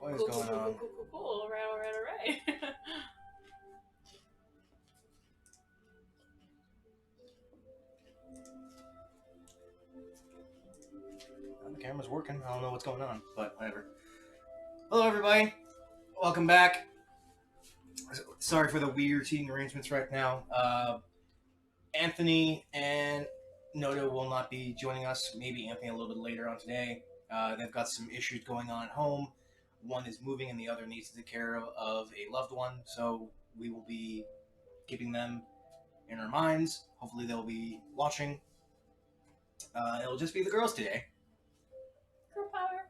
What is going on? Cool. All right. The camera's working. I don't know what's going on, but whatever. Hello, everybody. Welcome back. Sorry for the weird seating arrangements right now. Anthony and Noto will not be joining us. Maybe Anthony a little bit later on today. They've got some issues going on at home. One is moving and the other needs to take care of a loved one. So we will be keeping them in our minds. Hopefully they'll be watching. It'll just be the girls today. Girl power.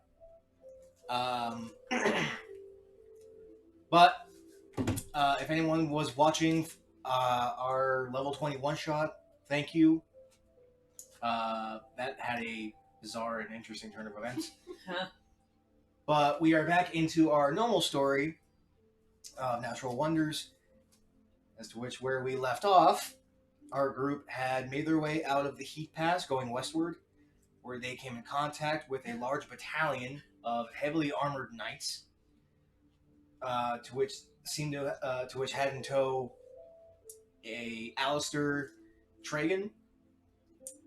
But if anyone was watching our level 21 shot, thank you. That had a bizarre and interesting turn of events. But we are back into our normal story of Natural Wonders, as to which where we left off, our group had made their way out of the Heat Pass going westward, where they came in contact with a large battalion of heavily armored knights, to which had in tow a Alistair Tragan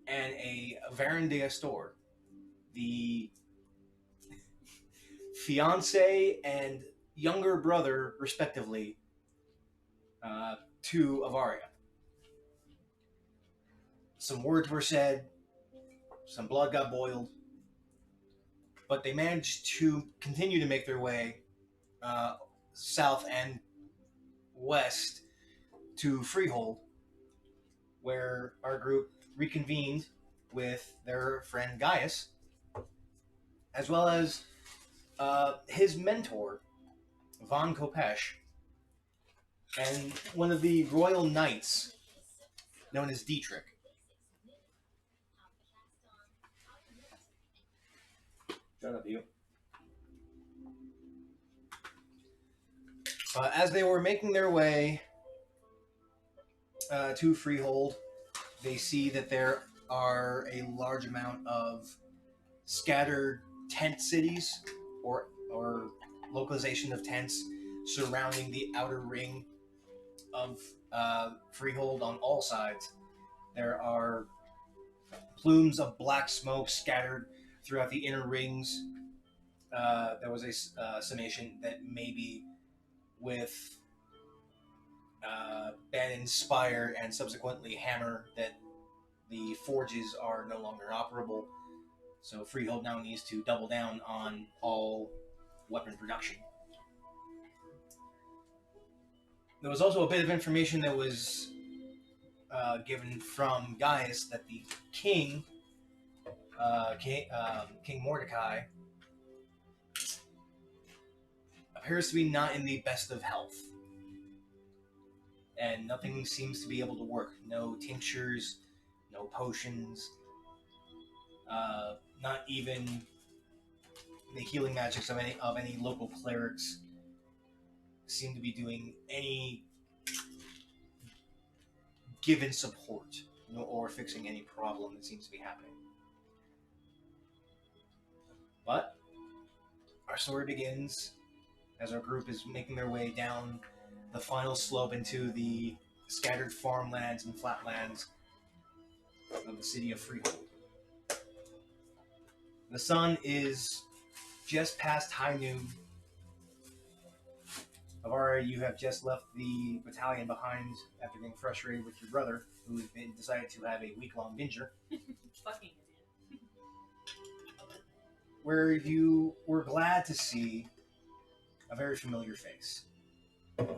and a Varan de Astor, the fiance and younger brother, respectively, to Avaria. Some words were said, some blood got boiled, but they managed to continue to make their way south and west to Freehold, where our group reconvened with their friend Gaius, as well as his mentor, Von Kopesh, and one of the royal knights known as Dietrich. Shut up, you. As they were making their way to Freehold, they see that there are a large amount of scattered tent cities or localization of tents surrounding the outer ring of Freehold on all sides. There are plumes of black smoke scattered throughout the inner rings. There was a summation that maybe with Bannon's Spire and subsequently Hammer that the forges are no longer operable. So Freehold now needs to double down on all weapon production. There was also a bit of information that was given from Gaius that the king, King Mordecai, appears to be not in the best of health. And nothing seems to be able to work. No tinctures, no potions, not even the healing magics of any local clerics seem to be doing any given support, or fixing any problem that seems to be happening. But our story begins as our group is making their way down the final slope into the scattered farmlands and flatlands of the city of Freehold. The sun is just past high noon. Avaria, you have just left the battalion behind after getting frustrated with your brother, who has decided to have a week-long binger. Fucking idiot. Where you were glad to see a very familiar face. Probably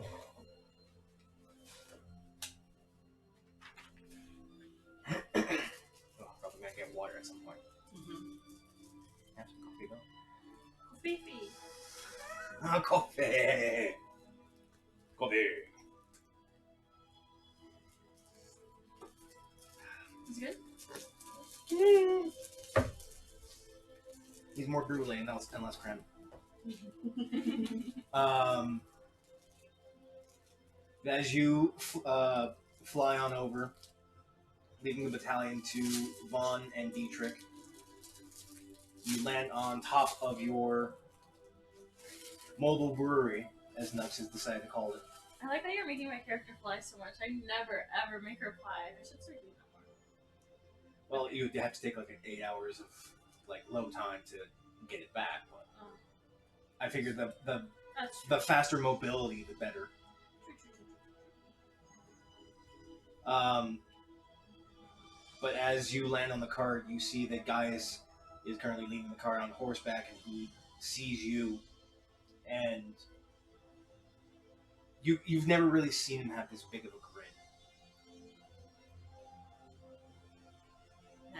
gonna get water at some point. Have some coffee though. Beefy. Coffee! Coffee! Is it Mm. He's more brulee and less creme. As you fly on over, leaving the battalion to Vaughn and Dietrich, you land on top of your mobile brewery, as Nux has decided to call it. I like that you're making my character fly so much. I never ever make her fly. I should start doing that more. Well, you have to take like 8 hours of like low time to get it back, but I figured the faster mobility, the better. But as you land on the cart, you see that Gaius is currently leading the cart on horseback, and he sees you, and you've never really seen him have this big of a grin.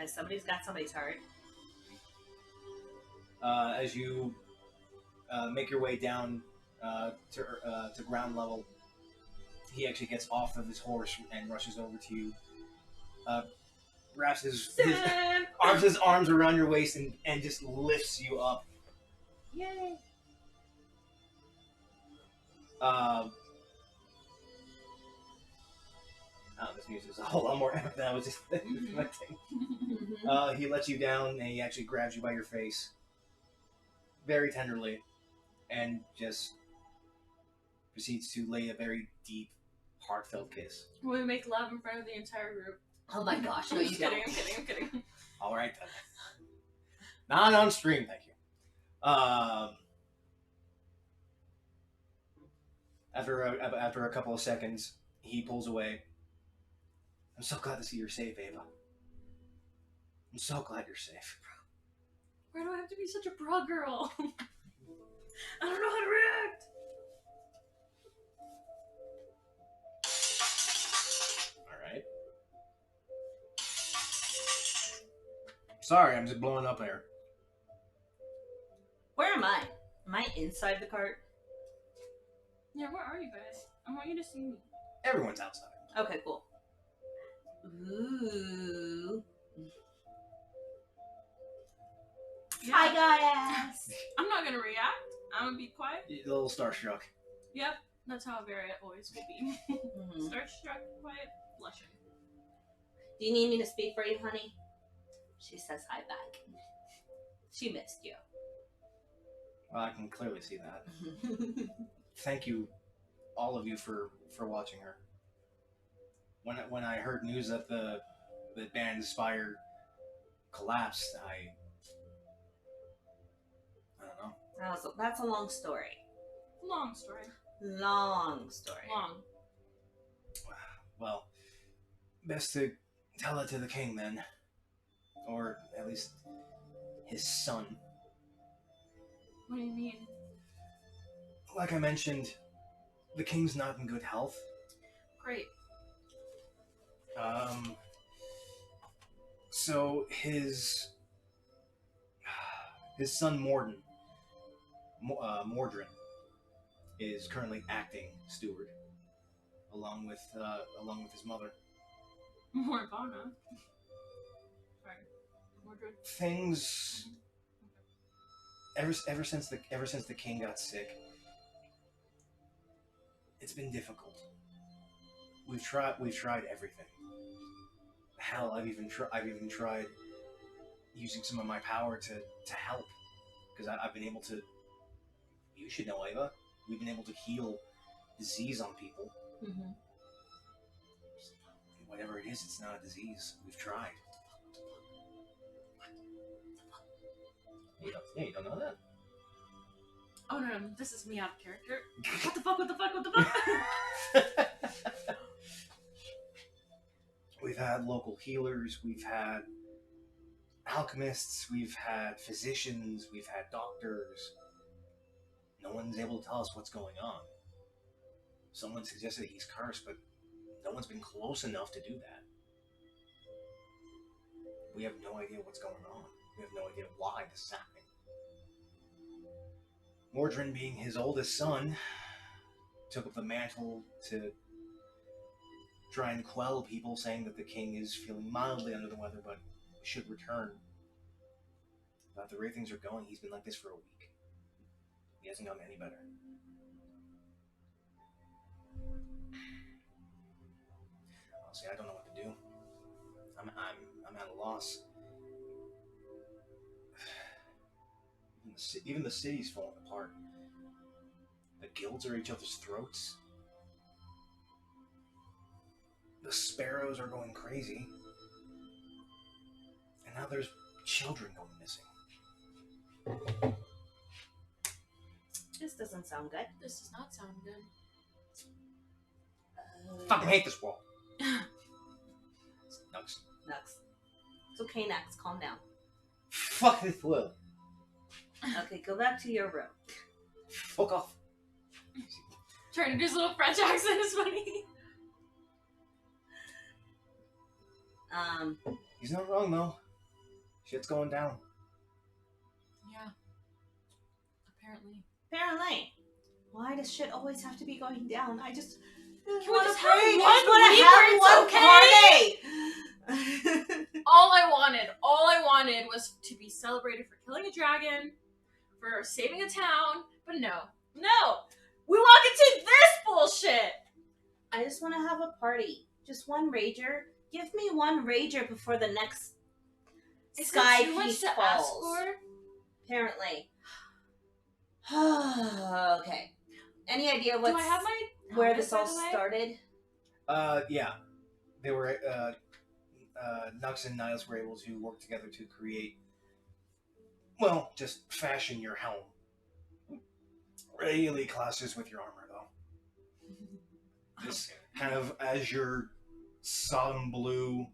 Somebody's got somebody's heart. As you make your way down to ground level, he actually gets off of his horse and rushes over to you. Wraps his arms around your waist and just lifts you up. Yay! This music is a whole lot more epic than I was expecting. He lets you down and he actually grabs you by your face, very tenderly, and just proceeds to lay a very deep, heartfelt kiss. We make love in front of the entire group. Oh my gosh, no, I'm you just don't. kidding. I'm kidding. All right, then. Not on stream, thank you. After a couple of seconds, he pulls away. I'm so glad to see you're safe, Ava. I'm so glad you're safe. Why do I have to be such a bra girl? I don't know how to react. All right. Sorry, I'm just blowing up air. Where am I? Am I inside the cart? Yeah, where are you guys? I want you to see me. Everyone's outside. Okay, cool. Ooh. Yeah. Hi, guys. I'm not gonna react. I'm gonna be quiet. A little starstruck. Yep, that's how Vera always will be. Mhm. Starstruck, quiet, blushing. Do you need me to speak for you, honey? She says hi back. She missed you. Well, I can clearly see that. Thank you, all of you, for watching her. When I heard news that the band Spire collapsed, I don't know. That's a long story. Long story. Long story. Long. Well, best to tell it to the king then, or at least his son. What do you mean? Like I mentioned, the king's not in good health. Great. So his son Mordrin is currently acting steward, along with his mother. Morgana. Sorry. Mordred. Things ever since the king got sick, it's been difficult. We've tried everything. Hell, I've even tried using some of my power to help, because I've been able to. You should know, Ava. We've been able to heal disease on people. Mm-hmm. Whatever it is, it's not a disease. We've tried. You don't know that? Oh no, this is me out of character. What the fuck? We've had local healers, we've had alchemists, we've had physicians, we've had doctors. No one's able to tell us what's going on. Someone suggested he's cursed, but no one's been close enough to do that. We have no idea what's going on. We have no idea why this is happening. Mordrin, being his oldest son, took up the mantle to try and quell people, saying that the king is feeling mildly under the weather, but should return. But the way things are going, he's been like this for a week. He hasn't gotten any better. Honestly, I don't know what to do. I'm at a loss. Even the city's falling apart. guilds are at each other's throats. The sparrows are going crazy. And now there's children going missing. This doesn't sound good. This does not sound good. Fucking hate this wall. Nux. It's okay, Nux. Calm down. Fuck this wall. Okay, go back to your room. Fuck off. Trying to do his little French accent is funny. He's not wrong though. Shit's going down. Yeah. Apparently. Why does shit always have to be going down? I just Can we wanna just pray. have I one just wanna week have where it's one party. All I wanted was to be celebrated for killing a dragon, for saving a town, but no. We walk into this bullshit! I just want to have a party. Just one rager. Give me one rager before the next sky too much piece to falls. ask for? Apparently. Okay. Any idea Do I have where helmet, this by all the way? started? Yeah. They were, Nux and Niles were able to work together to create, well, just fashion your helm. Really clashes with your armor, though. This kind of azure, Sodom blue,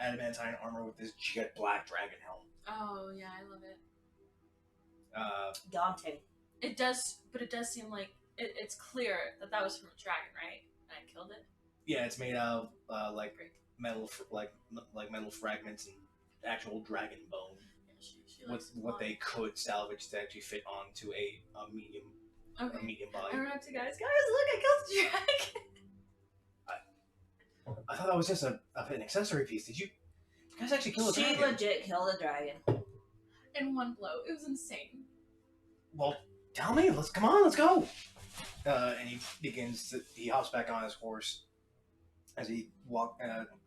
adamantine armor with this jet black dragon helm. Oh, yeah, I love it. Daunting. It does seem like it's clear that was from a dragon, right? And I killed it. Yeah, it's made out of like Great. metal, like metal fragments and actual dragon bone. Yeah, she With likes it a what lot. they could salvage to actually fit onto a medium Okay. body. I run up to guys. Guys, look! I killed the dragon. I thought that was just an accessory piece. Did you guys actually kill a She dragon? legit killed a dragon. In one blow. It was insane. Well, tell me. Let's go. And he hops back on his horse as he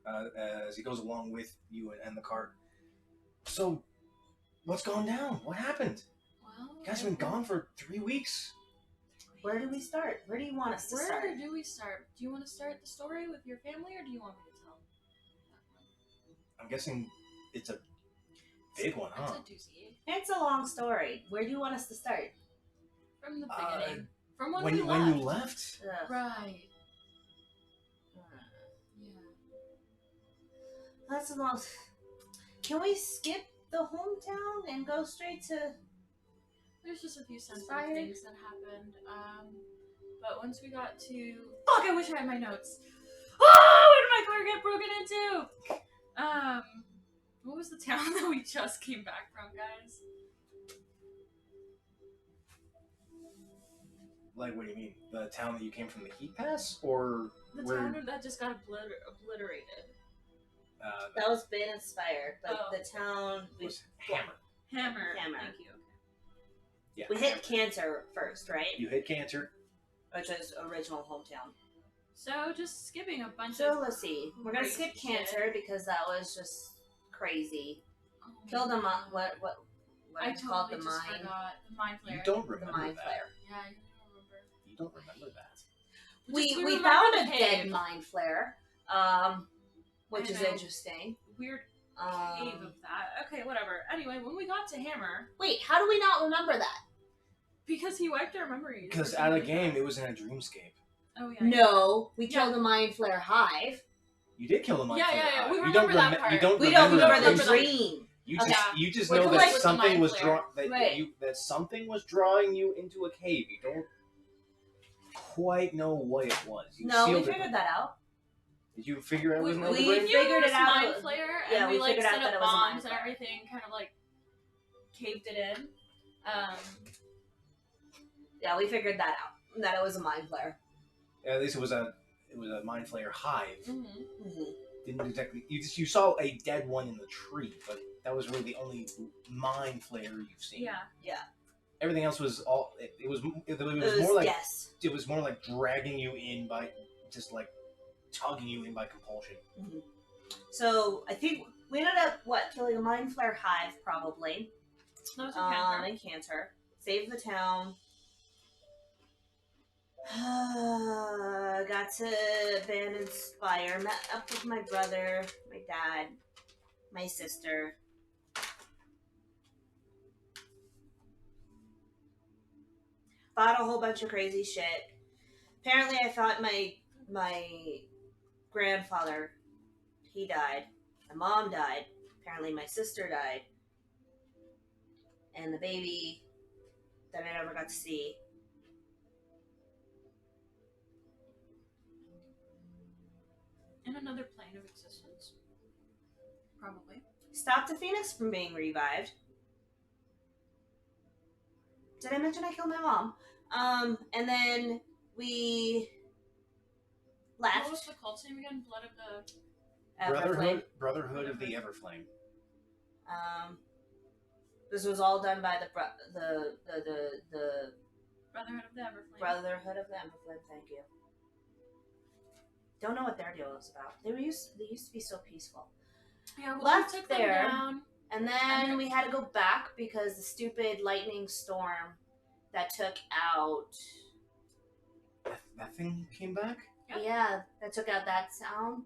as he goes along with you and the cart. So, what's going down? What happened? Well, You guys have been gone for 3 weeks. Where do we start? Where do you want us to start? Where do we start? Do you want to start the story with your family, or do you want me to tell that one? I'm guessing it's a big one, huh? It's a doozy. It's a long story. Where do you want us to start? From the beginning. From when When we left. you left? Ugh. Right. Yeah. That's a long. Can we skip the hometown and go straight to? There's just a few sensitive Inspired. things that happened. But once we got to... Fuck, I wish I had my notes. Oh, where did my car get broken into? What was the town that we just came back from, guys? Like, what do you mean? The town that you came from the Heat Pass? Or The where... town that just got obliterated. That was been inspired, but Oh. the town was Hammer. Hammer. Hammer. Thank you. Yeah. we hit Cantor first, right? You hit Cantor. Which is original hometown. So, just skipping a bunch So of... let's see. We're gonna skip crazy shit. Cantor because that was just crazy. Oh my Killed a God. what I is called totally the just mine. forgot. The mind flare. You don't The remember mind that. flare. Yeah, I don't remember. You don't remember that. We remember found the a cave. dead mind flare, which I is know. interesting. Weird cave of that. Okay, whatever. Anyway, when we got to Hammer, Wait, how do we not remember that? because he wiped our memories. Because or out of something. game, it was in a dreamscape. Oh, yeah. No, we Yeah. killed the mind flare hive. You did kill the mind Yeah, flare. yeah, yeah. We You remember don't that part. You don't We don't remember remember the dream. dream. You Okay. just you just We're know going that with the something mind was flare. Right. something was drawing you into a cave. You don't quite know what it was. You No, we sealed it. figured that out. Did you figure out it was an we Elder Brain? figured it out. Mind flare, Yeah, and we we like figured out set that up it was a mind bombs and flare. everything, kind of like caved it in. Yeah, we figured that out. That it was a mind flare. At least it was a mind flayer hive. Mm-hmm. Didn't exactly you saw a dead one in the tree, but that was really the only mind flayer you've seen. Yeah. Everything else was all it was It more like yes. it was more like dragging you in by just like tugging you in by compulsion. Mm-hmm. So I think we ended up killing a mind flare hive probably. That was a cancer. And Cantor. Saved the town. Got to abandon Spire. Met up with my brother, my dad, my sister. Bought a whole bunch of crazy shit. Apparently, I thought my grandfather, he died. My mom died. Apparently, my sister died. And the baby that I never got to see. In another plane of existence. Probably. Stopped the Phoenix from being revived. Did I mention I killed my mom? And then we left. What was the cult's name again? Blood of the... Everflame. Brotherhood of the Everflame. This was all done by the Brotherhood of the Everflame. Brotherhood of the Everflame. Thank you. Don't know what their deal is about. They used to be so peaceful. Yeah, well, Left took there. them down. And then we had to go back because the stupid lightning storm that took out. That thing came back? Yep. Yeah, that took out that town.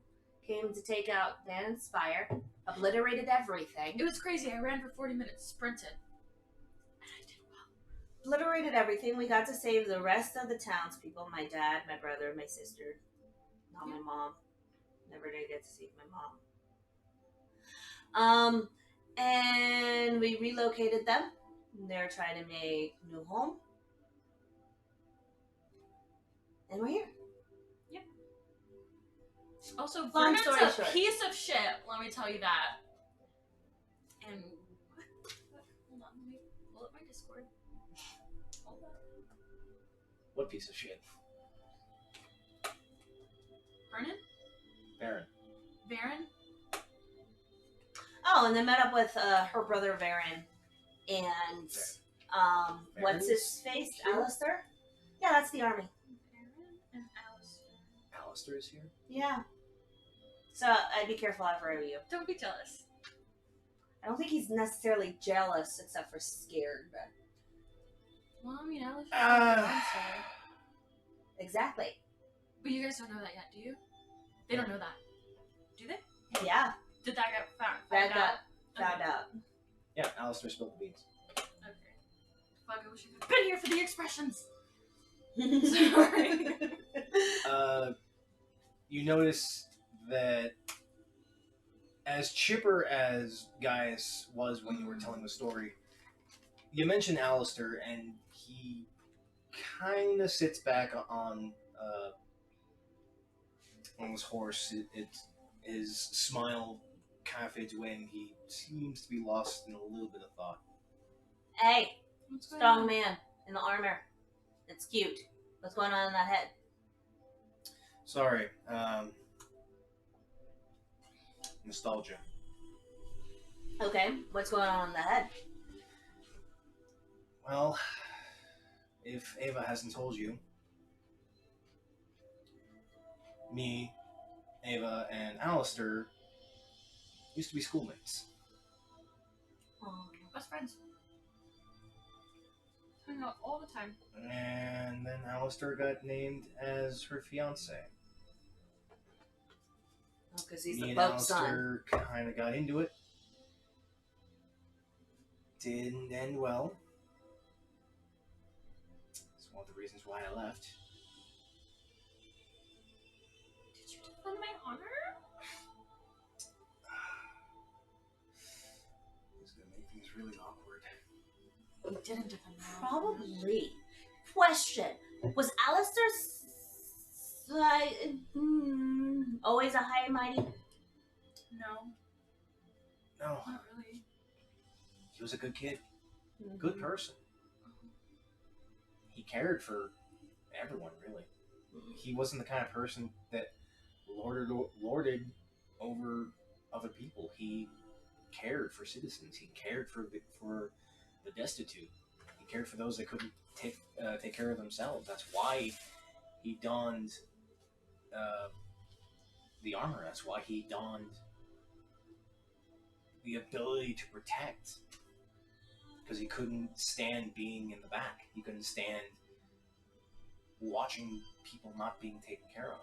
Came to take out Van Spire. Obliterated everything. It was crazy. I ran for 40 minutes, sprinted. And I did well. Obliterated everything. We got to save the rest of the townspeople. My dad, my brother, my sister. Not my mom. Never did get to see my mom. And we relocated them. They're trying to make a new home. And we're here. Yep. Also, Long Vernon's story a short. piece of shit, let me tell you that. And what? Hold on, let me pull up my Discord. Hold up. What piece of shit? Vernon? Baron. Oh, and then met up with her brother Varen and what's his face? Here? Alistair? Yeah, that's the army. Baron and Alistair. Alistair is here? Yeah. So I'd be careful if I were you. Don't be jealous. I don't think he's necessarily jealous except for scared, but Well, I mean, Alistair. exactly. But you guys don't know that yet, do you? They don't know that. Do they? Yeah. Did that get found That out? got found out. Yeah, Alistair spilled the beans. Okay. Fuck, I wish I could have been here for the expressions. Sorry. You notice that as chipper as Gaius was when you were telling the story, you mentioned Alistair, and he kind of sits back on his horse. His smile kind of fades away, and he seems to be lost in a little bit of thought. Hey, What's going strong on? man in the armor. It's cute. What's going on in that head? Sorry, nostalgia. Okay, what's going on in the head? Well, if Ava hasn't told you, me, Ava, and Alistair used to be schoolmates. Oh, Best friends. Hang out all the time. And then Alistair got named as her fiance. because he's Me the and Pope's son. Alistair kind of got into it. Didn't end well. It's one of the reasons why I left. Did you defend my honor? It's gonna make things really awkward. You didn't defend my honor. Probably. Question: was Alistair always a high and mighty? No, No, not really. he was a good kid, good person. He cared for everyone, really. He wasn't the kind of person that lorded over other people. He cared for citizens. He cared for the destitute. He cared for those that couldn't take care of themselves. That's why he donned the armor. That's why he donned the ability to protect. Because he couldn't stand being in the back. He couldn't stand watching people not being taken care of.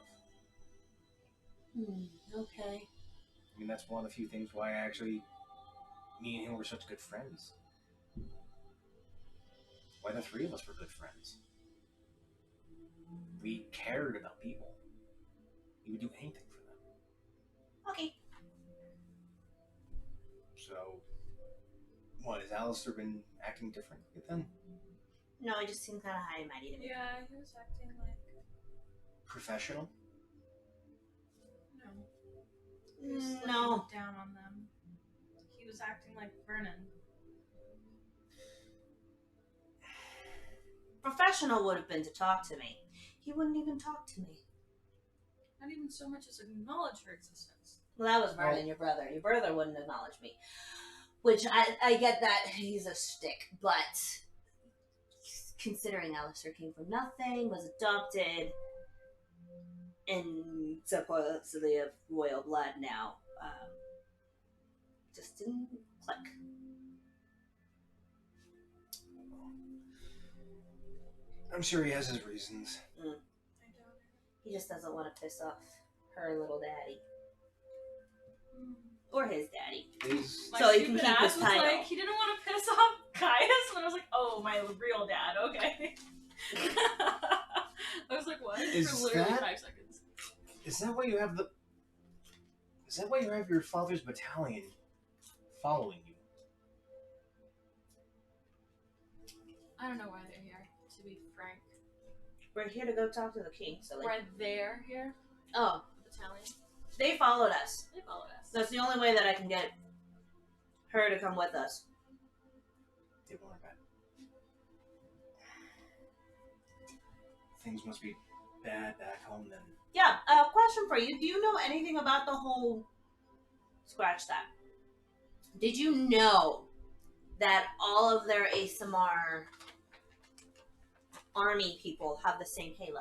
Okay. I mean, that's one of the few things why me and him were such good friends. Why the three of us were good friends. We cared about people. We would do anything for them. Okay. So, what, has Alistair been acting different then? No, he just seemed kind of high and mighty to me. Yeah, he was acting like... Professional? No. He was looking No. down on them. He was acting like Vernon. Professional would have been to talk to me. He wouldn't even talk to me. Not even so much as acknowledge her existence. Well, that was Vernon, your brother. Your brother wouldn't acknowledge me. Which, I get that he's a stick, but considering Alistair came from nothing, was adopted, and supposedly of royal blood now, just didn't click. I'm sure he has his reasons. I don't. He just doesn't want to piss off her little daddy. Or his daddy. Please. So he can keep his was title. like, he didn't want to piss off Caius, and I was like, oh, my real dad, okay. I was like, what? Is For literally that- 5 seconds. Is that why you have your father's battalion following you? I don't know why they're here, to be frank. We're here to go talk to the king, so like... Why they're here, Oh, the battalion. they followed us. They followed us. That's the only way that I can get her to come with us. They want her back. Things must be bad back home then. Yeah, question for you. Do you know anything about the whole... Scratch that. Did you know that all of their ASMR army people have the same halo?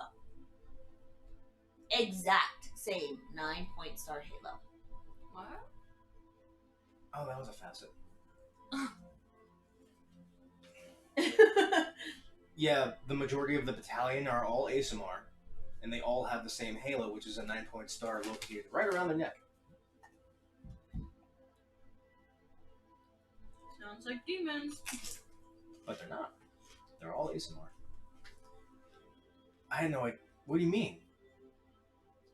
Exact same 9-point star halo. What? Oh, that was a facet. Yeah, the majority of the battalion are all ASMR, and they all have the same halo, which is a 9-point star located right around their neck. Sounds like demons. But they're not. They're all ASMR. I had no idea. What do you mean?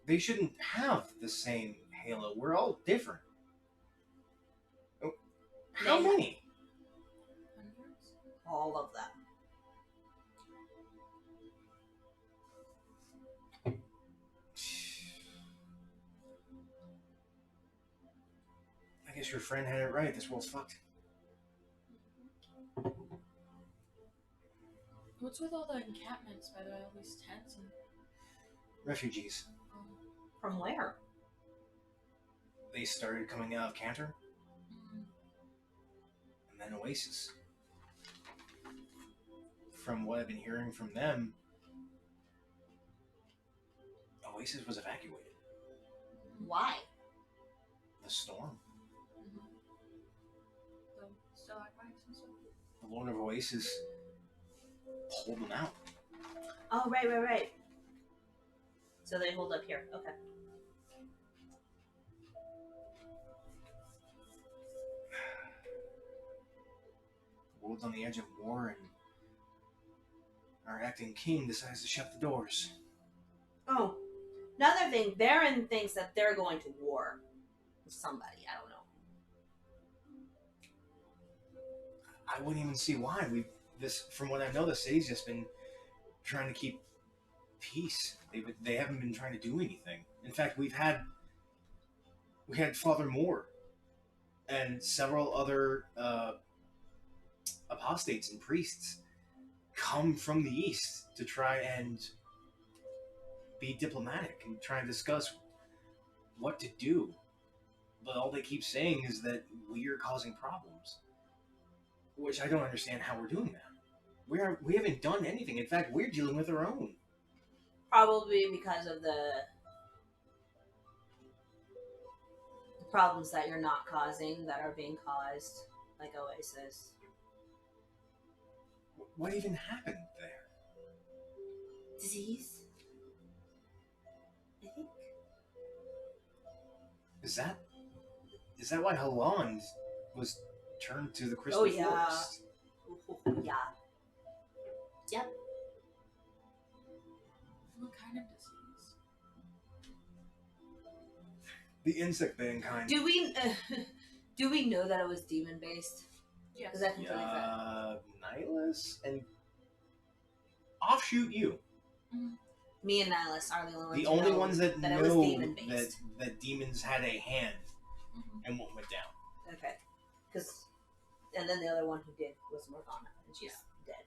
They shouldn't have the same halo. We're all different. Oh, how many? Hundreds? All of them. I guess your friend had it right. This world's fucked. What's with all the encampments, by the way? All these tents and... Refugees. From where? They started coming out of Cantor, and then Oasis. From what I've been hearing from them, Oasis was evacuated. Why? The storm. The stalagmites and stuff. The Lord of Oasis pulled them out. Oh, right. So they hold up here. Okay. The world's on the edge of war, and our acting king decides to shut the doors. Oh, another thing. Baron thinks that they're going to war with somebody. I don't know. I wouldn't even see why. From what I know, the city's just been trying to keep peace. They haven't been trying to do anything. In fact, we had Father Moore and several other apostates and priests come from the east to try and be diplomatic and try and discuss what to do. But all they keep saying is that we are causing problems, which I don't understand how we're doing that. We haven't done anything. In fact, we're dealing with our own. Probably because of the problems that you're not causing that are being caused, like Oasis. What even happened there? disease. I think. Is that why Holland was turned to the crystal Oh, yeah. forest? Yeah. Yep. What kind of disease? The insect-bane kind. Do we know that it was demon based? Yes. Because I completely forgot. Nihilus and offshoot you. Me and Nihilus are the only ones. The who only know ones that it know was demon that based. demons had a hand and what went down. Okay. And then the other one who did was Morgana, and she's dead.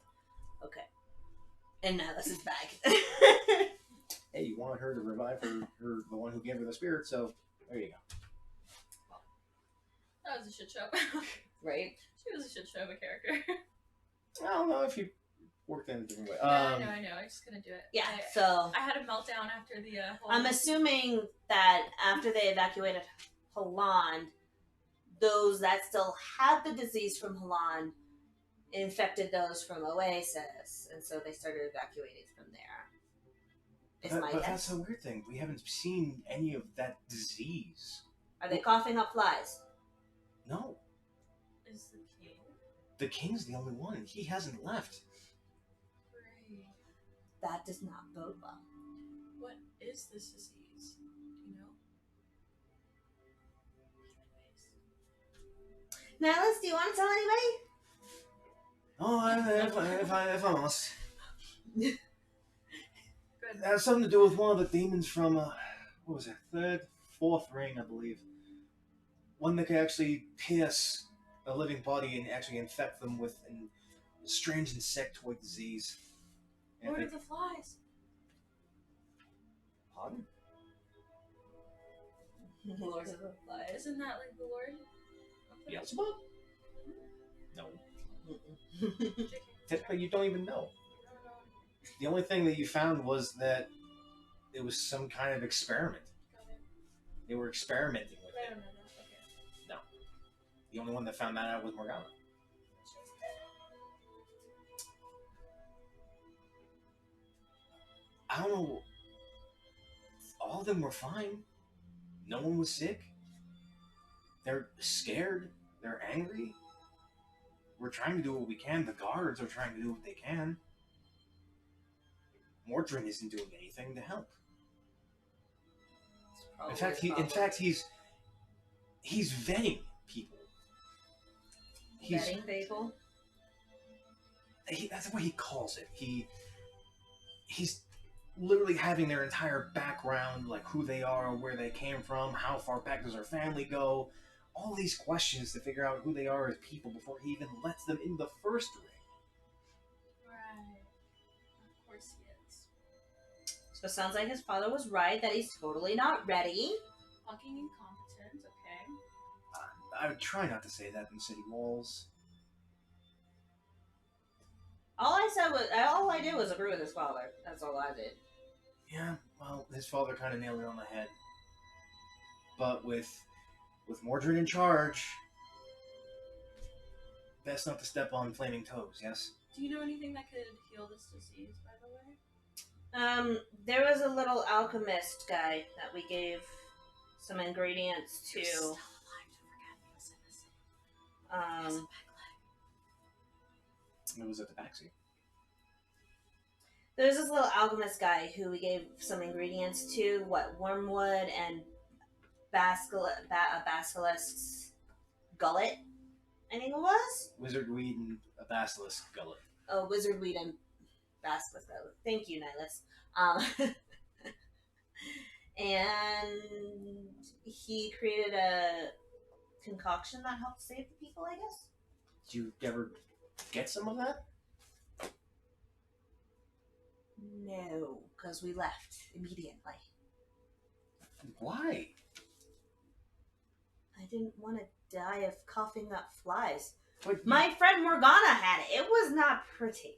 Okay. And Nihilus is back. Hey, you wanted her to revive her the one who gave her the spirit, so there you go. That was a shit show. Right? She was a shit show of a character. I don't know if you worked in a different way. I know. I just couldn't do it. Yeah, I so had a meltdown after the whole... I'm assuming that after they evacuated Holland, those that still had the disease from Holland infected those from Oasis, and so they started evacuating from there. But that's the weird thing. We haven't seen any of that disease. Are they coughing up flies? No. Is the king? The king's the only one. He hasn't left. Great. That does not bode well. What is this disease? Do you know? Nihilus, do you want to tell anybody? Oh, if I must. Good. It has something to do with one of the demons from, what was it, fourth ring, I believe. One that could actually pierce a living body and actually infect them with a strange insectoid disease. Lord of the Flies. Pardon? Lord of the Flies. Isn't that like the Lord? Beelzebub? No. JK. Technically, you don't even know. I don't know. The only thing that you found was that it was some kind of experiment. Got it. They were experimenting with I it. don't know that. Okay. The only one that found that out was Morgana. I don't know. All of them were fine. No one was sick. They're scared. They're angry. We're trying to do what we can. The guards are trying to do what they can. Mordrin isn't doing anything to help. In fact, he's vetting people. Vetting people? That's what he calls it. He's literally having their entire background, like who they are, where they came from, how far back does their family go, all these questions to figure out who they are as people before he even lets them in the first ring. Right. Of course he is. So it sounds like his father was right, that he's totally not ready. Fucking incompetent, okay. I would try not to say that in city walls. All I did was agree with his father. That's all I did. Yeah, well, his father kind of nailed it on the head. But with Mordred in charge, best not to step on flaming toes, yes? Do you know anything that could heal this disease, by the way? There was a little alchemist guy that we gave some ingredients to. You're still alive, don't forget. He was innocent. It was at the backseat. There's this little alchemist guy who we gave some ingredients to. Wormwood and basilisk's gullet, I think it was. Wizard weed and a basilisk gullet. Oh, wizard weed and basilisk gullet. Thank you, Nihilus. And he created a concoction that helped save the people, I guess. Did you ever get some of that? No, because we left immediately. Why? I didn't want to die of coughing up flies. But My friend Morgana had it. It was not pretty.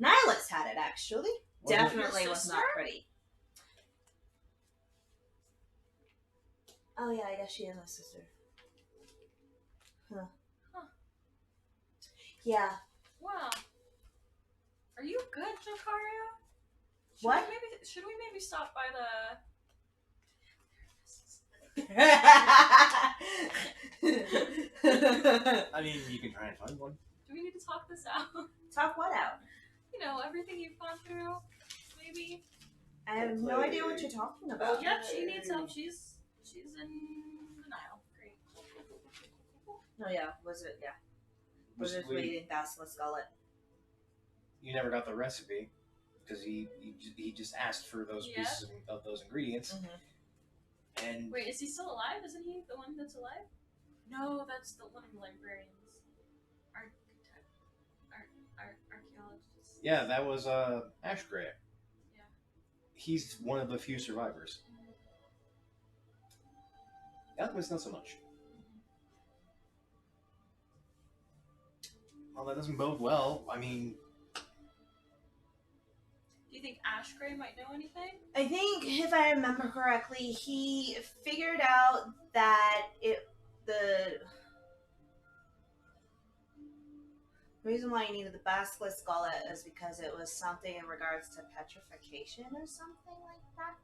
Nihilus had it, actually. Was it Definitely your was not sister? pretty. Oh yeah, I guess she is my sister. Huh. Yeah. Wow. Are you good, Jokario? What? Should we maybe stop by the? I mean, you can try and find one. Do we need to talk this out? Talk what out? You know, everything you've gone through, maybe. I have no idea what you're talking about. Yep, she needs help. She's in denial. Great. No, yeah, was it? Yeah, was it waiting? Basilisk gullet. You never got the recipe because he just asked for those pieces of those ingredients. Mm-hmm. And wait, is he still alive? Isn't he the one that's alive? No, that's the one of the librarians. Archaeologists. yeah, that was Ashgray. Yeah. He's one of the few survivors. Alchemist, not so much. Well, that doesn't bode well. I mean, do you think Ashgray might know anything? I think, if I remember correctly, he figured out that the reason why he needed the basilisk gullet is because it was something in regards to petrification or something like that.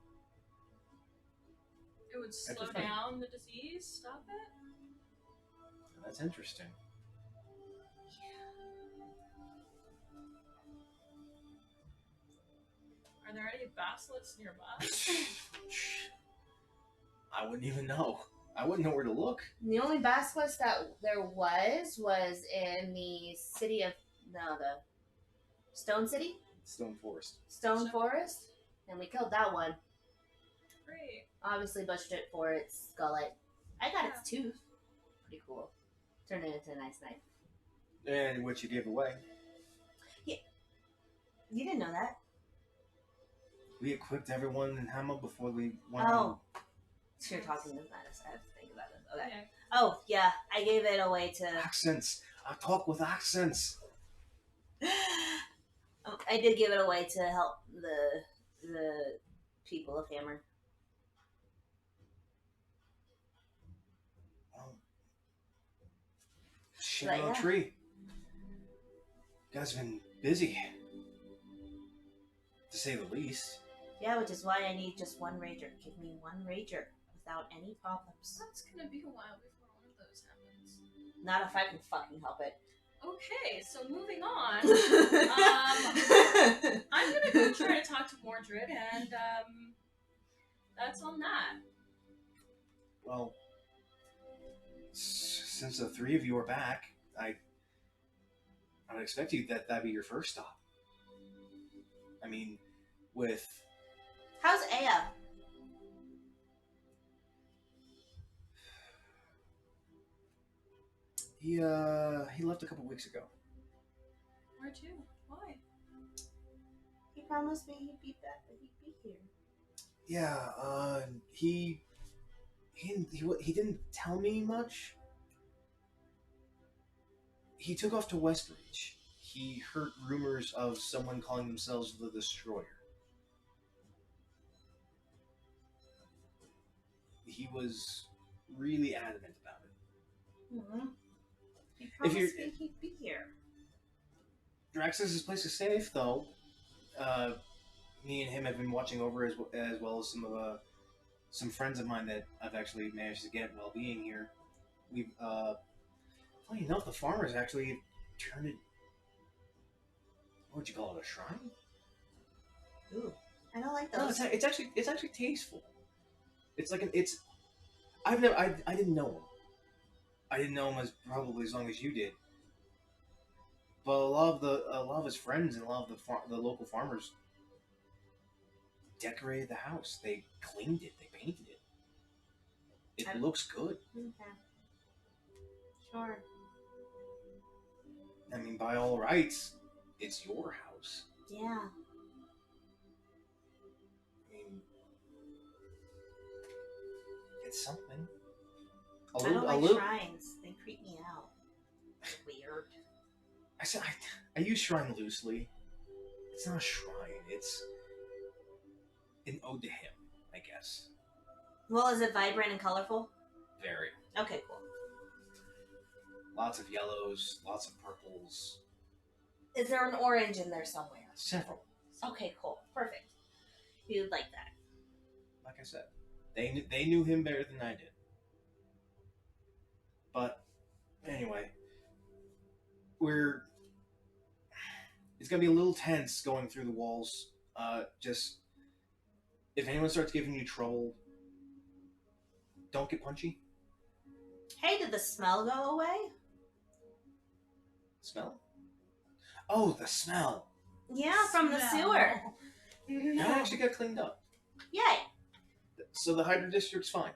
It would slow down the disease, stop it? that's interesting. Are there any basilisks nearby? I wouldn't even know. I wouldn't know where to look. The only basilisk that there was in the city of the Stone City? Stone Forest. Stone Forest? And we killed that one. Great. Obviously butchered it for its gullet. I got its tooth. Pretty cool. Turned it into a nice knife. And which you gave away. Yeah. You didn't know that. We equipped everyone in Hammer before we went. Oh. So you're talking with Madness. I have to think about it. Okay. Yeah. Oh, yeah. I gave it away to... Accents. I talk with accents. I did give it away to help the people of Hammer. Shit on a tree. You guys have been busy. To say the least. Yeah, which is why I need just one rager. Give me one rager without any problems. That's gonna be a while before one of those happens. Not if I can fucking help it. Okay, so moving on. I'm gonna go try to talk to Mordred, and that's on that. Well, since the three of you are back, I would expect you that'd be your first stop. I mean, with... How's Aya? He left a couple weeks ago. Where to? Why? He promised me he'd be back, but he'd be here. Yeah, he didn't tell me much. He took off to Westbridge. He heard rumors of someone calling themselves the Destroyer. He was really adamant about it. Mm-hmm. He promised me he'd be here. Drax says his place is safe, though. Me and him have been watching over as well as some friends of mine that I've actually managed to get while being here. We've, funny enough, the farmers actually turned it. What would you call it? A shrine? Ooh, I don't like No, those. it's actually tasteful. It's like I didn't know him. I didn't know him probably as long as you did. But a lot of his friends and a lot of the local farmers decorated the house. They cleaned it. They painted it. It looks good. Okay. Sure. I mean, by all rights, it's your house. Yeah. I mean, it's something. I don't like shrines. They creep me out. Weird. I said I use shrine loosely. It's not a shrine. It's an ode to him, I guess. Well, is it vibrant and colorful? Very. Okay, cool. Lots of yellows, lots of purples. Is there an orange in there somewhere? Several. Okay, cool. Perfect. He would like that. Like I said, they knew him better than I did. But anyway, it's gonna be a little tense going through the walls. Just if anyone starts giving you trouble, don't get punchy. Hey, did the smell go away? Smell? Oh, the smell. Yeah, from the sewer. That actually got cleaned up. Yay. So the Hydra District's fine.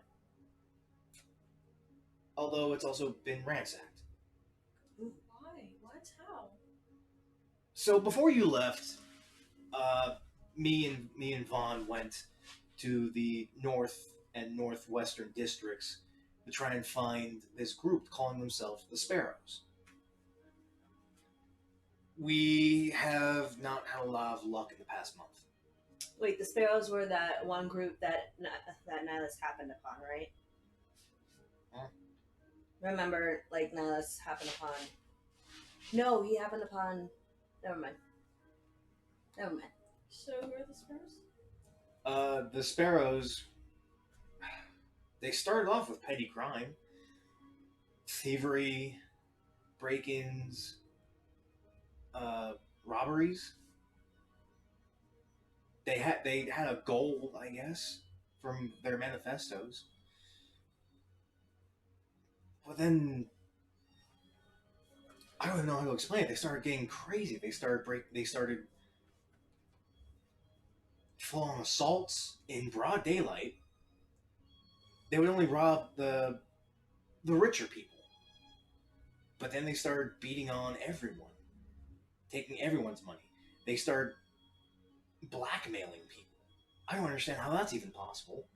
Although it's also been ransacked. Why? What? How? So before you left, me and Vaughn went to the north and northwestern districts to try and find this group calling themselves the Sparrows. We have not had a lot of luck in the past month. Wait, the Sparrows were that one group that Nihilus happened upon, right? Huh? Remember, like, Nihilus happened upon... No, he happened upon... Never mind. So who are the Sparrows? The Sparrows, they started off with petty crime. Thievery, break-ins, robberies. They had a goal, I guess, from their manifestos. But then I don't even know how to explain it. They started getting crazy. They started full-on assaults in broad daylight. They would only rob the richer people. But then they started beating on everyone, taking everyone's money. They started blackmailing people. I don't understand how that's even possible.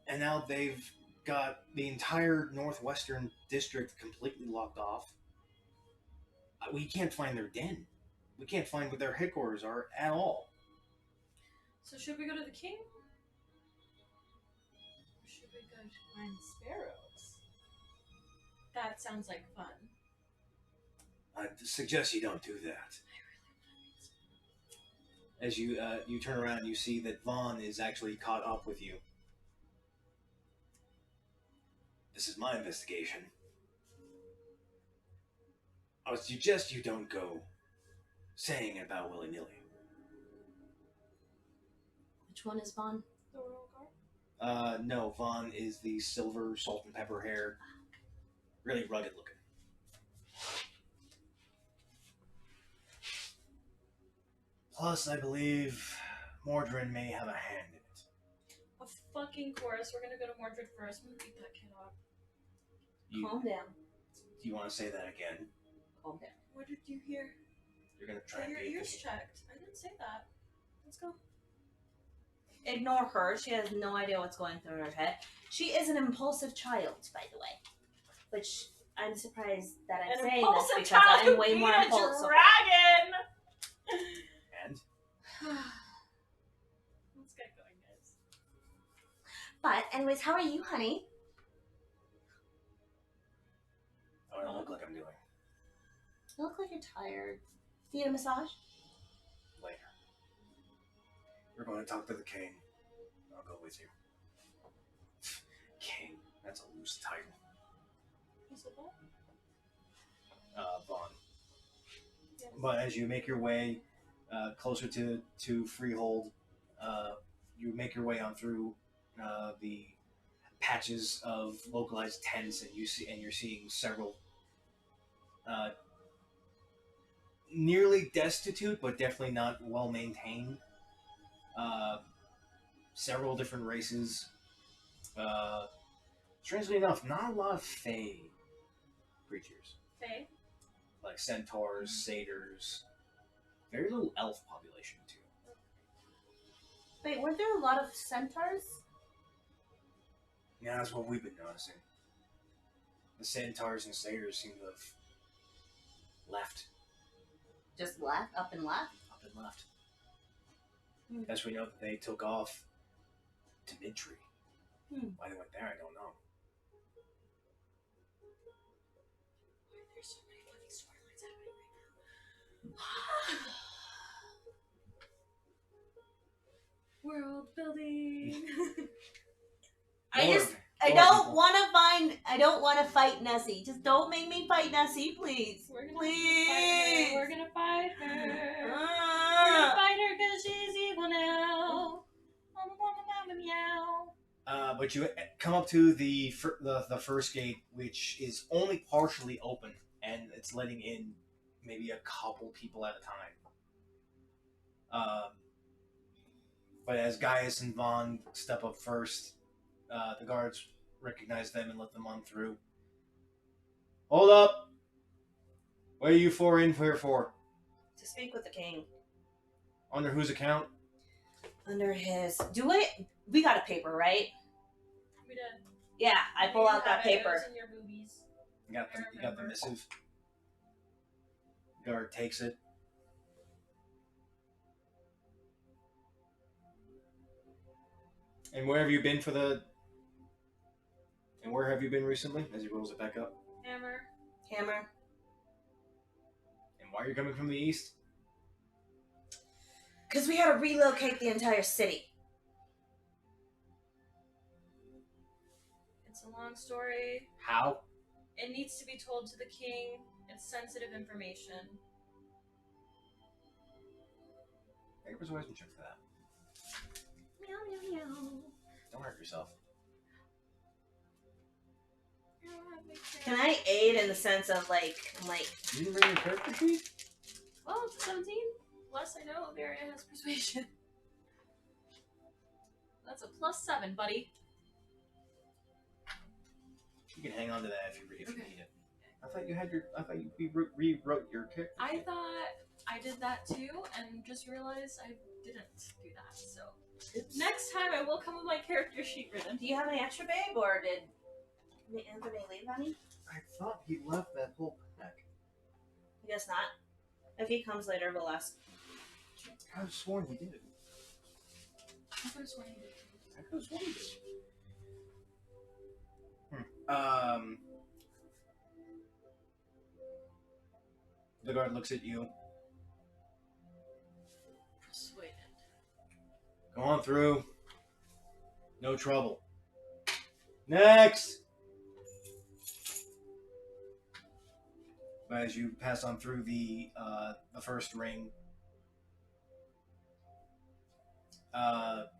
And now they've got the entire northwestern district completely locked off. We can't find their den. We can't find what their headquarters are at all. So should we go to the king? Or should we go to find the Sparrows? That sounds like fun. I suggest you don't do that. As you turn around, you see that Vaughn is actually caught up with you. This is my investigation. I would suggest you don't go saying it about willy-nilly. Which one is Vaughn? The Royal Guard? No, Vaughn is the silver, salt and pepper hair, really rugged looking. Plus, I believe Mordrin may have a hand in it. Of fucking course. We're gonna go to Mordred first. I'm gonna beat that kid up. Calm down. Do you want to say that again? Calm down. What did you hear? You're gonna try Get and your beat ears me. checked. I didn't say that. Let's go. Ignore her. She has no idea what's going through her head. She is an impulsive child, by the way. Which I'm surprised that I'm saying this because I'm way more impulsive. Dragon. And? Let's get going, guys. But, anyways, how are you, honey? How do I look like I'm doing? You look like you're tired. Do you need a massage? Later. We're going to talk to the king. I'll go with you. King. That's a loose title. Who said that? Vaughn. Yes. But as you make your way closer to Freehold, you make your way on through the patches of localized tents, and you're seeing several nearly destitute, but definitely not well maintained. Several different races. Strangely enough, not a lot of Fae creatures. Faye? Like centaurs, satyrs. Very little elf population, too. Wait, weren't there a lot of centaurs? Yeah, that's what we've been noticing. The centaurs and satyrs seem to have left. Just left? Up and left? Up and left. As we know that they took off to Midtree. Why they went there, I don't know. There's so many fucking storylines happening right now. World building. I don't want to fight Nessie. Just don't make me fight Nessie, please. Please. We're gonna fight her. We're gonna fight her because she's evil now. Meow. But you come up to the first gate, which is only partially open, and it's letting in maybe a couple people at a time. But as Gaius and Vaughn step up first, the guards recognize them and let them on through. Hold up! What are you four in here for? To speak with the king. Under whose account? Under his. We got a paper, right? We did. Yeah, I pull out that paper. It was in your boobies. You got the missive. Guard takes it. And where have you been And where have you been recently? As he rolls it back up. Hammer. And why are you coming from the east? Because we had to relocate the entire city. It's a long story. How? It needs to be told to the king. It's sensitive information. Make a persuasion check for that. Meow, meow, meow. Don't hurt yourself. Can I aid in the sense of You didn't bring your character sheet? Well, it's 17. Plus, I know Varia has persuasion. That's a +7, buddy. You can hang on to that if you Okay. need it. I thought you rewrote your character. I thought I did that too, and just realized I didn't do that. So next time I will come with my character sheet written. Do you have any extra, babe, or did Anthony leave any? I thought he left that whole pack. I guess not. If he comes later, we'll ask. I could have sworn he did. I could have sworn you did. I could have sworn he did. The guard looks at you. Persuaded. Go on through. No trouble. Next! As you pass on through the first ring, but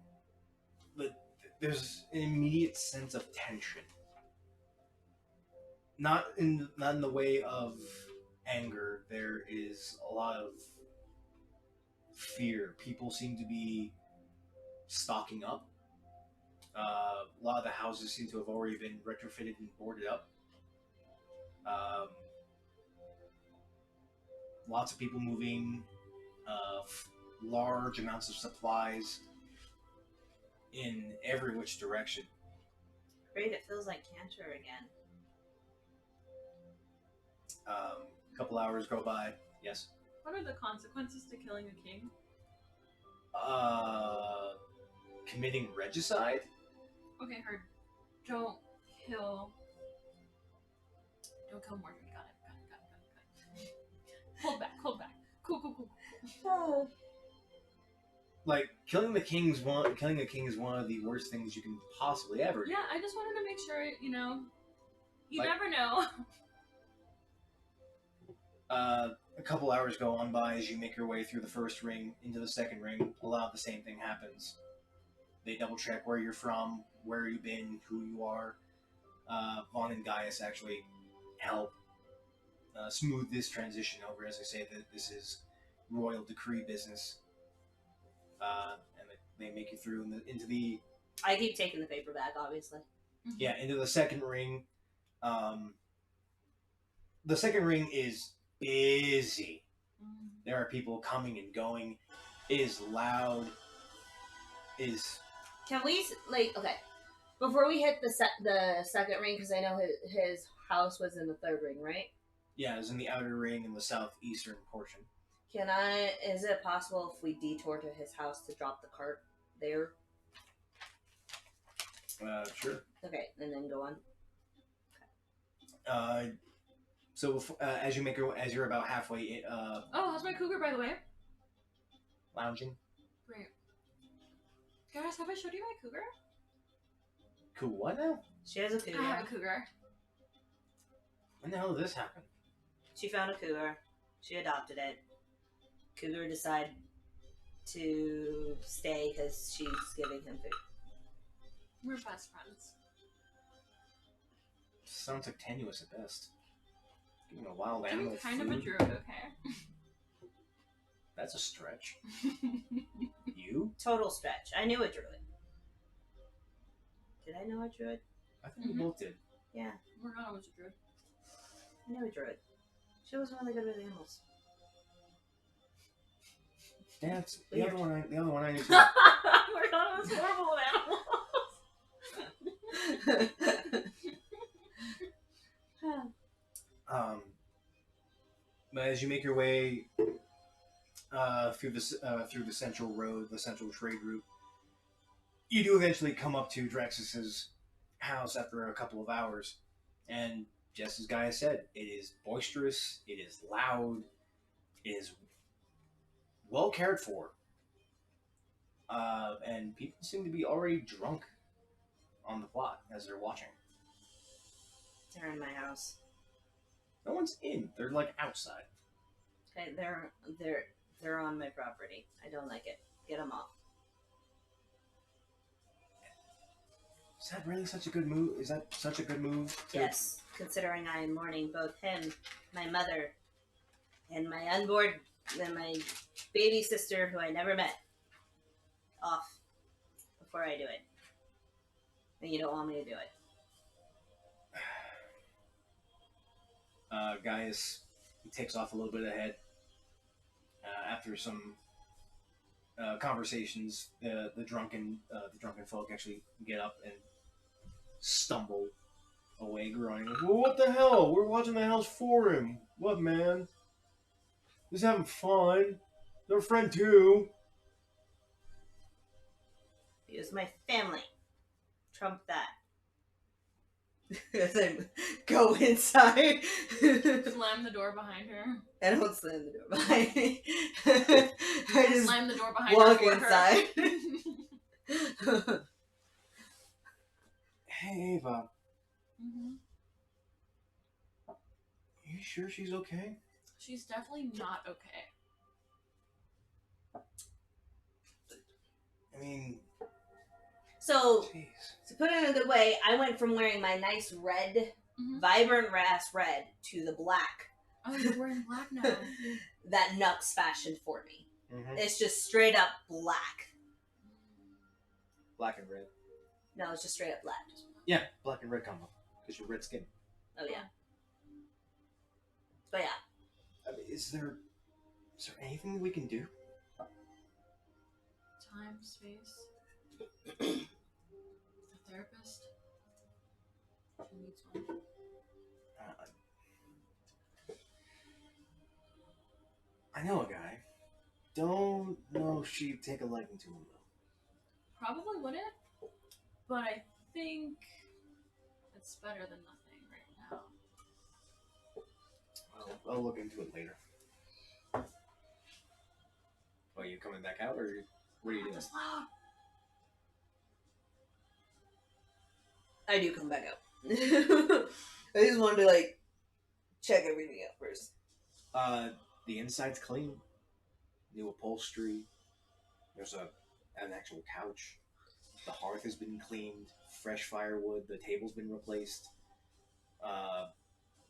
there's an immediate sense of tension. Not in the way of anger. There is a lot of fear. People seem to be stocking up. A lot of the houses seem to have already been retrofitted and boarded up. Lots of people moving, large amounts of supplies in every which direction. Great, it feels like Cantor again. A couple hours go by. Yes. What are the consequences to killing a king? Committing regicide? Okay, heard. Don't kill Morgan. Got it. Hold back. Cool. Like killing a king is one of the worst things you can possibly ever do. Yeah, I just wanted to make sure, you Like- never know. A couple hours go on by as you make your way through the first ring into the second ring. A lot of the same thing happens. They double check where you're from, where you've been, who you are. Vaughn and Gaius actually help smooth this transition over, as I say that this is royal decree business. And they make you through into the I keep taking the paper back, obviously. into the second ring. The second ring is busy. There are people coming and going. It is loud. Can we okay? Before we hit the second ring, because I know his house was in the third ring, right? Yeah, it's in the outer ring in the southeastern portion. Is it possible if we detour to his house to drop the cart there? Sure. Okay, and then go on. So as you're about halfway Oh, how's my cougar, by the way? lounging. Great. Guys, have I showed you my cougar? Cool. What now? She has a cougar. I have a cougar. When the hell did this happen? She found a cougar. She adopted it. Cougar decided to stay because she's giving him food. We're best friends. Sounds like tenuous at best. Giving a wild I'm animal kind food? of a druid, okay? That's a stretch. You? Total stretch. I knew a druid. Did I know a druid? I think we both did. Yeah, Morgana was a druid. I knew a druid. She was really good with animals. That's the Weird. other one. The other one I knew too. Morgana was horrible with animals. But as you make your way through the central road, the central trade route, you do eventually come up to Draxus's house after a couple of hours, and just as Gaia said, it is boisterous, it is loud, it is well cared for, and people seem to be already drunk on the plot as they're watching. They're in my house. No one's in; they're like outside. Okay, they're on my property. I don't like it. Get them off. Is that really such a good move? Is that such a good move? Yes, considering I am mourning both him, my mother, and my baby sister who I never met. Off before I do it. And you don't want me to do it. Gaius takes off a little bit ahead. After some conversations, the drunken folk actually get up and stumble away, groaning. Well, what the hell? We're watching the house for him. What, man? Just having fun. They're a friend too. He was my family. Trump that. As I go inside. Slam the door behind her. I don't slam the door behind me. I just Slam the door behind walk her. inside. Hey, Ava. Mm-hmm. You sure she's okay? She's definitely not okay. I mean, So, jeez. to put it in a good way, I went from wearing my nice red, vibrant ass red, to the black. Oh, you're wearing black now. That Nux fashioned for me. Mm-hmm. It's just straight up black. Black and red. No, it's just straight up black. Yeah, black and red combo. Because you're red skin. Oh yeah. But yeah. I mean, is there anything we can do? Time, space. A therapist. She needs one. I know a guy. Don't know if she'd take a liking to him though. Probably wouldn't, but I think it's better than nothing right now. I'll look into it later. Are you coming back out, or what are you doing? That's loud. I do come back out. I just wanted to check everything out first. The inside's clean. New upholstery. There's an actual couch. The hearth has been cleaned. Fresh firewood. The table's been replaced.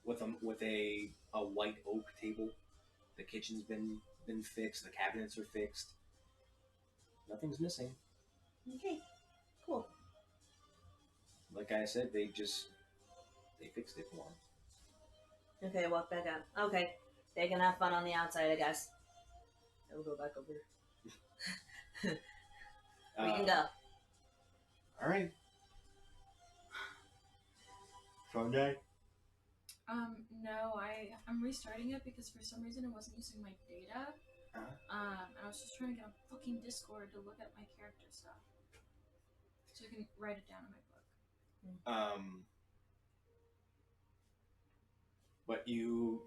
With a white oak table. The kitchen's been fixed. The cabinets are fixed. Nothing's missing. Okay, cool. Like I said, they fixed it for him. Okay, walk back out. Okay, they can have fun on the outside, I guess. I will go back over. We can go. All right. Fun day. No, I'm restarting it because for some reason it wasn't using my data. And I was just trying to get on fucking Discord to look at my character stuff. So I can write it down in my book. But you,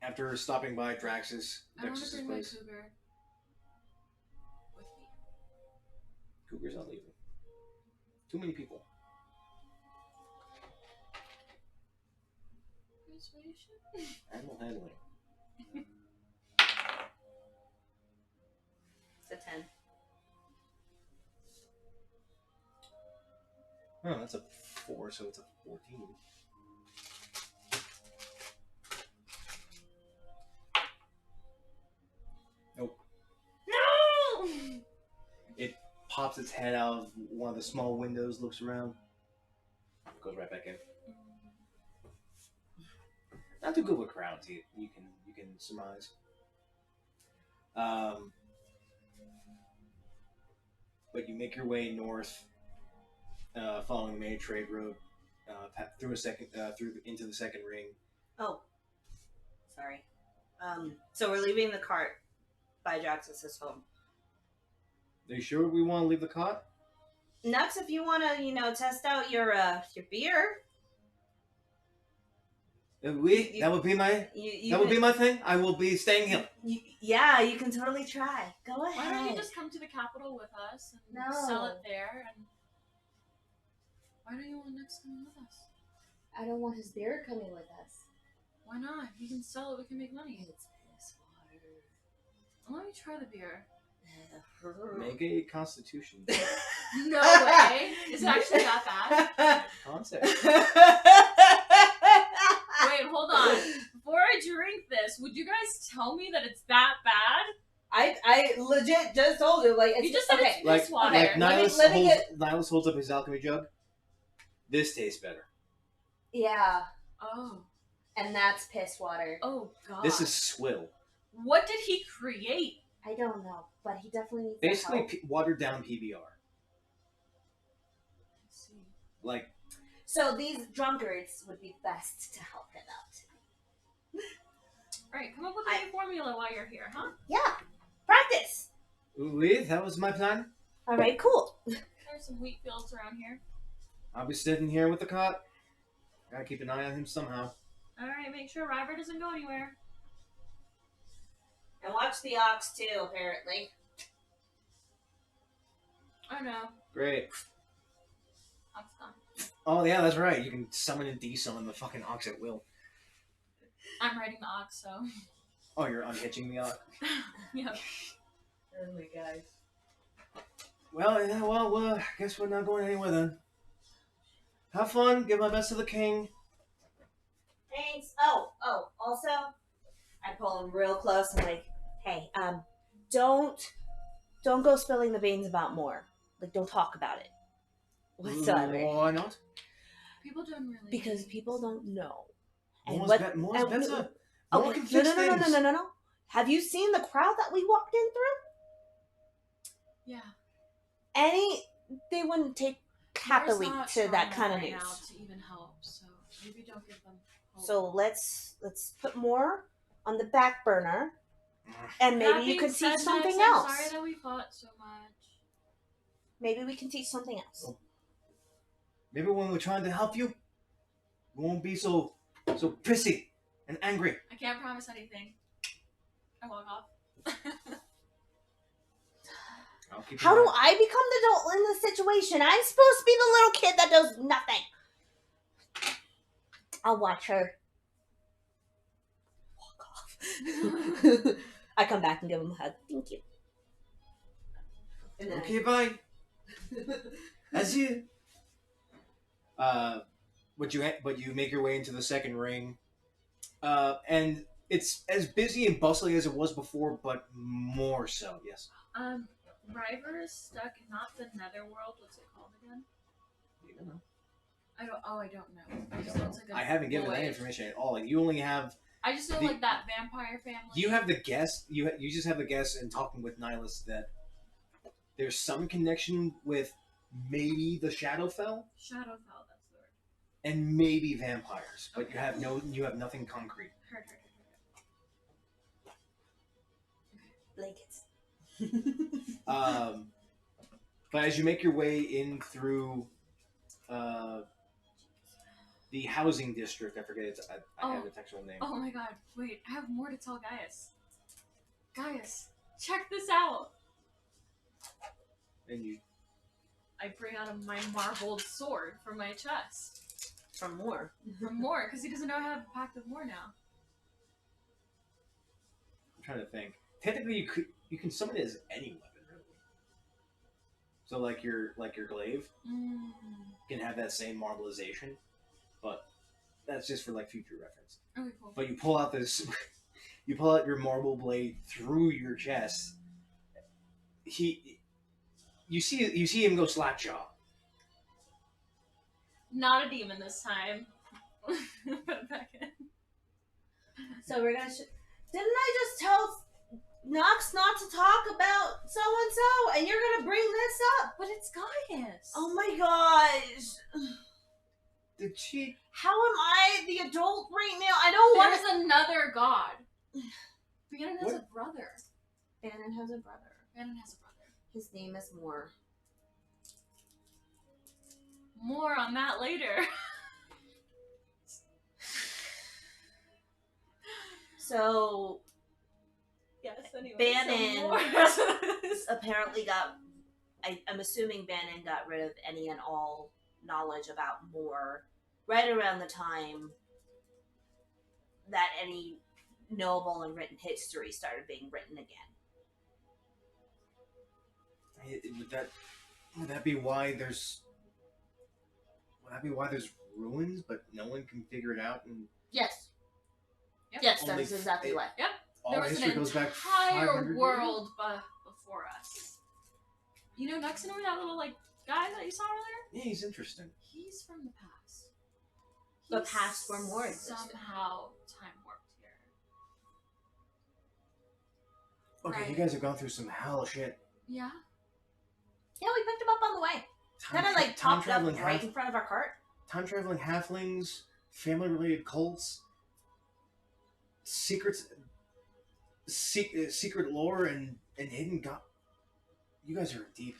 after stopping by Draxus' I want to bring my place, cougar with me. Cougar's not leaving. Too many people. Persuasion? Animal handling. It's a 10. Oh, that's a 4, so it's a 14. Nope. No! It pops its head out of one of the small windows, looks around, goes right back in. Not too good with crowds, you can surmise. But you make your way north, following the main trade road, through into the second ring. Oh, sorry. So we're leaving the cart by Jaxus's home. Are you sure we want to leave the cot? Nux, if you want to, test out your beer. That would be my would be my thing. I will be staying here. Yeah, you can totally try. Go ahead. Why don't you just come to the capital with us and sell it there? And why don't you want Nux coming with us? I don't want his beer coming with us. Why not? You can sell it. We can make money. It's piss water. Let me try the beer. Make a constitution No way. Is it actually that bad? concept. Wait, hold on. Before I drink this, would you guys tell me that it's that bad? I legit just told you, like, You just said it's Like piss water. Nihilus holds up his alchemy jug. This tastes better. Yeah, Oh. and that's piss water. Oh, God. This is swill. What did he create? I don't know, but he definitely needs Basically, help. watered down PBR. Let's see. Like, So these drunkards would be best to help him out. Alright, come up with a new formula while you're here, huh? Yeah, practice. that was my plan. All right, cool. There's some wheat fields around here. I'll be sitting here with the cot. Gotta keep an eye on him somehow. Alright, make sure Ryver doesn't go anywhere. And watch the ox too, apparently. Oh no. Great. Ox gone. Oh yeah, that's right. You can summon and desummon the fucking ox at will. I'm riding the ox, so. Oh, you're unhitching the ox. Yep. Oh my god. Well, yeah, I guess we're not going anywhere then. Have fun. Give my best to the king. Thanks. Oh, also, I pull him real close and like, hey, don't go spilling the beans about more. Like, don't talk about it whatsoever. Why not? People don't really. Because people don't know. And More's what? better. and- More okay, can fix things. no. Have you seen the crowd that we walked in through? Yeah. They wouldn't take happily They're not to that strong kind of right news. now to even help, so maybe don't give them hope. So let's put more on the back burner, and That maybe you being could said, teach something Max, else. I'm sorry that we fought so much. Maybe we can teach something else. Maybe when we're trying to help you, we won't be so pissy and angry. I can't promise anything. I walk off. I'll keep How an do eye- I become the adult in this situation? I'm supposed to be the little kid that does nothing. I'll watch her walk off. I come back and give him a hug. Thank you. And then Okay, bye. As you. But you make your way into the second ring, and it's as busy and bustling as it was before, but more so. Yes. Ryver is stuck in not the netherworld. What's it called again? You don't know. I don't know. It just I don't looks like a I haven't given that void. information at all. You only have. I just know like that vampire family. You have the guess. You just have the guess in talking with Nihilus that there's some connection with maybe the Shadowfell Shadowfell, that's the word. and maybe vampires, but you have nothing concrete. Heard. blankets. But as you make your way in through the housing district, I forget I have its actual name. Oh my god, wait, I have more to tell Gaius. Gaius, check this out! And you I bring out my marbled sword from my chest. From more. From Moore, because he doesn't know how to pact with Moore now. I'm trying to think. Technically, you can summon it as any weapon, really. So like your glaive can have that same marbleization, but that's just for like future reference. Okay, cool. But you pull out this, you pull out your marble blade through your chest. You see him go slackjaw. Not a demon this time. Put it back in. So we're gonna. Didn't I just tell Nox not to talk about so and so, and you're gonna bring this up? But it's Gaius. Oh my gosh! Did she? How am I the adult right now? I don't want There's another god. Bannon has a brother. Bannon has a brother. Bannon has a brother. His name is Moore. More on that later. So Yes, anyway. Bannon apparently got. I'm assuming Bannon got rid of any and all knowledge about Moore right around the time that any knowable and written history started being written again. Would that be why there's? Would that be why there's ruins, but no one can figure it out? And Yes. Yep. Yes, Only that's exactly why. Yep. all There was history an goes back entire 500 years? world before us. You know Nuxinor, that little guy that you saw earlier? Yeah, he's interesting. He's from the past. The He's past where Moore existed. somehow time warped here. Okay, Right. you guys have gone through some hell shit. Yeah. Yeah, we picked him up on the way. Kind of like popped up right in front of our cart. Time traveling halflings, family related cults, secret lore, and hidden god. You guys are deep.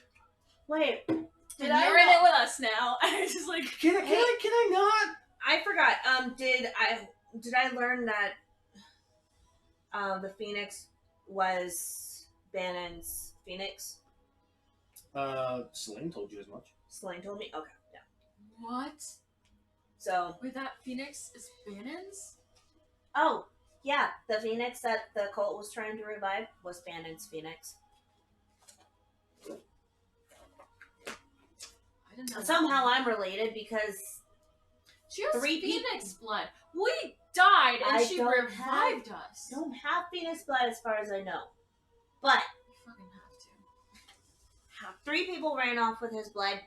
Wait, You're in it with us now. I just Can I not? I forgot. Did I learn that the Phoenix was Bannon's Phoenix? Selene told you as much. Selene told me. Okay, yeah. What? So, Wait, that Phoenix is Bannon's? oh yeah, the Phoenix that the cult was trying to revive was Bannon's Phoenix. I didn't know. Somehow I'm related because She has 3 Phoenix blood. We died and I she don't revived us. I don't have Phoenix blood as far as I know, but You fucking have to. 3 people ran off with his blood.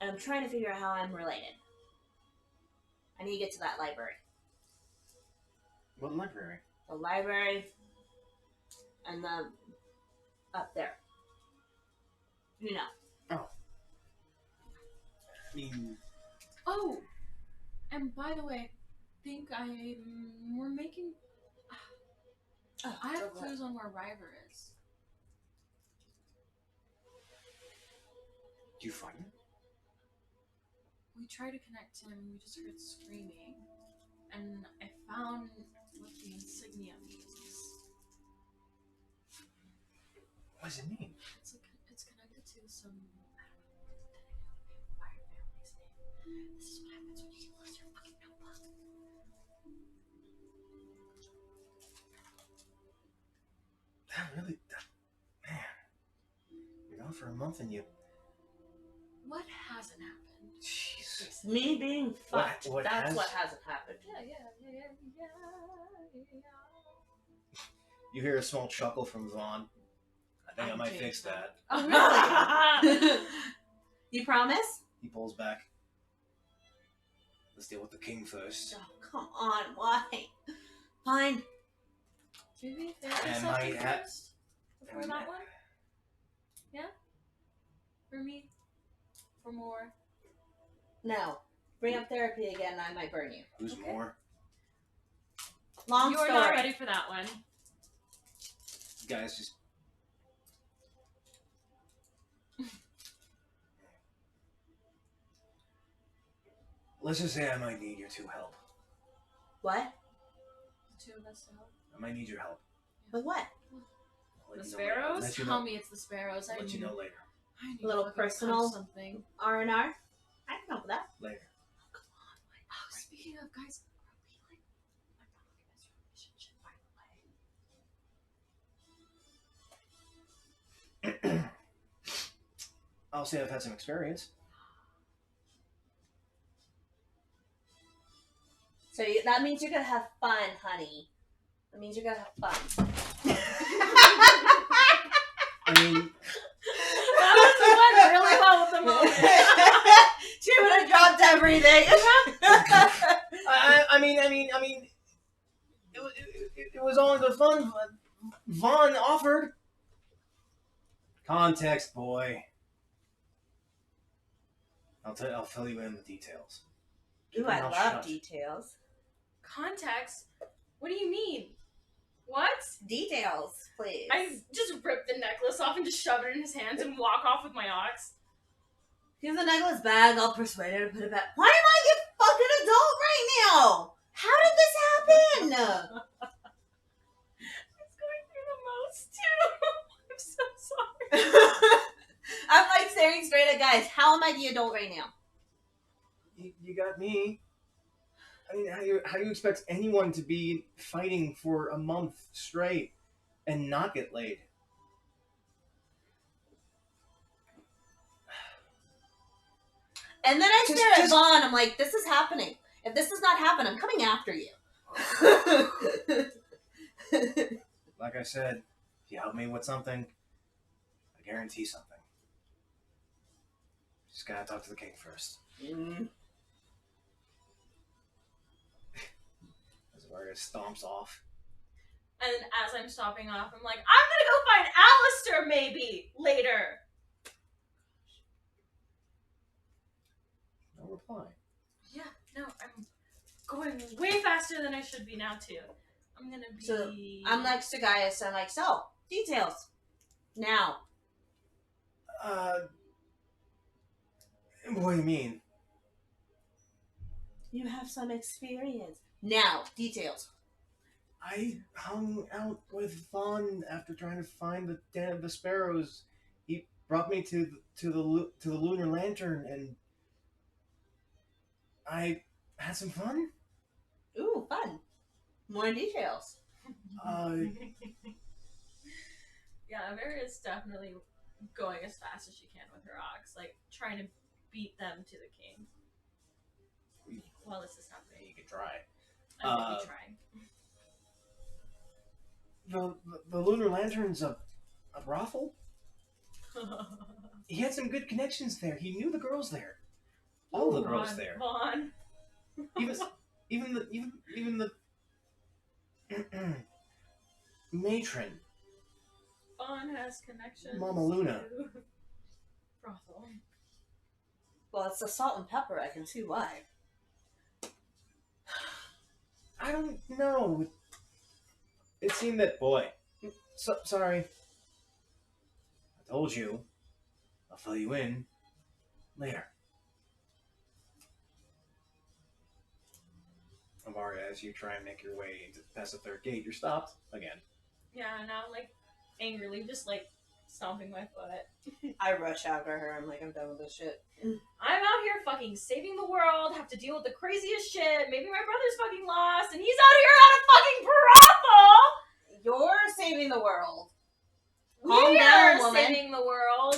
And I'm trying to figure out how I'm related. I need to get to that library. What library? The library and the up there. You know. I mean, Oh, and by the way, we're making. I have clues on where River is. do you find him? We tried to connect him. We just heard screaming, and I found what the insignia means. What does it mean? It's connected to some. I don't know. Fire family's name. This is what happens when you lose your fucking notebook. Man, you're gone for a month and you. What hasn't happened? Jeez. Me being fucked. What That's has? what hasn't happened. Yeah. You hear a small chuckle from Vaughn. I think I might changed fix that. Oh, really? You promise? He pulls back. Let's deal with the king first. Oh, come on. Why? Fine. Maybe And therapy my session hat- first? Before that one? Yeah? For me? For more? No. Bring up therapy again and I might burn you. Who's Okay. more? Long You're story. not ready for that one. Guys, just. Let's just say I might need your two help. What? The two of us to help. I might need your help. With what? The sparrows? Let you Tell know. me it's the sparrows. I'll let you know later. I need A little to fucking personal punch something. R&R. I can help with that. Later. Oh, speaking of guys, are we like a monogamous relationship, by the way? I'll say I've had some experience. So that means you're gonna have fun, honey. That means you're gonna have fun. I mean, That was really well with the moment. She would have dropped everything. I mean, it was all in good fun. Vaughn offered. Context, boy. I'll fill you in the details. Ooh, Keep your I mouth love shut. details. Context? What do you mean? What? Details, please. I just rip the necklace off and just shove it in his hands and walk off with my ox. Here's the necklace bag. I'll persuade her to put it back. Why am I a fucking adult right now? How did this happen? He's going through the most too. I'm so sorry. I'm like staring straight at guys. How am I the adult right now? You got me. I mean, how do you expect anyone to be fighting for a month straight and not get laid? And then I Just- stare at just- Vaughn. I'm like, this is happening. If this does not happen, I'm coming after you. Like I said, if you help me with something, I guarantee something. Just gotta talk to the king first. As Vargas stomps off. And then as I'm stopping off, I'm like, I'm gonna go find Alistair maybe later. No reply. Yeah, no, I'm going way faster than I should be now too. I'm gonna be. So, I'm next to Gaius. I'm like, so, details. Now. What do you mean? You have some experience. Now, details. I hung out with Vaughn after trying to find the den of the sparrows. He brought me to the lunar lantern, and I had some fun. Ooh, fun. More details. Yeah, Vera is definitely going as fast as she can with her ox, like trying to beat them to the king. While this is happening, You could try. I'm gonna be trying. The lunar lantern's a brothel. He had some good connections there. He knew the girls there. All the girls Vaughn, there. Vaughn. Even the matron. Vaughn has connections. Mama Luna. to brothel. Well, it's the salt and pepper. I can see why. I don't know. It seemed that sorry. I told you. I'll fill you in later. Amari, as you try and make your way into past the third gate, you're stopped again. Yeah, now I'm like angrily just like stomping my foot. I rush after her. I'm like, I'm done with this shit. I'm out here fucking saving the world, have to deal with the craziest shit. Maybe my brother's fucking lost, and he's out here at a fucking brothel! You're saving the world. Calm We're down, woman. saving the world.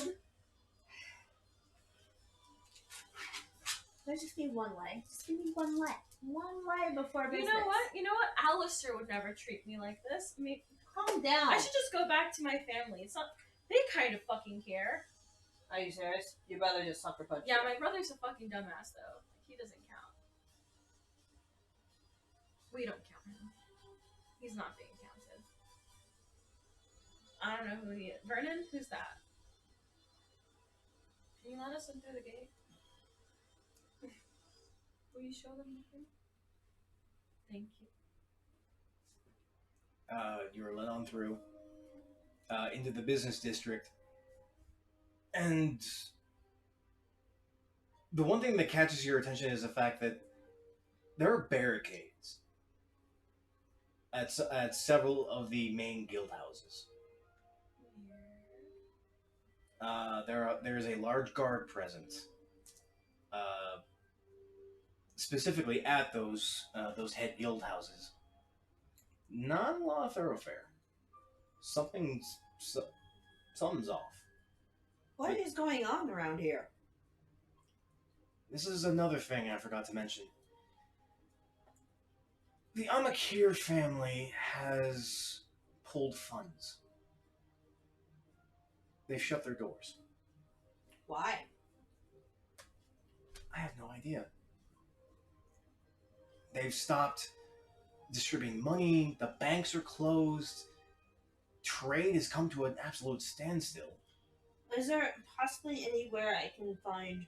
I just need one leg. Just give me one leg. One leg before business. You know what? Alistair would never treat me like this. I mean, Calm down. I should just go back to my family. It's not. They kind of fucking care. Are you serious? Your brother just sucker punched Yeah, you. my brother's a fucking dumbass though. He doesn't count. We don't count him. He's not being counted. I don't know who he is. Vernon? Who's that? Can you let us in through the gate? Will you show them the thing? Thank you. You were led on through into the business district, and the one thing that catches your attention is the fact that there are barricades at several of the main guild houses. There is a large guard present, uh, specifically at those head guild houses. Non-law thoroughfare. Something's something's off. What is going on around here? This is another thing I forgot to mention. The Amakir family has pulled funds. They've shut their doors. Why? I have no idea. They've stopped distributing money, the banks are closed, trade has come to an absolute standstill. Is there possibly anywhere I can find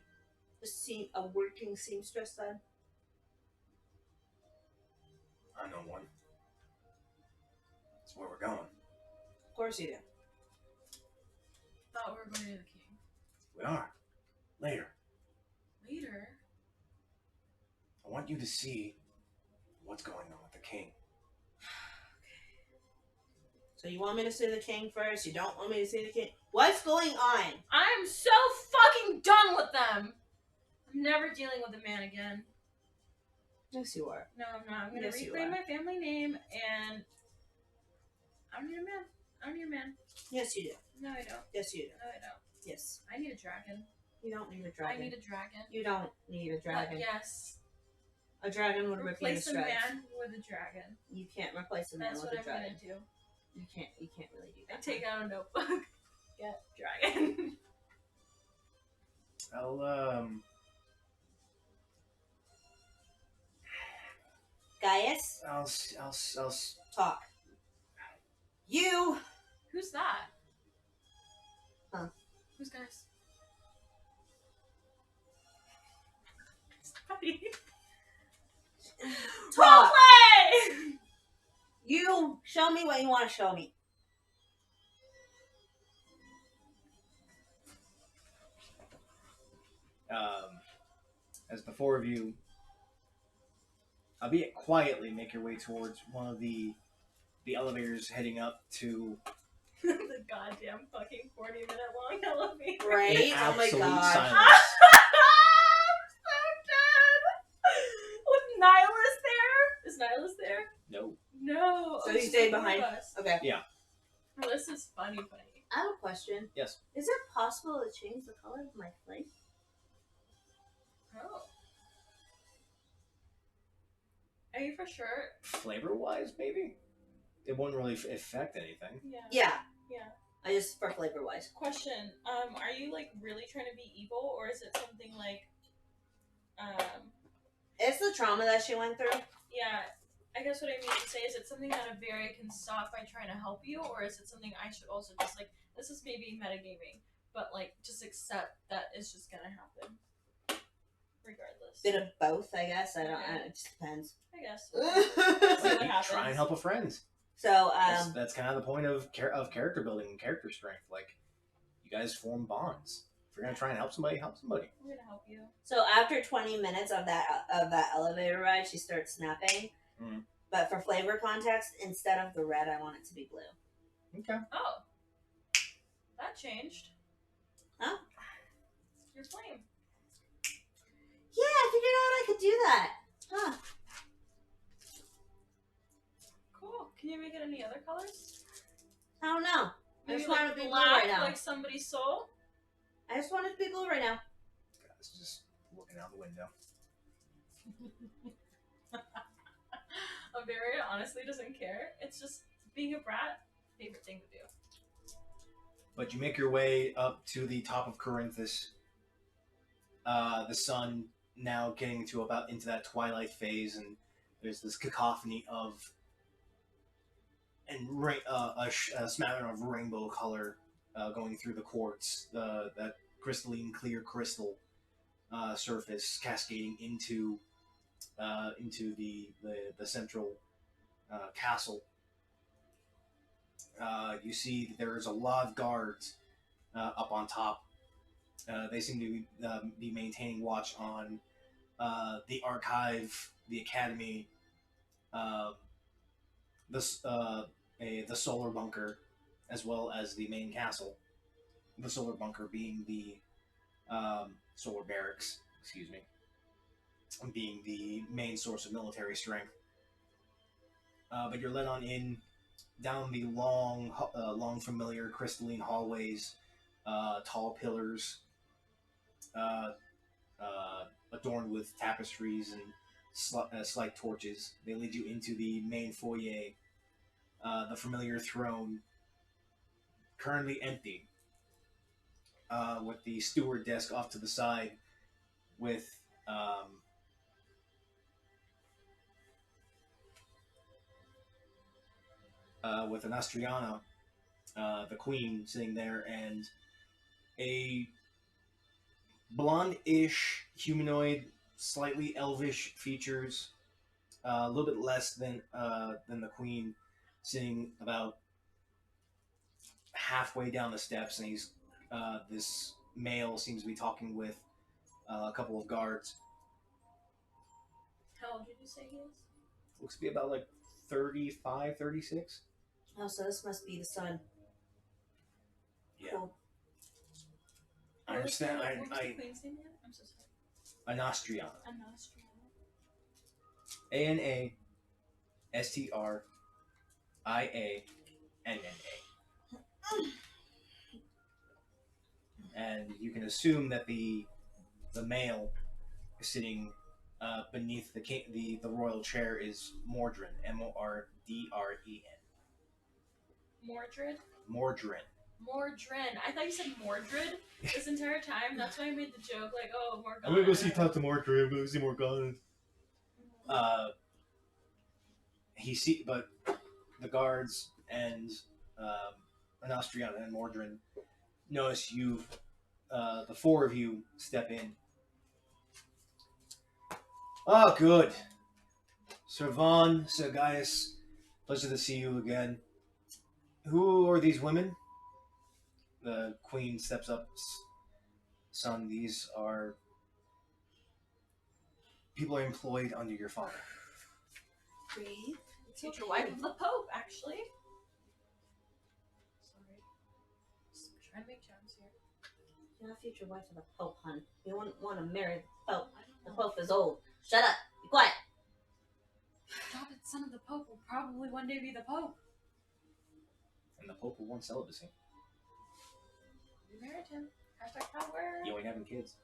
a working seamstress then? I know one. That's where we're going. Of course you do. Thought we were going to the king. We are. Later. Later? I want you to see what's going on with the king. So you want me to see the king first? You don't want me to see the king? What's going on? I'm so fucking done with them! I'm never dealing with a man again. Yes, you are. No, I'm not. I'm gonna Yes, you reclaim are. my family name and I don't need a man. I don't need a man. Yes, you do. No, I don't. Yes, you do. No, I don't. Yes. I need a dragon. You don't need a dragon. I need a dragon. You don't need a dragon. Yes. A dragon would rip you to Replace a shreds. man with a dragon. You can't replace a man That's with what a I'm dragon. gonna do. You can't really do I that. take out a notebook. Get dragon. I'll Gaius, I'll talk. You. Who's that? Huh? Who's guys? Buddy. Talk. Roleplay! You show me what you want to show me. As the four of you, albeit quietly, make your way towards one of the elevators heading up to The goddamn fucking 40-minute long elevator. Right? in Oh my absolute god. silence. I'm so dead! With Nihilus there? Is Nihilus there? No. No. So Oh, you it's stayed the four of behind? us. Okay. Oh, this is funny. I have a question. Yes. Is it possible to change the color of my flame? Oh. Are you for sure? Flavor-wise, maybe? It won't really affect anything. Yeah. Yeah. Yeah. I just for flavor wise. Question. Are you like really trying to be evil, or is it something like, It's the trauma that she went through. yeah, I guess what I mean to say is it something that a Very can stop by trying to help you, or is it something I should also just like, this is maybe metagaming, but like just accept that it's just gonna happen, regardless. Bit of both, I guess. I don't. Okay. It just depends. I guess. See what happens. Try and help a friend. So, That's kind of the point of character building and character strength. Like, you guys form bonds. If you're gonna try and help somebody, help somebody. I'm gonna help you. so after 20 minutes of that elevator ride, she starts snapping. Mm. But for flavor context, instead of the red, I want it to be blue. Okay. Oh, that changed. Huh? Your flame. Yeah, I figured out I could do that. Huh? Cool. Can you make it any other colors? I don't know. I Maybe just want it like to be blue black, right now. like somebody's soul. I just want it to be blue right now. Guys, just looking out the window. A Very honestly doesn't care. It's just being a brat. Favorite thing to do. But you make your way up to the top of Corinthus. The sun now getting to about into that twilight phase, and there's this cacophony of and a smattering of rainbow color going through the quartz, that crystalline clear crystal surface cascading into the central castle. You see that there is a lot of guards up on top. They seem to be maintaining watch on the archive, the academy, the solar bunker, as well as the main castle. the solar bunker being the solar barracks, excuse me, being the main source of military strength. But you're led on in down the long familiar crystalline hallways, tall pillars, uh, adorned with tapestries and slight torches. They lead you into the main foyer, the familiar throne, currently empty, with the steward desk off to the side, with an Astriana, the queen, sitting there, and a blonde-ish humanoid, slightly elvish features, a little bit less than the queen, sitting about halfway down the steps, and he's this male seems to be talking with a couple of guards. How old did you say he is? Looks to be about like 35, 36. Oh, so this must be the son. Yeah. Cool. I understand. What was the I queen's name again? I'm so sorry. Anastriana. Anastriana. Anastriana. And you can assume that the male sitting beneath the royal chair is Mordrin. Mordren. Mordred? Mordrin. Mordrin. I thought you said Mordred this entire time. That's why I made the joke, like, oh, Morgana. I'm gonna go talk to Mordrin. I'm gonna go see Morgana. But the guards and Anastriana and Mordrin notice you. The four of you step in. Oh, good. Sir Vaughn, Sir Gaius, pleasure to see you again. Who are these women? The queen steps up. Son, these are people employed under your father. Breathe. Future wife of the Pope, actually. Sorry. Just trying to make jokes here. You're not future wife of the Pope, hon. You wouldn't want to marry the Pope. The Pope is old. Shut up. Be quiet. Adopted son of the Pope will probably one day be the Pope. And the Pope will want celibacy. You married him. Hashtag power. You ain't having kids.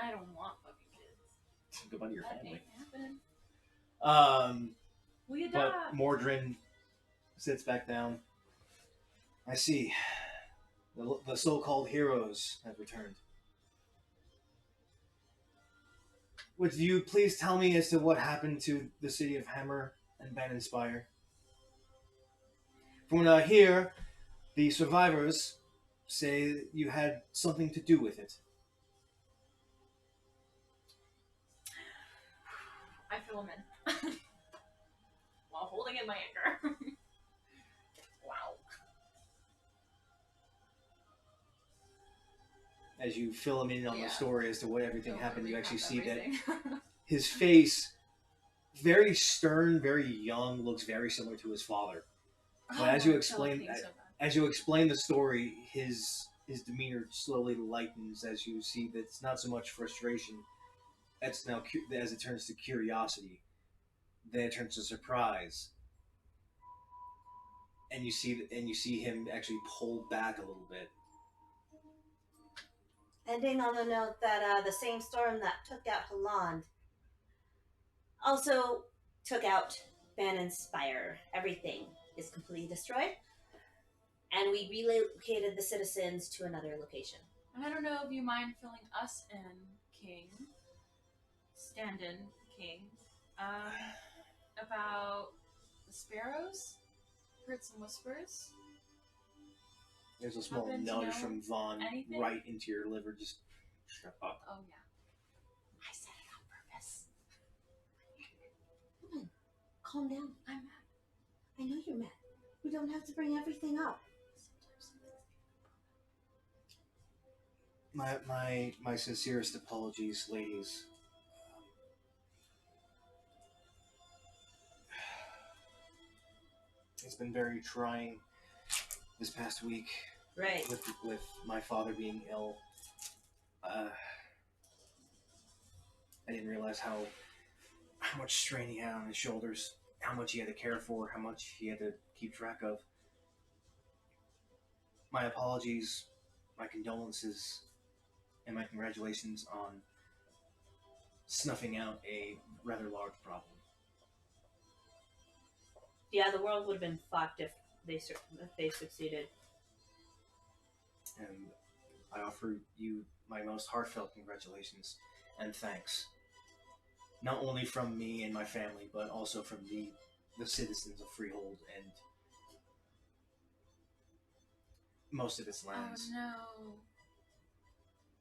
I don't want fucking kids. Goodbye to your That family. ain't happening. We But adopt. Mordrin sits back down. I see. The so-called heroes have returned. Would you please tell me as to what happened to the city of Hammer and Banninspire? From what I hear, the survivors say you had something to do with it. I fill him in. While holding in my anger. Wow. As you fill him in on the story as to what everything Don't happened, you recap actually see that everything. his face, very stern, very young, looks very similar to his father. But as you explain, the story, his demeanor slowly lightens as you see that it's not so much frustration. That's now as it turns to curiosity. Then it turns to surprise, and you see him actually pull back a little bit. Ending on the note that the same storm that took out Holland also took out Banninspire. Everything is completely destroyed, and we relocated the citizens to another location. And I don't know if you mind filling us in, King. Stand-in, King. About the sparrows? Heard some whispers. There's a small Happen to nudge know from Vaughn anything? right into your liver. Just shut up. Oh, yeah. I said it on purpose. Woman, calm down. I'm mad. I know you're mad. We don't have to bring everything up. My sincerest apologies, ladies. It's been very trying this past week. Right. With my father being ill, I didn't realize how much strain he had on his shoulders, how much he had to care for, how much he had to keep track of. My apologies, my condolences, and my congratulations on snuffing out a rather large problem. Yeah, the world would have been fucked if they succeeded. And I offer you my most heartfelt congratulations and thanks. Not only from me and my family, but also from the citizens of Freehold and most of its lands. Oh no.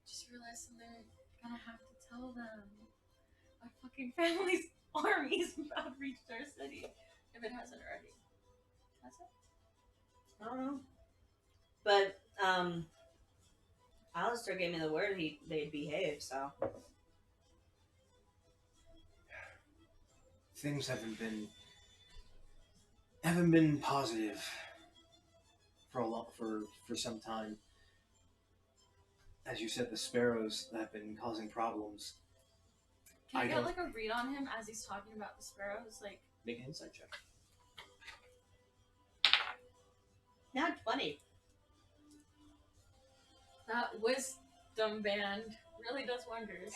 Just realized that they're gonna have to tell them our fucking family's army's about to reach our city. If it hasn't already. Has it? I don't know. But, Alistair gave me the word they'd behave, so. Things haven't been positive for some time. As you said, the sparrows have been causing problems. Can I I get don't- like a read on him as he's talking about the sparrows? Like, Make an insight check. Now 20. that wisdom band really does wonders.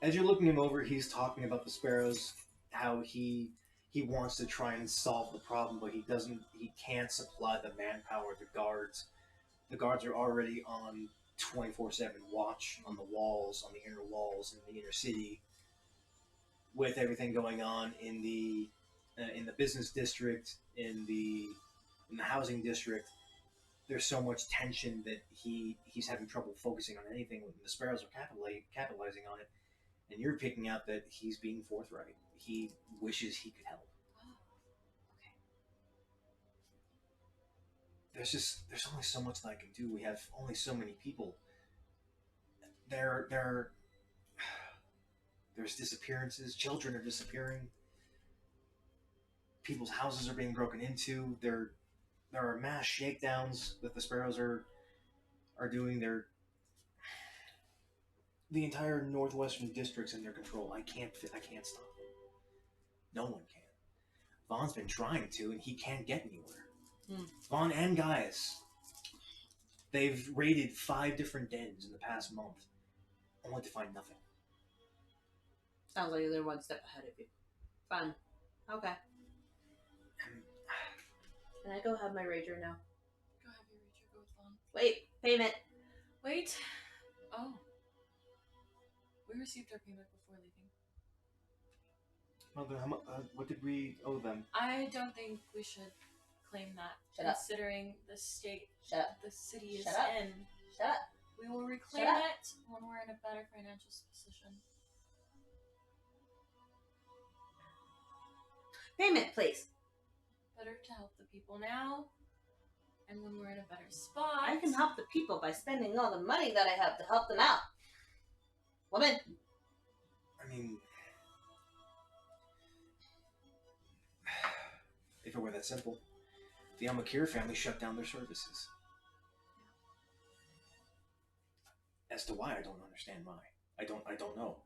As you're looking him over, he's talking about the sparrows, how he wants to try and solve the problem, but he can't supply the manpower, the guards. The guards are already on 24/7 watch on the walls, on the inner walls in the inner city, with everything going on in the business district, in the housing district. There's so much tension that he's having trouble focusing on anything when the sparrows are capitalizing on it. And you're picking out that he's being forthright. He wishes he could help. Oh, okay. There's only so much that I can do. We have only so many people. There's disappearances. Children are disappearing. People's houses are being broken into. There are mass shakedowns that the sparrows are doing. The entire northwestern district's in their control. I can't stop them. No one can. Vaughn's been trying to, and he can't get anywhere. Vaughn and Gaius. They've raided 5 different dens in the past month, only to find nothing. Sounds like they're one step ahead of you. Fun. Okay. Can I go have my rager now? Go have your ranger go with Vaughn. Wait, payment. Wait. Oh. We received our payment before leaving. Mother, what did we owe them? I don't think we should claim that. Shut up. Considering the state Shut up. the city is Shut up. in. Shut up. We will reclaim Shut up. it when we're in a better financial position. Payment, please. Better to help the people now, and when we're in a better spot. I can help the people by spending all the money that I have to help them out. Woman. I mean, if it were that simple, the Amakir family shut down their services. As to why, I don't understand why. I don't know.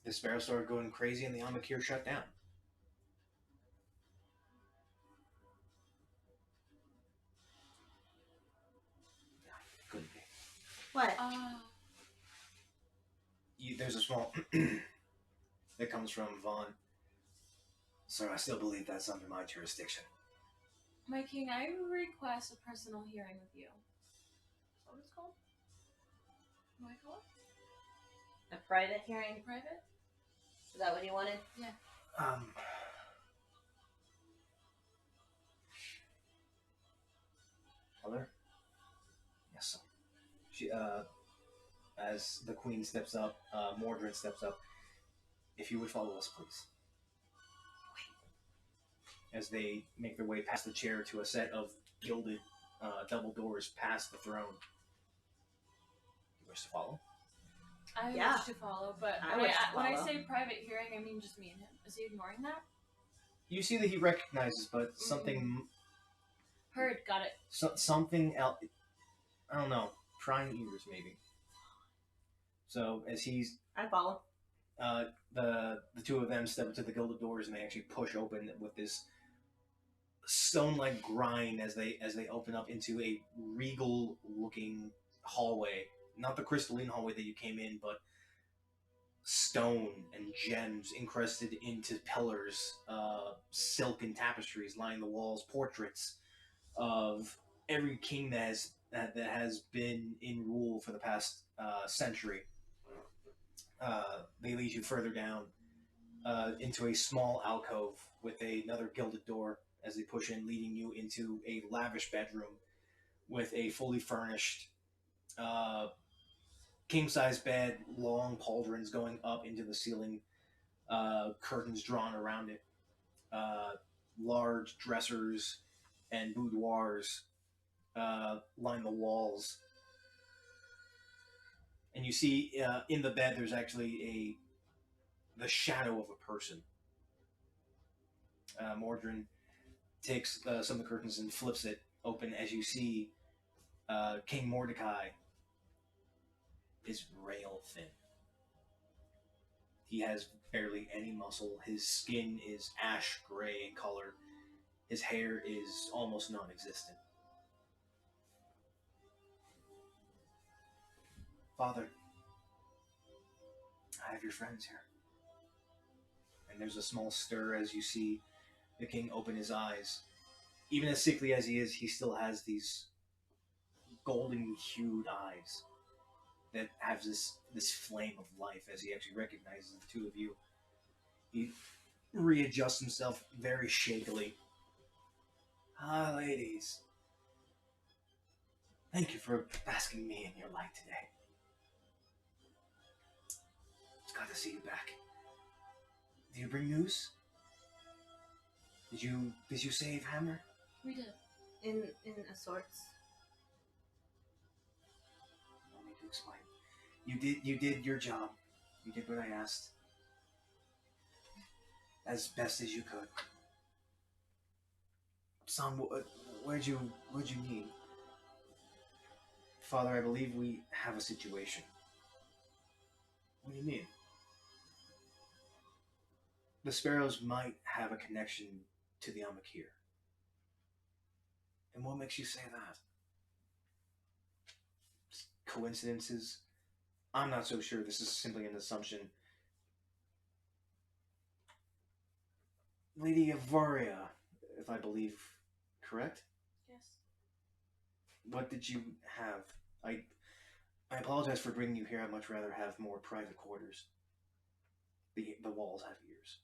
The sparrow started going crazy and the Amakir shut down. No, couldn't be. What? There's a small that comes from Vaughn. So I still believe that's under my jurisdiction. My king, I request a personal hearing with you. Is that what it's called? What do I call it? A private hearing? Private? Is that what you wanted? Yeah. Mother? Yes, son. She, as the queen steps up, Mordred steps up. If you would follow us, please. As they make their way past the chair to a set of gilded double doors past the throne. You wish to follow? I Yeah. wish to follow, but I when wish to when I follow. say private hearing, I mean just me and him. Is he ignoring that? You see that he recognizes, but something... Heard, got it. Something else... I don't know. Prying ears, maybe. So, as he's... I follow. The two of them step into the gilded doors, and they actually push open with this stone-like grind as they open up into a regal-looking hallway. Not the crystalline hallway that you came in, but stone and gems encrusted into pillars, silk and tapestries lining the walls, portraits of every king that has been in rule for the past century. They lead you further down into a small alcove with another gilded door as they push in, leading you into a lavish bedroom with a fully furnished king-size bed, long pauldrons going up into the ceiling, curtains drawn around it, large dressers and boudoirs line the walls. And you see in the bed there's actually the shadow of a person. Mordrin takes some of the curtains and flips it open as you see King Mordecai is rail thin. He has barely any muscle. His skin is ash gray in color. His hair is almost non-existent. Father, I have your friends here. And there's a small stir as you see the king open his eyes. Even as sickly as he is, he still has these golden hued eyes that have this flame of life as he actually recognizes the two of you. He readjusts himself very shakily. Ah, ladies. Thank you for basking me in your light today. It's good to see you back. Did you bring news? Did you save Hammer? We did. In a sorts. No need to explain. You did your job. You did what I asked. As best as you could. Son, where'd you need? Father, I believe we have a situation. What do you mean? The Sparrows might have a connection to the Amakir. And what makes you say that? Coincidences? I'm not so sure. This is simply an assumption. Lady Avaria, if I believe correct? Yes. What did you have? I apologize for bringing you here. I'd much rather have more private quarters. The walls have ears.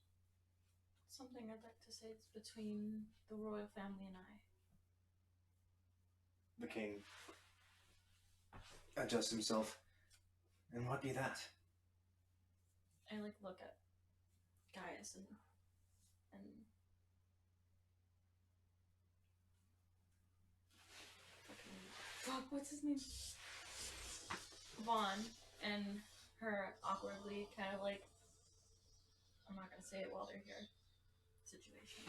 Something I'd like to say it's between the royal family and I. The king adjusts himself. And what be that? I look at Gaius and fuck, what's his name? Vaughn, and her awkwardly kind of I'm not gonna say it while they're here. Situation.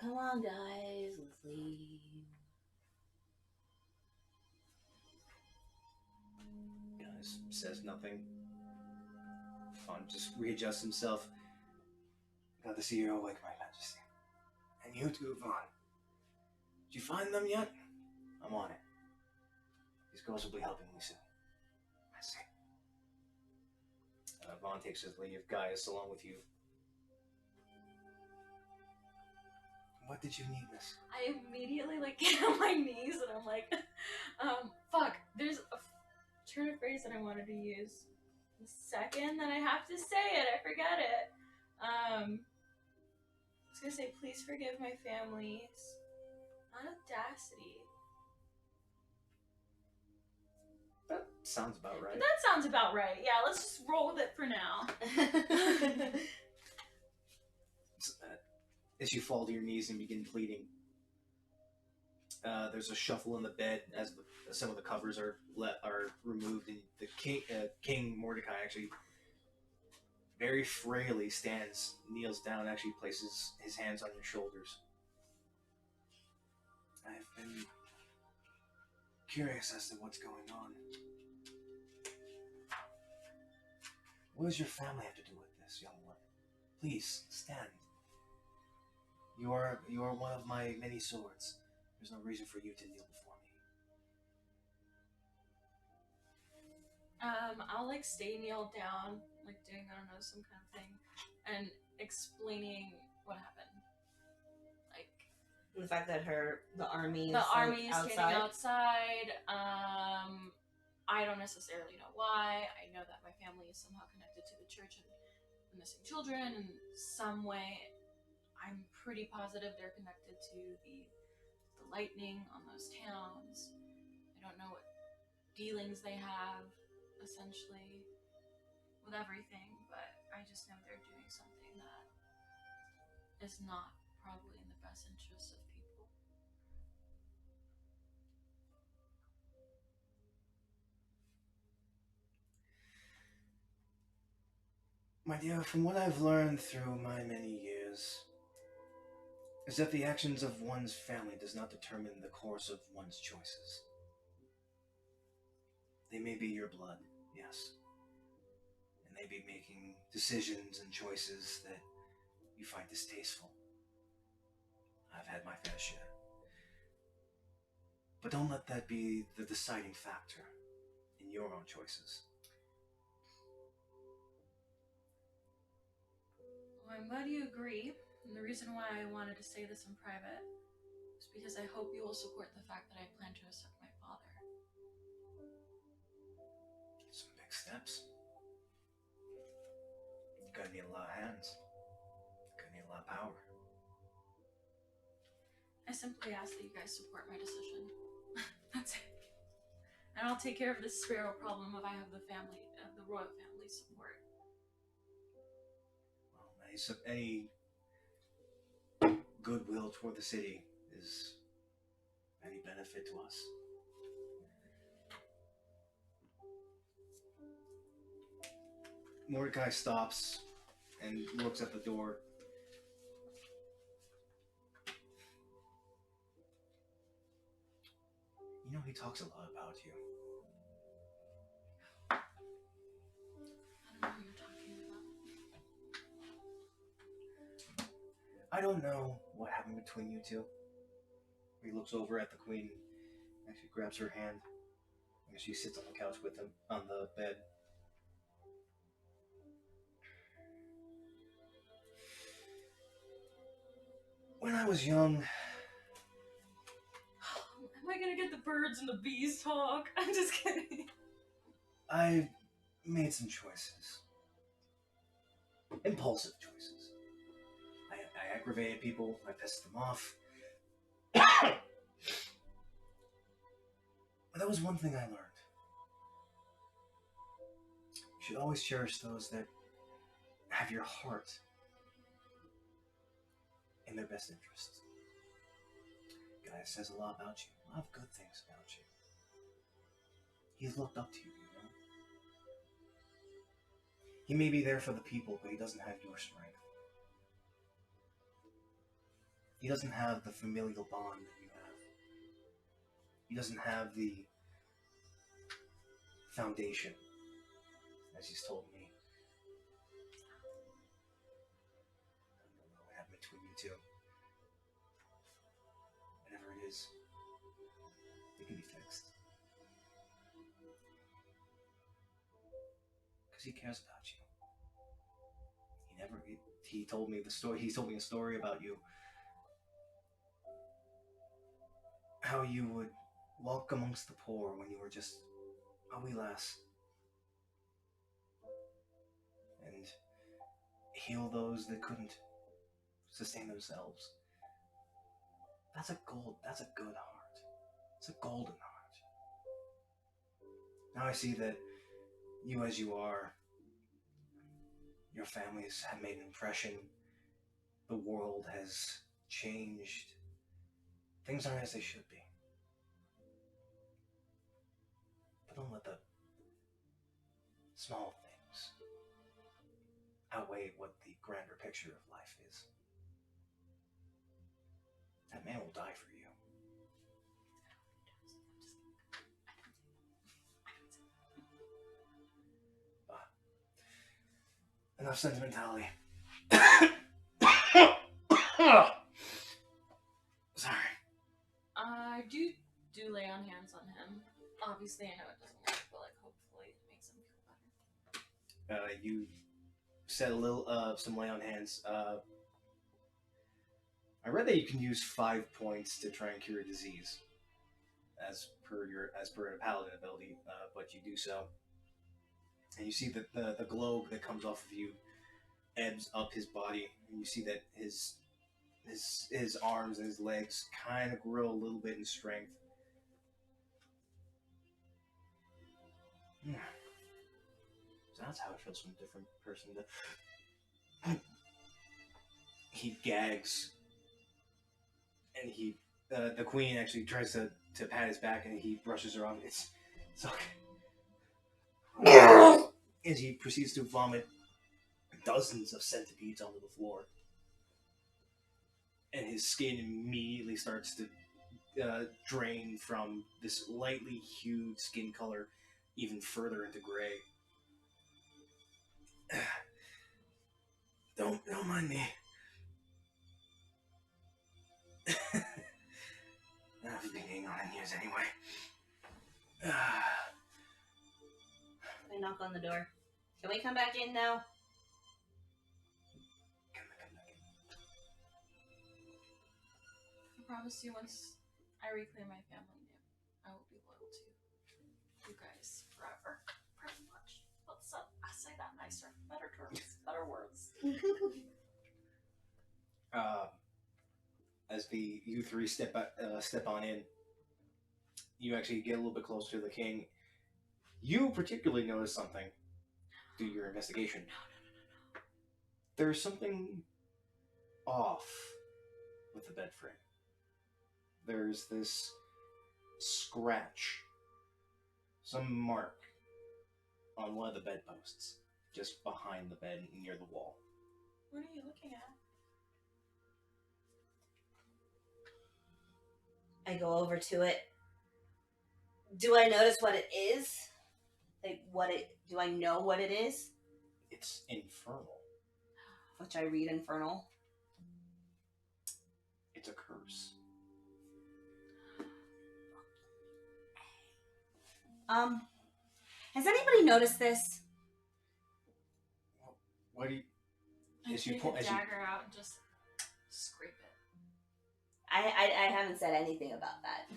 Come on, guys, let's leave. Guys says nothing. Vaughn just readjusts himself. Got the CEO awake, my majesty. And you too, Vaughn. Did you find them yet? I'm on it. These girls will be helping me soon. I see. Vaughn takes his leave, Gaius along with you. What did you need, miss? I immediately get on my knees and I'm like, fuck, there's a turn of phrase that I wanted to use. The second that I have to say it, I forget it. I was gonna say, please forgive my family's not audacity. That sounds about right. That sounds about right. Yeah, let's just roll with it for now. As you fall to your knees and begin pleading, There's a shuffle in the bed as some of the covers are removed, and the King Mordecai actually very frailly kneels down, actually places his hands on your shoulders. I've been curious as to what's going on. What does your family have to do with this, young one? Please, stand. You are one of my many swords. There's no reason for you to kneel before me. I'll like stay kneeled down, like doing, I don't know, some kind of thing, and explaining what happened. Like the fact that the army is outside. standing outside. I don't necessarily know why. I know that my family is somehow connected to the church and the missing children in some way. I'm pretty positive they're connected to the lightning on those towns. I don't know what dealings they have, essentially, with everything, but I just know they're doing something that is not probably in the best interest of people. My dear, from what I've learned through my many years, is that the actions of one's family does not determine the course of one's choices. They may be your blood, yes, and they be making decisions and choices that you find distasteful. I've had my fair share. But don't let that be the deciding factor in your own choices. Well, I'm glad you agree, and the reason why I wanted to say this in private is because I hope you will support the fact that I plan to accept my father. Some big steps. You're gonna need a lot of hands. You're gonna need a lot of power. I simply ask that you guys support my decision. That's it. And I'll take care of this sparrow problem if I have the royal family support. Well, any goodwill toward the city is any benefit to us. Mordecai stops and looks at the door. You know, he talks a lot about you. I don't know who you're talking about. I don't know what happened between you two. He looks over at the queen and she grabs her hand and she sits on the couch with him on the bed. When I was young, Am I gonna get the birds and the bees talk? I'm just kidding. I made some choices. Impulsive choices. I aggravated people, I pissed them off. But that was one thing I learned. You should always cherish those that have your heart in their best interest. Guy says a lot about you, a lot of good things about you. He's looked up to you, you know? He may be there for the people, but he doesn't have your strength. He doesn't have the familial bond that you have. He doesn't have the foundation, as he's told me. I don't know what happened between you two. Whatever it is, it can be fixed. Because he cares about you. He told me the story. He told me a story about you. How you would walk amongst the poor when you were just a wee lass. And heal those that couldn't sustain themselves. That's a good heart. It's a golden heart. Now I see that you as you are, your families have made an impression. The world has changed. Things aren't as they should be. Don't let the small things outweigh what the grander picture of life is. That man will die for you. Enough sentimentality. Sorry. I do lay on hands on him. Obviously, I know it doesn't work, but like hopefully it makes him feel better. You said a little some lay on hands. I read that you can use 5 points to try and cure a disease, as per a paladin ability, but you do so, and you see that the globe that comes off of you ebbs up his body, and you see that his arms and his legs kind of grow a little bit in strength. So that's how it feels from a different person. He gags, and the queen actually tries to pat his back, and he brushes her off. It's okay. As he proceeds to vomit dozens of centipedes onto the floor, and his skin immediately starts to drain from this lightly hued skin color even further into gray. Don't mind me. I've been hanging on in years anyway. I knock on the door. Can we come back in now? I promise you, once I reclaim my family name, I will be loyal to you guys forever. Pretty much. Let's I say that nicer, better terms, better words. As you three step on in, you actually get a little bit closer to the king. You particularly notice something through your investigation. No. There's something off with the bed frame. There's this scratch, some mark on one of the bedposts, just behind the bed near the wall. What are you looking at? I go over to it. Do I notice what it is? Do I know what it is? It's infernal. Which I read infernal. It's a curse. Has anybody noticed this? What do you... I take a dagger out and just scrape it. I haven't said anything about that,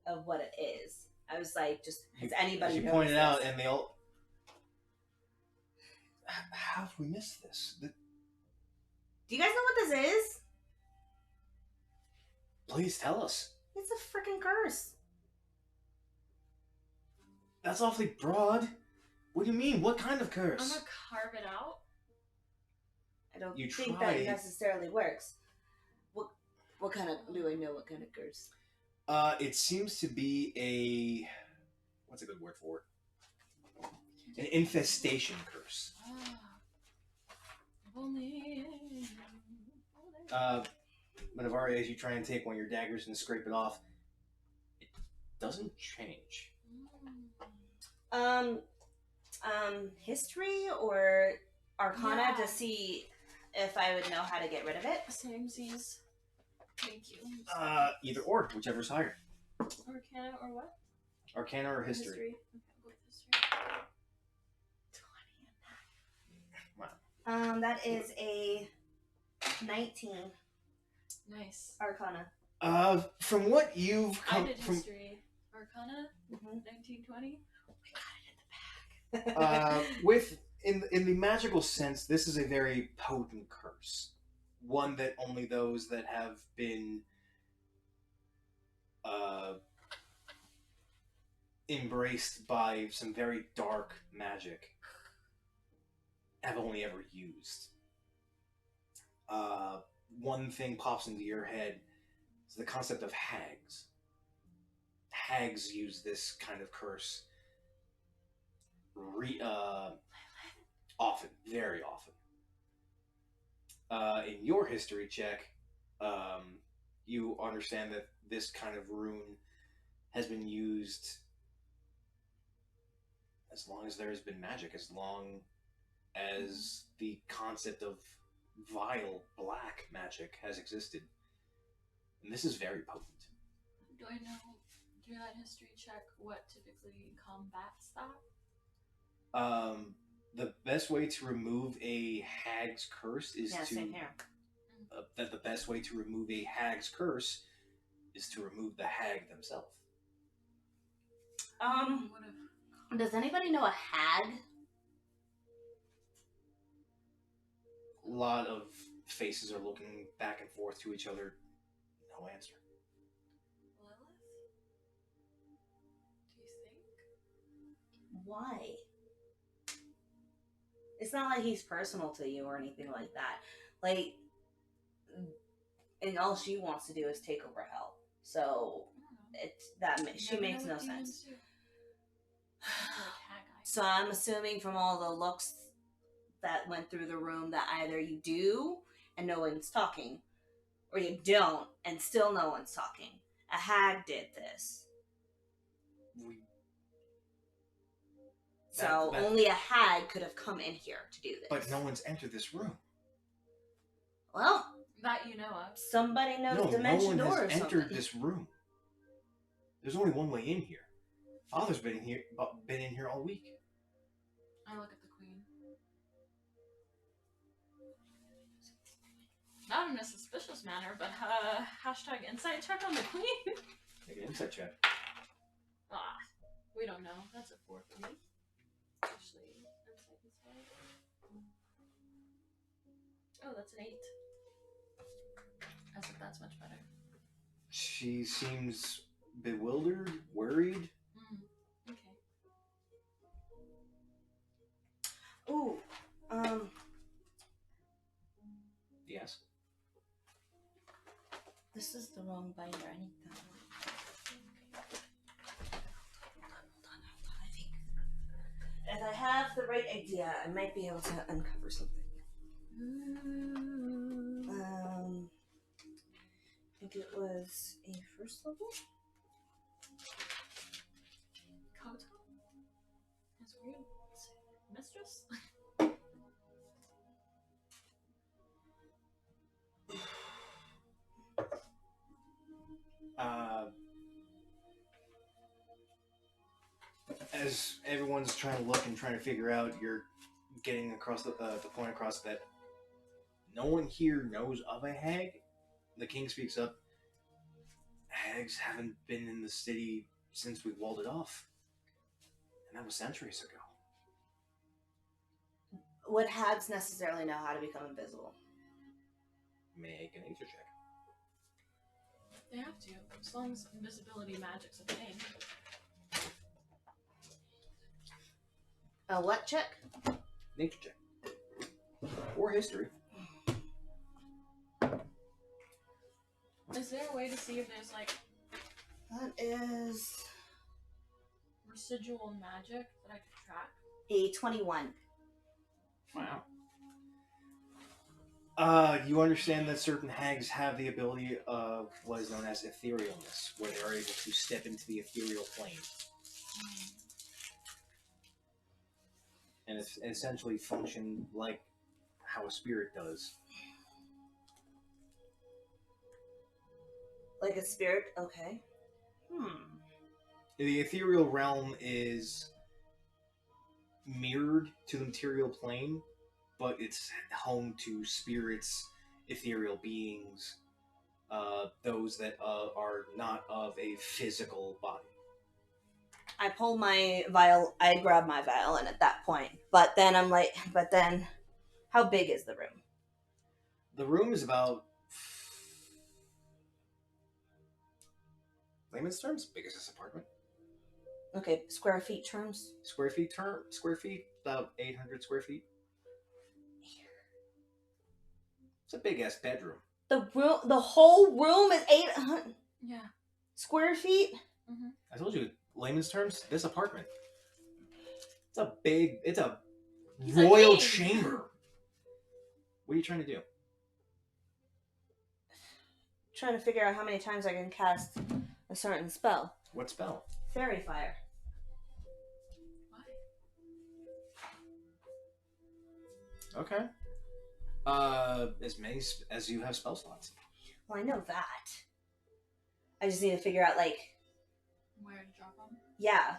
of what it is. I was like, just, has anybody noticed? You pointed out, and they all... How have we missed this? Do you guys know what this is? Please tell us. It's a freaking curse. That's awfully broad. What do you mean? What kind of curse? I'm gonna carve it out. I don't think that necessarily works. What kind of... Do I know what kind of curse? It seems to be a... What's a good word for it? An infestation curse. But Avari, as you try and take one of your daggers and scrape it off, it doesn't change. History or Arcana to see if I would know how to get rid of it? Samesies. Thank you. Either or, whichever's higher. Arcana or what? Arcana or history. Okay, with history. 20 and that is a 19. Nice. Arcana. From what you've come I did history. Arcana? 1920? We got it in the bag. In the magical sense, this is a very potent curse. One that only those that have been embraced by some very dark magic have only ever used. One thing pops into your head is the concept of hags. Hags use this kind of curse often, very often. In your history check, you understand that this kind of rune has been used as long as there has been magic, as long as the concept of vile black magic has existed. And this is very potent. Do I know, through that history check, what typically combats that? The best way to remove a hag's curse is to... Same here. That the best way to remove a hag's curse is to remove the hag themselves. Does anybody know a hag? A lot of faces are looking back and forth to each other. No answer. Lilith? Do you think? Why? It's not like he's personal to you or anything like that. Like, and all she wants to do is take over hell. So she makes no sense. So I'm assuming from all the looks that went through the room that either you do and no one's talking, or you don't and still no one's talking. A hag did this. Only a hag could have come in here to do this. But no one's entered this room. Well, that you know of. Somebody knows dimension door or something. No one has entered this room. There's only one way in here. Father's been in here all week. I look at the queen. Not in a suspicious manner, but hashtag insight check on the queen. Make an insight check. We don't know. That's a 4 for me. Actually, insight. Oh, that's an 8. I said that's much better. She seems bewildered, worried. Okay. Ooh, Yes. This is the wrong binder. I need that one. Hold on. I think if I have the right idea, I might be able to uncover something. I think it was a first level. Koto? His weird mistress? As everyone's trying to look and trying to figure out, you're getting across the point across that no one here knows of a hag. The king speaks up. Hags haven't been in the city since we walled it off. And that was centuries ago. Would hags necessarily know how to become invisible? Make a nature check. They have to, as long as invisibility magic's a thing. A what check? Nature check. Or history. Is there a way to see if there's like That is residual magic that I could track? a 21. Wow. You understand that certain hags have the ability of what is known as etherealness, where they are able to step into the ethereal plane. And essentially function like how a spirit does. Like a spirit? Okay. The ethereal realm is mirrored to the material plane, but it's home to spirits, ethereal beings, those that are not of a physical body. I pull my vial, I grab my violin at that point. But then I'm like, how big is the room? The room is about, layman's terms, big as this apartment. Okay, square feet terms? Square feet, about 800 square feet. It's a big ass bedroom. The whole room is 800 square feet? Mm-hmm. I told you, layman's terms, this apartment. It's a He's a royal king. chamber. What are you trying to do? Trying to figure out how many times I can cast a certain spell. What spell? Fairy fire. Okay. As many as you have spell slots. Well, I know that. I just need to figure out, like, Where to drop them? yeah,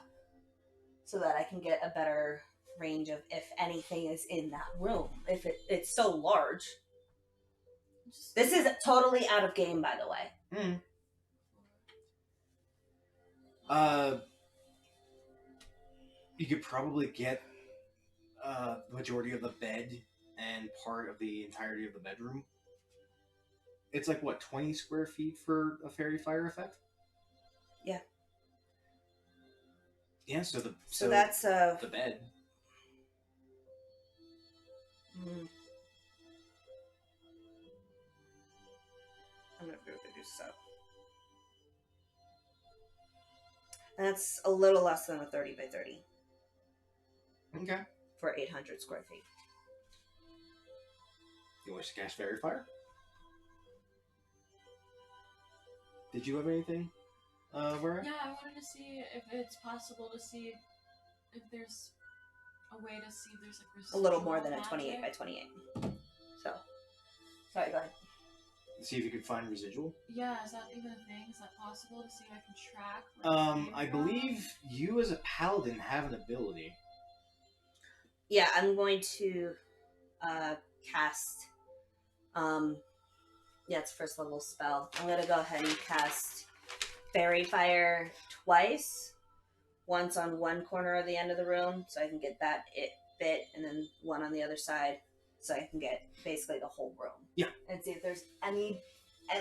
so that I can get a better range of if anything is in that room. If it's so large. This is totally out of game, by the way. You could probably get the majority of the bed and part of the entirety of the bedroom. It's like, what, 20 square feet for a fairy fire effect? Yeah. Yeah, so that's the bed. I'm gonna figure this out. That's a little less than a 30 by 30 Okay. for 800 square feet. You wish to cast fairy fire? Did you have anything, Vera? Yeah, I wanted to see if it's possible to see if there's a way to see if there's like A little more than a magic. 28 by 28. So, sorry, go ahead. See if you could find residual. Yeah, is that even a thing? Is that possible to see if I can track? where it came I from? believe you as a paladin have an ability. Yeah, I'm going to cast. Yeah, it's first level spell. I'm gonna go ahead and cast Fairy Fire twice. Once on one corner of the end of the room, so I can get that bit, and then one on the other side, so I can get basically the whole room. Yeah. And see if there's any,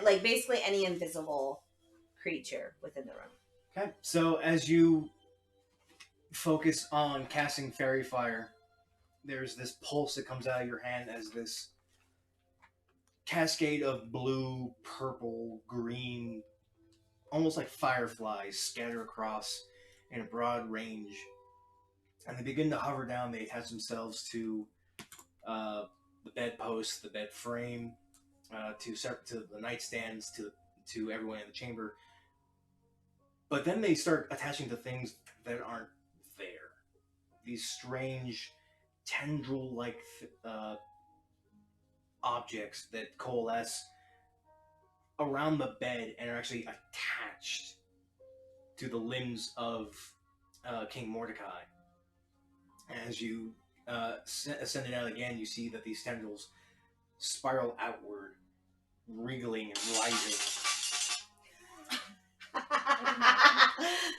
like, basically any invisible creature within the room. Okay, so as you focus on casting fairy fire, there's this pulse that comes out of your hand as this cascade of blue, purple, green, almost like fireflies scatter across in a broad range. And they begin to hover down. They attach themselves to the bedpost, the bed frame, to the nightstands, to everyone in the chamber. But then they start attaching to things that aren't there. These strange tendril-like objects that coalesce around the bed and are actually attached to the limbs of King Mordecai. As you ascend it out again, you see that these tendrils spiral outward, wriggling and writhing.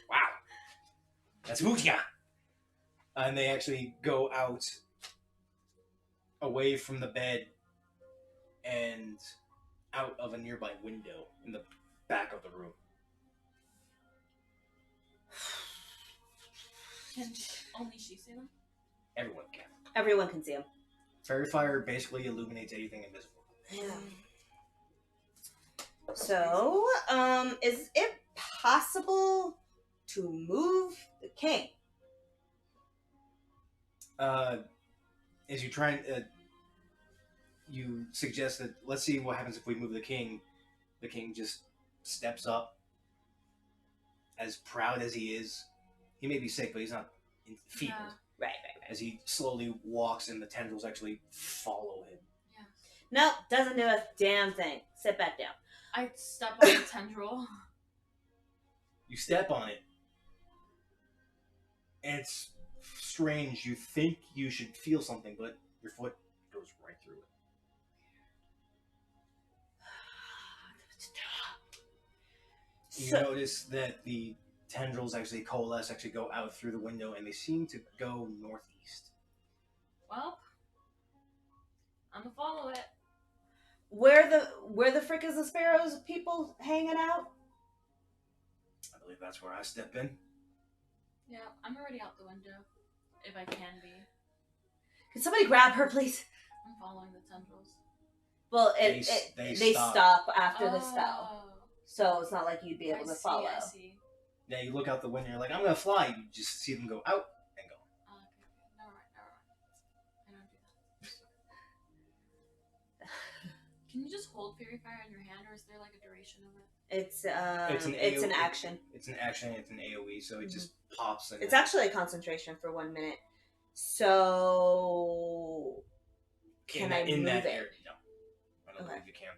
Wow, that's Mutia. And they actually go out away from the bed and out of a nearby window in the back of the room. Can only she see them? Everyone can. Everyone can see them. Fairy fire basically illuminates anything invisible. Yeah. So, is it possible to move the king? As you try and you suggest that, let's see what happens if we move the king. The king just steps up, as proud as he is. He may be sick, but he's not enfeebled. Yeah. Right. As he slowly walks, and the tendrils actually follow him. Yeah. No, doesn't do a damn thing. Sit back down. I step on the tendril. You step on it, and it's strange. You think you should feel something, but your foot goes right through it. You notice that the tendrils actually coalesce, actually go out through the window, and they seem to go northeast. Well, I'm gonna follow it. Where the frick is the sparrows people hanging out? I believe that's where I step in. Yeah, I'm already out the window. If I can be. Can somebody grab her, please? I'm following the tendrils. Well, They stop after the spell, Oh, so it's not like you'd be able to follow. I see. Yeah, you look out the window, you're like, I'm gonna fly. You just see them go out and go. Okay. Can you just hold fairy fire in your hand, or is there like a duration of it? It's an an AoE. action. It's an action. It's an AOE, so it just pops. And It's actually a concentration for 1 minute. So can I move it? Area, no, I don't believe you can.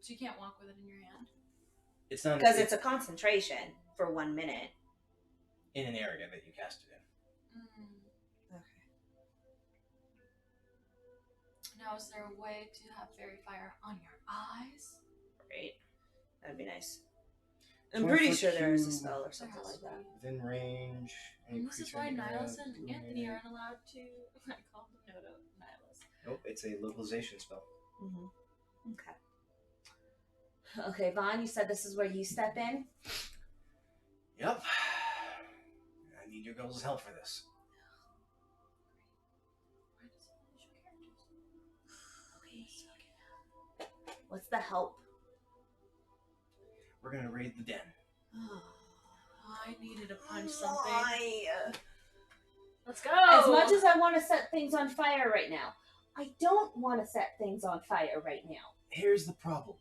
So you can't walk with it in your hand? It's not Because it's a concentration for 1 minute. in an area that you cast it in. Okay. Now, is there a way to have fairy fire on your eyes? Great. That'd be nice. I'm 20 pretty foot sure there is a cube. spell or something like that. Within range. And this is why Nihilus and Anthony aren't allowed to. I call them Noto Nihilus. Nope, it's a localization spell. Mm-hmm. Okay. Okay, Vaughn, you said this is where you step in? Yep. I need your girls' help for this. Why does it finish your characters? Okay. What's the help? We're gonna raid the den. I needed to punch something. Why? Let's go! As much as I want to set things on fire right now, I don't want to set things on fire right now. Here's the problem.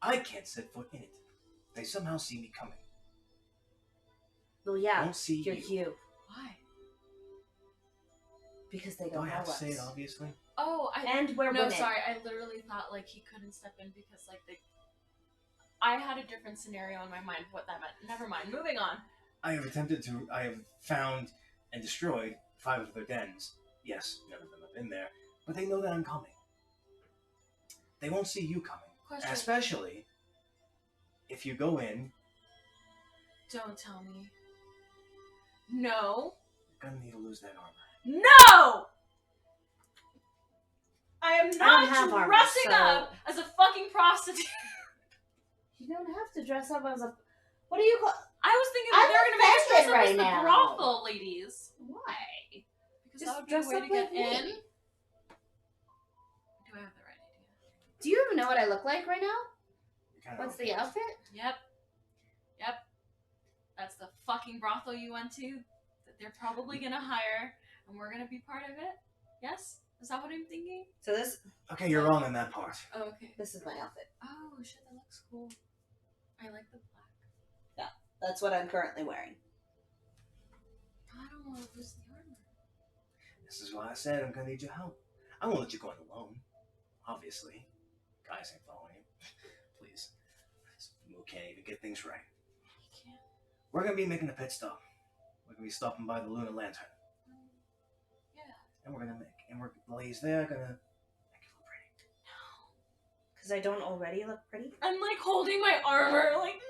I can't set foot in it. They somehow see me coming. Well, yeah, Won't see you're you. you. Why? Because they Do don't I know have to us. say it obviously? Oh, And we're no, women. sorry. I literally thought like he couldn't step in because like I had a different scenario in my mind of what that meant. Never mind. Moving on. I have found and destroyed 5 of their dens. Yes, none of them have been there, but they know that I'm coming. They won't see you coming. Question. Especially if you go in, Don't tell me. No. you're gonna need to lose that armor. No! I am I don't not have armor, dressing so- up as a fucking prostitute. You don't have to dress up as a... What do you call... I was thinking I'm that they were gonna make us dress offended up as right the now. brothel ladies. Why? Because Just that would be a dress way up to get like me. in. Do I have the right idea? Do you even know what I look like right now? You're kind What's the outfit? Yep. That's the fucking brothel you went to that they're probably gonna hire, and we're gonna be part of it. Yes? Is that what I'm thinking? So this Okay, you're wrong on that part. Oh, okay. is my outfit. Oh shit, that looks cool. I like the black. That's what I'm currently wearing. I don't want to lose the armor. This is why I said I'm gonna need your help. I won't let you go in alone. Obviously. Guys ain't following you. Please. We can't even get things right. You can't. We're gonna be making a pit stop. We're gonna be stopping by the Lunar Lantern. Yeah. And we're Blaze there gonna make it look pretty. Because I don't already look pretty. I'm like holding my armor, like no.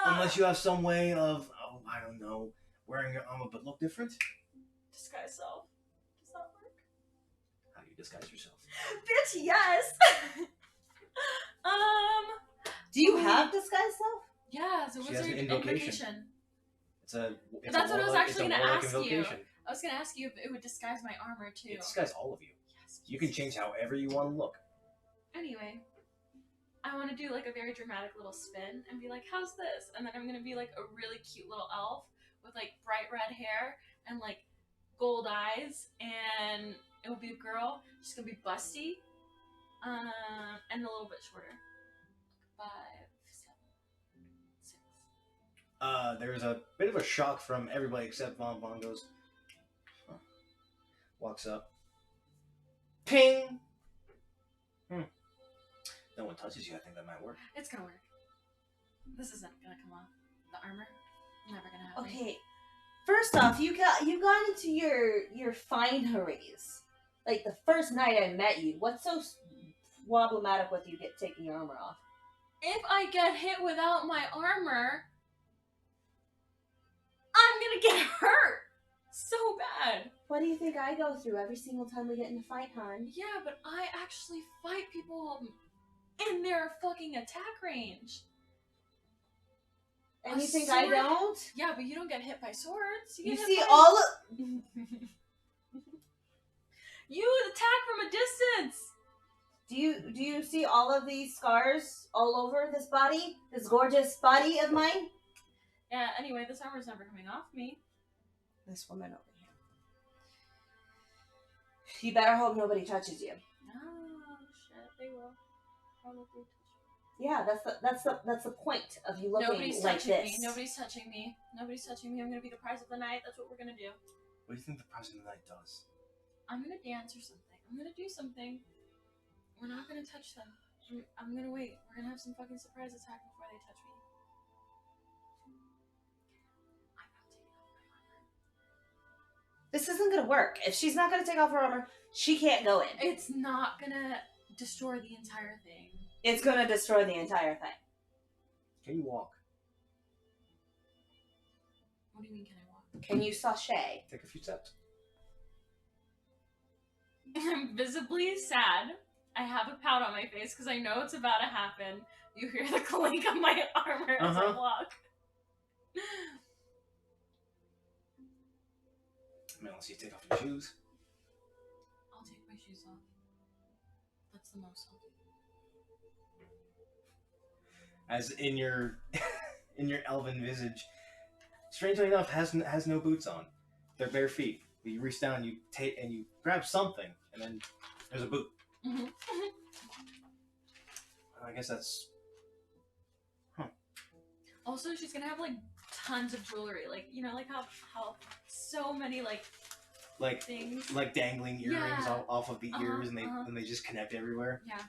Unless you have some way of, I don't know, wearing your armor but look different. Disguise self. Does that work? How do you disguise yourself? Bitch, yes. Do you have disguise self? Yeah, it's a She has an wizard invocation. It's That's what I was actually gonna warlock ask you. invocation. I was gonna ask you if it would disguise my armor too. It disguises all of you. Yes. You can change however you want to look. Anyway, I want to do like a very dramatic little spin and be like, "How's this?" And then I'm gonna be like a really cute little elf with like bright red hair and like gold eyes, and it will be a girl. She's gonna be busty, and a little bit shorter. 5, 7, 6. There's a bit of a shock from everybody except Von. Von goes, huh. Walks up. Ping! No one touches you, I think that might work. It's gonna work. This isn't gonna come off. The armor, never gonna happen. Okay. First off, you got into your fineries. Like the first night I met you. What's so problematic with you taking your armor off? If I get hit without my armor, I'm gonna get hurt so bad. What do you think I go through every single time we get in a fight, hon? Yeah, but I actually fight people in their fucking attack range. And A you think I sword? don't? Yeah, but you don't get hit by swords. You get see hit by... all of... You attack from a distance. Do you see all of these scars all over this body? This gorgeous body of mine? Yeah, anyway, this armor's never coming off me. This woman over You better hope nobody touches you. Oh shit, they will. Probably touch me. Yeah, that's the point of you looking Nobody's like touching this. me. Nobody's touching me. Nobody's touching me. I'm gonna be the prize of the night. That's what we're gonna do. What do you think the prize of the night does? I'm gonna dance or something. I'm gonna do something. We're not gonna touch them. I'm gonna wait. We're gonna have some fucking surprise attack before they touch me. I'm not taking off my armor. This isn't gonna work. If she's not gonna take off her armor, she can't go in. It's not gonna destroy the entire thing. It's gonna destroy the entire thing. Can you walk? What do you mean, can I walk? Can you sashay? Take a few steps. I'm visibly sad. I have a pout on my face because I know it's about to happen. You hear the clink of my armor as I walk. I mean, unless you take off your shoes. I'll take my shoes off. That's the most I'll do. As in your in your elven visage, strangely enough, has no boots on. They're bare feet. You reach down, you take, and you grab something, and then there's a boot. Mm-hmm. I guess that's. Also, she's gonna have like tons of jewelry, like you know, like how so many like things, like dangling earrings Yeah. off of the ears, and they just connect everywhere. Yeah.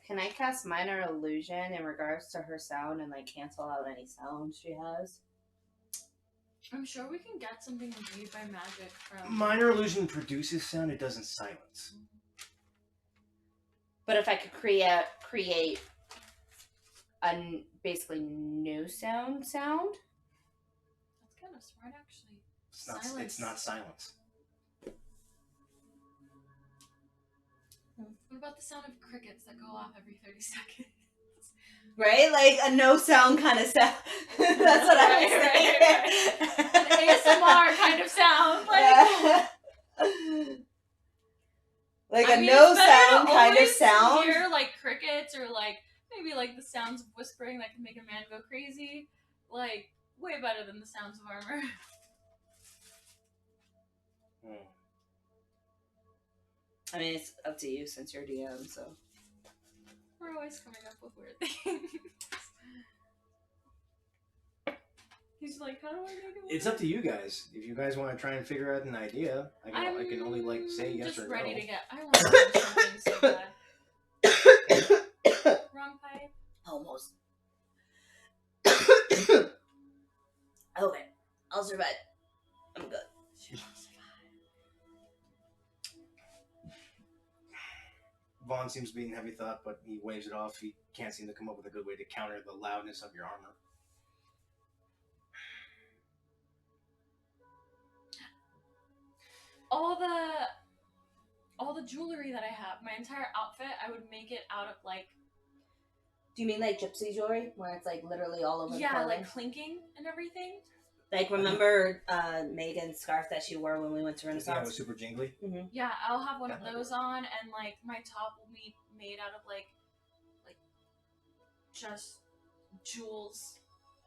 Can I cast minor illusion in regards to her sound and like cancel out any sounds she has? I'm sure we can get something made by magic from. Minor illusion produces sound; it doesn't silence. But if I could create a basically no sound. That's kind of smart, actually. It's not silence. What about the sound of crickets that go off every 30 seconds? Right? Like a no sound kind of sound. That's what I was saying. An ASMR kind of sound. Like I a mean, no it's better sound to kind of always sound. Hear like crickets or like maybe like the sounds of whispering that can make a man go crazy. Like way better than the sounds of armor. I mean, it's up to you since you're DM, so. We're always coming up with weird things. He's like, how do I make it work? It's up to you guys. If you guys want to try and figure out an idea, I can only like say yes just or ready no. to get. I want to do something so bad. Wrong pipe. Almost. Okay, I'll survive. I'm good. Vaughn seems to be in heavy thought, but he waves it off. He can't seem to come up with a good way to counter the loudness of your armor. All the jewelry that I have, my entire outfit, I would make it out of like. Do you mean like gypsy jewelry, where it's like literally all over the Yeah, clothing? like clinking and everything. Like remember Megan's scarf that she wore when we went to Yeah, it Renaissance? was super jingly. Mm-hmm. Yeah, I'll have one That of might those on, and like my top will be made out of like just jewels.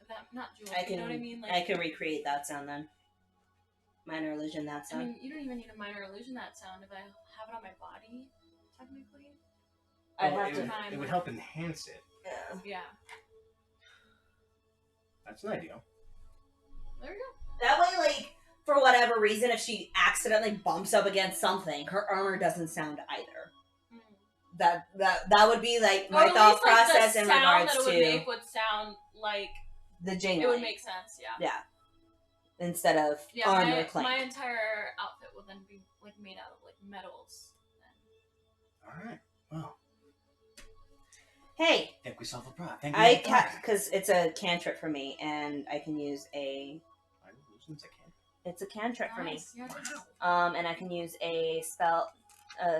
That not jewels. You know what I mean? Like I can recreate that sound then. Minor illusion that I sound. mean, you don't even need a minor illusion that sound if I have it on my body, technically. I'd have to. It would help enhance it. Yeah. Yeah. That's an idea. There we go. That way, like for whatever reason, if she accidentally bumps up against something, her armor doesn't sound either. That would be like my thought process in regards to to the sound that it would make would sound like the jingling. It would make sense, yeah. Yeah. Instead of armor clank. My entire outfit will then be like made out of like metals. All right. Well. Hey. I think we solved the problem. Because it's a cantrip for me, and I can use a. It's a cantrip for me. Yeah. Wow. And I can use a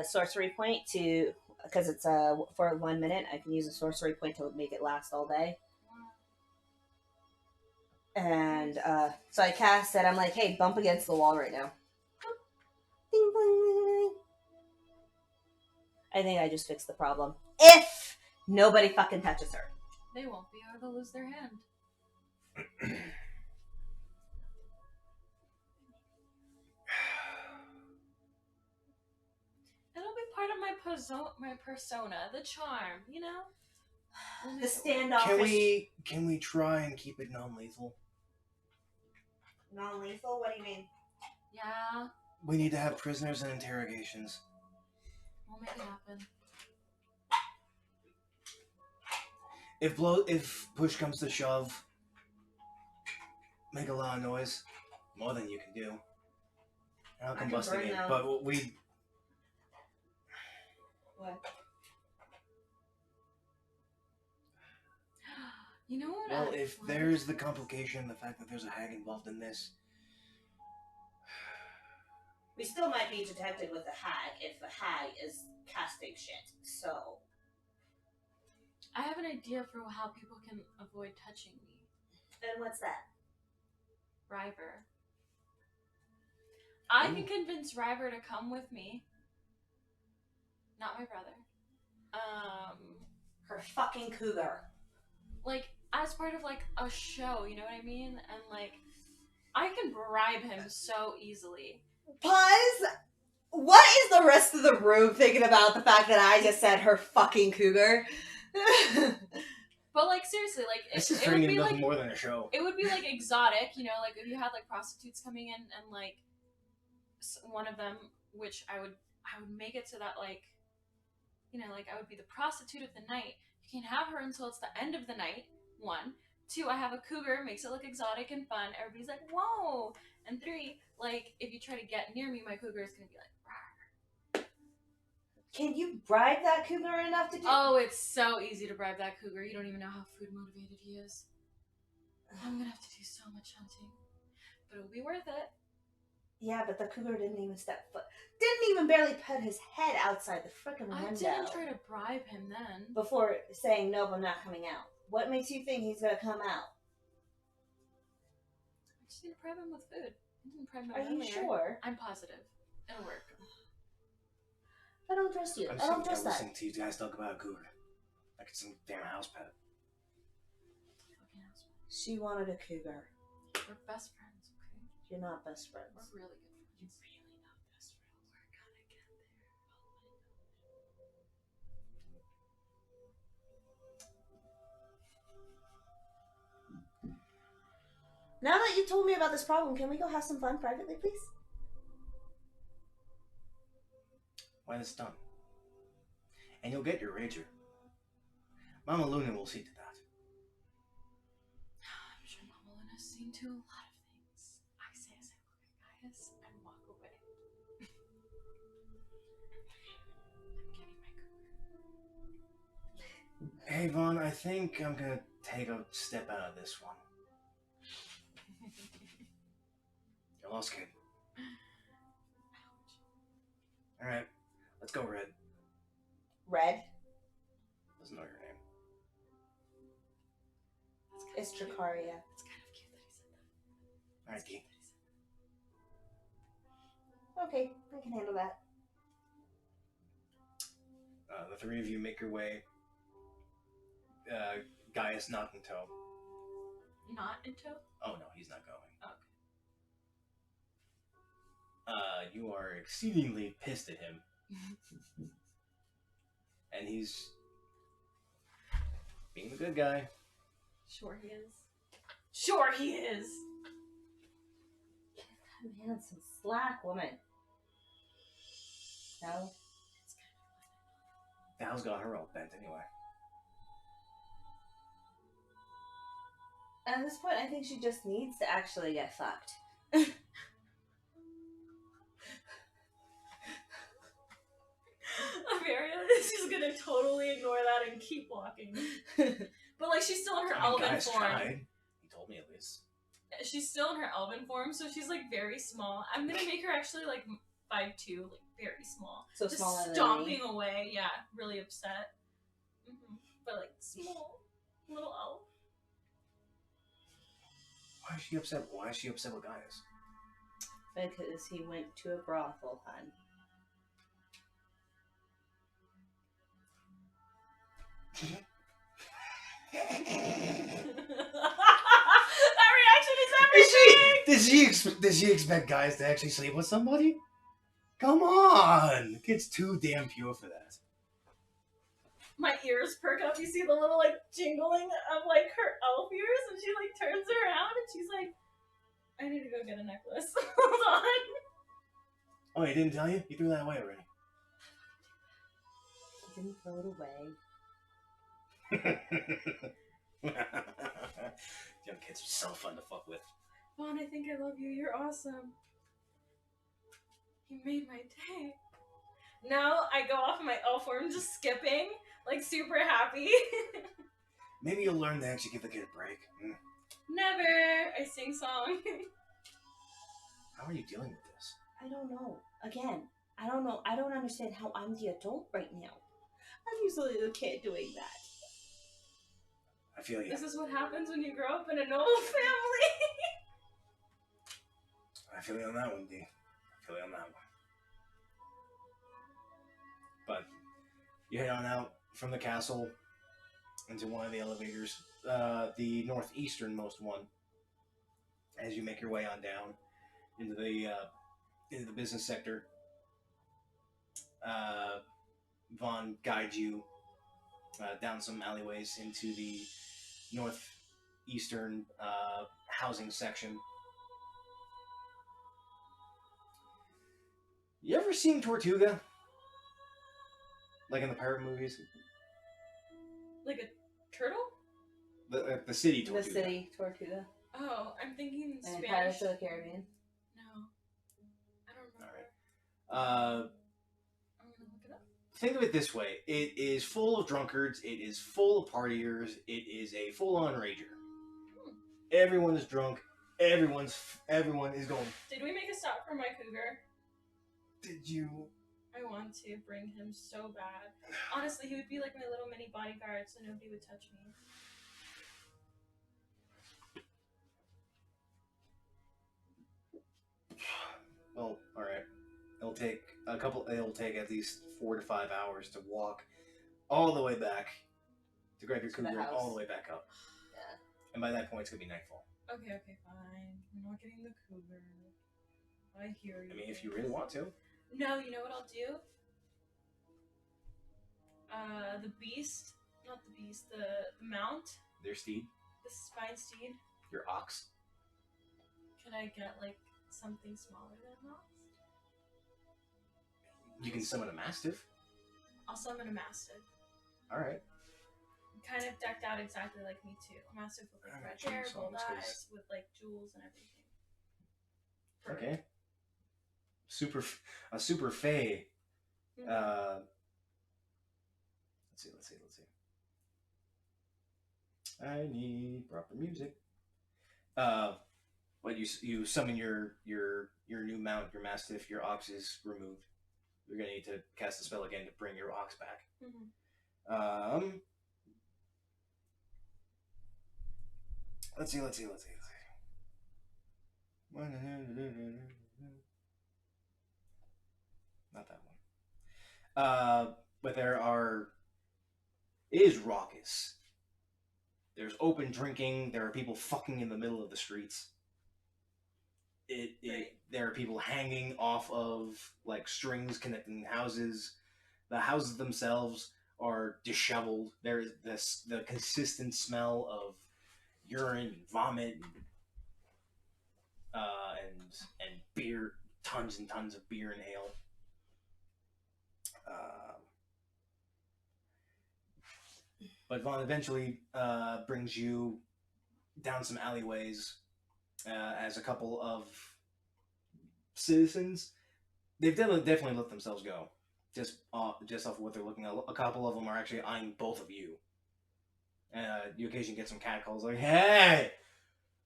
sorcery point to, because it's for 1 minute. I can use a sorcery point to make it last all day. And so I cast it. I'm like, hey, bump against the wall right now. Ding, ding, ding, ding. I think I just fixed the problem. If nobody fucking touches her. They won't be, or they'll lose their hand. my persona, the charm, you know? We'll The make it work. standoffish. Can we try and keep it non-lethal? Non-lethal? What do you mean? Yeah, We need to have prisoners and interrogations. we'll make it happen. If push comes to shove, make a lot of noise. More than you can do. And I'll I come can busting burn in. them. But we... What? You know what? Well, I if want? there's the complication, the fact that there's a hag involved in this... We still might be detected with the hag if the hag is casting shit. So, I have an idea for how people can avoid touching me. then what's that? River. I can convince River to come with me. Not my brother. Her fucking cougar. Like, as part of, like, a show, you know what I mean? And, like, I can bribe him so easily. Pause. What is the rest of the room thinking about the fact that I just said her fucking cougar? But, like, seriously, like, This is it would turning be, into nothing like, more than a show. it would be, like, exotic, you know? Like, if you had, like, prostitutes coming in and, like, one of them, which I would make it so that, like, you know, like, I would be the prostitute of the night. You can't have her until it's the end of the night, 1. 2, I have a cougar, makes it look exotic and fun. Everybody's like, whoa! And 3, like, if you try to get near me, my cougar is gonna be like, rawr. Can you bribe that cougar enough to do? Oh, it's so easy to bribe that cougar. You don't even know how food motivated he is. I'm gonna have to do so much hunting. But it'll be worth it. Yeah, but the cougar didn't even step foot. Didn't even barely put his head outside the frickin' window. I didn't try to bribe him then. Before saying, nope, I'm not coming out. What makes you think he's gonna come out? I just need to bribe him with food. I didn't bribe him Are you earlier. sure? I'm positive. It'll work. I don't trust you. I'm I don't trust that. listening to you guys talk about a cougar. Like it's some damn house pet. Fucking ass. She wanted a cougar. We're best friends, okay? You're not best friends. We're really good friends. You're really not best friends. We're gonna get there. Now that you told me about this problem, can we go have some fun privately, please? When it's done. And you'll get your rager. Mama Luna will see to that. I'm sure Mama Luna's seen to a lot of things. I say as I look at Gaius and walk away. I'm getting my cougar. Hey Vaughn, I think I'm gonna take a step out of this one. You're lost, kid. Alright, let's go, Red. Red? Doesn't know your name. It's Dracaria. It's kind of cute that he said that. Alright, Key. Okay, I can handle that. The three of you make your way. Gaius not in tow. Not in tow? Oh no, he's not going. Okay. You are exceedingly pissed at him. And he's being the good guy. Sure he is. Sure he is! God, man, some slack, woman. No? Val's got her all bent anyway. At this point, I think she just needs to actually get fucked. Amaria is just gonna totally ignore that and keep walking. But like she's still in her elven Gaius form. tried. He told me at least. She's still in her elven form, so she's like very small. I'm gonna make her actually like 5'2", like very small. So just smaller than stomping me. away, yeah, really upset. But like small, little elf. Why is she upset? Why is she upset with Gaius? Because he went to a brothel, hun. That reaction is everything! Does she expect Gaius to actually sleep with somebody? Come on! The kid's too damn pure for that. My ears perk up. You see the little like jingling of like her elf ears, and she like turns around and she's like, "I need to go get a necklace." Hold on. Oh, he didn't tell you? He threw that away already. He didn't throw it away. Young kids are so fun to fuck with. Vaughn, I think I love you. You're awesome. You made my day. Now I go off my elf form just skipping, like super happy. Maybe you'll learn to actually give the kid a break. Never. I sing song. How are you dealing with this? I don't know. Again, I don't know. I don't understand how I'm the adult right now. I'm usually the kid doing that. I feel you. This is what happens when you grow up in a noble family. I feel you on that one, D. I feel you on that one. But you head on out from the castle into one of the elevators, the northeasternmost one. As you make your way on down into the business sector, Vaughn guides you down some alleyways into the northeastern housing section. You ever seen Tortuga? Like in the pirate movies? Like a turtle? The city Tortuga. The city Tortuga. Oh, I'm thinking And Spanish. Pirates of the Caribbean. No. I don't remember. Alright. I'm gonna look it up. Think of it this way. It is full of drunkards. It is full of partiers. It is a full-on rager. Everyone is drunk. Everyone is going. Did we make a stop for my cougar? Did you? I want to bring him so bad. Honestly, he would be like my little mini bodyguard, so nobody would touch me. Well, all right. It'll take at least 4 to 5 hours to walk all the way back to grab your To the cougar house. all the way back up. Yeah. And by that point, it's gonna be nightfall. Okay, fine. I'm not getting the cougar. I hear you. I mean, if you really want to. No, you know what I'll do? The beast. Not the beast, the mount. Their steed, The spine steed. your ox. Can I get, like, something smaller than an ox? You can summon a mastiff. I'll summon a mastiff. All right. Kind of decked out exactly like me, too. A mastiff with, like, Alright, red hair, so gold this goes- eyes, with, like, jewels and everything. Okay. A super fey. Mhm. Let's see. I need proper music. But you summon your new mount, your mastiff. Your ox is removed. You're gonna need to cast the spell again to bring your ox back. Let's see. Not that one. But it is raucous. There's open drinking. There are people fucking in the middle of the streets. There are people hanging off of like strings connecting houses. The houses themselves are disheveled. There is the consistent smell of urine and vomit and beer, tons and tons of beer and ale. But Vaughn eventually brings you down some alleyways as a couple of citizens. They've definitely let themselves go. Just off of what they're looking at. A couple of them are actually eyeing both of you. You occasionally get some catcalls like, "Hey,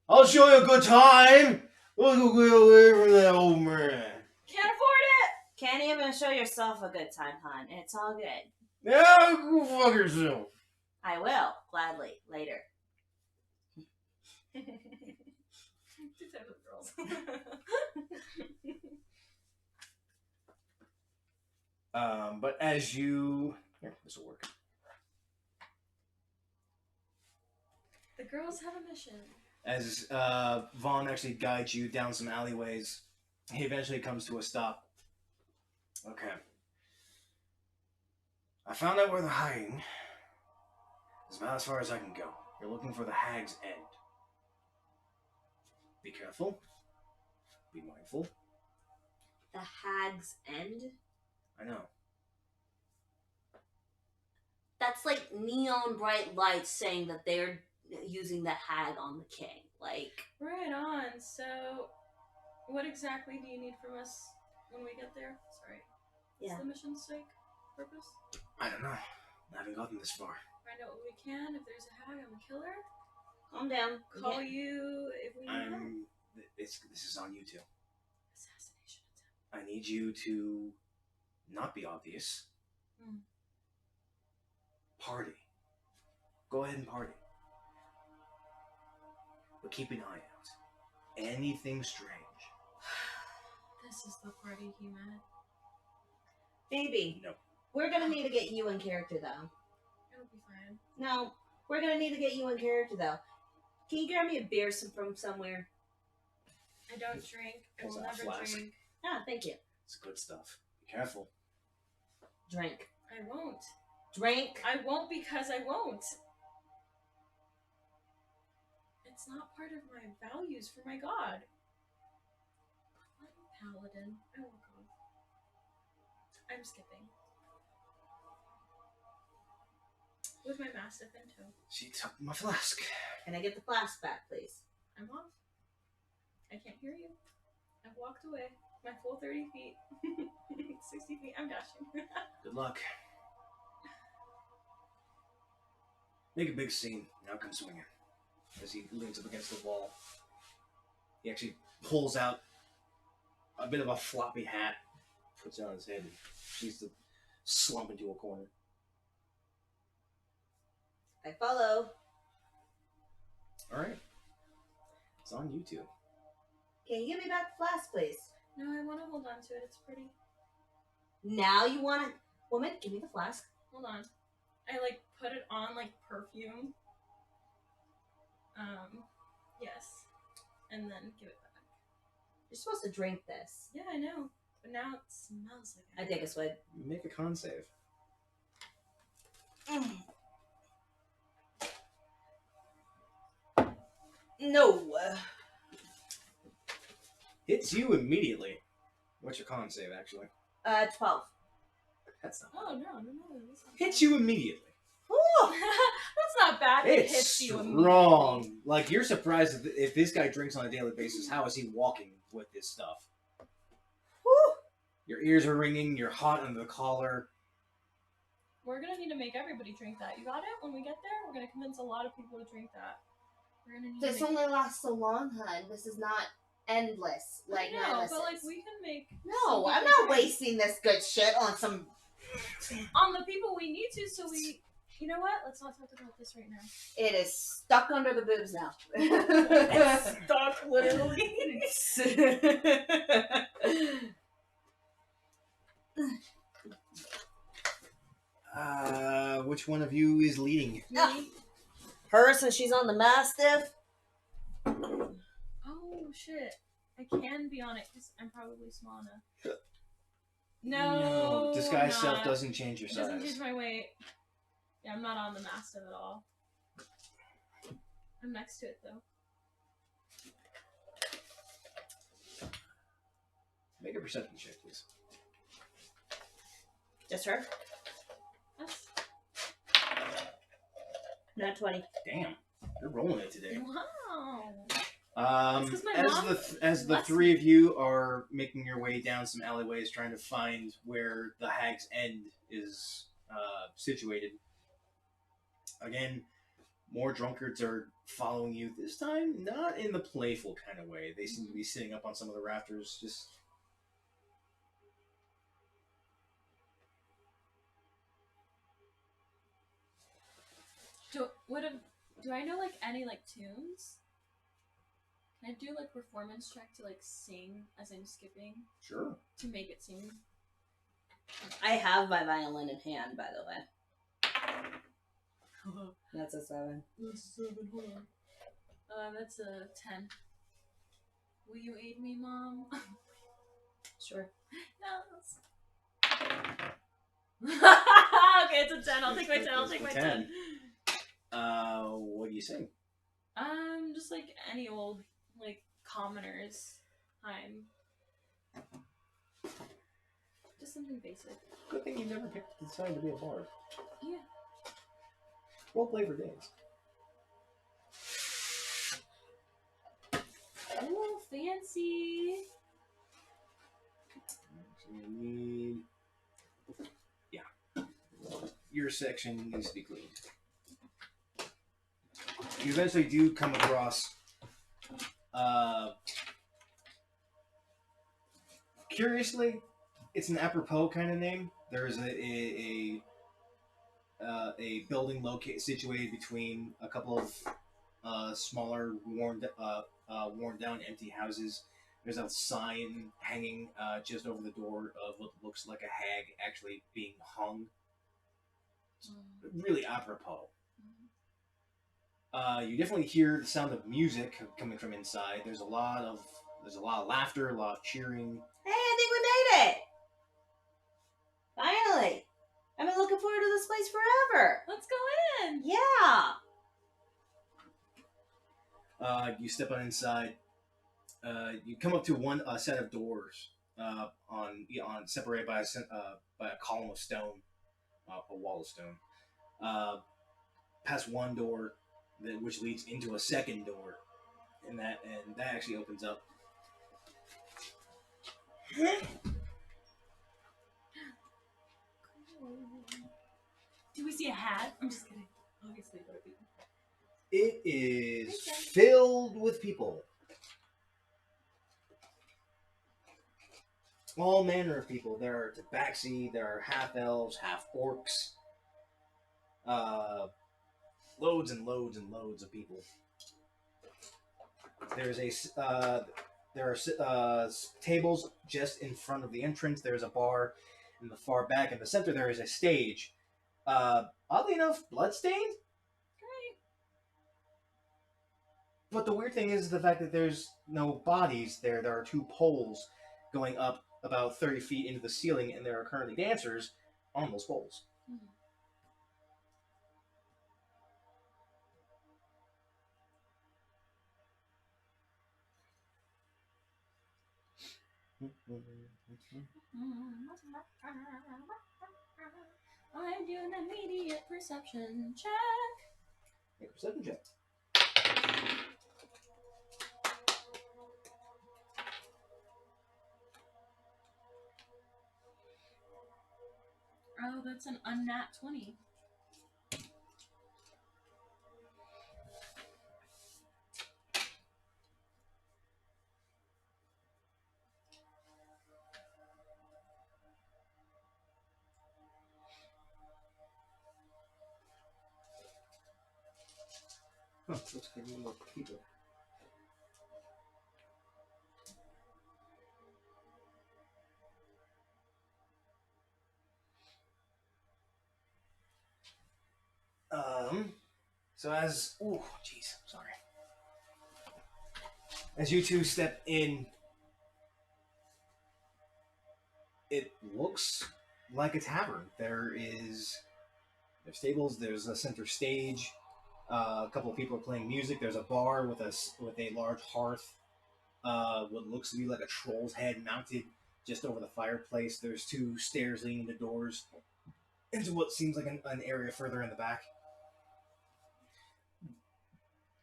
I'll show you a good time. Look away from that old man. Can't afford it! Can't even show yourself a good time, hon. It's all good. Yeah, go fuck yourself." I will, gladly, later. Two types of girls. But as you... Here, this will work. The girls have a mission. As Vaughn actually guides you down some alleyways, he eventually comes to a stop. Okay. I found out where they're hiding. It's about as far as I can go. You're looking for the Hag's End. Be careful. Be mindful. The Hag's End? I know. That's like neon bright lights saying that they're using the Hag on the king. Like, Right on. So, what exactly do you need from us when we get there? Sorry. yeah. What's the mission's sake? Purpose? I don't know. I haven't gotten this far. Find out what we can. If there's a hag, I'm a killer. Calm down. Call you if we need help. This is on you two. Assassination attempt. I need you to not be obvious. Party. Go ahead and party. But keep an eye out. Anything strange. This is the party he meant. Baby. No. We're gonna need to get you in character, though. It'll be fine. No, we're gonna need to get you in character, though. Can you grab me a beer from somewhere? I don't drink. I Pulls will out a never flask. drink. Ah, thank you. It's good stuff. Be careful. Drink. I won't. Drink. I won't because I won't. It's not part of my values for my god. I'm a paladin. I won't go. I'm skipping. With my mastiff in tow. She took my flask. Can I get the flask back, please? I'm off. I can't hear you. I've walked away. My full 30 feet. 60 feet. I'm dashing. Good luck. Make a big scene. Now come swinging. As he leans up against the wall. He actually pulls out a bit of a floppy hat, puts it on his head, and proceeds to slump into a corner. I follow. Alright. It's on you two. Can you give me back the flask, please? No, I want to hold on to it. It's pretty. Now you want to... Woman, give me the flask. Hold on. I like put it on like perfume. Yes. And then give it back. You're supposed to drink this. Yeah, I know. But now it smells like I take a swig. Make a con save. No. Hits you immediately. What's your con save, actually? 12. That's not. Oh, no. That's not Hits bad. you immediately. Ooh. That's not bad. It It's hits you strong. immediately. Like, you're surprised if this guy drinks on a daily basis. How is he walking with this stuff? Woo. Your ears are ringing. You're hot under the collar. We're gonna need to make everybody drink that. You got it? When we get there, we're gonna convince a lot of people to drink that. We're gonna need This to make... only lasts so long, hun. This is not endless. Like, I know, Nemesis. but like we can make... No, some I'm people not drink. wasting this good shit on some... On the people we need to, so we... You know what? Let's not talk about this right now. It is stuck under the boobs now. It's stuck, literally. Which one of you is leading? Me? Her, since she's on the Mastiff. Oh, shit. I can be on it because I'm probably small enough. No, disguise I'm self not. doesn't change your It doesn't size. change my weight. Yeah, I'm not on the mastiff at all. I'm next to it though. Make a perception check, please. Just her? That's... Not 20. Damn, you're rolling it today. Wow. That's 'cause my mom As the blessed three me. of you are making your way down some alleyways, trying to find where the Hag's End is situated. Again, more drunkards are following you. This time, not in the playful kind of way. They seem to be sitting up on some of the rafters, just. Do I know like any like tunes? Can I do like performance check to like sing as I'm skipping Sure. to make it sing? I have my violin in hand, by the way. That's a 7. That's 7, hold on. That's a 10. Will you aid me, Mom? Sure. Yes. it's a 10. I'll take my 10. I'll take my 10. What do you sing? Just like any old, like, commoner's hymn. Just something basic. Good thing you never picked the decided to be a bard. Yeah. Role play for days. Oh, fancy. So you need... Yeah. Your section needs to be cleaned. You eventually do come across... curiously, it's an apropos kind of name. There's a building situated between a couple of smaller, worn down, empty houses. There's a sign hanging just over the door of what looks like a hag actually being hung. Really apropos. You definitely hear the sound of music coming from inside. There's a lot of laughter, a lot of cheering. Hey, I think we made it! Finally! I've been looking forward to this place forever! Let's go in! Yeah! You step on inside. You come up to one set of doors on separated by a column of stone, a wall of stone. Past one door, which leads into a second door, and that actually opens up. Do we see a hat? I'm just kidding. Obviously, but It is filled with people. All manner of people. There are tabaxi, there are half-elves, half-orcs. Loads and loads and loads of people. There are tables just in front of the entrance. There's a bar in the far back. In the center, there is a stage. Oddly enough, bloodstained. great. But the weird thing is the fact that there's no bodies there. There are two poles going up about 30 feet into the ceiling, and there are currently dancers on those poles. I'm doing an immediate perception check. Make a perception check. Oh, that's an unnat 20. Huh, looks like I need more people. So as you two step in, it looks like a tavern. There's tables, there's a center stage, a couple of people are playing music, there's a bar with a large hearth, what looks to be like a troll's head mounted just over the fireplace. There's two stairs leading to doors into what seems like an area further in the back.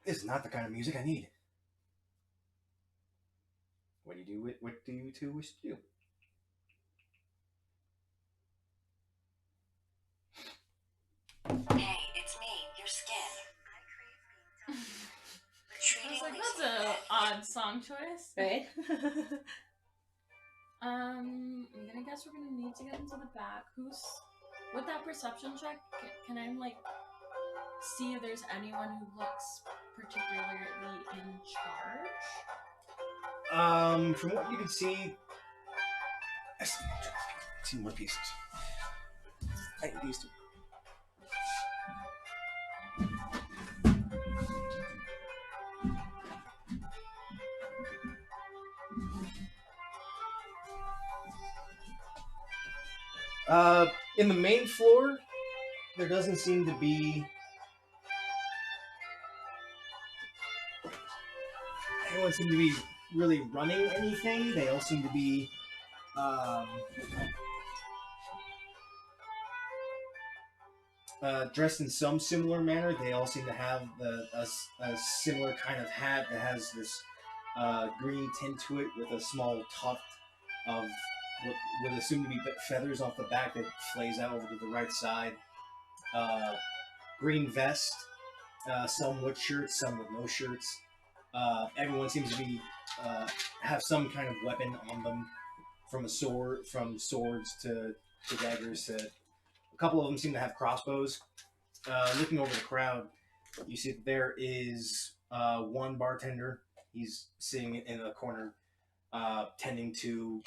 This is not the kind of music I need. What do you two wish to do? Hey, it's me, your skin. I was like, that's an odd song choice. Right? I'm gonna guess we're gonna need to get into the back. With that perception check, can I, like, see if there's anyone who looks particularly in charge? From what you can see, I see more pieces. I need these two. In the main floor, there doesn't seem to be anyone seem to be really running anything. They all seem to be dressed in some similar manner. They all seem to have a similar kind of hat that has this green tint to it with a small tuft of what would assume to be feathers off the back that flays out over to the right side. Green vest, some with shirts, some with no shirts. Everyone seems to be have some kind of weapon on them, from swords to daggers. To a couple of them seem to have crossbows. Looking over the crowd, you see that there is one bartender. He's sitting in a corner, tending to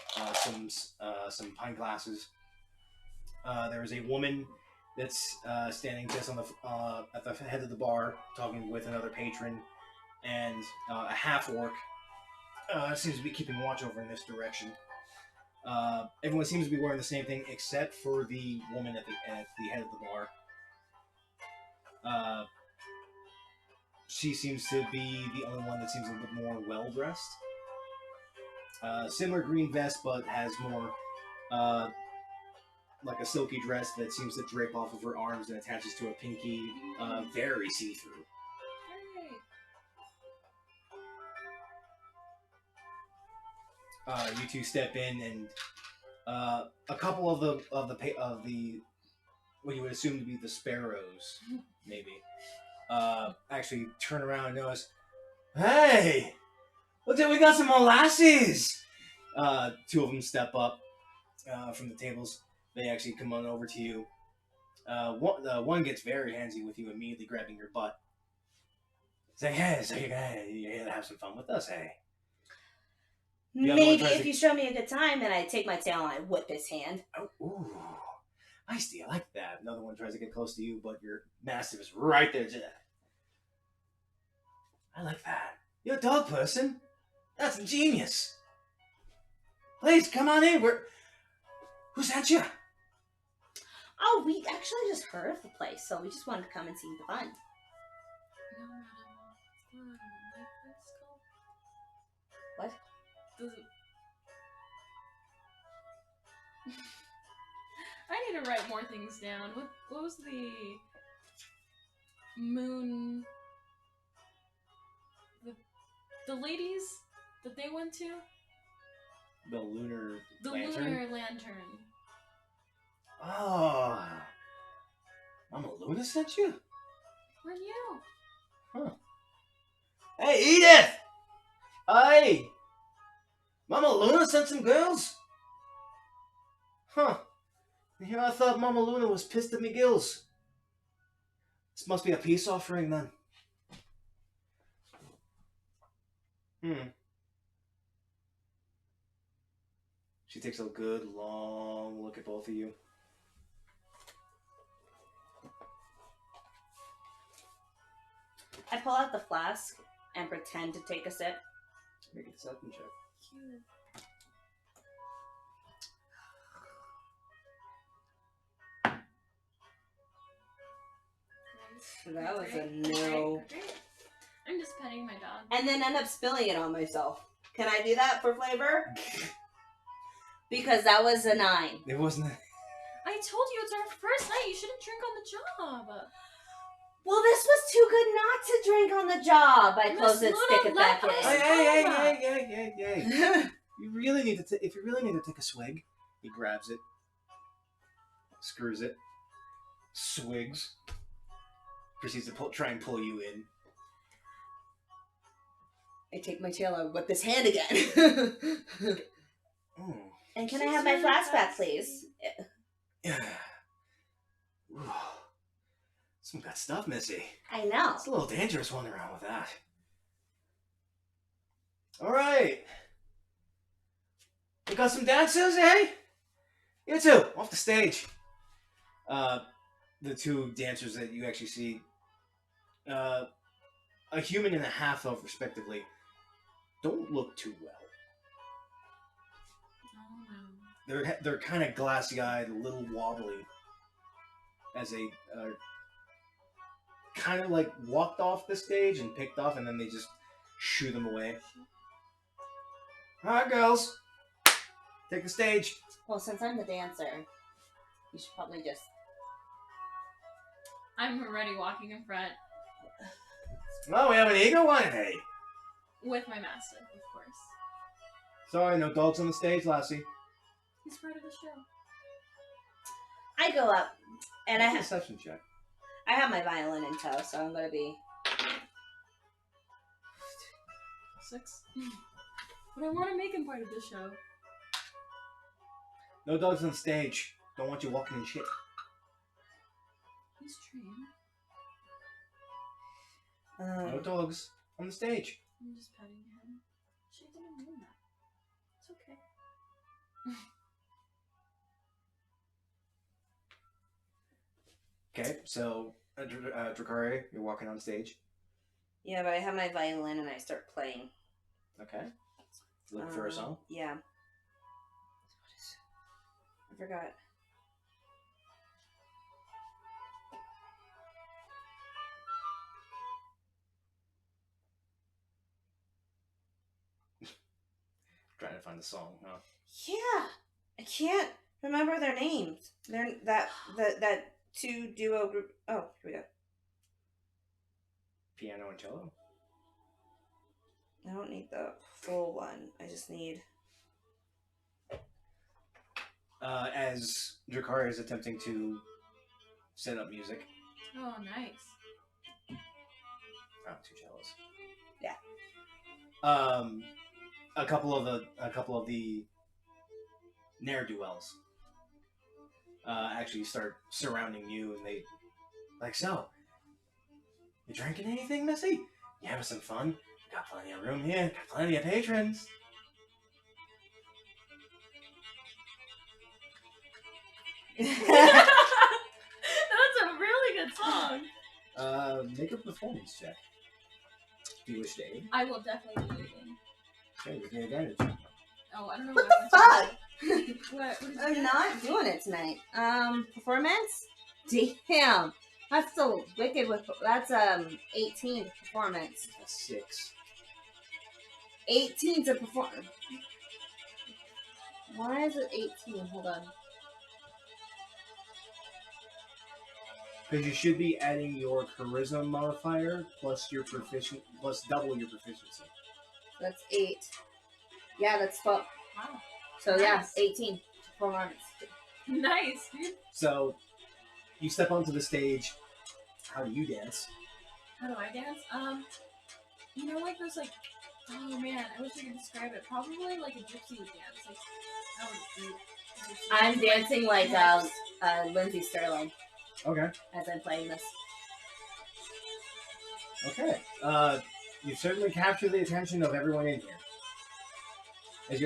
some pint glasses. There is a woman that's standing just on at the head of the bar, talking with another patron, and a half orc seems to be keeping watch over in this direction. Everyone seems to be wearing the same thing except for the woman at the head of the bar. She seems to be the only one that seems a bit more well dressed. Similar green vest, but has more like a silky dress that seems to drape off of her arms and attaches to a pinky, very see-through. You two step in, and a couple of the what you would assume to be the sparrows, maybe, actually turn around and notice, hey, look at, we got some molasses. Two of them step up from the tables. They actually come on over to you. One gets very handsy with you, immediately grabbing your butt. Saying, hey, so you're gonna have some fun with us, hey? Maybe if you show me a good time, and I take my tail and I whip his hand. Oh, ooh. Feisty, I like that. Another one tries to get close to you, but your mastiff is right there. I like that. You're a dog person? That's ingenious. Please, come on in. Who sent you? Oh, we actually just heard of the place, so we just wanted to come and see the fun. What? I need to write more things down. What was the moon? The ladies that they went to? The lunar The lantern? lunar lantern. Oh. Mama Luna sent you? For you. Huh. Hey, Edith! Hey! Mama Luna sent some girls? Huh. Here I thought Mama Luna was pissed at me gills. This must be a peace offering then. She takes a good long look at both of you. I pull out the flask and pretend to take a sip. Make a deception check. Cute. That was a no. I'm just petting my dog. And then end up spilling it on myself. Can I do that for flavor? Because that was a 9. It wasn't. I told you it's our first night. You shouldn't drink on the job. Well, this was too good not to drink on the job. I Miss close it, Luna, stick it back let us- in. Hey. You really need to. If you really need to take a swig, he grabs it, screws it, swigs, proceeds to try and pull you in. I take my tail and whip his hand again. And can I have my flask back, please? Yeah. Ooh. Some good stuff, Missy. I know. It's a little dangerous running around with that. All right. We got some dancers, eh? You two, off the stage. The two dancers that you actually see, a human and a half elf, respectively, don't look too well. They're kind of glassy-eyed, a little wobbly. as they kind of like walked off the stage and picked off, and then they just shoo them away. All right, girls, take the stage. Well, since I'm the dancer, you should probably just. I'm already walking in front Well, we have an eagle one. Hey. with my mastiff, of course. Sorry, no dogs on the stage, Lassie. He's part of the show. I go up, and I That's a have. perception check. I have my violin in tow, so I'm gonna be. 6. But I want to make him part of the show. No dogs on the stage. Don't want you walking in shit. He's trained. No dogs on the stage. I'm just petting him. She didn't mean that. It's okay. Okay, so Dracaria, you're walking on stage. Yeah, but I have my violin and I start playing. Okay. Look for a song. Yeah. I forgot. Trying to find the song, huh? Yeah, I can't remember their names. They're that two duo group. Oh, here we go. Piano and cello. I don't need the full one. I just need. As Dracaria is attempting to set up music. Oh, nice. Oh, 2 cellos. Yeah. A couple of the ne'er-do-wells actually start surrounding you, and they like, so you drinking anything, Missy? You having some fun? Got plenty of room here. Got plenty of patrons. That's a really good song. Make a performance check. Do you wish to aid? I will definitely be eating. Okay, with the advantage. Oh, I don't know What why the fuck? What did you I'm get? not doing it tonight. Performance? Damn. That's so wicked with that's 18 performance. That's 6. 18 to perform. Why is it 18? Hold on. Because you should be adding your charisma modifier plus your plus double your proficiency. That's 8. Yeah, that's 12. Wow. So yeah, Nice. 18 performance. Nice, dude. So you step onto the stage. How do you dance? How do I dance? You know, like those, like, oh man, I wish I could describe it. Probably like a gypsy would dance. Like, that would be. I'm dancing like Lindsay Sterling Okay. as I'm playing this. Okay. You certainly capture the attention of everyone in here. As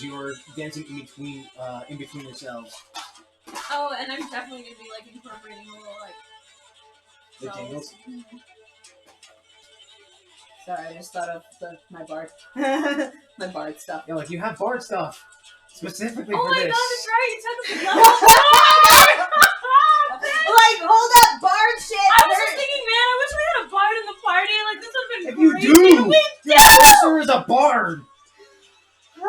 you're dancing in between yourselves. Oh, and I'm definitely gonna be like incorporating a little like. The jingles? Mhm. Sorry, I just thought of my bard. My bard stuff. Yeah, like you have bard stuff specifically Oh for my this. god, that's right! You took the Like, hold up, bard shit! I was just thinking, man, I wish we had a bard in the party. Like, this would have been If you crazy. do, your sister is a bard. I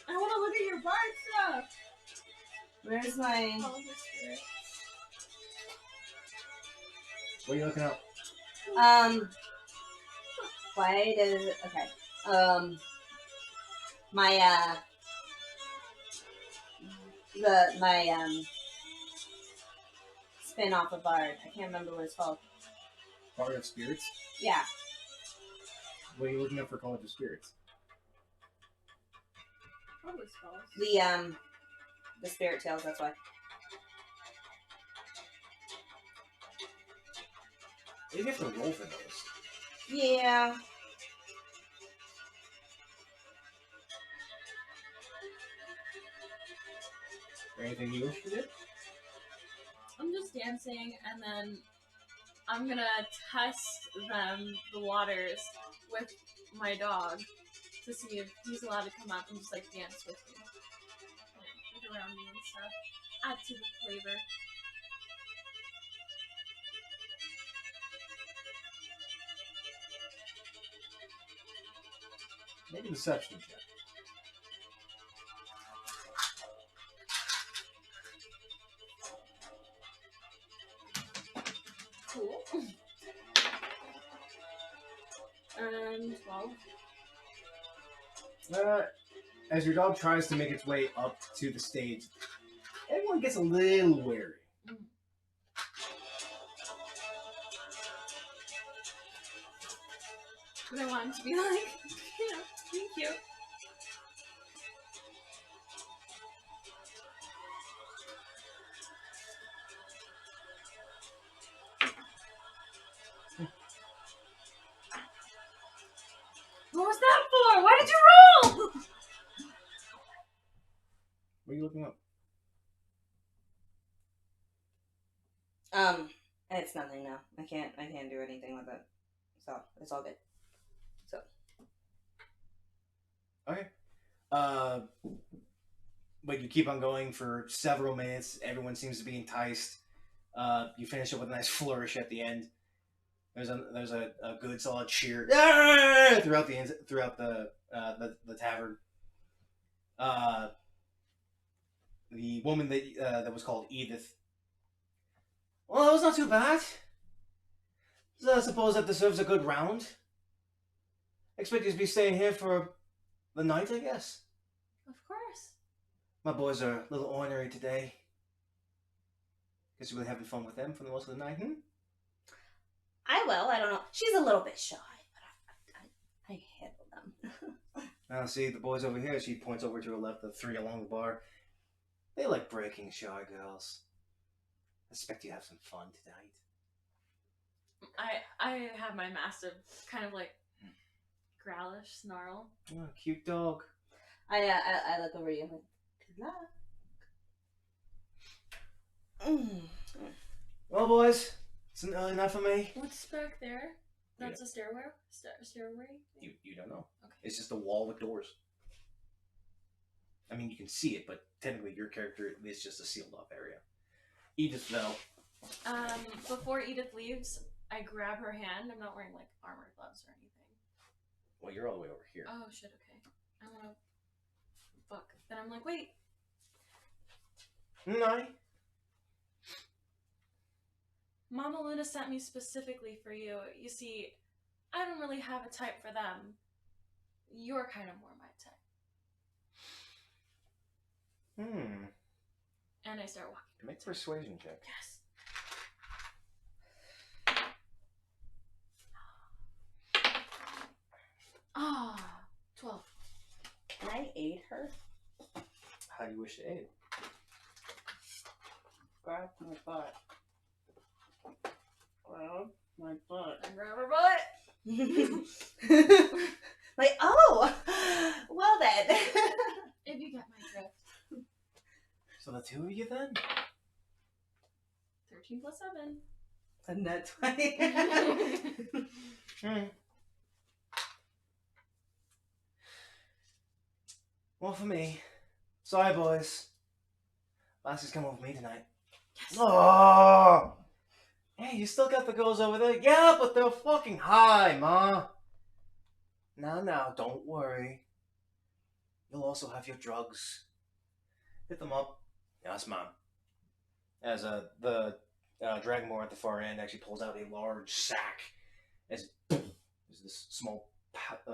want to look at your bard stuff. Where's my... Oh, this spirit. What are you looking up? Why does... Okay. My, spin-off of bard. I can't remember what it's called. Bard of Spirits? Yeah. What are you looking up for College of Spirits? Probably spells. The spirit tales, that's why. You have to roll for those. Yeah. Anything you wish to do? I'm just dancing, and then I'm gonna test the waters with my dog to see if he's allowed to come up and just like dance with me, like around me and stuff. Add to the flavor. Make a deception check. Cool. 12. As your dog tries to make its way up to the stage, everyone gets a little wary. But I want him to be like, being cute. What was that for? Why did you roll? What are you looking up? It's nothing now. I can't do anything with it. So it's all good. So. Okay. But you keep on going for several minutes. Everyone seems to be enticed. You finish up with a nice flourish at the end. There's a good solid cheer throughout the tavern. The woman that was called Edith. Well, that was not too bad. So I suppose that deserves a good round. Expect you to be staying here for the night, I guess. Of course. My boys are a little ornery today. Guess you're really having fun with them for the most of the night, I don't know. She's a little bit shy, but I handle them. Now, see, the boys over here, she points over to her left, the three along the bar. They like breaking shy girls. I expect you to have some fun tonight. I have my massive kind of like growlish snarl. Oh, cute dog. I look over you and like, good luck. Well, boys, it's an early night for me. What's back there? That's a stairway? Stairway? You don't know. Okay. It's just a wall with doors. I mean, you can see it, but technically your character is just a sealed off area. Edith, though. Before Edith leaves, I grab her hand. I'm not wearing like armor gloves or anything. Well, you're all the way over here. Oh shit, okay. I wanna fuck. Then I'm like, wait. No. Mama Luna sent me specifically for you. You see, I don't really have a type for them. You're kind of more my type. And I start walking. Make a persuasion check. Yes. Ah, 12. Can I aid her? How do you wish to aid? Grab my butt. Grab my butt. I grab her butt. Like, oh! Well then. If you get my drift. So the two of you then? 13 plus 7. A net 20. Well, for me, sorry, boys. Lassie's coming with me tonight. Yes. Oh! Hey, you still got the girls over there? Yeah, but they're fucking high, Ma. Now, don't worry. You'll also have your drugs. Hit them up. Yes, Mom. As the Dragonmore at the far end actually pulls out a large sack. As there's this small tuft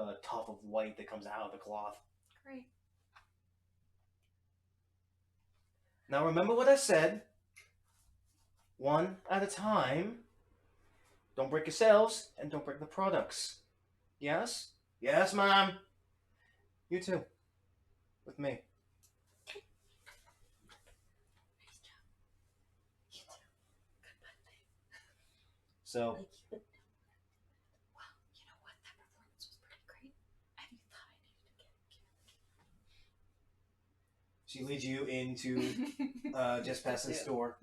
of white that comes out of the cloth. Great. Now remember what I said. One at a time. Don't break yourselves, and don't break the products. Yes? Yes, Mom. You too. With me. So, Wow, you know what? That performance was pretty great. I thought I needed to she leads you into just past the store.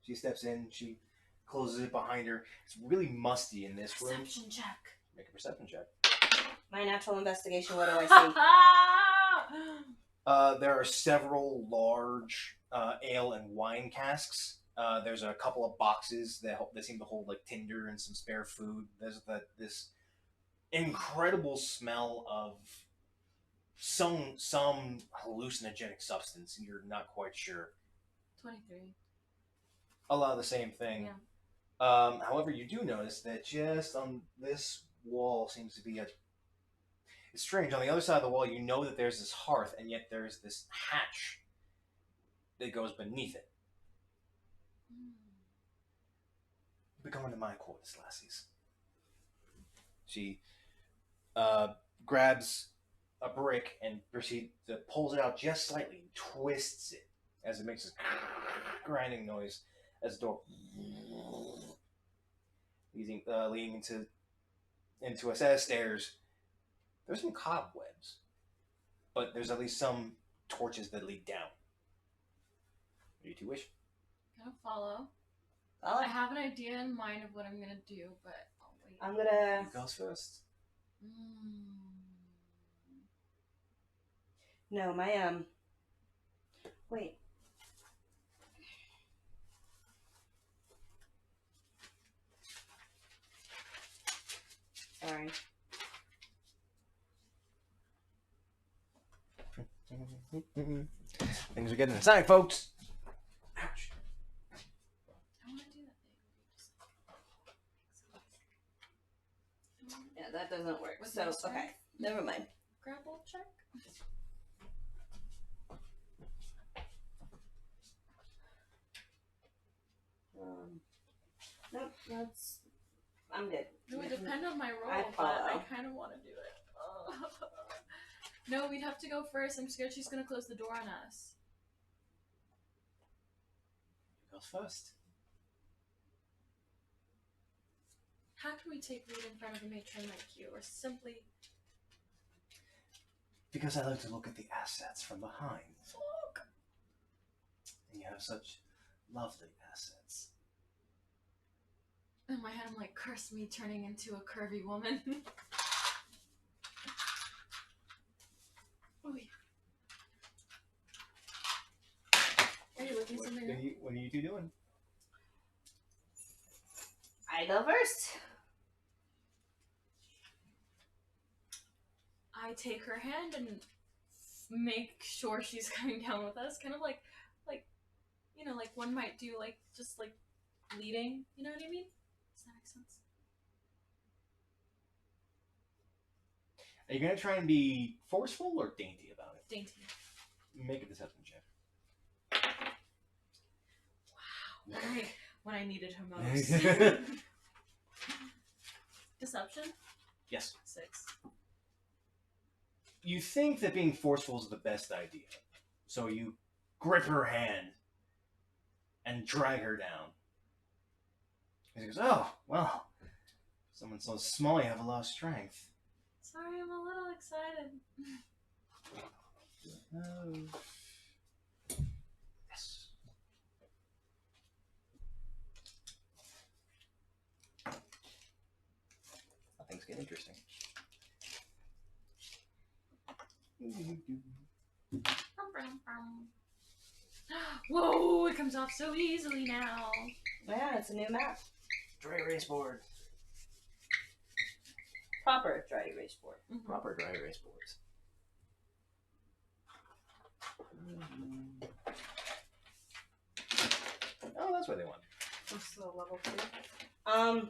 She steps in, she closes it behind her. It's really musty in this room. Perception check. Make a perception check. My natural investigation, what do I see? There are several large ale and wine casks There's a couple of boxes that seem to hold like tinder and some spare food. There's this incredible smell of some hallucinogenic substance. You're not quite sure. 23. A lot of the same thing. Yeah. However, you do notice that just on this wall seems to be a. It's strange. On the other side of the wall, you know that there's this hearth, and yet there's this hatch that goes beneath it. Be going to my quarters, lassies. She grabs a brick and pulls it out just slightly and twists it as it makes this grinding noise as the door leading into a set of stairs. There's some cobwebs, but there's at least some torches that lead down. What do you two wish? Gonna follow. Well, I have an idea in mind of what I'm gonna do, but I'll wait. I'm gonna. Who goes first? No, my Wait. Sorry. Things are getting inside, folks. Ouch. I want to do that thing. Yeah, that doesn't work. With So my strength? okay, never mind. Grapple check. Nope, I'm good. It would depend on my roll, I but I follow. kind of want to do it. No, we'd have to go first. I'm scared she's gonna close the door on us. Who goes first? How can we take lead in front of a matron like you, or simply Because I like to look at the assets from behind. fuck? And you have such lovely assets. In my head, I'm like, curse me turning into a curvy woman. Oh yeah. Are you looking something up? What are you two doing? I go first. I take her hand and make sure she's coming down with us, kind of like you know, like one might do, like just like leading. You know what I mean? Does that make sense? Are you gonna try and be forceful or dainty about it? Dainty. Make a deception check. Wow. When I needed her most. Deception? Yes. 6. You think that being forceful is the best idea, so you grip her hand and drag her down. And she goes, "Oh, well, someone so small, you have a lot of strength." Sorry, I'm a little excited. Oh. Yes. Now things get interesting. Whoa, it comes off so easily now. Yeah, it's a new map. Dry erase board. Proper dry erase board. Mm-hmm. Proper dry erase boards. Oh, that's where they went. I'm still level 2.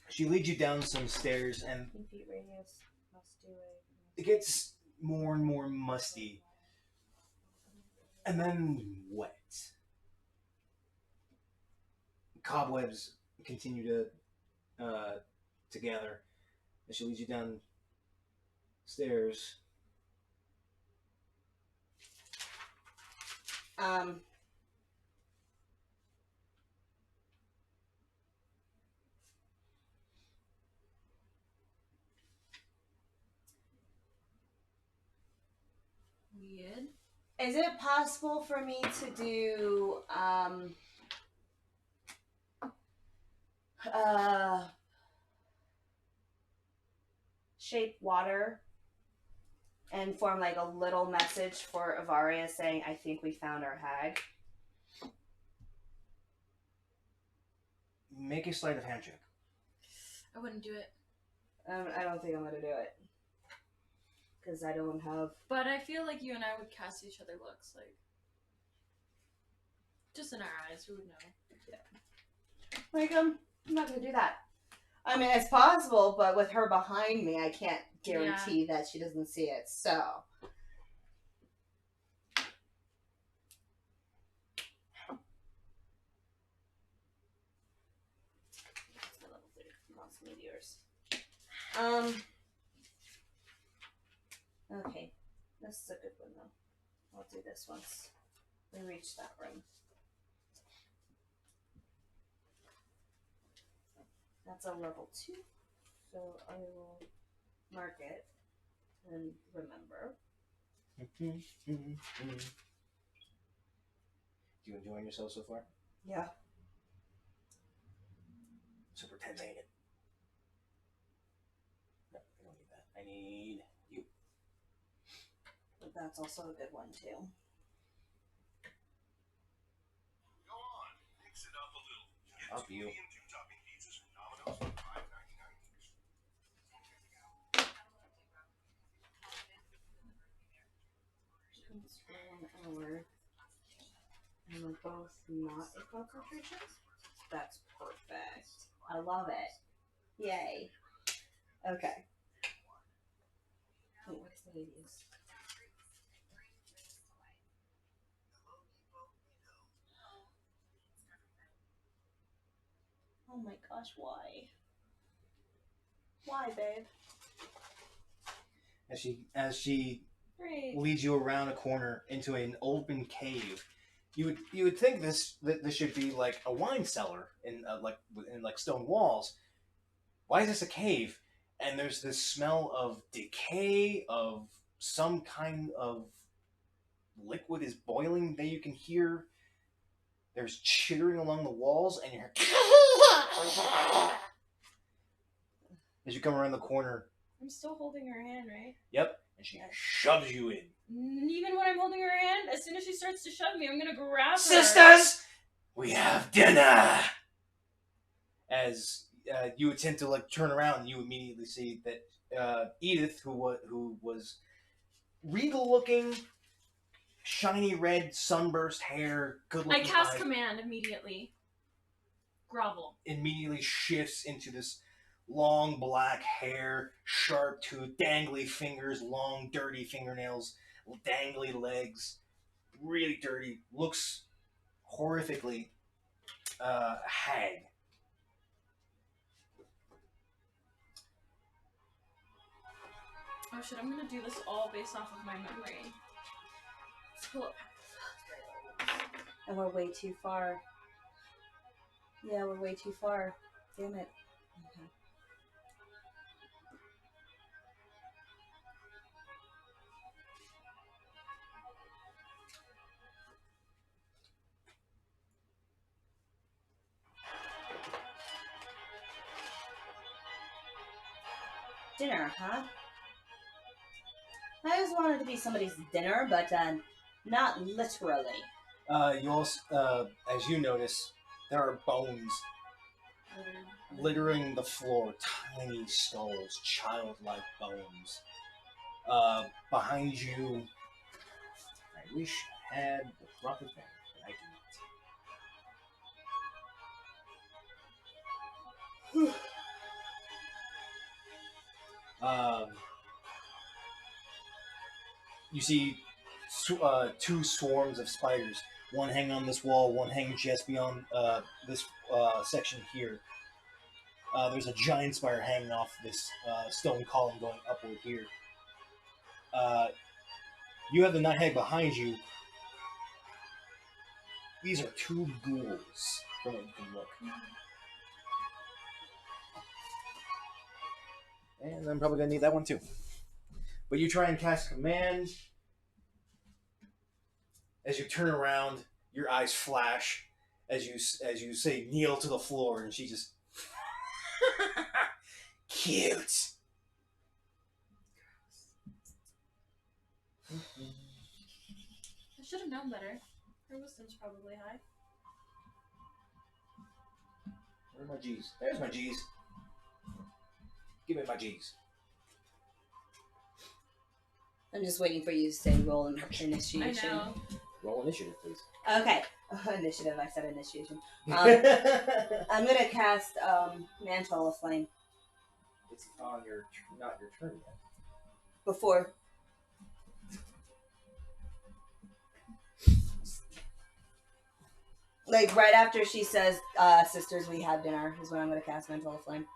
She leads you down some stairs, and 10 feet radius. Must do it. it gets more and more musty, and then wet. Cobwebs continue to gather as she leads you down stairs. Weird. Is it possible for me to do shape water and form like a little message for Avaria saying, "I think we found our hag"? Make a sleight of hand check. I wouldn't do it. I don't think I'm gonna do it. Because I don't have... But I feel like you and I would cast each other looks, like... Just in our eyes, we would know. Yeah. Like, I'm not gonna do that. I mean, it's possible, but with her behind me, I can't guarantee that she doesn't see it, so... Meteors. Okay. This is a good one, though. I'll do this once we reach that room. That's a level 2, so I will mark it and remember. You enjoying yourself so far? Yeah. Super tense, ain't it? No, I don't need that. I need you. But that's also a good one, too. Go on, mix it up a little. Get Up you. medium 2-topping pizzas from Domino's for $5.99 each. It's for 1 hour. And we're both not a concentration? That's perfect. I love it. Yay. Okay. Wait, what's the radius? Oh my gosh, why? Why, babe? As she Great. leads you around a corner into an open cave, you would think that this should be like a wine cellar in like stone walls. Why is this a cave? And there's this smell of decay, of some kind of liquid is boiling that you can hear. There's chittering along the walls, and you hear as you come around the corner. I'm still holding her hand, right? Yep, and she shoves you in. Even when I'm holding her hand, as soon as she starts to shove me, I'm gonna grab her. Sisters, we have dinner. As you attempt to like turn around, you immediately see that Edith, who was regal looking, shiny red, sunburst hair, good looking. I cast command immediately. Grovel. Immediately shifts into this long black hair, sharp tooth, dangly fingers, long dirty fingernails, dangly legs, really dirty, looks horrifically hag. Oh shit, I'm gonna do this all based off of my memory. Let's pull up. And we're way too far. Yeah, we're way too far. Damn it. Okay. Dinner, huh? I always wanted to be somebody's dinner, but not literally. You also, as you notice, there are bones littering the floor. Tiny skulls, childlike bones. Behind you, I wish I had the proper thing, but I do not. You see two swarms of spiders. One hanging on this wall, one hanging just beyond this section here. There's a giant spider hanging off this stone column going upward here. You have the night hag behind you. These are two ghouls, from what you can look. And I'm probably going to need that one too. But you try and cast command. As you turn around, your eyes flash as you say kneel to the floor, and she just cute. I should have known better. Her wisdom's probably high. Where are my G's? There's my G's. Give me my G's. I'm just waiting for you to say roll initiation. I know. Roll initiative, please. Okay. Initiative, I said initiation. I'm gonna cast Mantle of Flame It's on your, not your turn yet. before. Like right after she says, "Sisters, we have dinner," is when I'm gonna cast Mantle of Flame.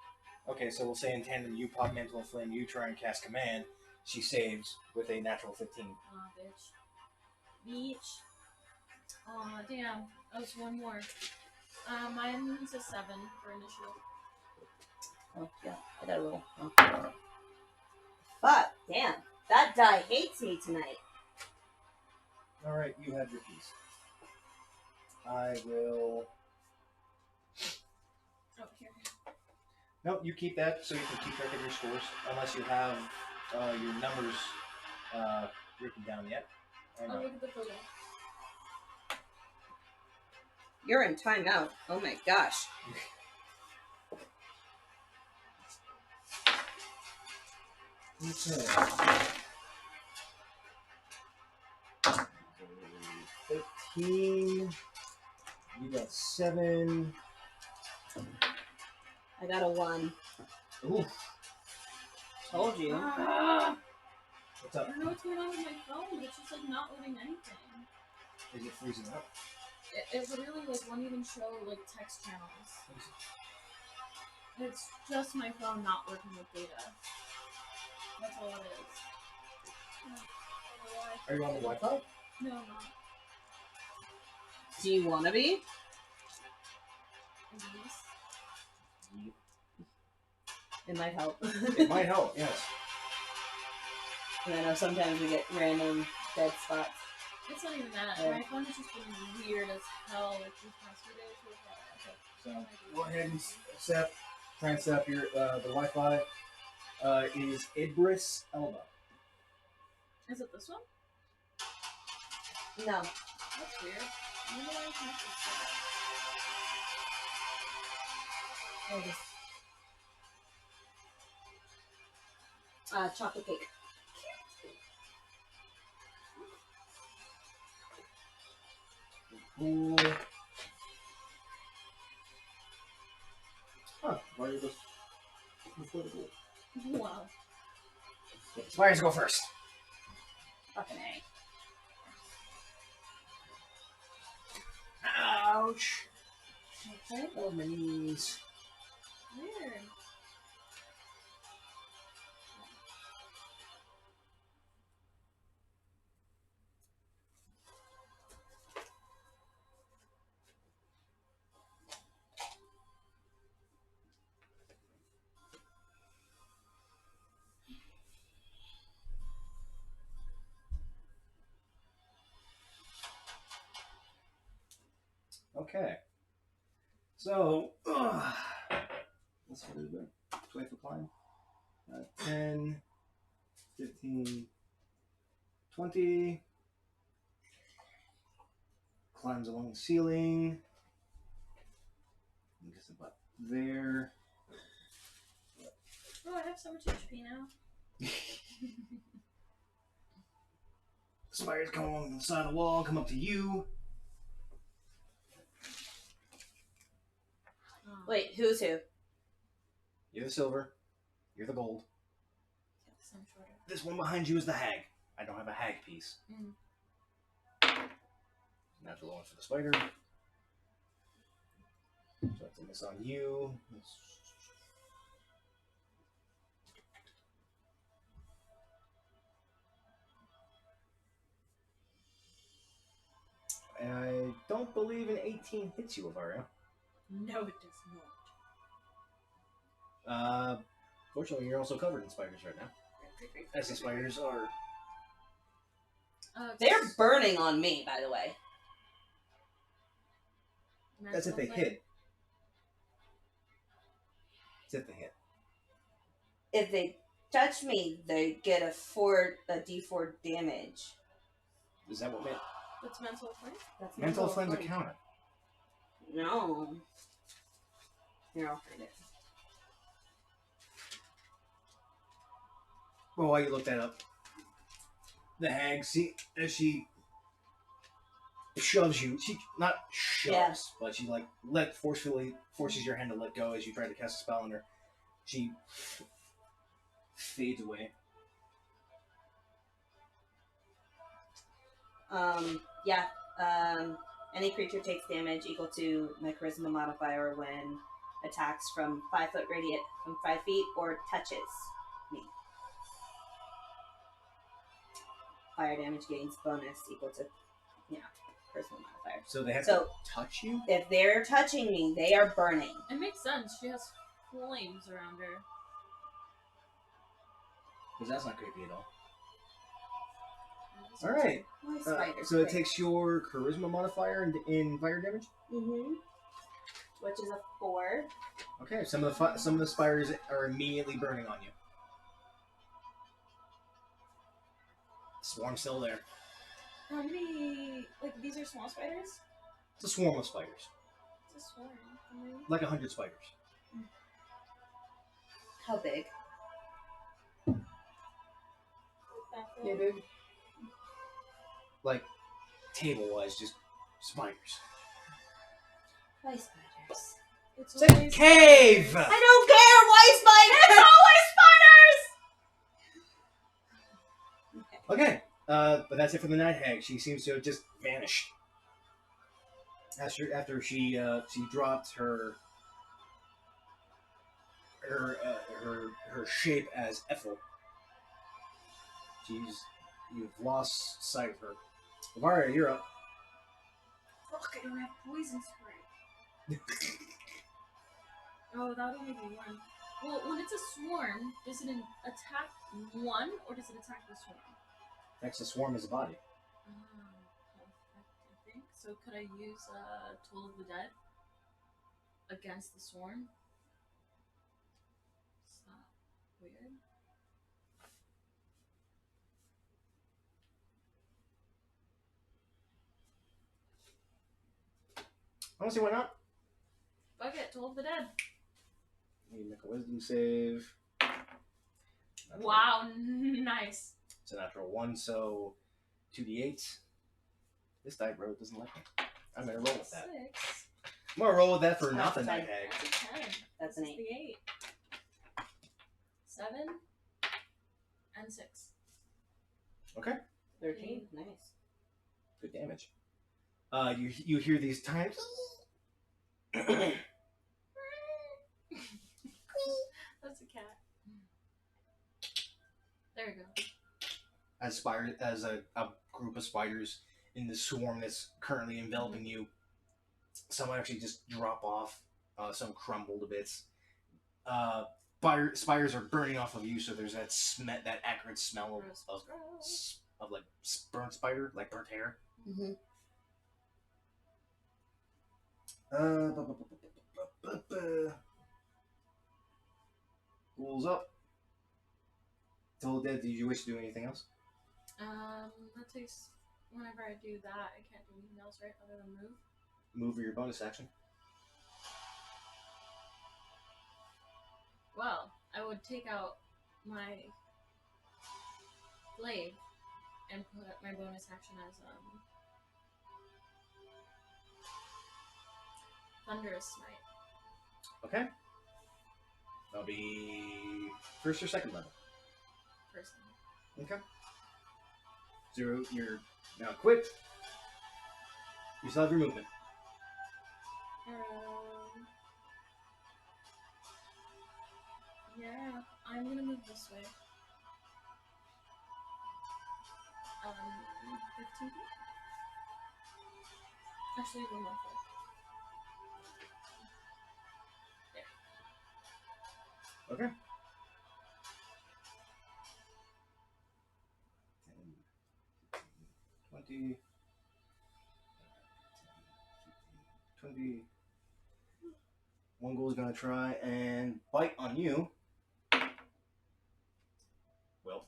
Okay, so we'll say in tandem, you pop Mantle of Flame, you try and cast Command. She saves with a natural 15. Aw, bitch. Beach. Aw, damn. That was one more. Mine's a 7 for initiative. Oh yeah, I gotta roll. Oh. Fuck, damn, that die hates me tonight. Alright, you have your piece. I will... Oh, here. No, you keep that so you can keep track of your scores, unless you have your numbers written down yet. Or Oh, not. look at the photo. You're in timeout. Oh my gosh. Okay. 13. You got 7. I got a 1. Oof. Told you. Ah, What's I up? don't know what's going on with my phone. It's just like not loading anything. Is it freezing up? It literally like won't even show like text channels. It's just my phone not working with data. That's all it is. I don't know why. Are you on the Wi-Fi? No, I'm not. Do you want to be? Please. It might help. It might help, yes. And I know sometimes we get random dead spots. It's not even that. Yeah. My phone has just been weird as hell like these past few days. So go ahead and try and set up your the Wi-Fi. Is Idris Elba. Is it this one? No. That's weird. I wonder why I have this set up. Chocolate cake. Cool. Huh. Why are you just Wow. Spires go first. Fucking A. Ouch. Okay. Oh, my knees. Weird. Okay. So, let's see what is it? 20 foot climb. 10, 15, 20. Climbs along the ceiling. I guess about there. Oh, I have so much HP now. Spires come along the side of the wall, come up to you. Oh. Wait, who's who? You're the silver. You're the gold. Yes, I'm shorter. This one behind you is the hag. I don't have a hag piece. Mm. Natural one for the spider. So that's a miss on you. And I don't believe an 18 hits you, Avaria. No, it does not. Fortunately, you're also covered in spiders right now. As the spiders are... They're burning on me, by the way. That's if they hit. It's if they hit. If they touch me, they get a D4 damage. Is that what meant? That's mental flame? That's Mental Flame's a flame. counter. No. Here, I'll find it. Well, while you look that up, the hag, see, as she shoves you, she not shoves, but she like forcefully forces your hand to let go as you try to cast a spell on her. She fades away. Yeah. Any creature takes damage equal to my charisma modifier when attacks from 5 foot radius from 5 feet or touches me. Fire damage gains bonus equal to charisma modifier. So they have to touch you? If they're touching me, they are burning. It makes sense. She has flames around her. Because that's not creepy at all. Alright. Why spiders? So it takes your charisma modifier in fire damage? Mm-hmm. Which is a 4. Okay, some of the spiders are immediately burning on you. Swarm's still there. How many? Like these are small spiders? It's a swarm of spiders. It's a swarm. How many? Like 100 spiders. How big? Yeah, dude. Like, table-wise, just spiders. Why spiders? It's It's a always cave! spiders. I don't care! Why spiders? It's always spiders! Okay, but that's it for the night hag. She seems to have just vanished. After she dropped her shape as Ethel. You've lost sight of her. Varia, you're up. Fuck, I don't have poison spray. Oh, that would only be one. Well, when it's a swarm, does it attack one or does it attack the swarm? Next, the swarm is a body. Perfect, I think. So could I use Toll of the Dead against the swarm? Is that weird? I don't see why not. Fuck it, Toll of the Dead. You make a wisdom save. Wow, nice. It's a natural 1, so 2d8. This die road doesn't like it. I'm gonna roll with that. 6. I'm gonna roll with that for not the That's night fine. hag. That's a 10. That's This an is the 8. 7 and 6. Okay, 13. Nice. good damage. You hear these times. That's a cat. There we go. As a group of spiders in the swarm that's currently enveloping you, some actually just drop off. Some crumble to bits. Spiders are burning off of you, so there's that acrid smell of like burnt spider, like burnt hair. Mm-hmm. Rules up. Told Dead, did you wish to do anything else? That takes. Whenever I do that, I can't do anything else, right? Other than move. Move or your bonus action. Well, I would take out my blade and put my bonus action as thunderous smite. Okay. That'll be first or second level. First. Okay. Zero, you're now equipped. You still have your movement. Yeah, I'm gonna move this way. 15 feet? Actually, one more foot. There. Okay. 10, 20. One ghoul is going to try and bite on you. Well,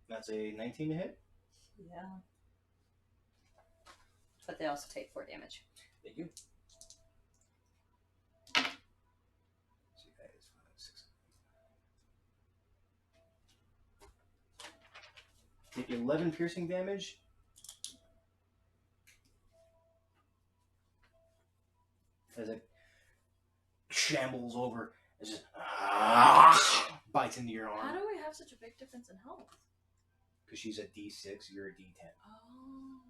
that's a 19 to hit. Yeah. But they also take 4 damage. Thank you. Take 11 piercing damage. As it shambles over, it just bites into your How arm. do we have such a big difference in health? Because she's a D6, you're a D10. Oh.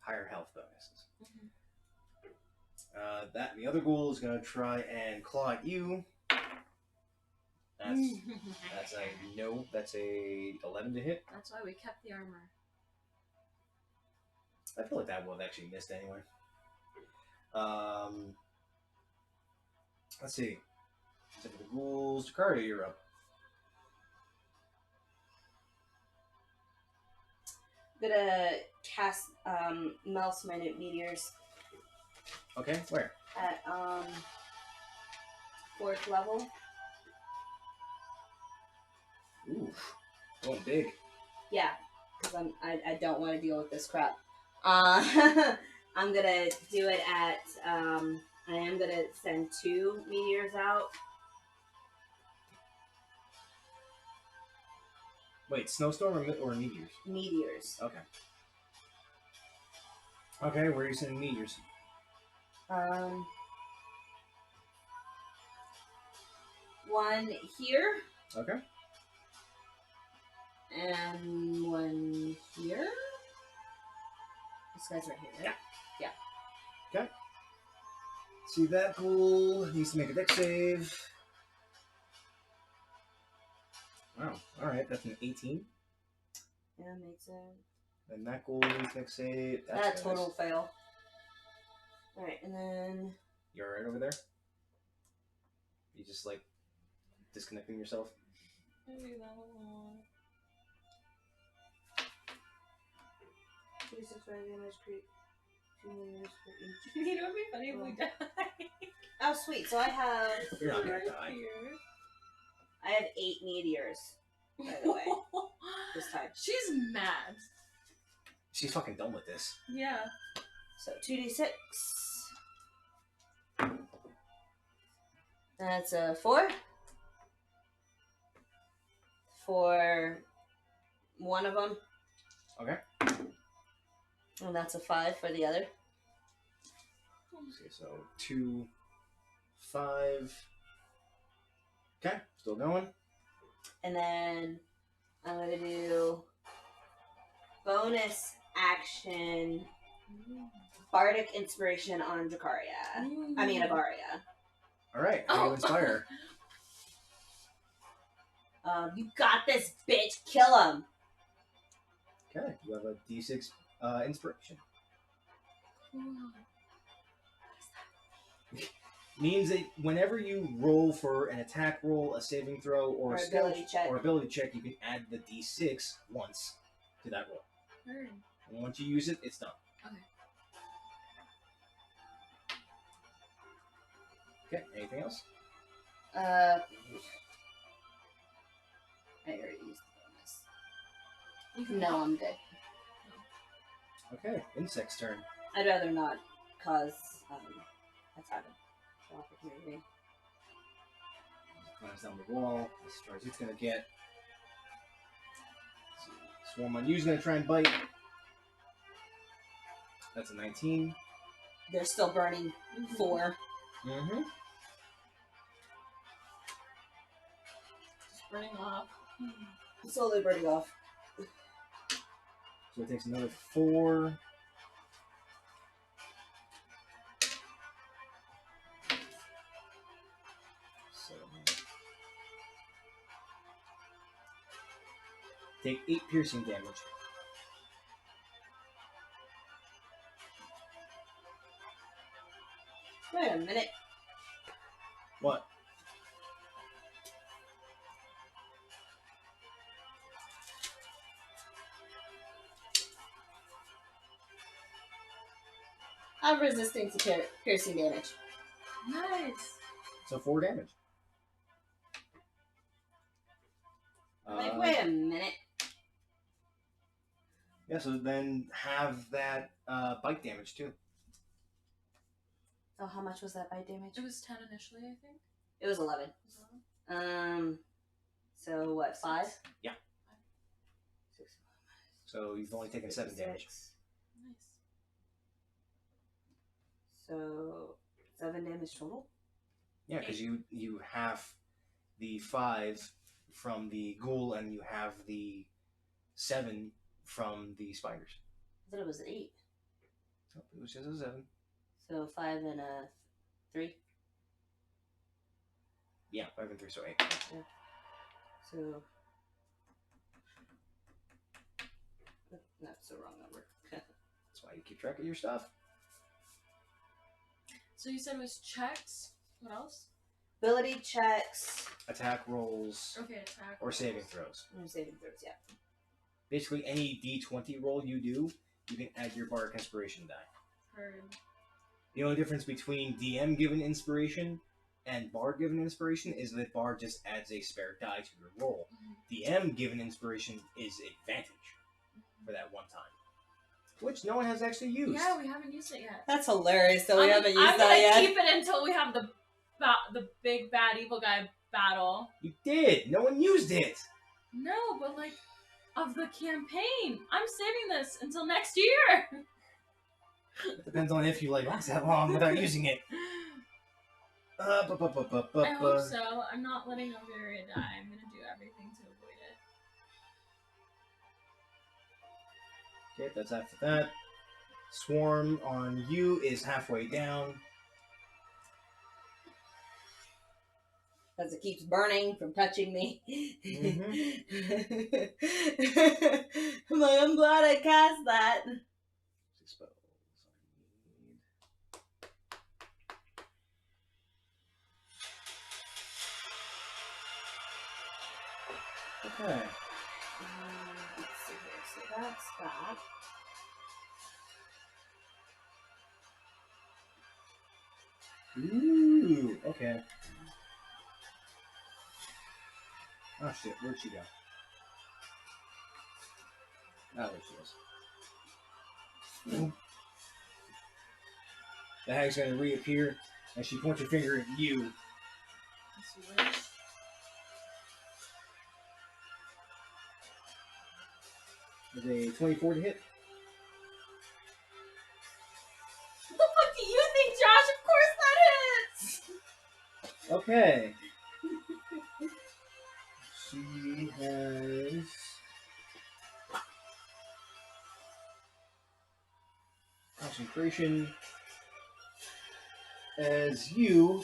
Higher health bonuses. Mhm. That and the other ghoul is going to try and claw at you. That's a no. That's a 11 to hit. That's why we kept the armor. I feel like that would have actually missed anyway. Let's see. Except for the ghouls. Jakarta, you're up. I'm gonna cast Mouse Minute Meteors Okay, where? at 4th level. Ooh, going big. Yeah, because I don't want to deal with this crap. I'm gonna do it at I am gonna send 2 meteors out. Wait, snowstorm or meteors? Meteors. Okay. Okay, where are you sending meteors? One here Okay. and one here. This guy's right here, right? Okay. See, that ghoul needs to make a dex save. Wow. Alright, that's an 18. Yeah, makes it. And that ghoul needs dex save. That's That nice. total fail. Alright, and then You alright over there? You just like disconnecting yourself? Maybe that one. 26 fire damage, create 2 meters for each. You know, it'd be funny if we died. Oh, sweet. So I have You're not gonna Right die. here. I have 8 meteors, by the way, this time. She's mad. She's fucking done with this. Yeah. So 2d6. That's a 4 for one of them. Okay. And that's a 5 for the other. Okay, so 2, 5. Okay, still going. And then I'm going to do bonus action Bardic Inspiration on Dracaria. I mean, Agaria. Alright, how do you inspire? You got this, bitch. Kill him. Okay, you have a D6 inspiration. Means that whenever you roll for an attack roll, a saving throw, or a skill ability check. or ability check, you can add the D6 once to that roll. Heard. And once you use it, it's done. Okay. Okay, anything else? I already used the bonus. No, I'm good. Okay, insect's turn. I'd rather not cause attack of opportunity. Climbs down the wall as far as it's gonna get. So, Swarm on you's gonna try and bite. That's a 19. They're still burning 4. Mm-hmm. Just burning off. Slowly burning off. So it takes another 4. So take 8 piercing damage. Wait a minute. What? I'm resisting to piercing damage. Nice. So 4 damage. Like, wait a minute. Yeah, so then have that bite damage too. Oh, how much was that bite damage? It was 10 initially, I think. It was 11. So what? 5? Yeah. 6. So you've only taken 7 damage. Nice. Nice. So 7 damage total. Yeah, because you have the 5 from the ghoul and you have the 7 from the spiders. I thought it was 8. Oh, it was just a 7. So 5 and a 3. Yeah, 5 and 3, so 8. Yeah. So that's the wrong number. That's why you keep track of your stuff. So you said it was checks. What else? Ability checks. Attack rolls Okay, attack. or saving throws. Saving throws, yeah. Basically, any D20 roll you do, you can add your bardic inspiration die. Heard. The only difference between DM given inspiration and bard given inspiration is that bard just adds a spare die to your roll. DM given inspiration is advantage for that one time, which no one has actually used. Yeah, we haven't used it yet. That's hilarious. So we haven't used I'm that gonna yet. keep it until we have the big bad evil guy battle. You did. No one used it. No, but like of the campaign, I'm saving this until next year. It depends on if you last that long without using it. I hope so. I'm not letting Overia die. I'm gonna do everything to avoid it. Okay, that's after that. Swarm on you is halfway down. Because it keeps burning from touching me. I'm like, I'm glad I cast that. Spells I need. Okay. Let's see here. So that's that. Ooh, okay. Oh shit, where'd she go? Oh, there she is. The hag's gonna reappear as she points her finger at you. With a 24 to hit. What the fuck do you think, Josh? Of course that hits! Okay. She has... concentration. As you,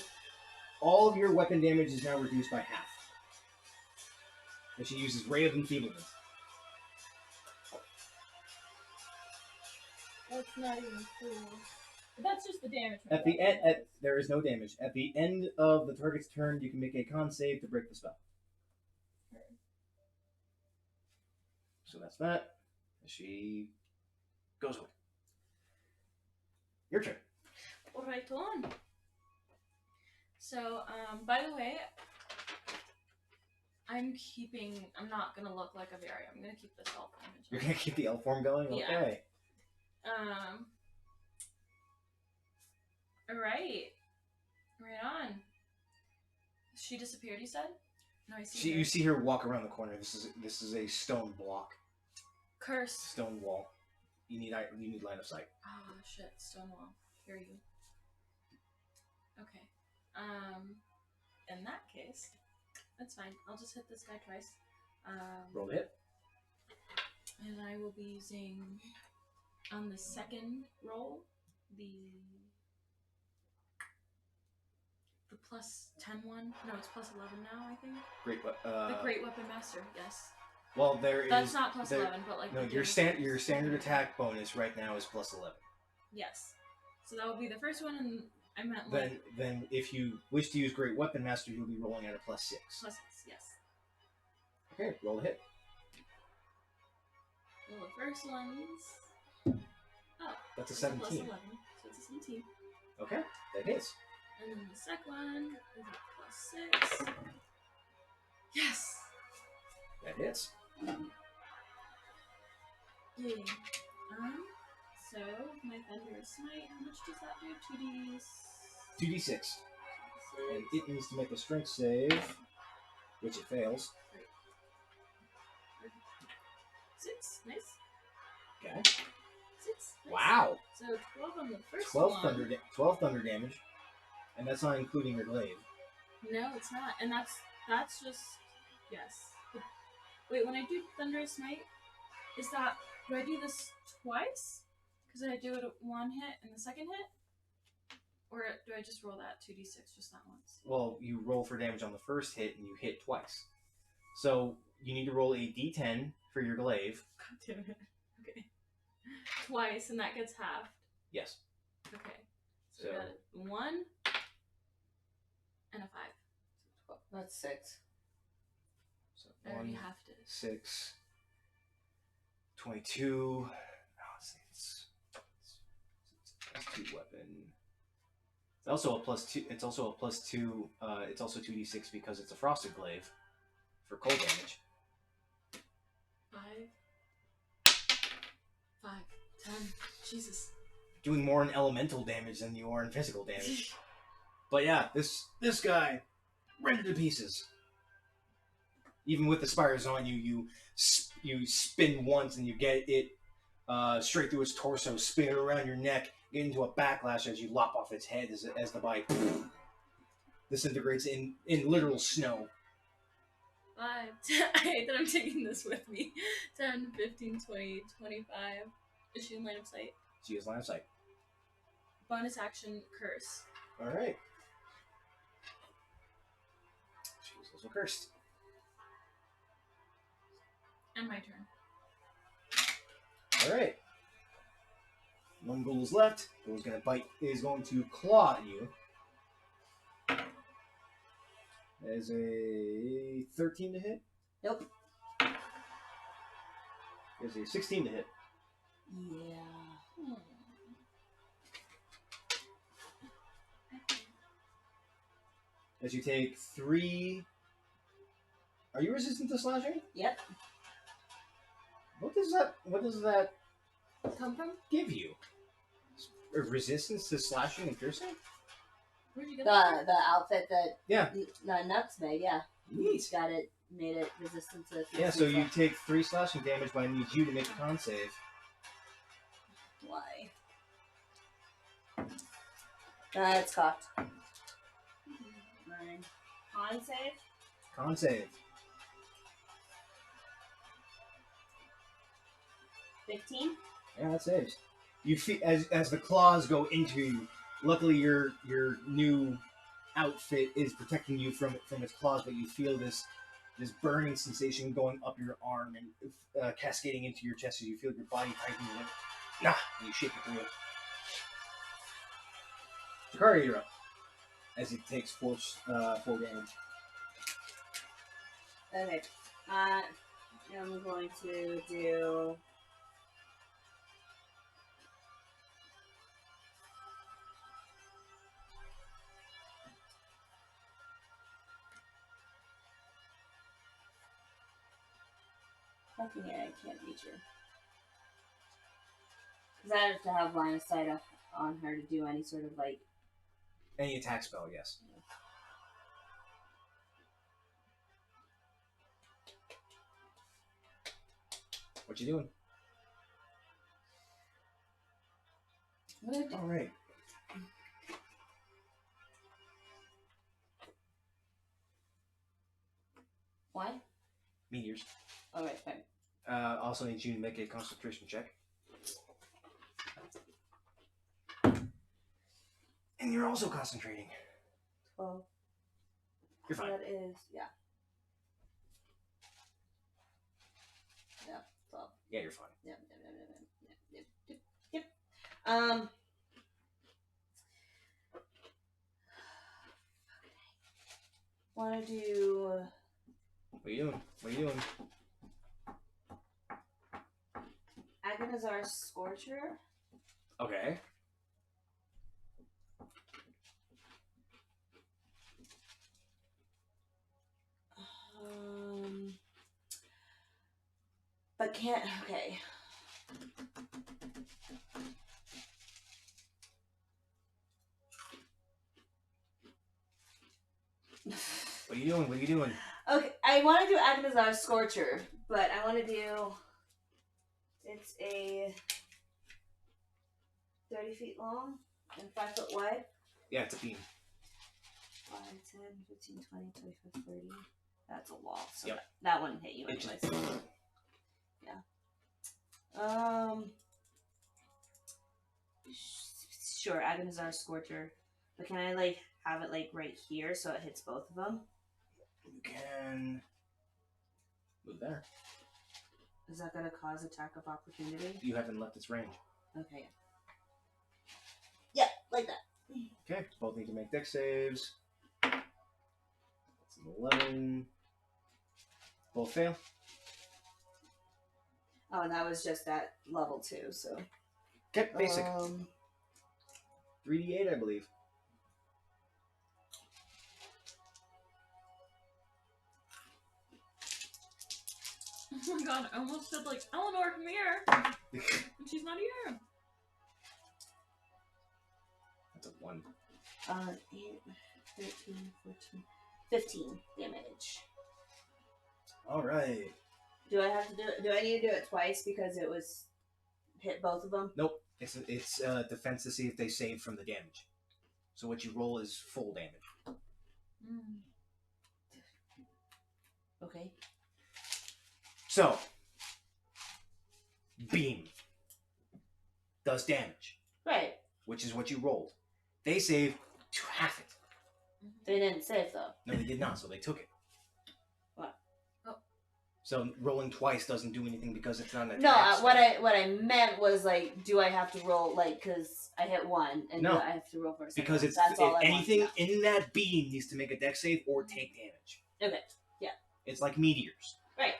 all of your weapon damage is now reduced by half. And she uses Ray of Enfeeblement. That's not even cool. But that's just the damage. At the end, there is no damage. At the end of the target's turn, you can make a con save to break the spell. So that's that. She goes away. Your turn. Alright on. So, by the way, I'm not gonna look like a Very. I'm gonna keep this elf image. You're gonna keep the elf form going? Yeah. Okay. Alright. Right on. She disappeared, you said? No, I see her. You see her walk around the corner. This is a stone block. Curse. Stone wall. You need line of sight. Oh shit, Stonewall. Hear you. Okay. In that case, that's fine. I'll just hit this guy twice. Roll the hit. And I will be using on the second roll the plus 10 one. No, it's plus 11 now, I think. The Great Weapon Master, yes. Well, there That's is. not plus 11, but like. No, your standard attack bonus right now is plus 11. Yes. So that will be the first one, and I meant like. Then if you wish to use Great Weapon Master, you'll be rolling at a plus 6. Plus 6, yes. Okay, roll the hit. Well, the first one's. Oh. That's a it's 17. Plus 11, so it's a 17. Okay, that hits. And then the second one is a plus 6. Yes! That hits. Yay. So my Thunder Smite, how much does that do? 2d6. 2d6. And it needs to make a strength save, which it fails. Great. the first 12 one. 12 thunder damage, and that's not including your glaive. No, it's not, and that's just yes. Wait, when I do Thunderous Smite, do I do this twice? Because I do it at one hit and the second hit, or do I just roll that 2d6 just that once? Well, you roll for damage on the first hit, and you hit twice. So you need to roll a d10 for your glaive. God damn it. Okay. Twice, and that gets halved. Yes. Okay. So we got 1 and a 5. That's 6. So I already 1, halved it. 6, 22. Let's see. It's plus 2 weapon. It's also a plus 2. It's also a plus 2. It's also 2d6 because it's a frosted glaive for cold damage. 5, 10. Jesus. Doing more in elemental damage than you are in physical damage. But yeah, this guy rendered to pieces. Even with the spires on you, you spin once and you get it straight through its torso, spin it around your neck, get into a backlash as you lop off its head as the body disintegrates in literal snow. 5, 10. I hate that I'm taking this with me. 10, 15, 20, 25. Is she in line of sight? She has line of sight. Bonus action, curse. Alright. She was also cursed. And my turn. Alright. One ghoul is left. Ghoul's gonna bite, is going to claw at you. That is a 13 to hit. Nope. There's a 16 to hit. Yeah. As you take 3... Are you resistant to slashing? Yep. What does that Come from? give you? A resistance to slashing and piercing? Where'd you get that? The outfit that Yeah. Nuts made, yeah. Neat. Made it resistant to. Yeah, so you take 3 slashing damage, but I need you to make a con save. Why? It's cocked. 9. Con save. Con save. 15. Yeah, that saves. You feel as the claws go into you. Luckily, your new outfit is protecting you from its claws, but you feel this burning sensation going up your arm and cascading into your chest as you feel your body tightening. And you shake it through. Jakari, you're up. As it takes 4 damage. Okay. I'm going to do. Fucking yeah, I can't reach her. Because I have to have line of sight on her to do any sort of like. Any attack spell, yes. What you doing? All right. Why? Meteors. Alright, fine. Also need you to make a concentration check. And you're also concentrating. 12. You're fine. That is, yeah. Yeah, 12. Yeah, you're fine. Yep. Want to do... What are you doing? Agonizar Scorcher. Okay. But can't... Okay. What are you doing? Okay, I want to do Agonizar Scorcher, but I want to do... It's a 30 feet long and 5 foot wide. Yeah, it's a beam. 5, 10, 15, 20, 25, 30. That's a wall. So Yep. that wouldn't hit you It anyways. just- Yeah. Sure, Agonizar Scorcher. But can I, like, have it, like, right here so it hits both of them? You can move there. Is that going to cause attack of opportunity? You haven't left its range. Okay. Yeah, like that. Okay, both need to make dex saves. That's an 11. Both fail. Oh, and that was just at level 2, so. Okay, basic. 3d8, I believe. Oh my god, I almost said like, Eleanor, come here! And she's not here. That's a 1. 8, 13, 14, 15 damage. Alright. Do I have to do it? Do I need to do it twice because it was hit both of them? Nope. It's defense to see if they save from the damage. So what you roll is full damage. Okay. So, beam does damage, Right. which is what you rolled. They save to half it. They didn't save though. No, they did not, so they took it. What? Oh. So rolling twice doesn't do anything because it's not an attack. No, spell. what I meant was like, do I have to roll like because I hit 1 and No. do I have to roll for a second? Because it's That's all I anything want to know. in that beam needs to make a dex save or take damage. Okay. Yeah. It's like meteors. Right.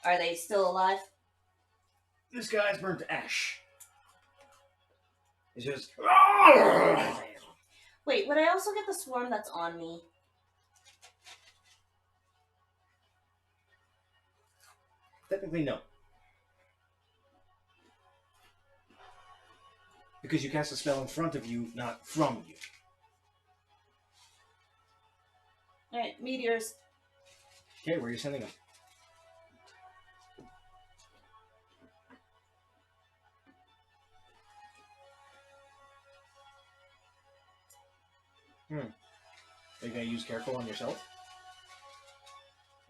Are they still alive? This guy's burnt to ash. It's just. Wait, would I also get the swarm that's on me? Technically, no. Because you cast a spell in front of you, not from you. Alright, meteors. Okay, where are you sending them? Are you going to use careful on yourself?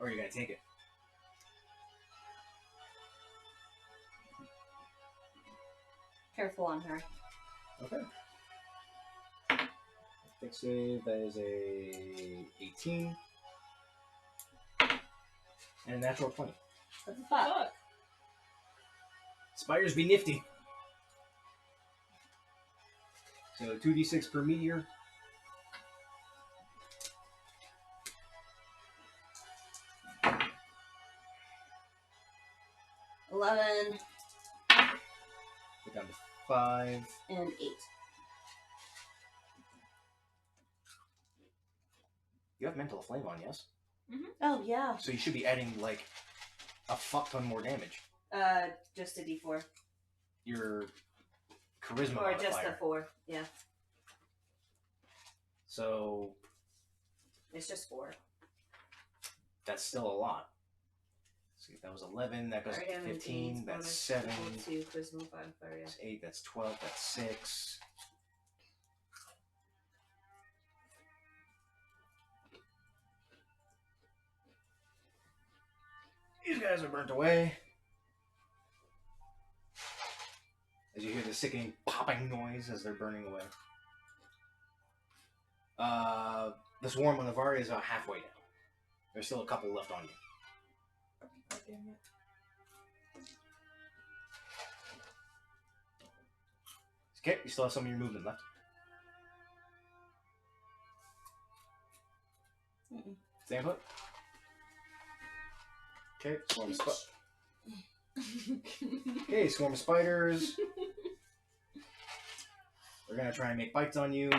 Or are you going to take it? Careful on her. Okay. Dex save, that is a 18. And a natural 20. What the fuck? Fuck. Spiders be nifty. So 2d6 per meteor. $11 Get down to 5. and 8. You have mental flame on, yes? Oh yeah. So you should be adding like a fuck ton more damage. Just a D4. Your charisma Or modifier. just a 4. Yeah. So It's just 4. that's still a lot. See if that was 11, that goes Alright, to I'm 15, bonus that's 7, equal to charisma modifier, yeah. that's 8, that's 12, that's 6. These guys are burnt away. As you hear the sickening popping noise as they're burning away. The swarm on the Vari is about halfway down. There's still a couple left on you. God damn it. Okay, you still have some of your movement left. Mm-mm. Stand put. Okay, swarm of Okay, swarm of spiders. We're gonna try and make bites on you.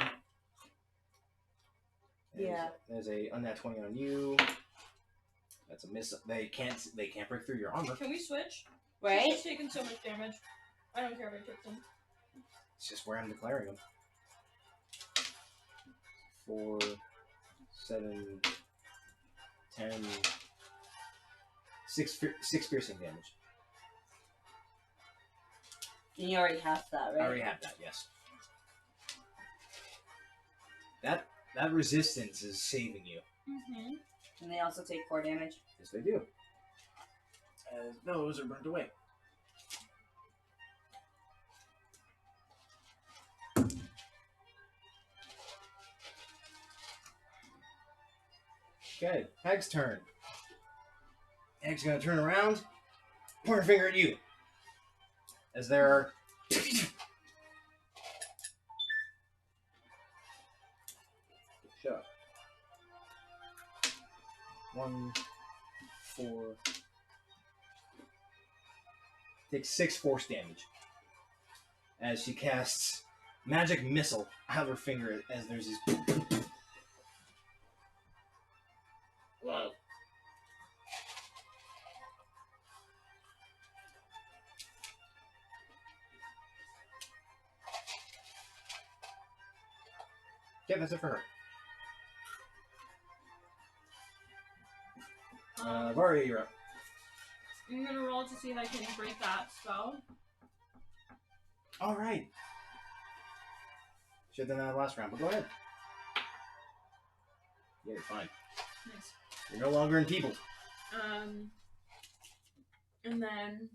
Yeah. There's a unnat 20 on you. That's a miss. They can't break through your armor. Can we switch? Right? She's taking so much damage. I don't care if I took them. It's just where I'm declaring them. 4, 7, 10, 6 piercing damage. And you already have that, right? I already have that, yes. That resistance is saving you. Mm-hmm. And they also take 4 damage. Yes, they do. As those are burnt away. Okay, Hag's turn. Hag's gonna turn around, point her finger at you. As there are shut up. 1, 4. Takes 6 force damage. As she casts magic missile out of her finger as there's these. Whoa. Okay, that's it for her. Varia, you're up. I'm gonna roll to see if I can break that spell. Alright. Should have done that last round, but go ahead. Yeah, you're fine. Nice. You're no longer in people. And then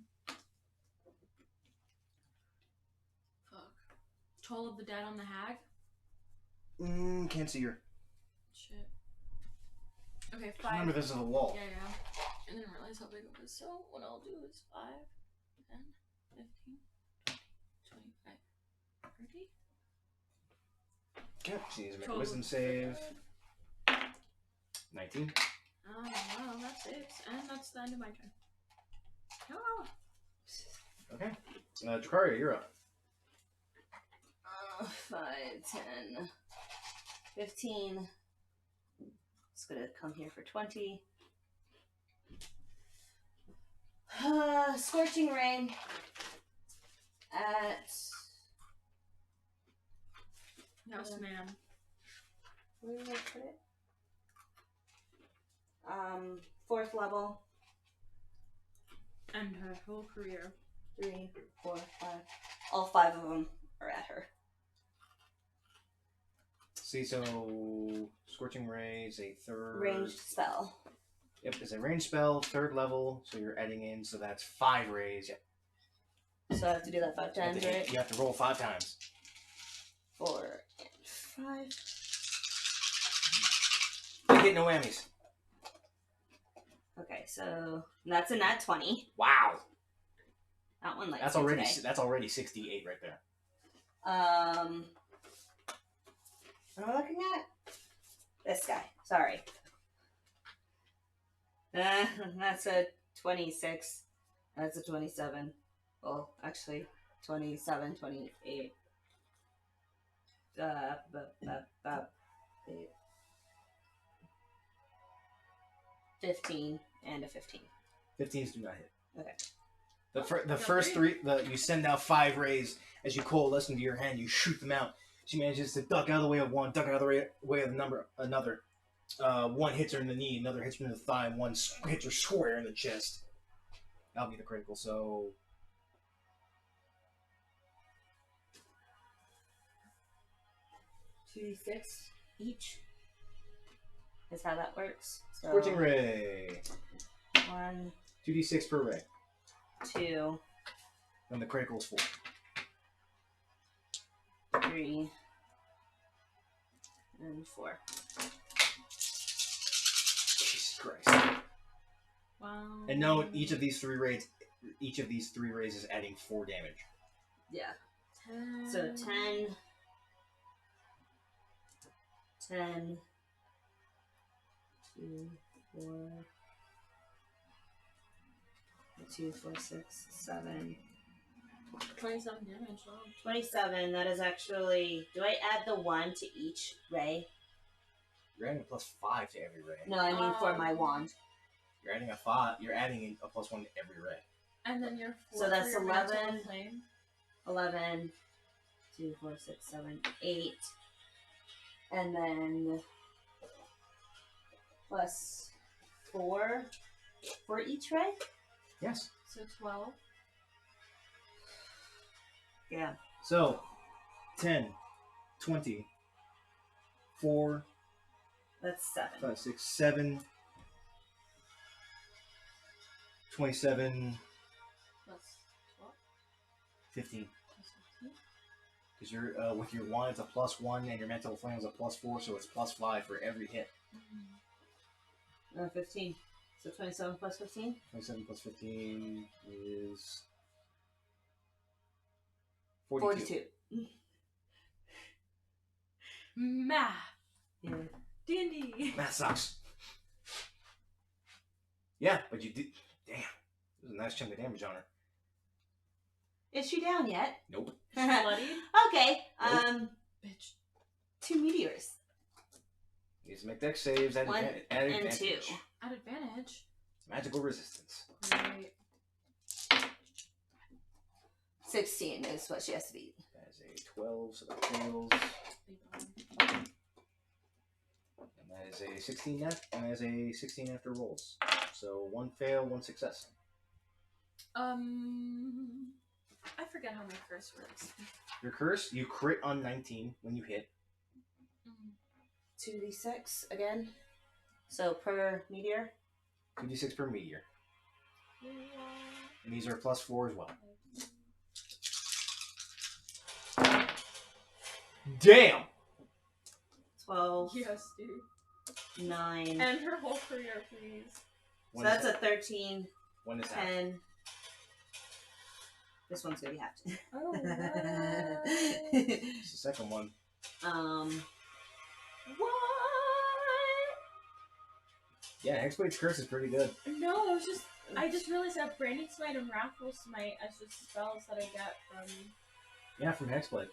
Toll of the Dead on the Hag. Can't see her. Shit. Okay, 5. Remember, this is a wall. Yeah. I didn't realize how big it was. So what I'll do is 5, 10, 15, 20, 25, 30. Okay, she needs to make a Total wisdom of save. the 19. Oh, wow, that saves. And that's the end of my turn. Oh. Okay. Dracaria, you're up. 5, 10, 15. It's gonna come here for 20. Scorching Rain at. Yes, ma'am. Where did I put it? 4th level. And her whole career. 3, 4, 5. All 5 of them are at her. See, so Scorching Ray is a third Ranged spell. Yep, it's a ranged spell, 3rd level, so you're adding in, so that's 5 rays. Yep. So I have to do that 5 times, right? You have to roll 5 times. 4 and 5. You get no whammies. Okay, so that's a nat 20. Wow. That one That's already 68 right there. What am I looking at? This guy. Sorry. That's a 26. That's a 27. Well, actually, 27, 28. 15 and a 15. 15s do not hit. Okay. The first 3, you send out 5 rays. As you coalesce into your hand, you shoot them out. She manages to duck out of the way of one, duck out of the way of another. One hits her in the knee, another hits her in the thigh, and one hits her square in the chest. That'll be the critical, so... 2d6 each is how that works. So Scorching Ray. 1, 2d6 per ray. 2, And the critical is 4. 3, and 4. Jesus Christ. Wow. And note, each of these three rays is adding 4 damage. Yeah. 10. So 10, 10, 2, 4, 2, 4, 6, 7. 27 damage. Wow. 27, that is actually... Do I add the 1 to each ray? You're adding a +5 to every ray. No, I mean for my wand. You're adding a 5. You're adding a +1 to every ray. And then your 4 So that's for your mantle 11. of flame. 11, 2, 4, 6, 7, 8. And then +4 for each ray? Yes. So 12. Yeah. So, 10, 20, 4, That's 7. 5, 6, 7, 27, Plus 12. 15. Plus 15. Because you're with your 1, it's a +1, and your mental flame is a +4, so it's +5 for every hit. 15. So 27 plus 15? 27 plus 15 is 42. Math. Yeah. D&D. Math sucks. Yeah, but you did. Damn. There's a nice chunk of damage on her. Is she down yet? Nope. Bloodied. Okay. Bitch. 2 meteors. Needs to make dex saves at 1 advantage. and 2. At advantage. Magical resistance. Right. 16 is what she has to beat. That is a 12, so that fails. And that is a 16 net, and that is a 16 after rolls. So 1 fail, 1 success. I forget how my curse works. Your curse, you crit on 19 when you hit. 2d6 again. So per meteor. 2d6 per meteor. And these are +4 as well. Damn! 12, Yes, dude. 9. And her whole career, please. So that's a 13, When is that? 10. This one's gonna be half. Oh, what? It's the second one. What? Yeah, Hexblade's curse is pretty good. No, I just realized that Branding Smite and Wrathful Smite as just spells that I get from Yeah, from Hexblade.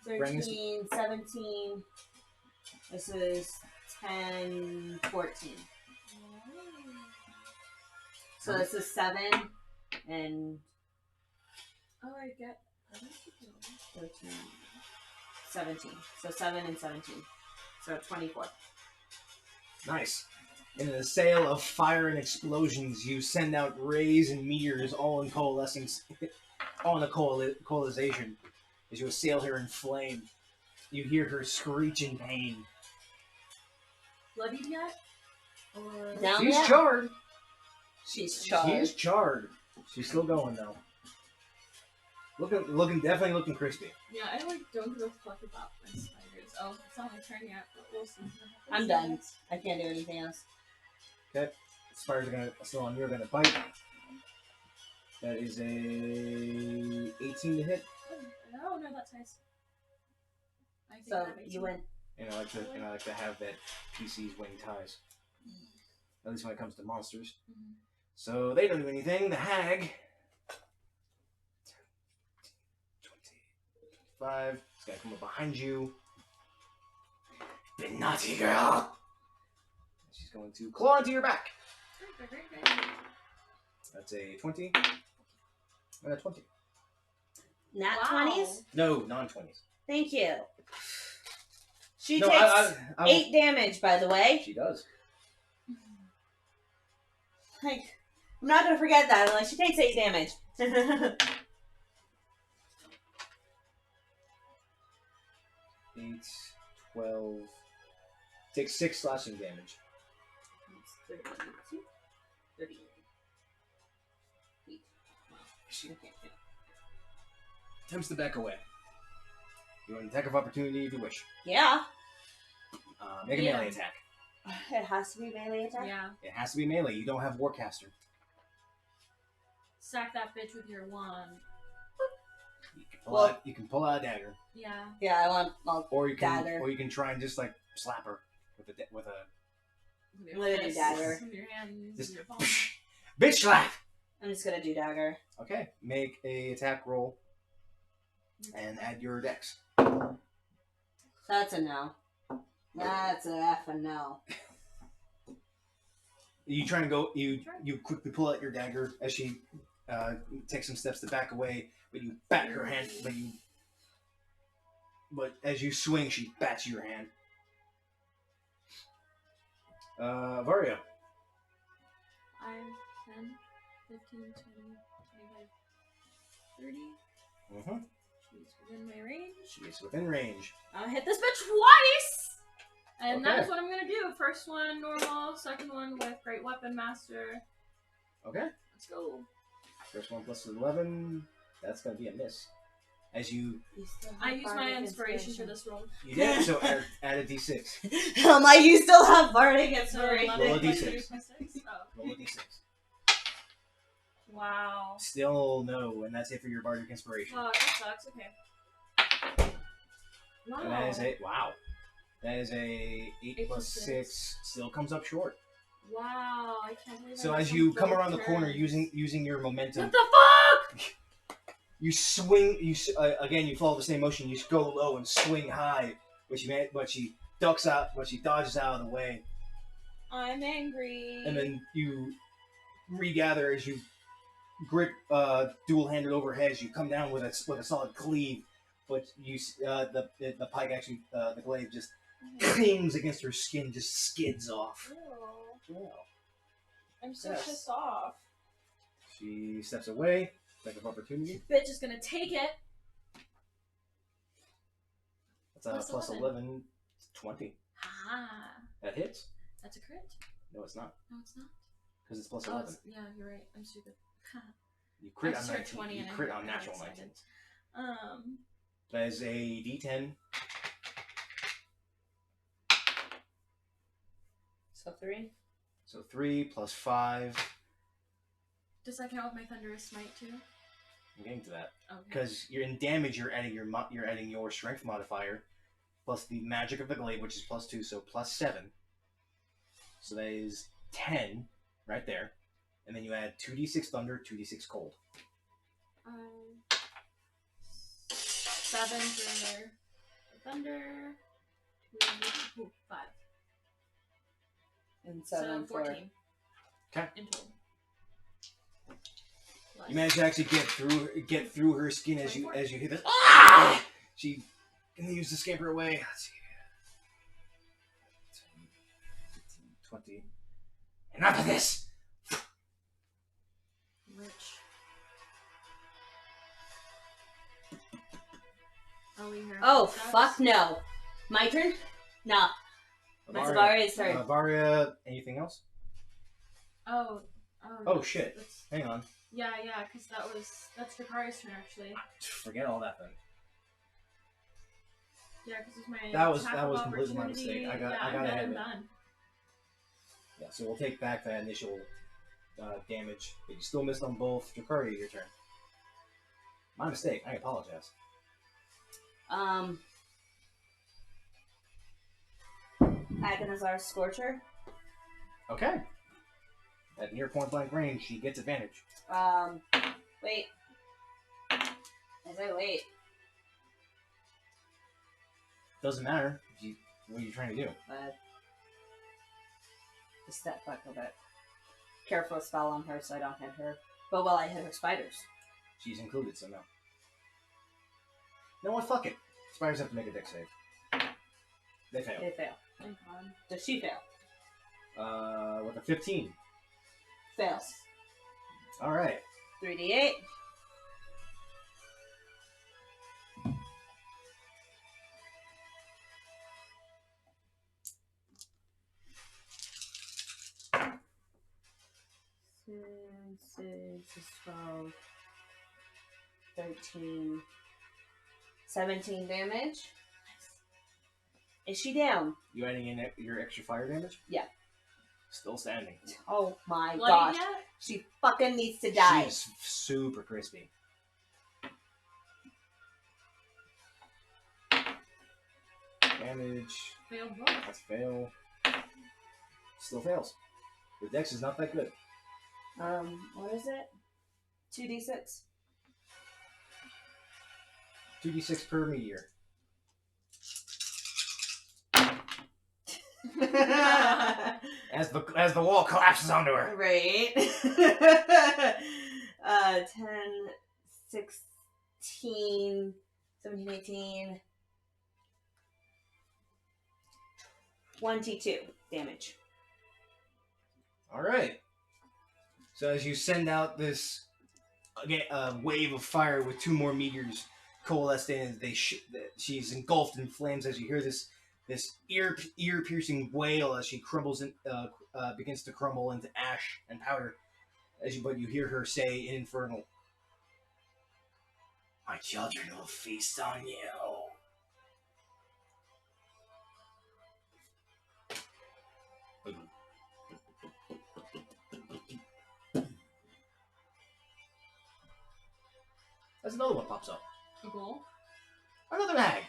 13, 17. This is 10, 14. So this is 7 and Oh, I get 13, 17. So 7 and 17. So 24. Nice. In a sail of fire and explosions, you send out rays and meteors all in coalescence, all in a coalescence as you assail her in flame. You hear her screech in pain. bloodied yet? Or Down She's yet? charred. She's charred. She is charred. She's still going though. Definitely looking crispy. yeah, I don't give a fuck about my spiders. Oh, it's not my turn yet, but we'll see. I'm done. I can't do anything else. Okay. Spiders are still on you. Are gonna bite. That is a 18 to hit. Oh no, that's nice. I think So that makes you sense. win. And I like to have that PC's win ties. At least when it comes to monsters. Mhm. So they don't do anything. The hag. 25. It's gonna come up behind you. Been naughty girl. She's going to claw into your back. Great. That's a 20. And a 20. Nat Wow. 20s? No, non-20s. Thank you. She No, takes I 8 damage, by the way. She does. Like, I'm not gonna forget that. I'm like, she takes 8 damage. 8, 12. Takes 6 slashing damage. 32, 30. She attempts to back away. You want an attack of opportunity if you wish. Yeah. Make a Yeah. melee attack. It has to be melee attack? Yeah. It has to be melee. You don't have Warcaster. Sack that bitch with your wand. You can pull out a dagger, Yeah. Yeah, I want or you can Dagger. try and just like slap her with a With your With a fists, dagger. With your hands. Just With your palm. bitch slap. I'm just gonna do dagger. Okay, make a attack roll and add your dex. That's a no. That's a F and no. You try and go. You quickly pull out your dagger as she takes some steps to back away, but you bat her hand. But as you swing, she bats your hand. Varia. 5, 10, 15, 20, 25, 30. Mm-hmm. She's within my range. She is within range. I'll hit this bitch twice! And Okay. that is what I'm gonna do. First one, normal. Second one with Great Weapon Master. Okay. Let's go. First one plus 11. That's going to be a miss. As you... I use my inspiration for this roll. You did, so add a d6. I'm like, you still have bardic So inspiration. 11 Roll a plus d6. 3 plus 6? Oh. Roll a d6. Wow. Still no, and that's it for your bardic inspiration. Oh, that sucks. Okay. Wow. And that is a... Wow. That is a 8 plus 6. Still comes up short. Wow, I can't believe So I as you did come both around the corner turns. using your momentum, What the fuck? you swing. Again, you follow the same motion. You go low and swing high, but she ducks out, but she dodges out of the way, I'm angry. and then you regather as you grip dual-handed overhead. You come down with a solid cleave, but you the pike actually the glaive just clings against her skin, just skids off. Ew. Yeah. I'm so Yes. pissed off. She steps away. Lack of opportunity. Bitch is gonna take it. That's a plus 11. 20. Ah, That hits. that's a crit. No, it's not. No, it's not. Because it's plus Oh, 11. yeah, you're right. I'm stupid. You crit I on just heard 19. 20 You and I crit got on natural excited. 19. That is a d10. So 3. So 3 plus 5. Does that count with my thunderous smite too? I'm getting to that. Okay. Because you're in damage, you're adding your strength modifier plus the magic of the glaive, which is plus 2, so plus 7. So that is 10 right there. And then you add 2d6 thunder, 2d6 cold. 7 for the thunder. 5. And So 7 for... 14. Okay. In total. Plus. You manage to actually get through her skin as you hit this. Ah! She continues to scamper away. Let's see. 20. Enough of this! Rich. Are we here? Oh, That's- fuck no. My turn? No. That's Avaria's turn. Varia, anything else? Oh. Oh, shit. That's, Hang on. yeah, because that's Jakari's turn actually. Forget all that then. Yeah, because it's my That was attack of completely my opportunity. mistake. I got I'm ahead of done, it. done. Yeah, so we'll take back that initial damage. But you still missed on both. Jakari, your turn. My mistake. I apologize. Agonizar's Scorcher. Okay. At near point blank range, she gets advantage. Wait. As I wait. Doesn't matter. What are you trying to do? Just step back a bit. Careful spell on her so I don't hit her. But will I hit her spiders? She's included, so no. No one, fuck it. Spiders have to make a dex save. They fail. They fail. Thank God. Does she fail? With a 15. Fails. Alright. 3d8. Six is 12, 13, 17 damage. Is she down? You adding in your extra fire damage? Yeah. Still standing. Oh my Bloody gosh. yet? She fucking needs to die. She's super crispy. Damage. Failed both. That's a fail. Still fails. Your dex is not that good. What is it? 2d6. 2d6 per meteor. As the wall collapses onto her. Right. 10, 16, 17, 18, 22 damage. Alright. So as you send out this wave of fire with 2 more meteors, coalesced in. She's engulfed in flames as you hear this ear piercing wail as she crumbles in, begins to crumble into ash and powder. But you hear her say in Infernal, "My children will feast on you." As another one pops up. A goal? Another hag.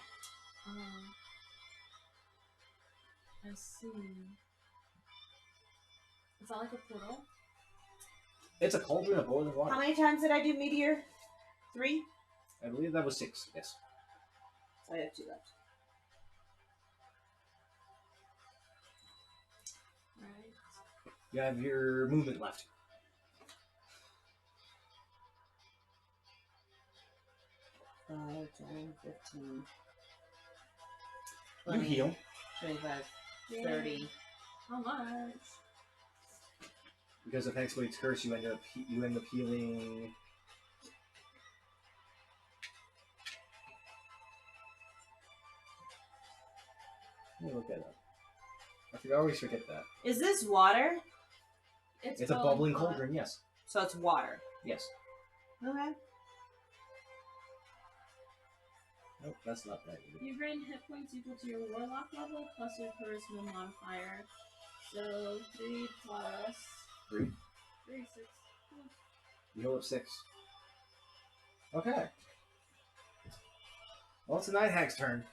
I see. Is that like a portal? It's a cauldron of boiling water. How many times did I do meteor? 3? I believe that was 6, yes. So I have 2 left. Right. You have your movement left. Five, 10, 15. You heal. 25, Yay. 30. How much? Because of Hexblade's curse, you end up healing. Let me look that up. I always forget that. Is this water? It's a bubbling cauldron, yes. So it's water. Yes. Okay. Nope, that's not that either. You gain hit points equal to your warlock level plus your charisma modifier. So 3 plus 3. 3, 6. You heal up 6. Okay. Well, it's the Night Hag's turn.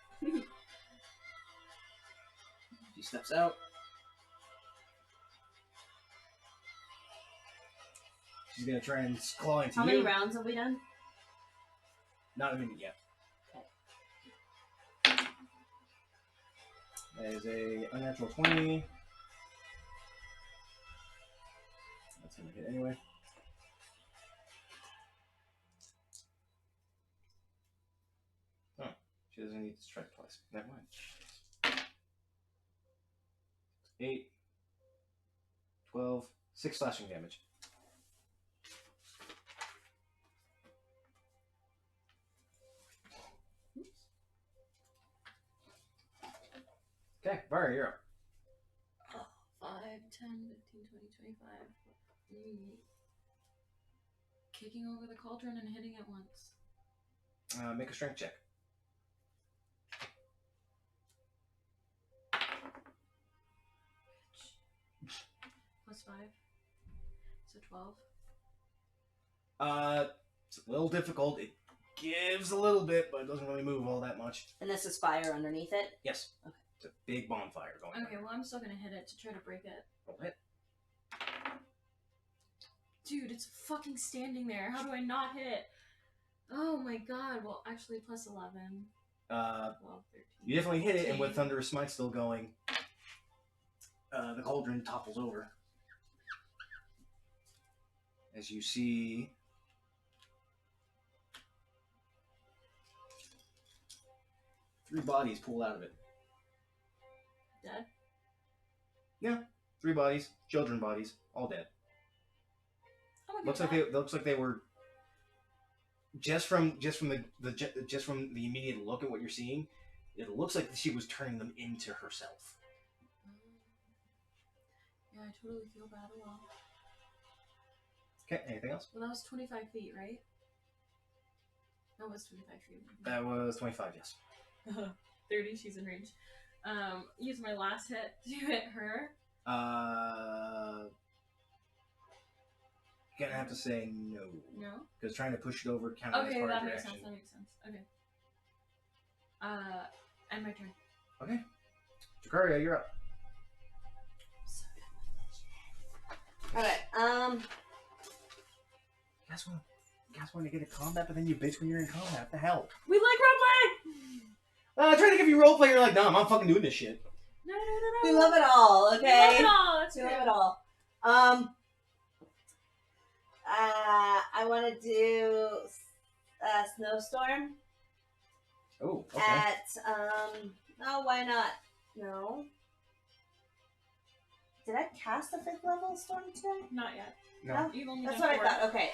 She steps out. She's gonna try and claw into How you. many rounds have we done? Not a minute yet. That is a unnatural 20. That's gonna hit anyway. Oh, she doesn't need to strike twice. Never mind. 8, 12, 6 slashing damage. Okay, Vara, you're up. 5, 10, 15, 20, 25. Kicking over the cauldron and hitting it once. Make a strength check. Plus 5. So 12. It's a little difficult. It gives a little bit, but it doesn't really move all that much. And this is fire underneath it? Yes. Okay. It's a big bonfire going Okay, on. well, I'm still gonna hit it to try to break it. Roll hit. Dude, it's fucking standing there. How do I not hit? Oh my god. Well, actually, plus 11. 12, 13. You definitely hit it, and with 14. Thunderous Smite still going, the cauldron topples over. As you see 3 bodies pull out of it. Dead? Yeah, 3 bodies, children bodies, all dead. Oh my god. Looks like they were just from the immediate look at what you're seeing. It looks like she was turning them into herself. Yeah, I totally feel bad a lot. Okay, anything else? Well, that was 25 feet, right? That was 25 feet. That was 25, yes. 30, she's in range. Use my last hit to hit her. Gonna have to say no. No? Because trying to push it over counted as Okay, part that of your makes action. sense, that makes sense. Okay. End my turn. Okay. Jakaria, you're up. Okay, You guys want to get a combat, but then you bitch when you're in combat. What the hell? We like roleplay! I tried to give you roleplay, you're like, no, I'm not fucking doing this shit. No. we love it all, okay? We love it all. That's We great. love it all. I want to do Snowstorm Oh, okay. at, oh, why not? No. Did I cast a 5th level storm today? Not yet. No. You've only That's done what I 4. thought. Okay,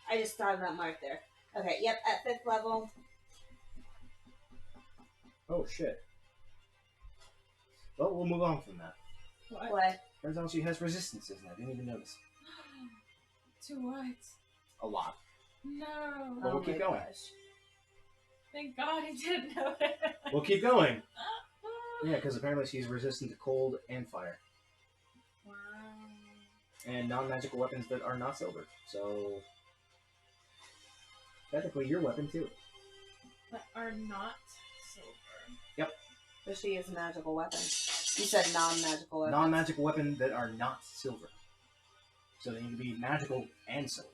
I just thought of that mark there. Okay, yep, at 5th level. Oh shit. Well, we'll move on from that. What? Turns out she has resistances, and I didn't even notice. To what? A lot. No. Well, we'll keep going. Thank God I didn't know it. We'll keep going. Yeah, because apparently she's resistant to cold and fire. Wow. And non-magical weapons that are not silver. So, technically your weapon too. But are not silver. Yep. But she is a magical weapon. You said non-magical weapon. Non-magical weapon that are not silver. So they need to be magical and silver.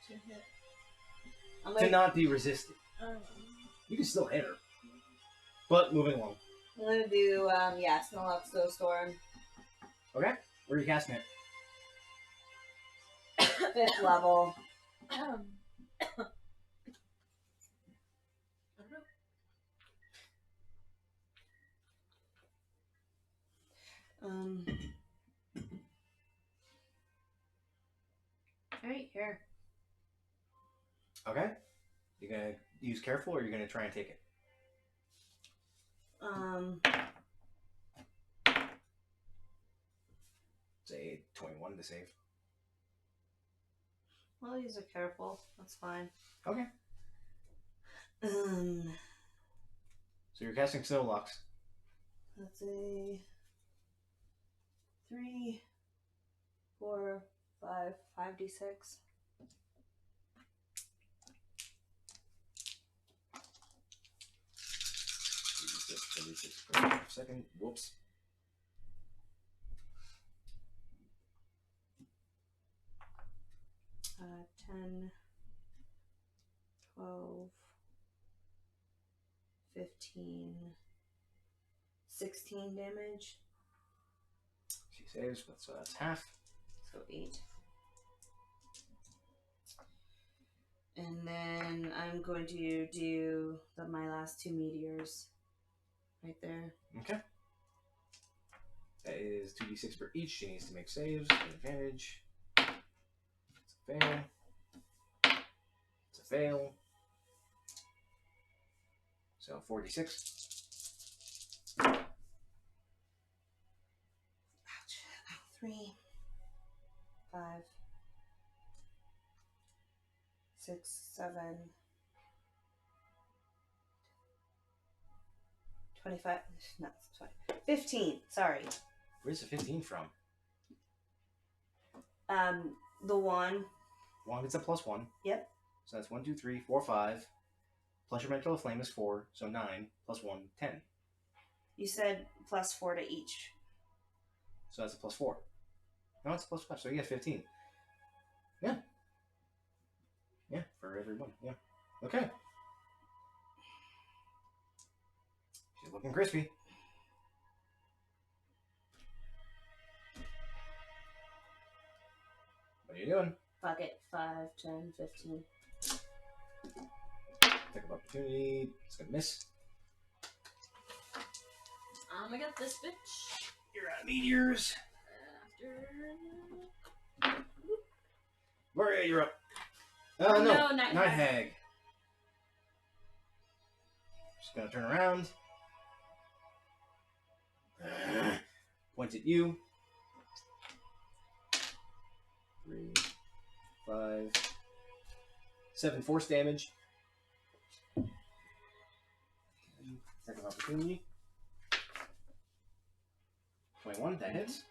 To hit. To not be resisted. Oh. You can still hit her. But moving along. I'm gonna do, Snorlax Snowstorm. Okay? Where are you casting it? 5th level. I don't know. Right here. Okay. You gonna use careful or you're gonna try and take it? Say 21 to save. Well, use it careful. That's fine. Okay. So you're casting Snowlocks. That's a 3, 4, 5, 5d6. Second. Whoops. Uh, 10, 12, 15, 16 damage. She saves, but so that's half. So 8. And then I'm going to do my last 2 meteors. Right there. Okay. That is 2d6 for each. She needs to make saves. Get advantage. It's a fail. It's a fail. So 46. Ouch. 3, 5, 6, 7, 25. No, it's 20. 15. Sorry. Where's the 15 from? The one. One gets a +1. Yep. So that's 1, 2, 3, 4, 5. Plus your mental flame is 4. So 9 plus 1, 10. You said +4 to each. So that's a +4. No, it's a +5. So you get 15. Yeah. Yeah, for everyone. Yeah. Okay. She's looking crispy. What are you doing? Fuck it. 5, 10, 15. Take of opportunity. It's gonna miss. I'm gonna get this bitch. You're out of meteors. After. Maria, you're up. Oh, No, no, Night Night Hag. Hag. Just gonna turn around. Point at you. 3, 5, 7 force damage. Second opportunity. 21, that hits.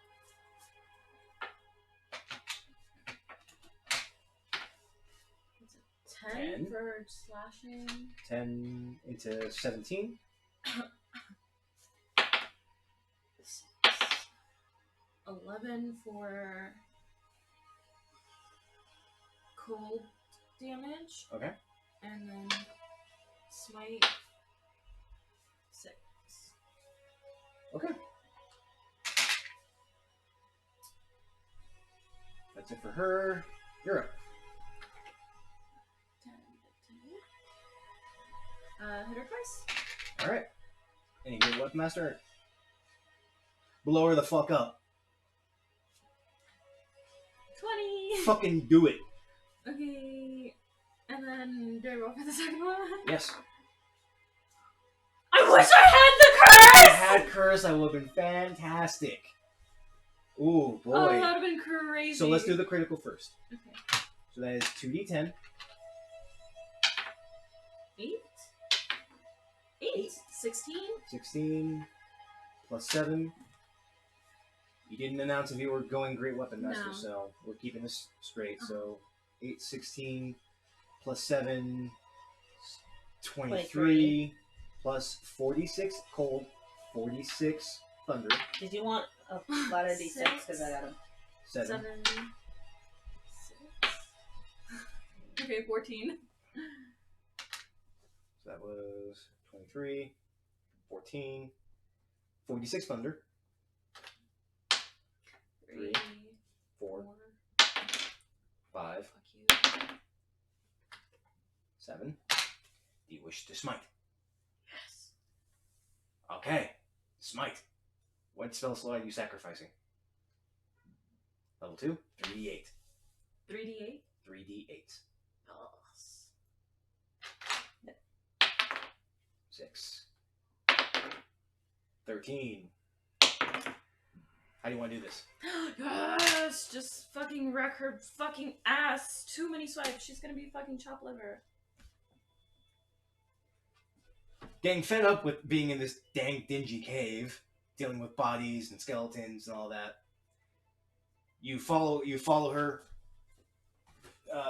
It's a 10 10. for slashing. 10 into 17. 11 for cold damage. Okay. And then smite 6. Okay. That's it for her. You're up. 10, hit her twice. Alright. And you get Weapon Master. Blow her the fuck up. 20. Fucking do it. Okay. And then do I roll for the second one? Yes. wish I had the If I curse! had curse, that would have been fantastic. Ooh, boy. Oh, that would have been crazy. So let's do the critical first. Okay. So that is 2d10. 8? 16? 16 plus 7. You didn't announce if you were going Great Weapon Master, No. so we're keeping this straight. So 8, 16 plus 7, 23 plus 46 cold, 46 thunder. Did you want a ladder d6? Because I got them. 7. 6. Okay, 14. So that was 23, 14, 46 thunder. 3, 4, 5, Fuck you. 7. Do you wish to smite? Yes. Okay. Smite. What spell slot are you sacrificing? Level 2? 3d8. 3d8? 3d8. Oh. 6. 13. How do you want to do this? Yes! Just fucking wreck her fucking ass. Too many swipes. She's gonna be fucking chopped liver. Getting fed up with being in this dang dingy cave, dealing with bodies and skeletons and all that. You follow her,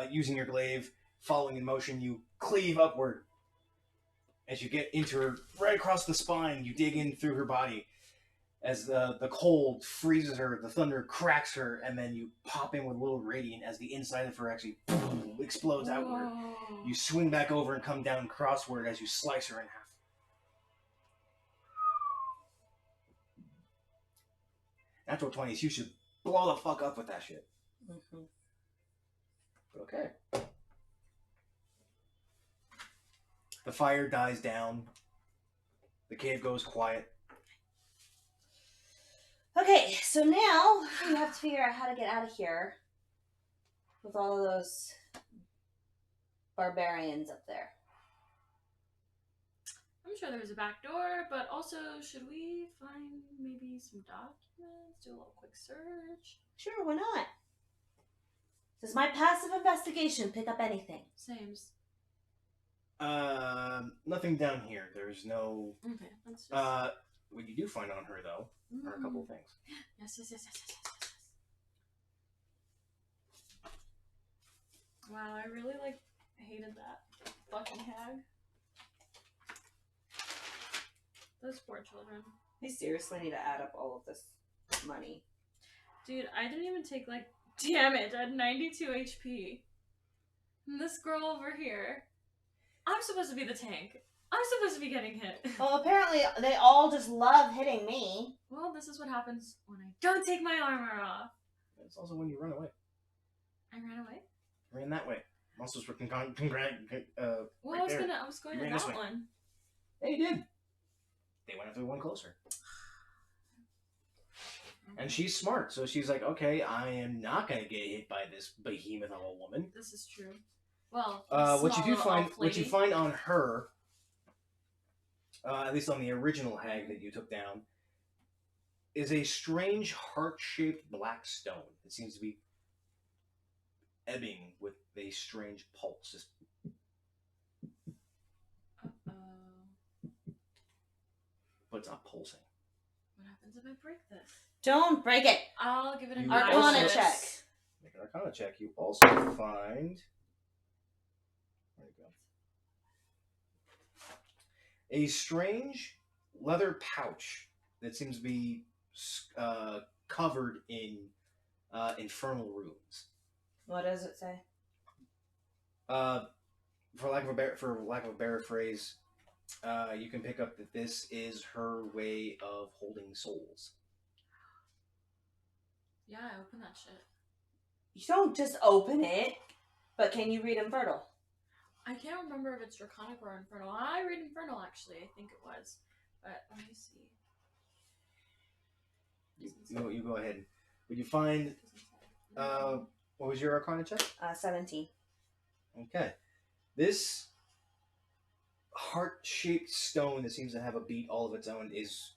using your glaive, following in motion. You cleave upward as you get into her right across the spine. You dig in through her body. As the cold freezes her, the thunder cracks her, and then you pop in with a little radiant as the inside of her actually explodes outward. Whoa. You swing back over and come down crossward as you slice her in half. Natural 20s, you should blow the fuck up with that shit. Mm-hmm. But okay. The fire dies down. The cave goes quiet. Okay, so now we have to figure out how to get out of here with all of those barbarians up there. I'm sure there's a back door, but also, should we find maybe some documents? Do a little quick search? Sure, why not? Does my passive investigation pick up anything? Sames. Nothing down here. There's no... Okay, let's just... What you do find on her, though, are a couple of things. Yes. Wow, I really, hated that fucking hag. Those poor children. We seriously need to add up all of this money. Dude, I didn't even take, damage. I had 92 HP. And this girl over here... I'm supposed to be the tank. I'm supposed to be getting hit. Well, apparently they all just love hitting me. Well, this is what happens when I don't take my armor off. It's also when you run away. I ran away? Ran that way. Monsters were Well, right I was going You to ran this that way. one. Yeah, you did. They went after one closer. And she's smart, so she's like, okay, I am not going to get hit by this behemoth of a woman. This is true. Well, What you lady. find on her, at least on the original hag that you took down, is a strange heart-shaped black stone. It seems to be ebbing with a strange pulse. Just... But it's not pulsing. What happens if I break this? Don't break it. I'll give it an You Arcana also- check. Make an Arcana check. You also find... Where'd it go? A strange leather pouch that seems to be covered in infernal runes. What does it say? For lack of a better phrase, you can pick up that this is her way of holding souls. Yeah, I opened that shit. You don't just open it, but can you read Infernal? I can't remember if it's Draconic or Infernal. I read Infernal, actually. I think it was. But let me see. You go ahead. Would you find... what was your Arcana check? 17. Okay. This heart-shaped stone that seems to have a beat all of its own is,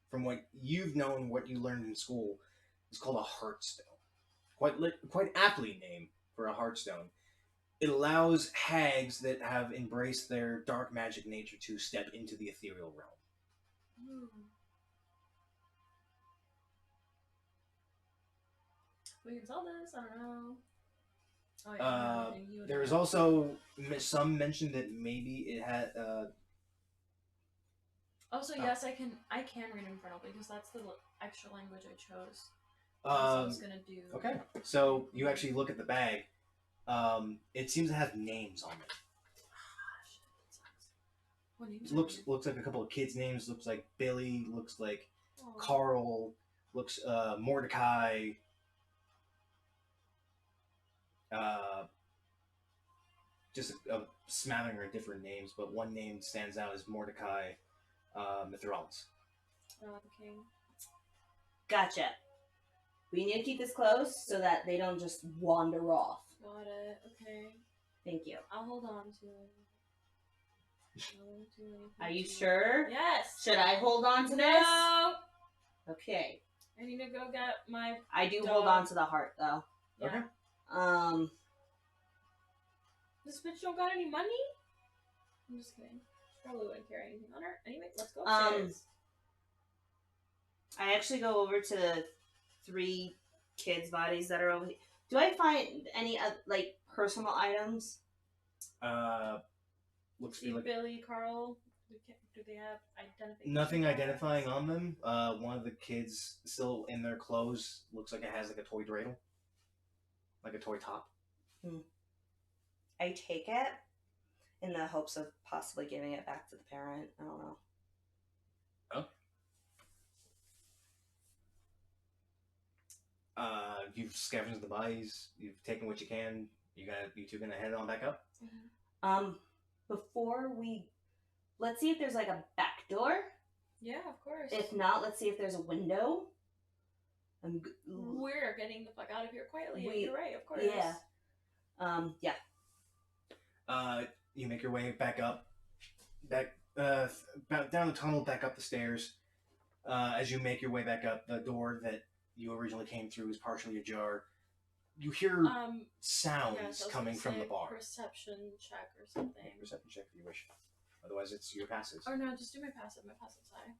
from what you've known, what you learned in school, is called a heartstone. Quite aptly named for a heartstone. It allows hags that have embraced their dark magic nature to step into the ethereal realm. We can sell this. I don't know. Oh, yeah, There is also some mention that maybe it had. Also, yes, I can read Infernal because that's the extra language I chose. So I was gonna do. Okay, so you actually look at the bag. It seems to have names on it. What names? Looks like a couple of kids' names. Looks like Billy. Looks like Carl. Looks Mordecai. Just a smattering of different names, but one name stands out as Mordecai Mithralis. Okay. Gotcha. We need to keep this close so that they don't just wander off. Got it. Okay. Thank you. I'll hold on to it. Are you sure? Yes. Should I hold on to this? No. Okay. I need to go get my. I do dog. hold on to the heart though. Yeah. Okay. This bitch don't got any money? I'm just kidding. She probably wouldn't carry anything on her. Anyway, let's go upstairs. I actually go over to the 3 kids' bodies that are over here. Do I find any like personal items? Looks See like Billy, Carl. Do they have identification? nothing identifying on them. One of the kids still in their clothes looks like it has like a toy dreidel, like a toy top. I take it in the hopes of possibly giving it back to the parent. I don't know. You've scavenged the bodies. You've taken what you can. You two gonna head on back up. Before we, let's see if there's like a back door. Yeah, of course. If not, let's see if there's a window. We're getting the fuck out of here quietly. You're right, of course. Yeah. Yeah. You make your way back up, down the tunnel, back up the stairs. As you make your way back up, the door that you originally came through is partially ajar. You hear sounds coming from the bar. Perception check or something. Perception check if you wish. Otherwise, it's your passive. Or no, just do my passive. My passive's high.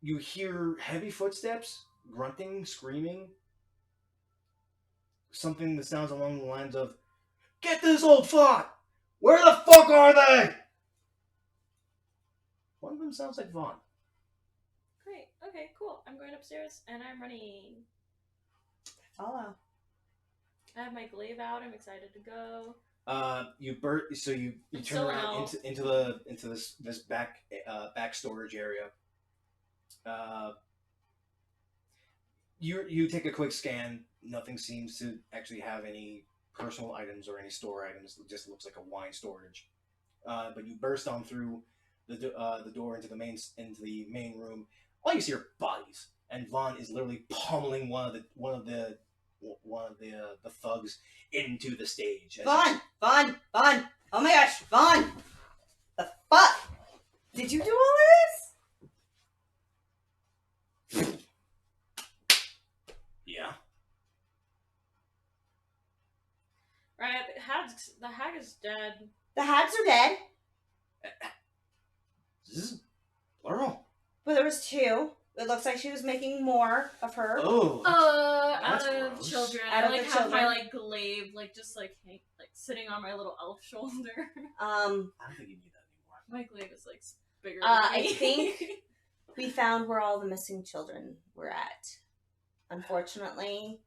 You hear heavy footsteps, grunting, screaming. Something that sounds along the lines of, "Get this old fuck! Where the fuck are they?" One of them sounds like Vaughn. Great. Okay, cool. I'm going upstairs and I'm running. Follow. I have my glaive out. I'm excited to go. You turn around into this back storage area. You take a quick scan. Nothing seems to actually have any personal items or any store items. It just looks like a wine storage. But you burst on through the door into the main room. All you see are bodies, and Vaughn is literally pummeling one of the thugs into the stage. Vaughn! Oh my gosh, Vaughn! The fuck? Did you do all of this? Yeah. Right, the hag is dead. The hags are dead. This is plural. But there was 2. It looks like she was making more of her. Oh. Out that's of gross. children. Out I of like the have my children. like glaive just sitting on my little elf shoulder. I don't think you need that anymore. My glaive is like bigger than me. I think we found where all the missing children were at. Unfortunately,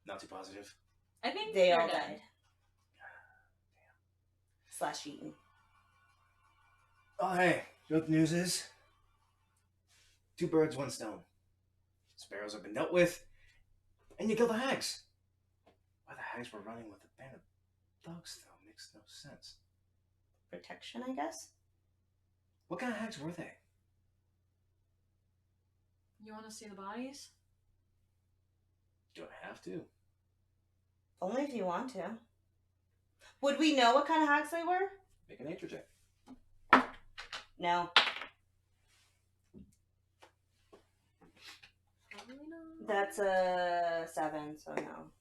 Not too positive. I think they they're all dead. died. / eaten. Oh, hey. You know what the news is? 2 birds, 1 stone. Sparrows have been dealt with, and you kill the hags. Why the hags were running with a band of thugs, though, makes no sense. Protection, I guess? What kind of hags were they? You want to see the bodies? Do I have to? Only if you want to. Would we know what kind of hags they were? Make a nature check. No. Probably not. That's a 7, so no.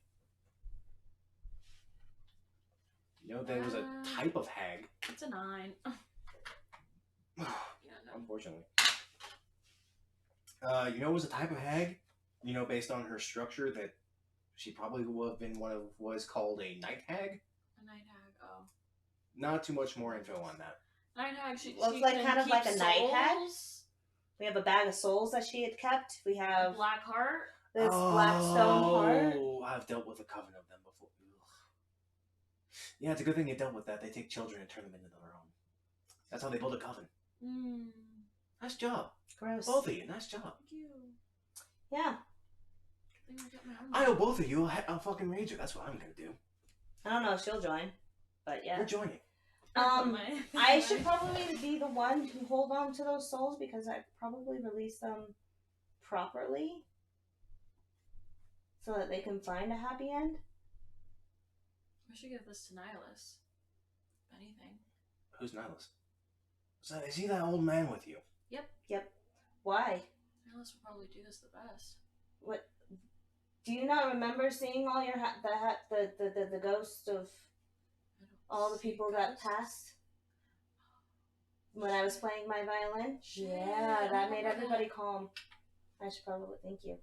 You know there was a type of hag. It's a 9. Yeah, no. Unfortunately. You know it was a type of hag? You know, based on her structure, that she probably would have been one of what is called a night hag? A night hag, oh. Not too much more info on that. Night hag, she Looks she like can kind of keep like a night hag. souls. We have a bag of souls that she had kept. We have Black heart. this black stone heart. Oh, I've dealt with a coven of them before. Ugh. Yeah, it's a good thing you dealt with that. They take children and turn them into their own. That's how they build a coven. Mm. Nice job. Gross. Both of you, nice job. Thank you. Yeah. Good thing I got my arm I owe both of you a fucking rager. That's what I'm gonna do. I don't know if she'll join, but yeah. You're joining. I should probably be the one to hold on to those souls because I probably release them properly so that they can find a happy end. We should give this to Nihilus. If anything. Who's Nihilus? Is he that old man with you? Yep. Why? Nihilus will probably do this the best. What? Do you not remember seeing all your the ghosts of I don't all the see people that ghosts. passed when I was playing my violin? Shit, Yeah, I that made remember everybody that. calm. I should probably thank you.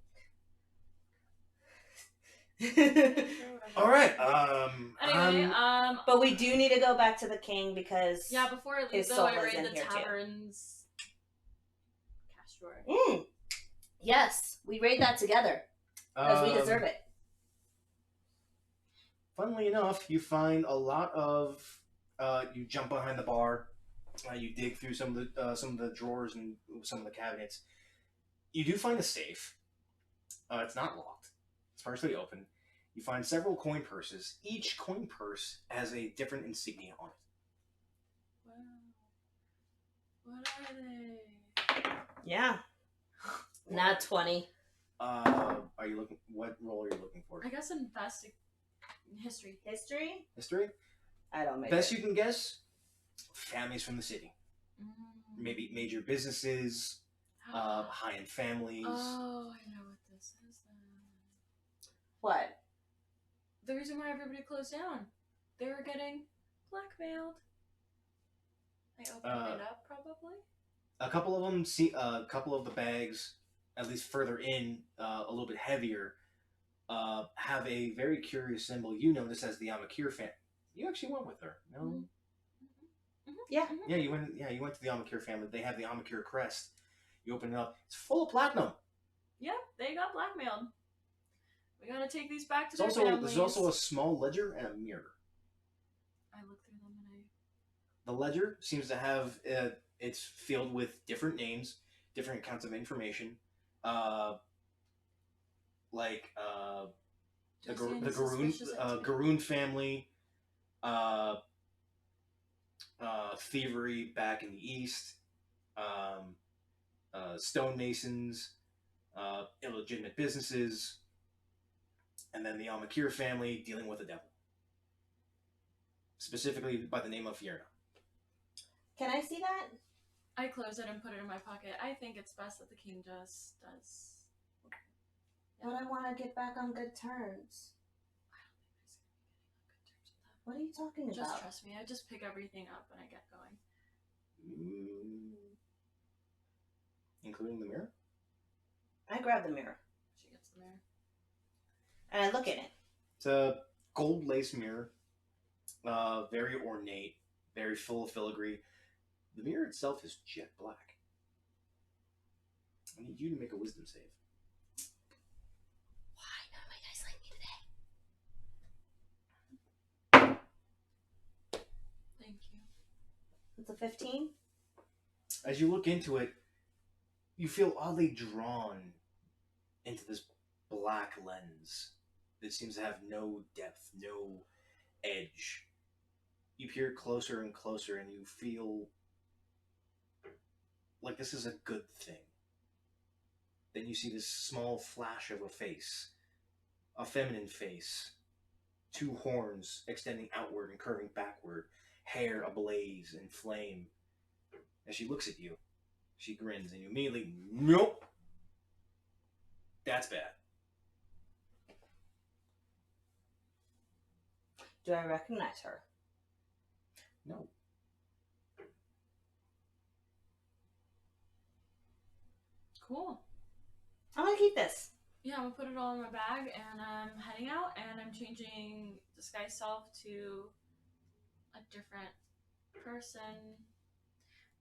All right. Anyway, But we do need to go back to the king because yeah, before I leave his though, soul I is raid in the here, too. tavern's cash drawer. Yes, we raid that together because we deserve it. Funnily enough, you find a lot of. You jump behind the bar. You dig through some of the drawers and some of the cabinets. You do find a safe. It's not locked. It's partially open. You find several coin purses. Each coin purse has a different insignia on it. Wow. What are they? Yeah. Not 20. Are you looking? What role are you looking for? I guess history. History? History. I don't make Best it. you can guess. Families from the city. Maybe major businesses. High-end families. Oh, I know what this is then. What? The reason why everybody closed down. They were getting blackmailed. I opened it up, probably. A couple of them see a couple of the bags, at least further in, a little bit heavier, have a very curious symbol. You notice as the Amakir fan. You actually went with her, no? Mm-hmm. Yeah. Yeah, you went. Yeah, you went to the Amakir family. They have the Amakir crest. You open it up. It's full of platinum. Yep, they got blackmailed. We gotta take these back to There's their also families. there's also a small ledger and a mirror. I look through them and The ledger seems to have it's filled with different names, different accounts of information, like the Do I see any Garoon suspicious activity? Garoon family, thievery back in the east, stonemasons, illegitimate businesses, and then the Almakir family dealing with the devil, specifically by the name of Fierna. Can I see that? I close it and put it in my pocket. I think it's best that the king just does. But I want to get back on good terms. I don't think he's gonna be getting on good terms with them. What are you talking about? Just trust me. I just pick everything up and I get going. Including the mirror? I grab the mirror She gets the mirror. and I look in it. It's a gold lace mirror, very ornate, very full of filigree. The mirror itself is jet black. I need you to make a wisdom save. Why none of my dice like me today? Thank you. It's a 15. As you look into it, you feel oddly drawn into this black lens that seems to have no depth, no edge. You peer closer and closer and you feel like this is a good thing. Then you see this small flash of a face, a feminine face, two horns extending outward and curving backward, hair ablaze in flame. As she looks at you, she grins, and you immediately, nope, that's bad. Do I recognize her? No. Cool. I'm gonna keep this. Yeah, I'm gonna put it all in my bag, and I'm heading out, and I'm changing disguise self to a different person.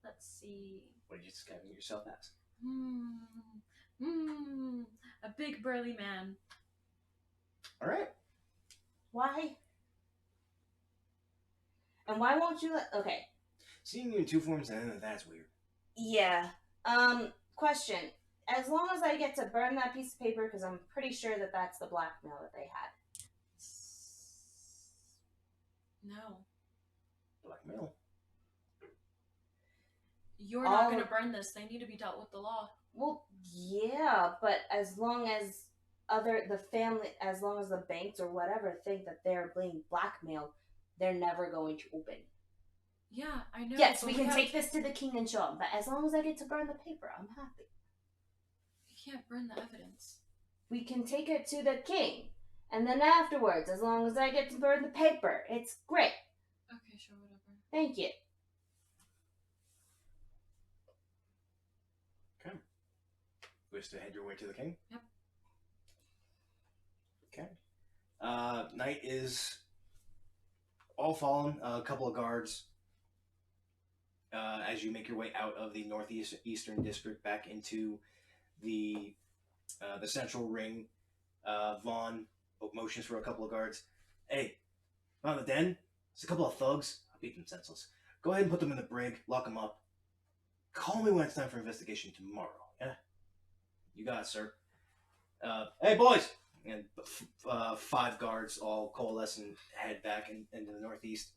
Let's see. What are you describing yourself as? A big burly man. All right. Why? And why won't you let... Okay. Seeing you in two forms, that's weird. Yeah. Question. As long as I get to burn that piece of paper, because I'm pretty sure that that's the blackmail that they had. No. Blackmail. You're not gonna burn this. They need to be dealt with the law. Well, yeah, but as long as the banks or whatever think that they're being blackmailed, they're never going to open. Yeah, I know. Yes, we can take this to the king and show him, but as long as I get to burn the paper, I'm happy. You can't burn the evidence. We can take it to the king, and then afterwards, as long as I get to burn the paper, it's great. Okay, sure, whatever. Thank you. Okay. Wish to head your way to the king? Yep. Okay. Night is all fallen. A couple of guards. As you make your way out of the northeastern district back into the central ring, Vaughn motions for a couple of guards. Hey, found the den? There's a couple of thugs. I'll beat them senseless. Go ahead and put them in the brig. Lock them up. Call me when it's time for investigation tomorrow. Yeah, you got it, sir. Hey, boys! And 5 guards all coalesce and head back into the northeast.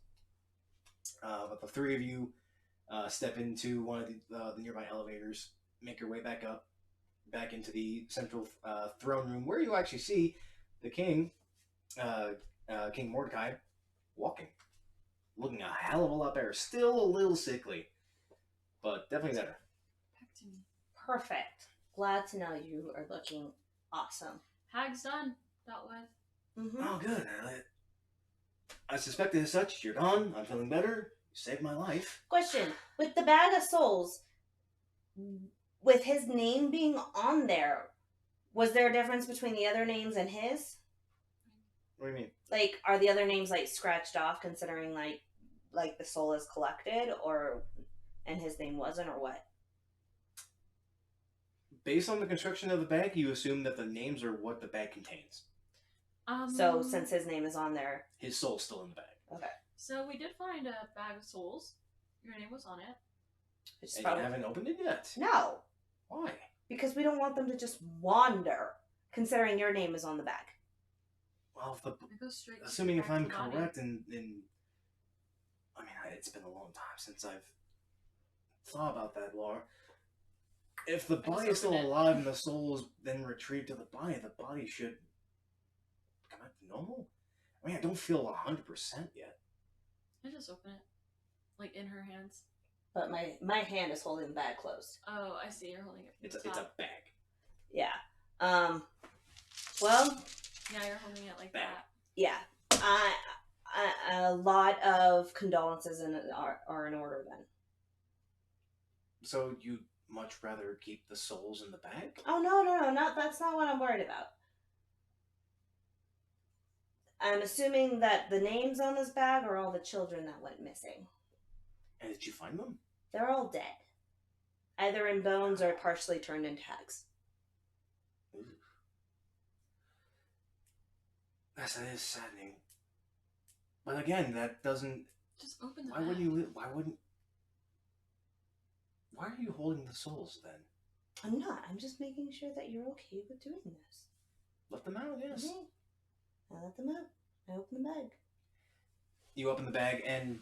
But the 3 of you step into one of the nearby elevators, make your way back into the central throne room, where you actually see the king, King Mordecai, walking, looking a hell of a lot better. Still a little sickly, but definitely better. Back to me. Perfect. Glad to know you are looking awesome. Hag's done. Dealt with. Mm-hmm. Oh, good. I suspected as such. You're gone. I'm feeling better. You saved my life. Question. With the bag of souls, with his name being on there, was there a difference between the other names and his? What do you mean? Like, are the other names, like, scratched off considering, like the soul is collected, and his name wasn't, or what? Based on the construction of the bag, you assume that the names are what the bag contains. So, since his name is on there... His soul's still in the bag. Okay. So we did find a bag of souls. Your name was on it. And you haven't opened it yet? No. Why? Because we don't want them to just wander, considering your name is on the bag. Well, It goes straight. assuming if back to I'm the body. correct, I mean, it's been a long time since I've thought about that, Laura. If the body is still open it. alive and the soul is then retrieved to the body should come back to normal. I mean, I don't feel 100% yet. I just open it, like in her hands. But my hand is holding the bag closed. Oh, I see. You're holding it. From It's the a top. bag. Yeah. Well, Yeah, you're holding it like Bag. that. yeah. A lot of condolences are in order then. So you'd much rather keep the souls in the bag? Oh, no, that's not what I'm worried about. I'm assuming that the names on this bag are all the children that went missing. And did you find them? They're all dead. Either in bones or partially turned into hags. That is saddening. But again, that doesn't... Just open the Why bag. are you holding the souls then? I'm not. I'm just making sure that you're okay with doing this. Let them out, yes. Okay. I let them out. I open the bag. You open the bag, and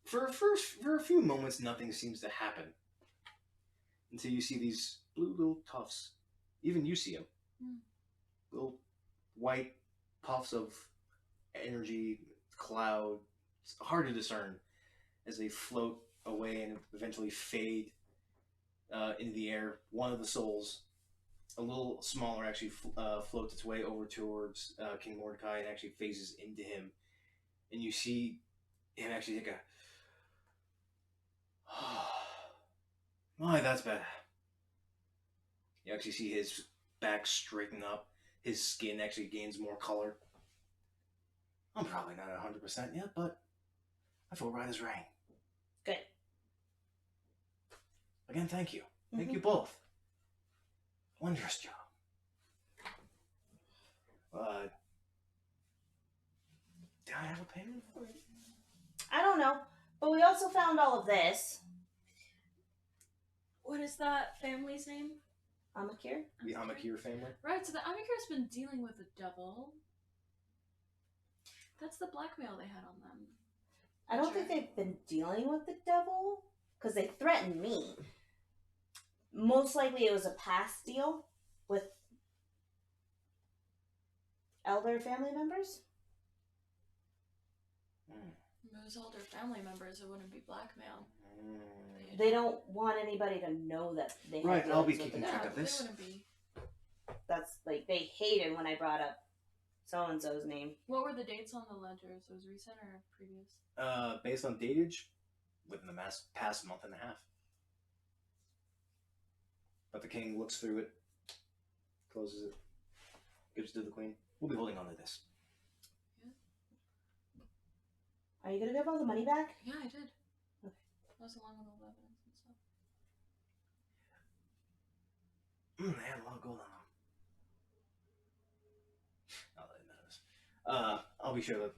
for a few moments, nothing seems to happen until you see these blue little tufts. Even you see them, little white puffs of energy, cloud, It's hard to discern as they float away and eventually fade into the air. One of the souls, a little smaller, actually floats its way over towards King Mordecai and actually phases into him. And you see him actually take a... My, that's bad. You actually see his back straighten up. His skin actually gains more color. I'm probably not 100% yet, but I feel right as rain. Good. Again, thank you. Thank you both. Wondrous job. Do I have a payment for it? I don't know, but we also found all of this. What is that family's name? Amakir? The Amakir family? Right, so the Amikir's been dealing with the devil. That's the blackmail they had on them. I don't think they've been dealing with the devil, because they threatened me. Most likely it was a past deal with elder family members. If it was older family members, it wouldn't be blackmail. They don't want anybody to know that they have Right, I'll be dealings with keeping the track devil. of this. They wouldn't be. That's like, they hated when I brought up so-and-so's name. What were the dates on the ledgers? Was it recent or previous? Based on datage, within the past month and a half. But the king looks through it, closes it, gives it to the queen. We'll be holding on to this. Are you gonna give all the money back? Yeah, I did. Okay. That was along with all the evidence and stuff. They had a lot of gold on them. Not that it matters. I'll be sure to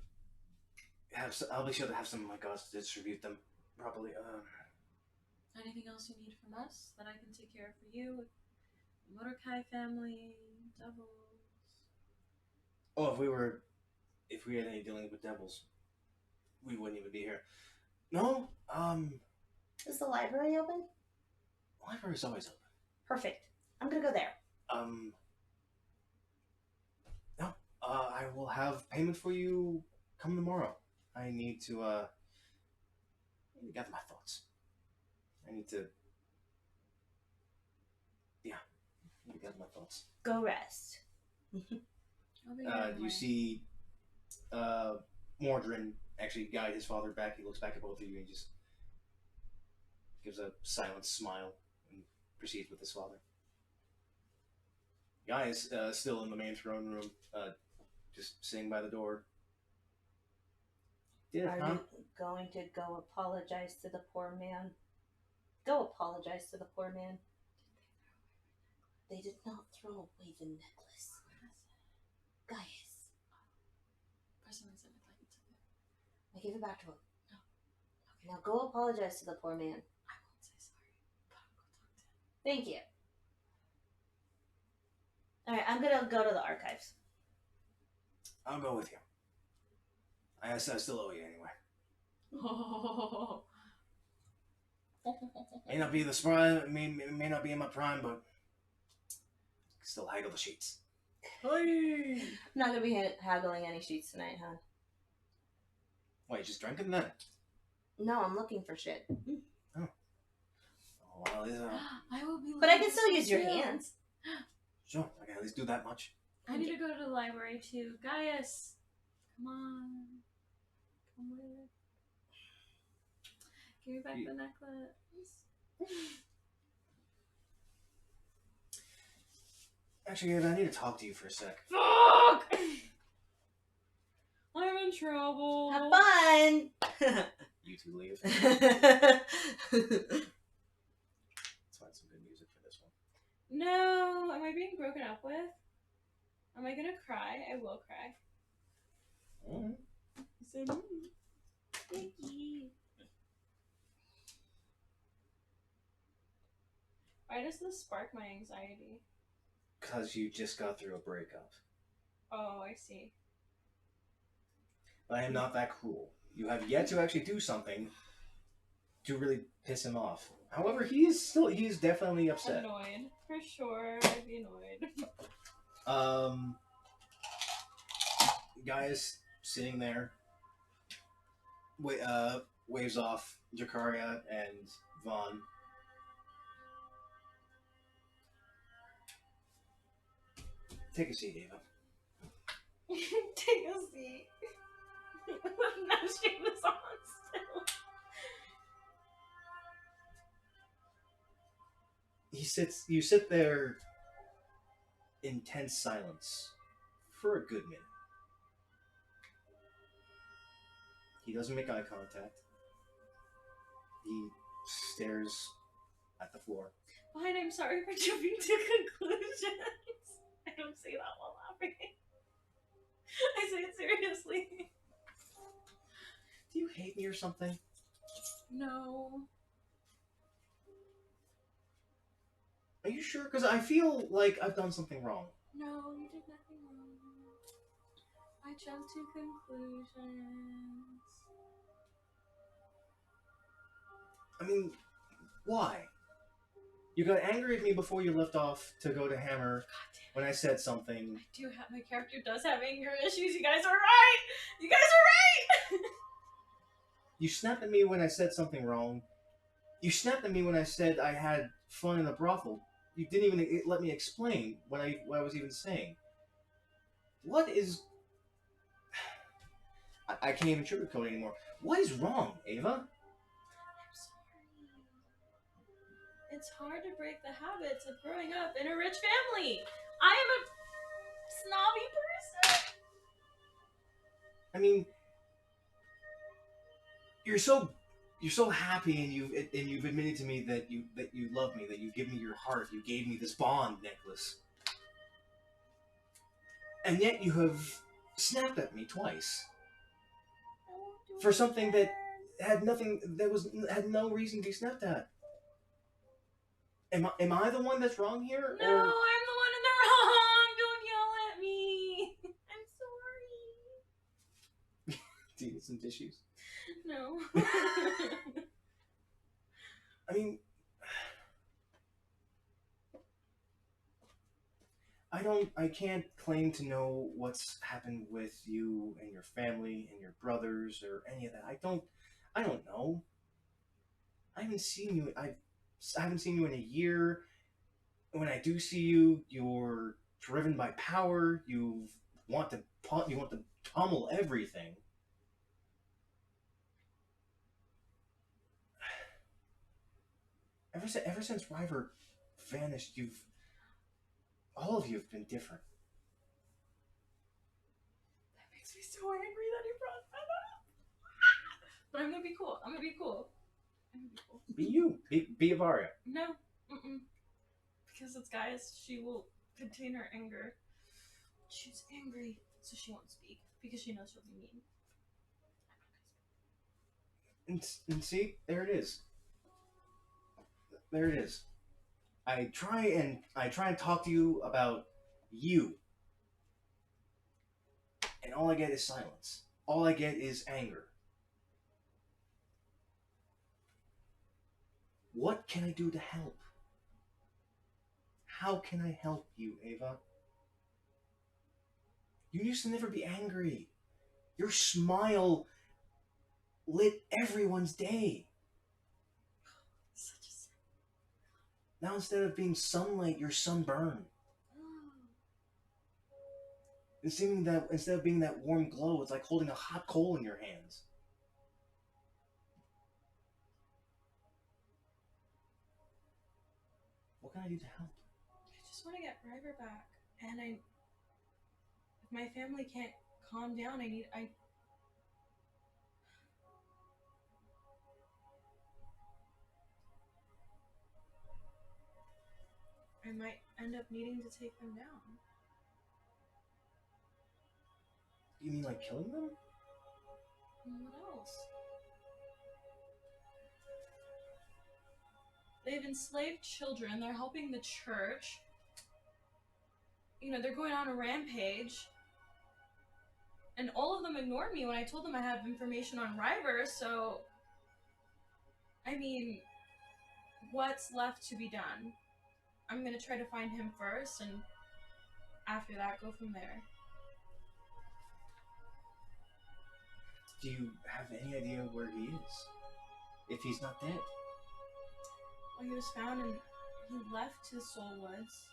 have. I'll be sure to have some of my guards to distribute them properly. Anything else you need from us that I can take care of for you? Mordecai family, devils. Oh, if we had any dealing with devils, we wouldn't even be here. No. Is the library open? The library's always open. Perfect. I'm gonna go there. No. I will have payment for you come tomorrow. I need to gather my thoughts. I need to gather my thoughts. Go rest. I'll be here anyway. You see Mordrin actually guide his father back. He looks back at both of you and just gives a silent smile and proceeds with his father. Guy is still in the main throne room, just sitting by the door. Are you going to go apologize to the poor man? Go apologize to the poor man. They did not throw away the necklace. Gaius. For some reason, I thought you took it. I gave it back to him. No. Okay, now go apologize to the poor man. I won't say sorry, but I'll go talk to him. Thank you. Alright, I'm gonna go to the archives. I'll go with you. I still owe you anyway. Oh. May not be the prime, may not be in my prime, but still haggle the sheets. I'm not gonna be haggling any sheets tonight, huh? Wait, you just drinking then? No, I'm looking for shit. Oh well, I will be. But I can late still use your too. hands. sure. I can at least do that much. I need to go to the library too. Gaius, come on. Come with. Give me back the necklace. Actually, I need to talk to you for a sec. Fuck! I'm in trouble. Have fun! You two leave. Alright, Let's find some good music for this one. No, am I being broken up with? Am I gonna cry? I will cry. Mm-hmm. I said, thank you. Why does this spark my anxiety? Because you just got through a breakup. Oh, I see. I am not that cruel. You have yet to actually do something to really piss him off. However, he is definitely upset. Annoyed. For sure, I'd be annoyed. Guy is sitting there, waves off Jakaria and Vaughn. Take a seat, Ava. Take a seat. No shame is on still. You sit there in tense silence for a good minute. He doesn't make eye contact. He stares at the floor. Fine, I'm sorry for jumping to conclusions. I don't say that while laughing. I say it seriously. Do you hate me or something? No. Are you sure? Because I feel like I've done something wrong. No, you did nothing wrong. I jumped to conclusions. I mean, why? You got angry at me before you left off to go to Hammer God damn. when I said something. I do have, my character does have anger issues. You guys are right. You guys are right. You snapped at me when I said something wrong. You snapped at me when I said I had fun in a brothel. You didn't even let me explain what I was even saying. What is... I can't even sugarcoat anymore. What is wrong, Ava? I'm sorry. It's hard to break the habits of growing up in a rich family. I am a snobby person. I mean, you're so happy, and you've admitted to me that you love me, that you give me your heart, you gave me this bond necklace, and yet you have snapped at me twice for something that had no reason to be snapped at. Am I the one that's wrong here? No, Or... I'm the one in the wrong. Don't yell at me. I'm sorry. Do you need some tissues? No. I mean, I can't claim to know what's happened with you and your family and your brothers or any of that. I don't know. I haven't seen you in a year. When I do see you, you're driven by power. You want to pummel everything. Ever since River vanished, all of you have been different. That makes me so angry that he brought that up. But I'm gonna be cool. I'm gonna be cool. Be you. Be Avaria. No. Because it's guys, she will contain her anger. She's angry, so she won't speak. Because she knows she'll be mean. And see, there it is. There it is. I try and talk to you about you. And all I get is silence. All I get is anger. What can I do to help? How can I help you, Ava? You used to never be angry. Your smile lit everyone's day. Such a sad. Now instead of being sunlight, you're sunburn. Instead of being that warm glow, it's like holding a hot coal in your hands. What can I do to help? I just want to get River back, and if my family can't calm down, I might end up needing to take them down. You mean like killing them? And what else? They've enslaved children. They're helping the church. They're going on a rampage. And all of them ignored me when I told them I have information on River, so... I mean, what's left to be done? I'm gonna try to find him first, and after that, go from there. Do you have any idea where he is? If he's not dead? Well, he was found and he left his Soul Woods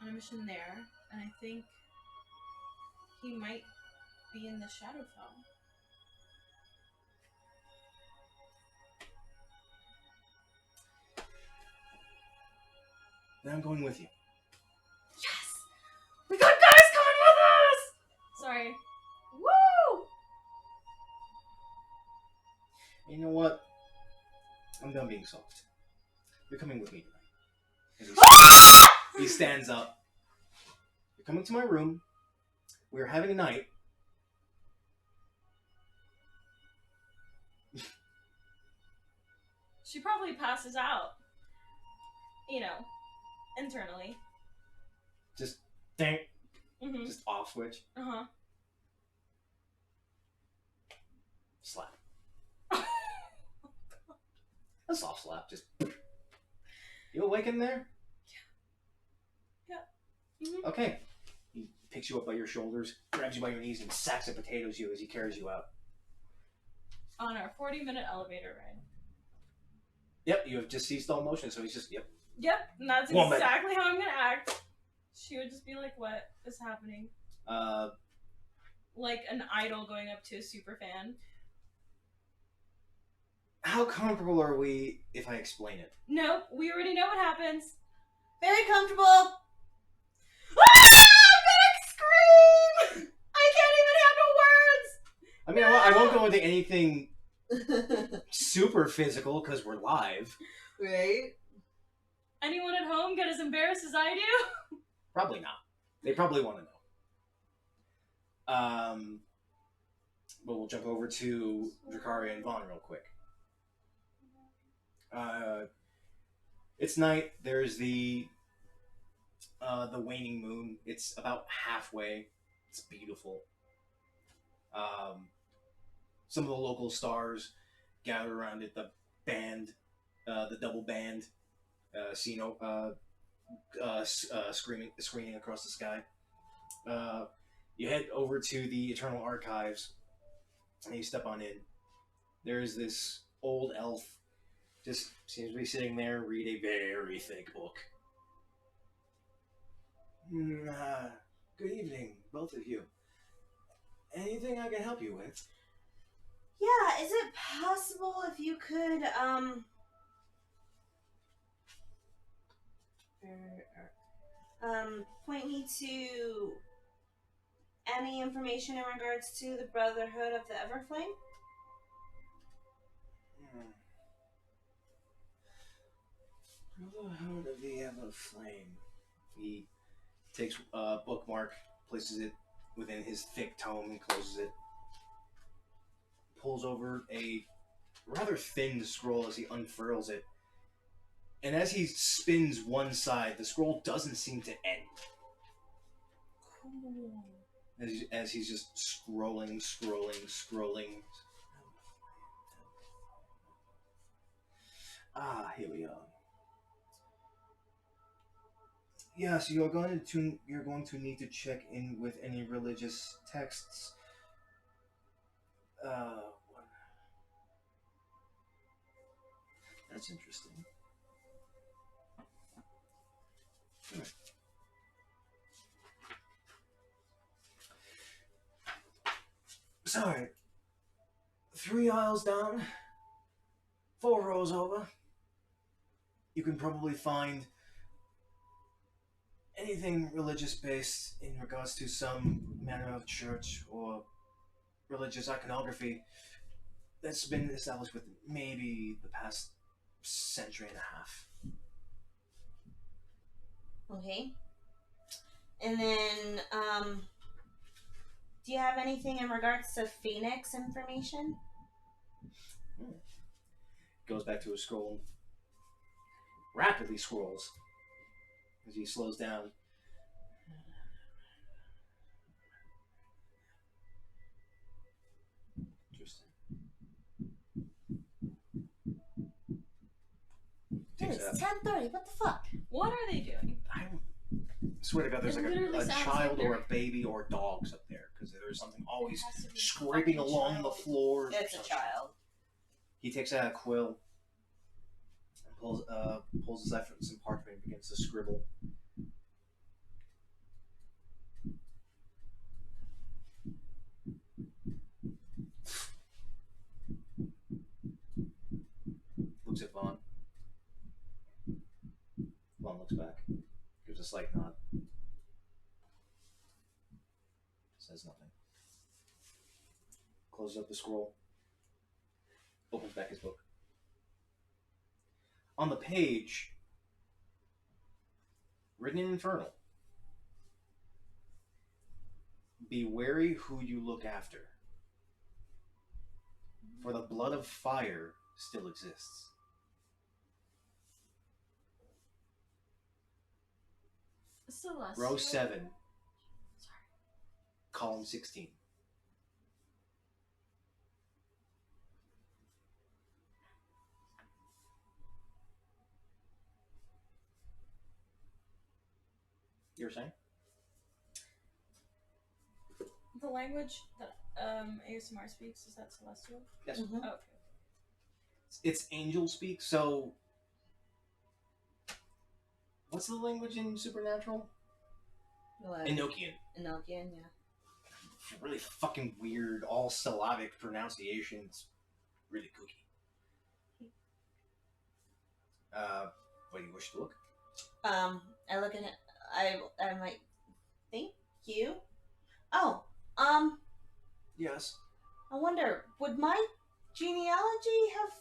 on a mission there, and I think he might be in the Shadowfell. Then I'm going with you. Yes! We got guys coming with us! Sorry. Woo! You know what? I'm done being soft. You're coming with me tonight. He stands up. You're coming to my room. We're having a night. She probably passes out. You know, internally. Just dang. Mm-hmm. Just off switch. Uh-huh. Slap. A soft slap. Just. You awake in there? Yeah. Mm-hmm. Okay. He picks you up by your shoulders, grabs you by your knees, and sacks and potatoes you as he carries you out. On our 40-minute elevator ride. Yep, you have just ceased all motion, so he's just, yep. Yep, and that's Woman. exactly how I'm gonna act. She would just be like, what is happening? Like an idol going up to a super fan. How comfortable are we if I explain it? Nope, we already know what happens. Very comfortable. Ah! I'm gonna scream! I can't even handle words! I mean, I won't go into anything super physical because we're live. Right? Anyone at home get as embarrassed as I do? Probably not. They probably want to know. But we'll jump over to Dracaria and Vaughn real quick. It's night. There's the waning moon. It's about halfway. It's beautiful. Some of the local stars gather around it. The band, the double band, screaming across the sky. You head over to the Eternal Archives, and you step on in. There's this old elf, just seems to be sitting there, read a very thick book. Good evening, both of you. Anything I can help you with? Yeah, is it possible if you could, point me to any information in regards to the Brotherhood of the Everflame? Brotherhood of the Everflame. He takes a bookmark, places it within his thick tome, and closes it. Pulls over a rather thin scroll as he unfurls it. And as he spins one side, the scroll doesn't seem to end. Cool. As he's just scrolling. Here we are. Yes, you're going to need to check in with any religious texts. That's interesting. Sorry. 3 aisles down, 4 rows over, you can probably find anything religious based in regards to some manner of church or religious iconography that's been established with maybe the past century and a half. Okay. And then, do you have anything in regards to Phoenix information? Goes back to his scroll. Rapidly scrolls as he slows down. Interesting. Dude, it's 10:30. What the fuck? What are they doing? I don't. swear to God, there's It like literally a sounds child like or they're- a baby or dogs up there because there's something always has to be a scraping fucking along the child. floor. It's a child. He takes out a quill and pulls aside some parchment and begins to scribble. Looks at Vaughn. Vaughn looks back. Gives a slight nod. Says nothing. Closes up the scroll. Opens back his book. On the page, written in Infernal, be wary who you look after, for the blood of fire still exists. Celestial. Row 7, Sorry. column 16. You were saying? The language that ASMR speaks, is that celestial? Yes. Mhm. Oh, okay. It's angel speak, so... What's the language in Supernatural? What? Enochian. Enochian, yeah. Really fucking weird, all syllabic pronunciations. Really kooky. What do you wish to look? I look at it. I might. Thank you. Oh, Yes. I wonder, would my genealogy have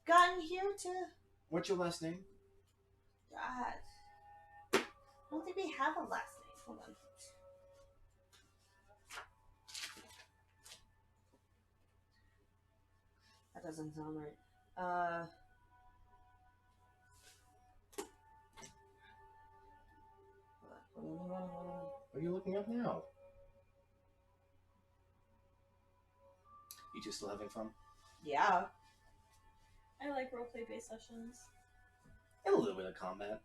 gotten here to? What's your last name? God, I don't think we have a last name. Hold on. That doesn't sound right. Hold on. What are you looking up now? You two still having fun? Yeah. I like roleplay based sessions. And a little bit of combat.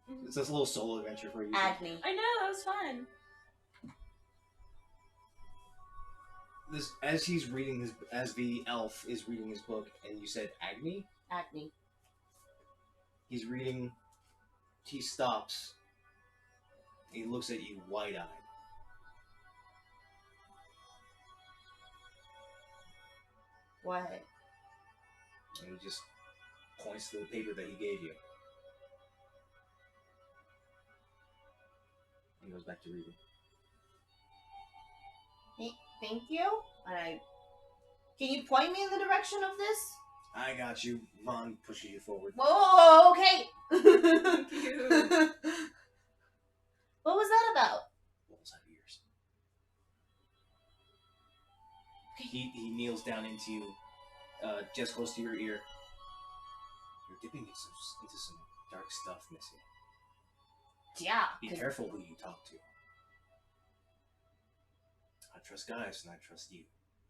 Mhm. It's just a little solo adventure for you. Agni. I know, that was fun. This, as he's reading his, as the elf is reading his book, and you said Agni, Agni. he's reading. He stops. He looks at you wide-eyed. What? And he just points to the paper that he gave you. And goes back to reading. Thank you. Can you point me in the direction of this? I got you. Vaughn pushes you forward. Whoa, okay. Thank you. What was that about? Rolls out ears. He kneels down into you, just close to your ear. You're dipping into some dark stuff, Missy. Yeah. Be careful who you talk to. I trust Gaius and I trust you.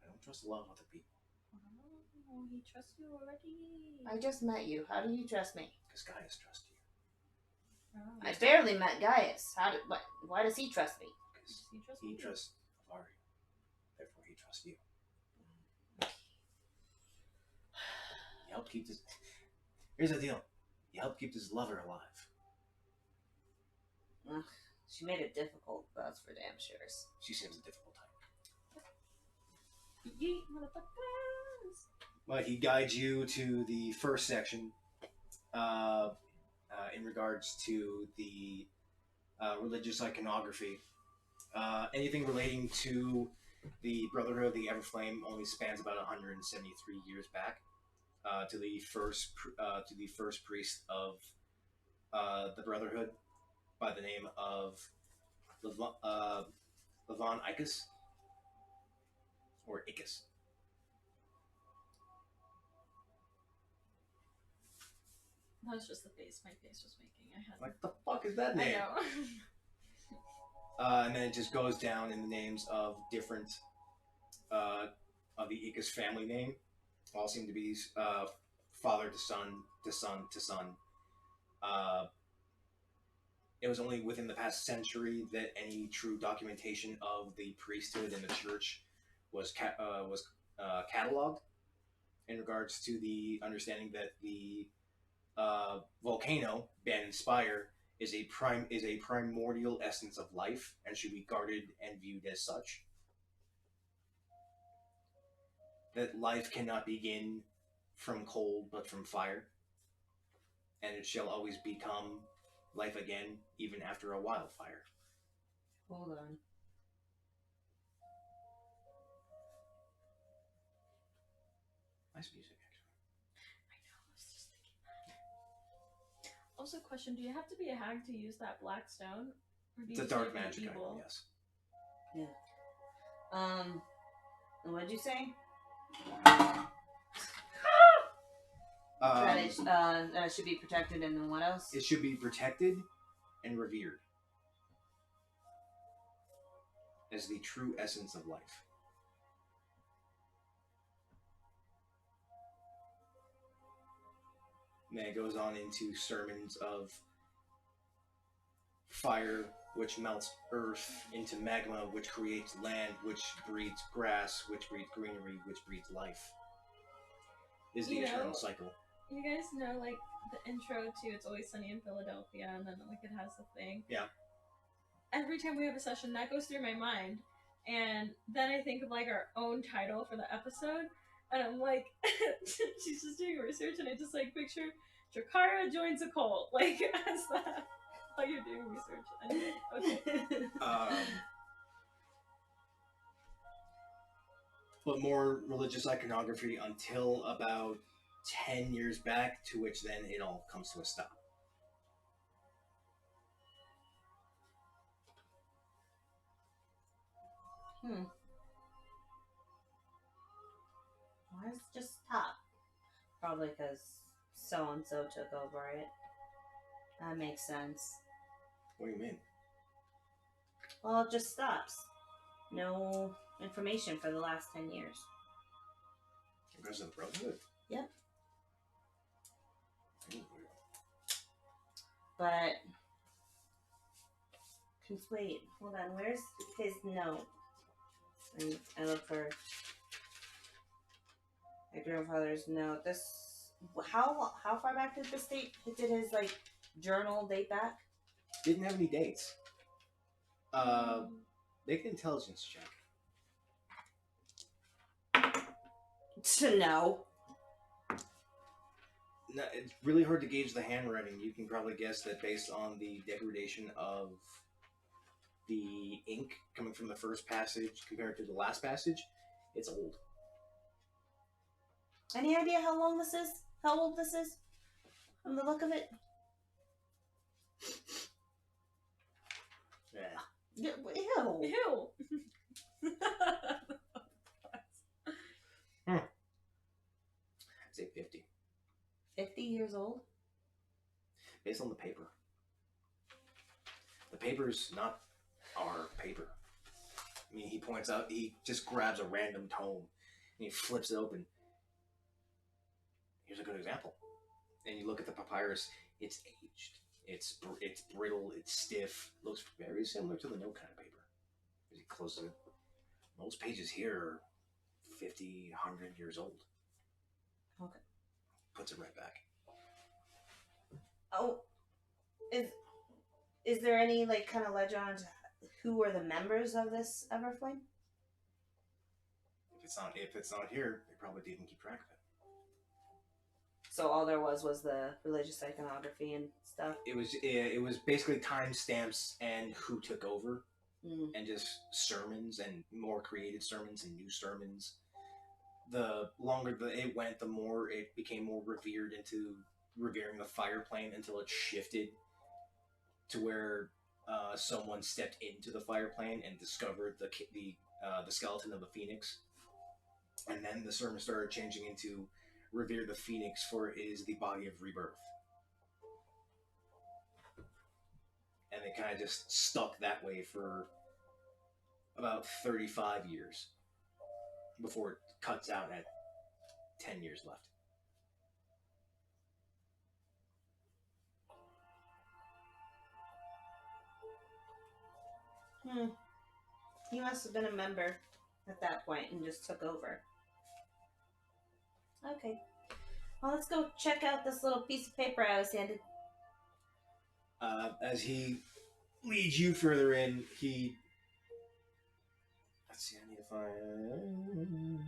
I don't trust a lot of other people. Oh, he trusts you already. I just met you. How do you trust me? Because Gaius trusts you. Oh. I barely met Gaius. Why does he trust me? Because He trusts he you. trusts Varia. Therefore, he trusts you. You helped keep this... Here's the deal. You helped keep this lover alive. She made it difficult, that's for damn sure. She seems a difficult type. Yeet, motherfuckers. But he guides you to the first section in regards to the religious iconography. Anything relating to the Brotherhood of the Everflame only spans about 173 years back to the first priest of the Brotherhood by the name of Levon Icus or Icus. That was just the face my face was making. I had. What the fuck is that I name? know. And then it just goes down in the names of different of the Icus family name. All seem to be father to son to son to son. it was only within the past century that any true documentation of the priesthood and the church was cataloged in regards to the understanding that the volcano, Ban Spire, is a primordial essence of life and should be guarded and viewed as such. That life cannot begin from cold but from fire, and it shall always become life again even after a wildfire. Hold on. Nice music, actually. I know, I was just thinking that. Also, question, do you have to be a hag to use that black stone? Or do It's you a just dark need to be magic evil? item, yes. What'd you say? Um, That it should be protected, and then what else? it should be protected and revered as the true essence of life. And then it goes on into sermons of fire, which melts earth into magma, which creates land, which breeds grass, which breeds greenery, which breeds life. Is the eternal cycle. You guys know, like, the intro to It's Always Sunny in Philadelphia, and then, like, it has the thing. Yeah. Every time we have a session, that goes through my mind. And then I think of, like, our own title for the episode. And I'm like, she's just doing research, and I just, like, picture Drakara joins a cult. Like, as that. While you're doing research. Anyway, okay. But more religious iconography until about 10 years back, to which then it all comes to a stop. Why does it just stop? Probably because so-and-so took over it. That makes sense. What do you mean? Well, it just stops. No information for the last 10 years. Because of the Brotherhood? Yep. Ooh. But... Wait, hold on. Where's his note? And I look for my grandfather's note. This... How far back did this date? Did his, like, journal date back? Didn't have any dates. Make an intelligence check. To know. No, it's really hard to gauge the handwriting. You can probably guess that based on the degradation of the ink coming from the first passage compared to the last passage, it's old. Any idea how long this is? How old this is? From the look of it? Yeah. Ew. Ew! I'd say 50. 50 years old? Based on the paper. The paper's not our paper. I mean, he points out, he just grabs a random tome and he flips it open. Here's a good example. And you look at the papyrus, it's aged. It's brittle, it's stiff, looks very similar to the note kind of paper. As he closes it, most pages here are 50, 100 years old. Okay. Puts it right back. Oh, is there any, like, kind of legend on who were the members of this Everflame? If it's not here, they probably didn't keep track of it. So all there was the religious iconography and stuff? It was basically timestamps and who took over, and just sermons and more creative sermons and new sermons. The longer it went, the more it became more revered into revering the fire plane until it shifted to where someone stepped into the fire plane and discovered the skeleton of the phoenix, and then the sermon started changing into revere the phoenix, for it is the body of rebirth. And it kind of just stuck that way for about 35 years before it cuts out at 10 years left. He must have been a member at that point and just took over. Okay. Well, let's go check out this little piece of paper I was handed. As he leads you further in, he... Let's see, I need to find...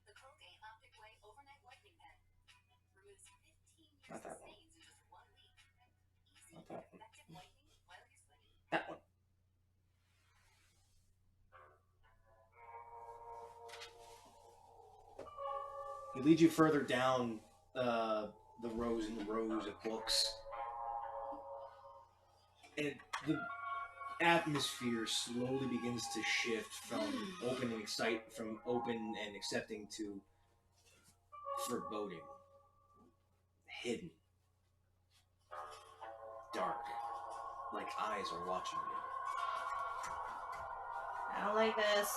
The Colgate Optic White Overnight Whitening Pen removes 15 years Not that of one. stains in just 1 week. Easy, Not that one. effective whitening while you're sleeping. That one. He leads you further down the rows and rows of books. And the atmosphere slowly begins to shift from open and accepting to foreboding, hidden, dark, like eyes are watching you. I don't like this.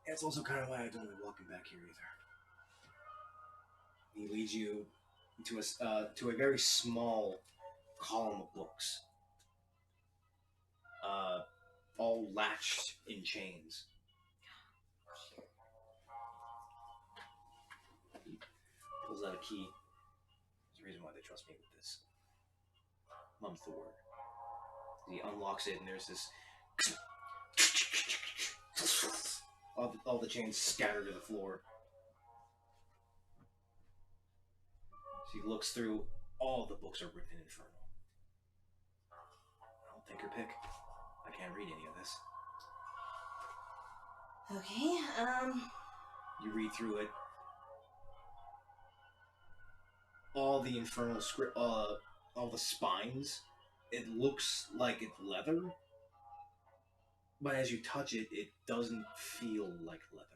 That's also kind of why I don't like walking back here either. He leads you to a very small column of books, all latched in chains. He pulls out a key. There's a reason why they trust me with this. Mum's the word. He unlocks it, and there's this. All the chains scatter to the floor. She looks through. All the books are written in Infernal. I'll take her pick. I can't read any of this. Okay, You read through it. All the Infernal script, all the spines. It looks like it's leather, but as you touch it, it doesn't feel like leather.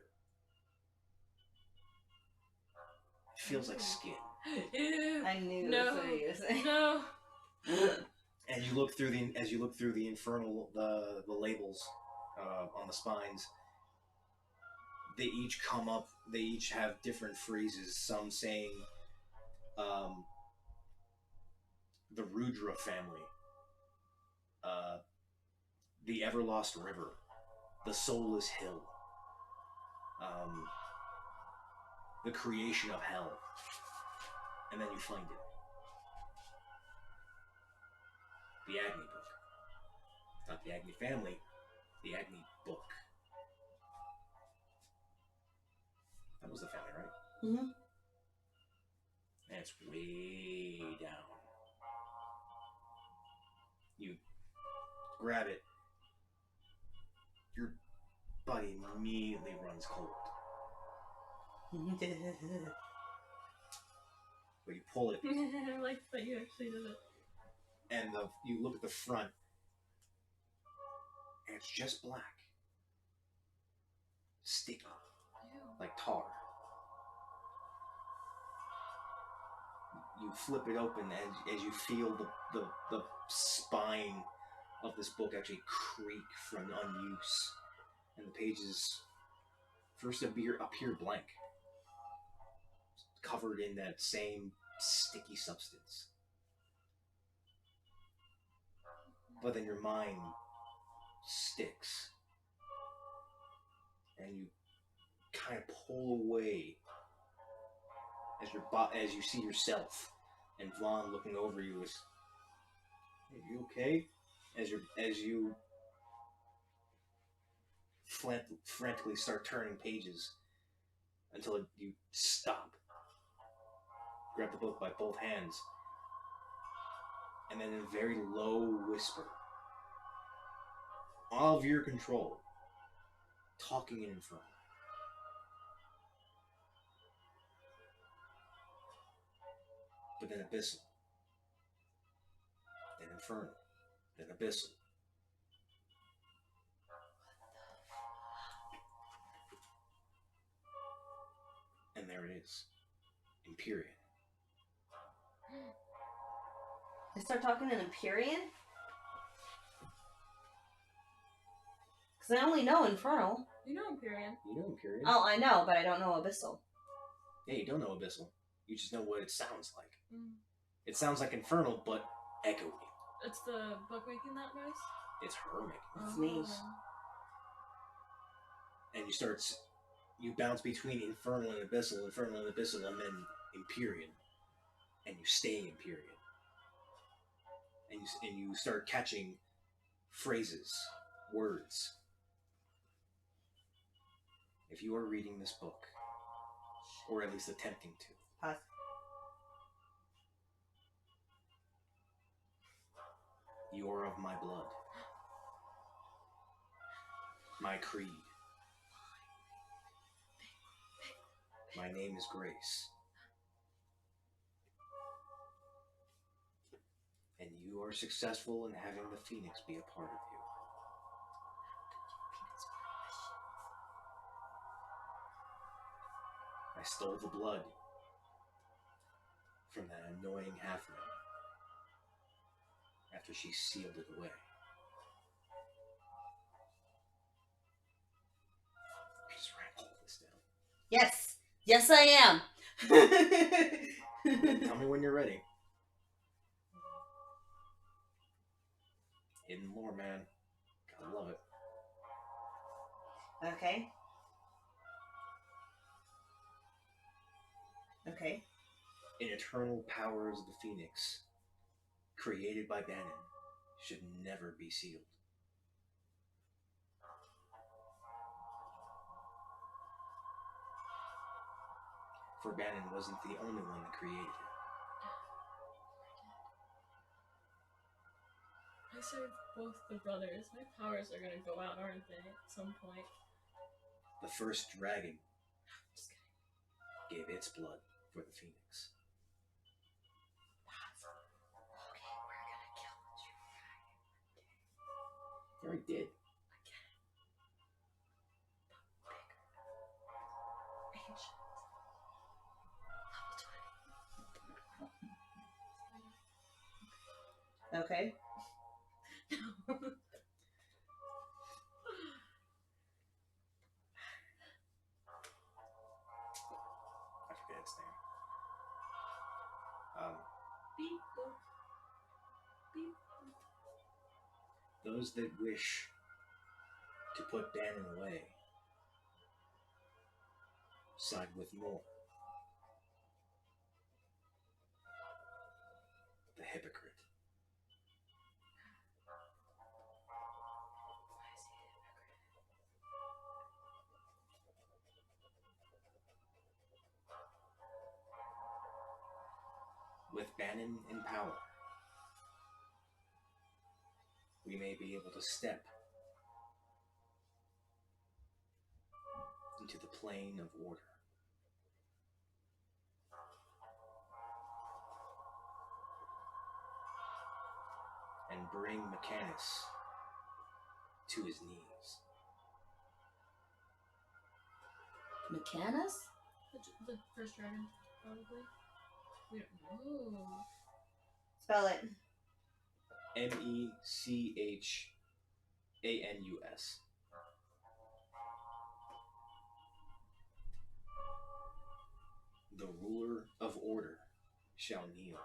It feels like skin. Ew. I knew No. that's what you were saying. No. And you look through the Infernal the labels on the spines. They each come up. They each have different phrases. Some saying, "The Rudra family, the Everlost River, the Soulless Hill, the creation of hell," and then you find it. The Agni book. Not the Agni family, the Agni book. That was the family, right? Mm-hmm. And it's way down. You grab it. Your body immediately runs cold. But you pull it, I like that you actually did it. and you look at the front, and it's just black. Sticky. Ew. Like tar. You flip it open as you feel the spine of this book actually creak from unuse, and the pages first appear blank, covered in that same sticky substance. But then your mind sticks, and you kind of pull away as you see yourself and Vaughn looking over you. Is, "Are you okay?" As you frantically start turning pages until you stop. Grab the book by both hands, and then in a very low whisper, all of your control, talking in Infernal. But then Abyssal, then Infernal, then Abyssal. And there it is. Empyrean. I start talking in Empyrean? Because I only know Infernal. You know Empyrean. You know Empyrean. Oh, I know, but I don't know Abyssal. Yeah, you don't know Abyssal. You just know what it sounds like. Mm. It sounds like infernal, but echoey. It's the book making that noise? It's her making. It's me. And you bounce between infernal and abyssal, and then Empyrean, and you stay Empyrean, and you start catching phrases, words. If you are reading this book, or at least attempting to, Pause. you are of my blood, my creed. My name is Grace. And you are successful in having the Phoenix be a part of you. I stole the blood from that annoying halfling after she sealed it away. I just ran all this down. Yes. Yes, I am. Tell me when you're ready. Hidden lore, man. Gotta love it. Okay. Okay. An eternal powers of the Phoenix, created by Bannon, should never be sealed. For Bannon wasn't the only one that created it. I serve both the brothers. My powers are gonna go out, aren't they, at some point? The first dragon Just kidding. gave its blood for the Phoenix. Okay, we're gonna kill the true dragon. You already did. Again. But bigger. Ancient. Level 20. Okay. I forget its name. Beep boop. Beep boop. Those that wish to put Bannon away side with more. The hypocrite. Why is he a hypocrite? With Bannon in power, we may be able to step into the plane of order. And bring Mechanus to his knees. Mechanus? The first dragon, probably. We don't know. Spell it. Mechanus. The ruler of order shall kneel,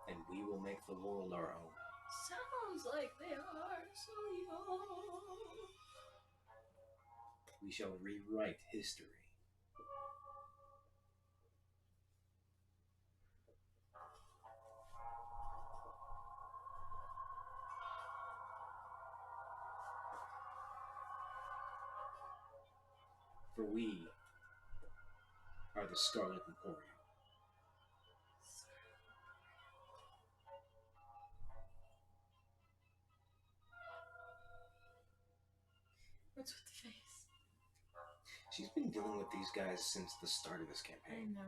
and we will make the world our own. Sounds like they are so young. We shall rewrite history. For we are the Scarlet Emporium. What's with the face? She's been dealing with these guys since the start of this I campaign. know.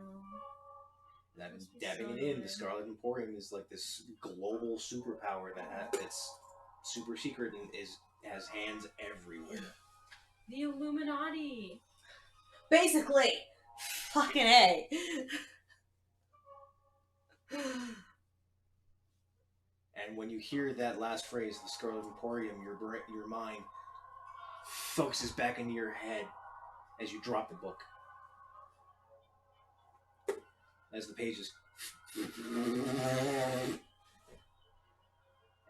And I've been Must be dabbing so it in. The annoying. Scarlet Emporium is like this global superpower that's super secret and has hands everywhere. The Illuminati. Basically. Fucking A. And when you hear that last phrase, the Scarlet Emporium, your mind focuses back into your head as you drop the book. as the pages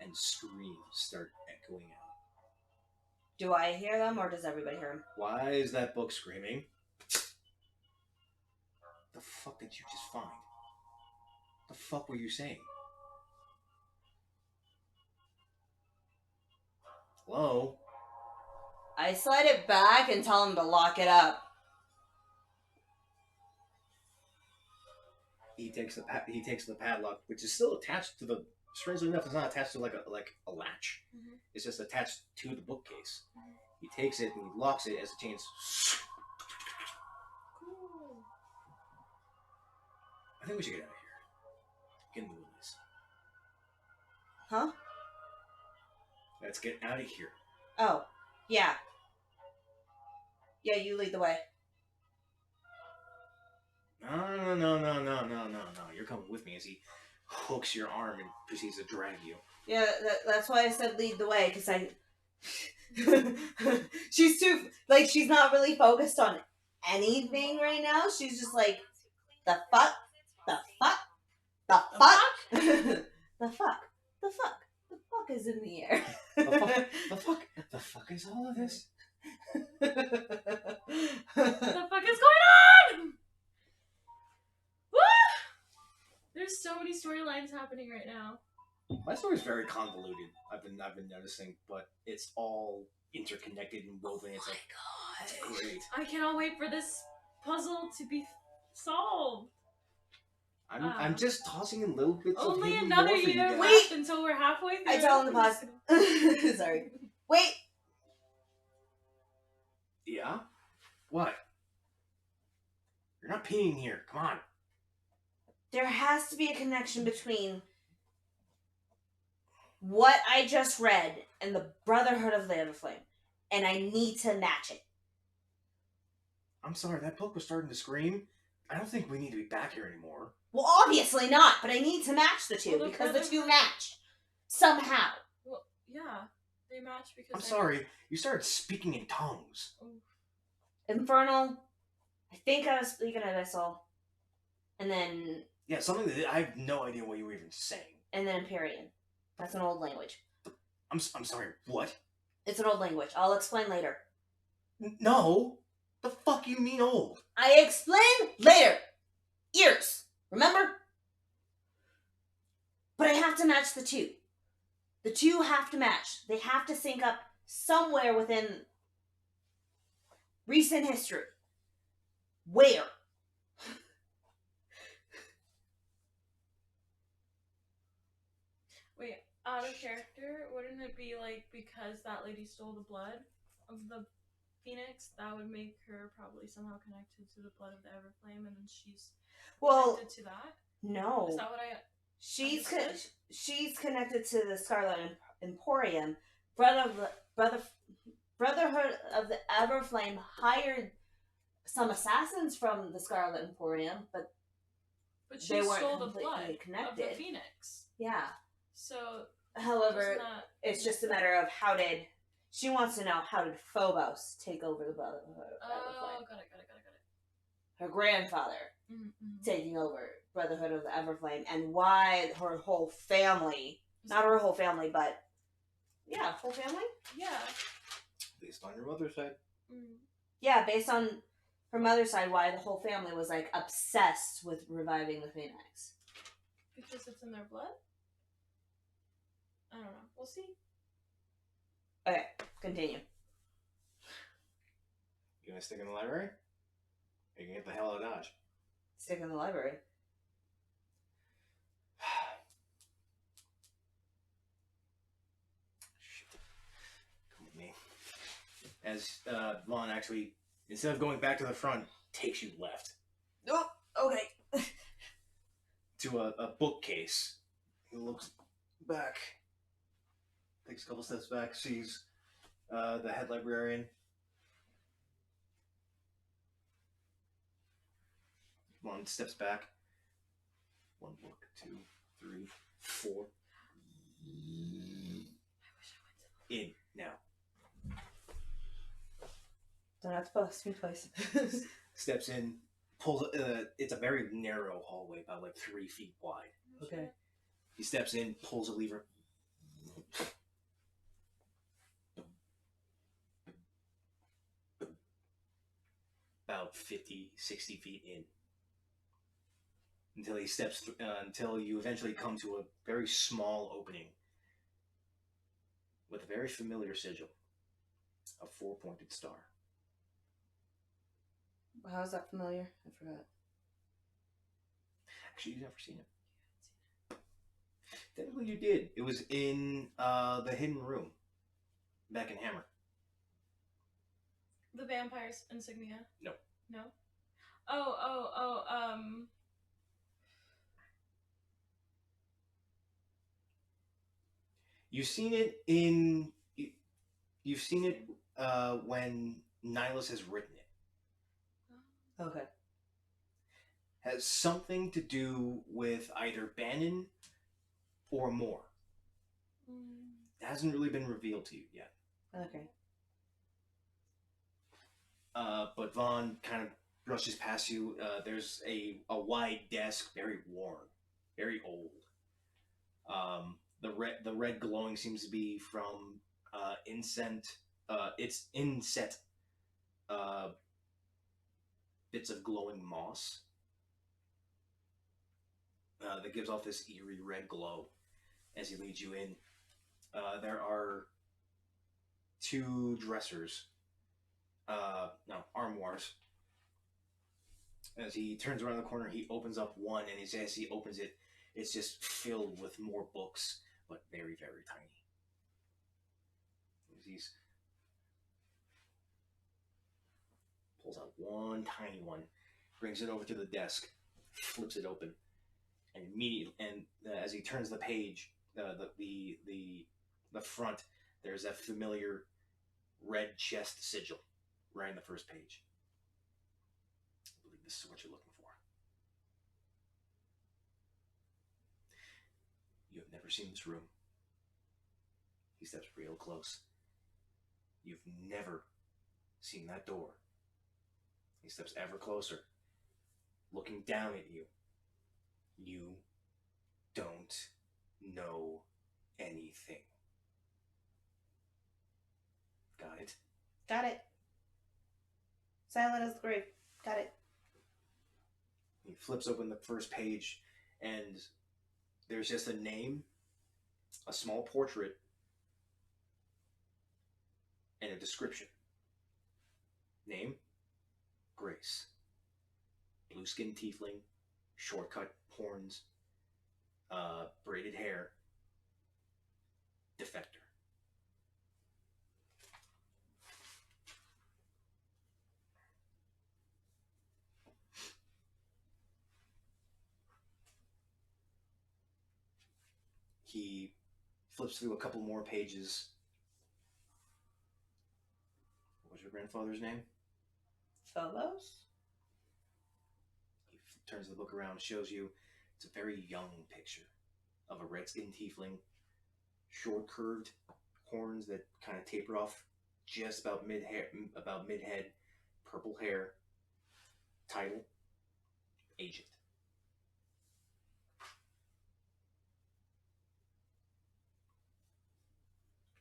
and screams start echoing out. Do I hear them, or does everybody hear them? Why is that book screaming? The fuck did you just find? The fuck were you saying? Hello? I slide it back and tell him to lock it up. He takes the padlock, which is still attached to the. Strangely enough, it's not attached to like a latch. Mhm. It's just attached to the bookcase. He takes it and he locks it as the chains. Cool. I think we should get out of here. Get in the wilderness. Huh? Let's get out of here. Oh, yeah. Yeah, you lead the way. No. You're coming with me as he hooks your arm and proceeds to drag you. Yeah, that's why I said lead the way, because I... she's too... Like, she's not really focused on anything right now. She's just like, the fuck? The fuck? The fuck? The fuck? The fuck? The fuck is in the air? The fuck? The fuck is all of this? What the fuck is going on? Woo! There's so many storylines happening right now. My story's very convoluted. I've been noticing, but it's all interconnected and woven. It's like, it's great. I cannot wait for this puzzle to be solved. I'm just tossing in little bits of Only hidden another lore for you year guys. left until we're halfway through. I tell him to pause. Sorry. Wait! Yeah? What? You're not peeing here. Come on. There has to be a connection between what I just read and the Brotherhood of the Everflame, and I need to match it. I'm sorry, that book was starting to scream. I don't think we need to be back here anymore. Well, obviously not, but I need to match the two Well, the because the two Brotherhood- match. Somehow. Well, yeah, they match because I'm sorry, you started speaking in tongues. Infernal. I think I was speaking Abyssal. And then Yeah, something that I have no idea what you were even saying. Empyrean. That's an old language. I'm sorry, what? It's an old language. I'll explain later. No! The fuck you mean old? I explain later. Ears. Remember? But I have to match the two. The two have to match. They have to sync up somewhere within recent history. Where? Wait, out of character, wouldn't it be like because that lady stole the blood of the phoenix, that would make her probably somehow connected to the blood of the Everflame, and then she's connected to that? No. Is that what I... She's understood? she's connected to the Scarlet Emporium. Brotherhood of the Everflame hired some assassans from the Scarlet Emporium, but But she they weren't stole the completely blood of the connected. phoenix. Yeah. So, However, doesn't that... it's just a matter of how did she wants to know how did Phobos take over the Brotherhood of Oh, Everflame? got it. Her grandfather Mm-hmm. taking over Brotherhood of the Everflame, and why her whole family, not her whole family, but yeah, whole family? Yeah. Based on your mother's side. Mm. Yeah, based on her mother's side, why the whole family was like obsessed with reviving the Phoenix. Because it's in their blood? I don't know. We'll see. Okay, continue. You gonna stick in the library? Or you can get the hell out of Dodge. Stick in the library. Shit. Come with me. As Vaughn actually, instead of going back to the front, takes you left Oh, okay. to a bookcase. He looks back, takes a couple steps back, sees the head librarian. Vaughn steps back. 1 book, 2, 3, 4. In now. Don't have to post me twice. Steps in, pulls. It's a very narrow hallway, about like 3 feet wide. Okay. He steps in, pulls a lever. About 50, 60 feet in. Until he steps through, until you eventually come to a very small opening with a very familiar sigil, a 4-pointed star. How is that familiar? I forgot. Actually, you've never seen it. Technically, you did. It was in the hidden room back in Hammer. The vampire's insignia? No. No? Oh, You've seen it in. You've seen it when Nihilus has written it. Okay. Has something to do with either Bannon or more. It hasn't really been revealed to you yet. Okay. But Vaughn kind of brushes past you. There's a wide desk, very worn, very old. The red glowing seems to be from inset bits of glowing moss that gives off this eerie red glow as he leads you in. There are 2 dressers, armoires. As he turns around the corner, he opens up one, and as he opens it, it's just filled with more books, but very, very tiny. He's pulls out one tiny one, brings it over to the desk, flips it open, and as he turns the page, the front, there's that familiar red chest sigil right in the first page. I believe this is what you're looking for. You have never seen this room. He steps real close. You've never seen that door. He steps ever closer, looking down at you. You don't know anything. Got it? Got it. Silent as the grave. Got it. He flips open the first page, and there's just a name, a small portrait, and a description. Name, Grace. Blue-skinned tiefling, short-cut horns, braided hair, defector. He flips through a couple more pages. What was your grandfather's name? Phobos? He turns the book around, shows you it's a very young picture of a red-skinned tiefling, short curved horns that kind of taper off just about mid-head, purple hair. Title, Agent.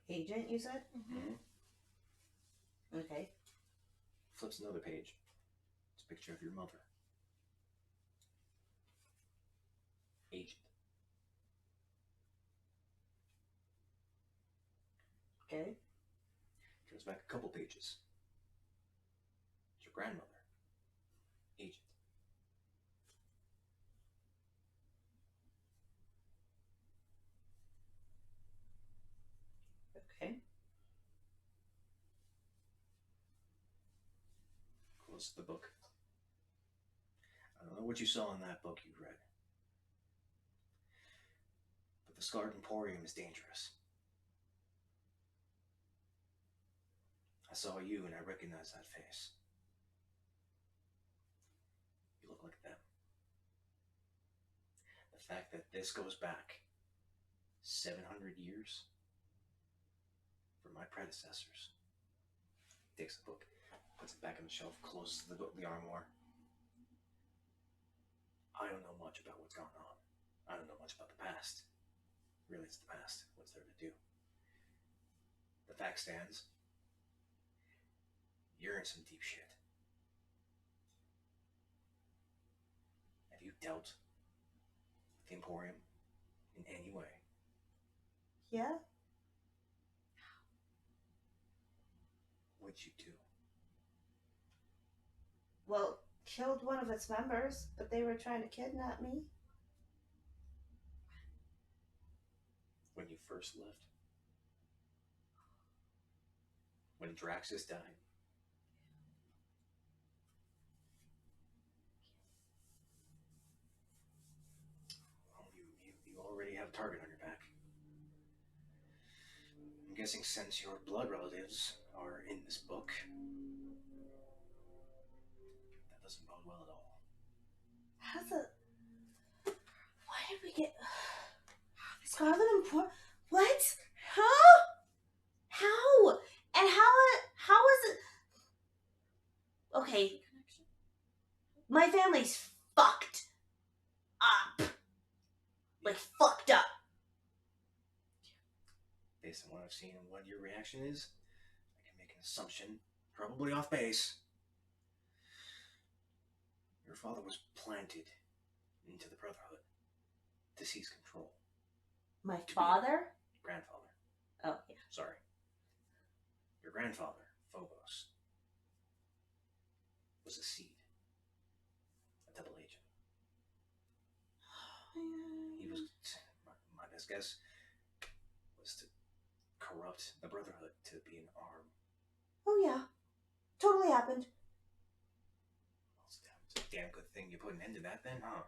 Agent, you said? Mm-hmm. Okay. Flips another page. It's a picture of your mother. Agent. Okay. Goes back a couple pages. It's your grandmother. Agent. Okay. Close the book. I don't know what you saw in that book you read, but the Scarred Emporium is dangerous. I saw you and I recognized that face. You look like them. The fact that this goes back 700 years for my predecessors. Takes the book, puts it back on the shelf, closes the armoire. I don't know much about what's going on. I don't know much about the past. Really, it's the past. What's there to do? The fact stands. You're in some deep shit. Have you dealt with the Emporium in any way? Yeah? What'd you do? Well, killed one of its members, but they were trying to kidnap me. When you first left? When Draxus died? Well, you already have a target on your back. I'm guessing since your blood relatives are in this book, that doesn't bode well at all. How's it? Why did we get Scarlet and what? Huh? How? And how is it? Okay, my family's fucked up. Like fucked up. Based on what I've seen and what your reaction is, I can make an assumption, probably off base. Your father was planted into the Brotherhood to seize control. My father? Grandfather. Oh, yeah. Sorry. Your grandfather, Phobos, was a seed. A double agent. He was, my best guess, was to corrupt the Brotherhood to be an arm. Oh, yeah. Totally happened. Well, it's a damn good thing you put an end to that then, huh?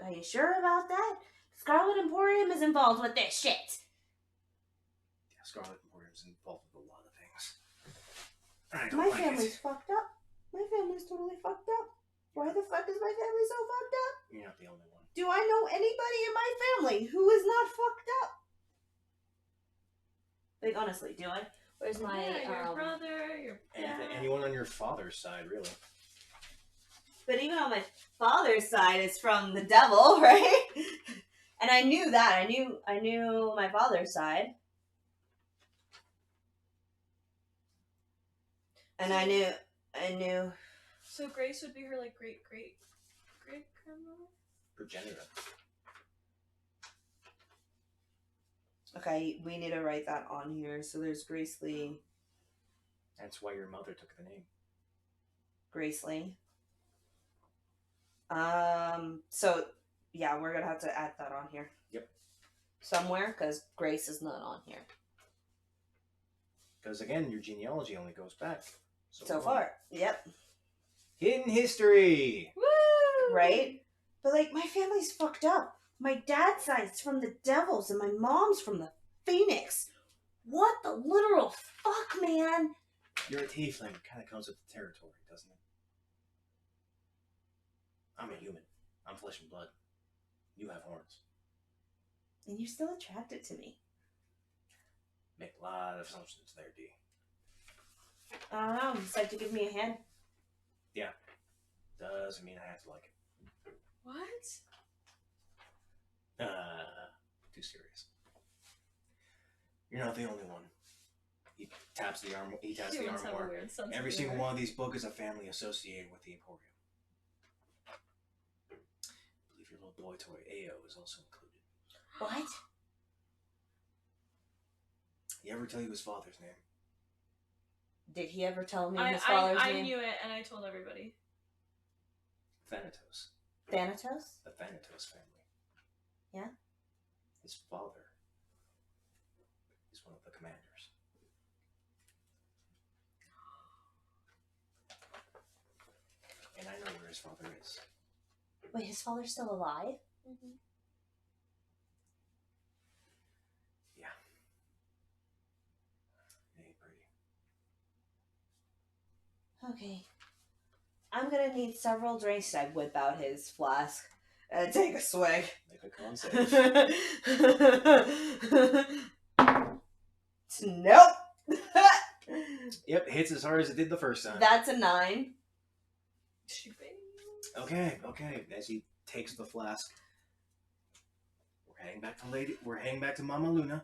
Are you sure about that? Scarlet Emporium is involved with this shit. Yeah, Scarlet Emporium's involved with a lot of things. I don't My like family's it. fucked up. My family's totally fucked up. Why the fuck is my family so fucked up? You're not the only one. Do I know anybody in my family who is not fucked up? Like, honestly, do I? Where's my, your brother, your dad. Anyone on your father's side, really. But even on my father's side, it's from the devil, right? And I knew that. I knew my father's side. And I knew. So Grace would be her like great grandmother. Progenitor. Okay, we need to write that on here. So there's Grace Lee. That's why your mother took the name. Grace Lee. So yeah, we're gonna have to add that on here. Yep. Somewhere, because Grace is not on here. Because again, your genealogy only goes back So far. Yep. Hidden history! Woo! Right? But like, my family's fucked up. My dad's side's from the devils and my mom's from the phoenix. What the literal fuck, man? You're a tiefling. It kind of comes with the territory, doesn't it? I'm a human. I'm flesh and blood. You have horns. And you're still attracted to me. Make a lot of assumptions there, D. I don't know. You said to give me a hand. Yeah. Doesn't mean I have to like it. What? Too serious. You're not the only one. He taps the arm. He taps the Humans have a armoire. weird sense of Every single humor. one of these books is a family associated with the Emporium. I believe your little boy toy Ao is also included. What? He ever tell you his father's name? Did he ever tell me I his father's I name? knew it, and I told everybody. Thanatos. Thanatos? The Thanatos family. Yeah? His father is one of the commanders. And I know where his father is. Wait, his father's still alive? Mm-hmm. Yeah. It ain't pretty. Okay. I'm gonna need several drinks to whip out his flask and take a swig. Make a con save. Nope. Yep, hits as hard as it did the first time. That's a 9. Okay. As he takes the flask. We're heading back to Mama Luna.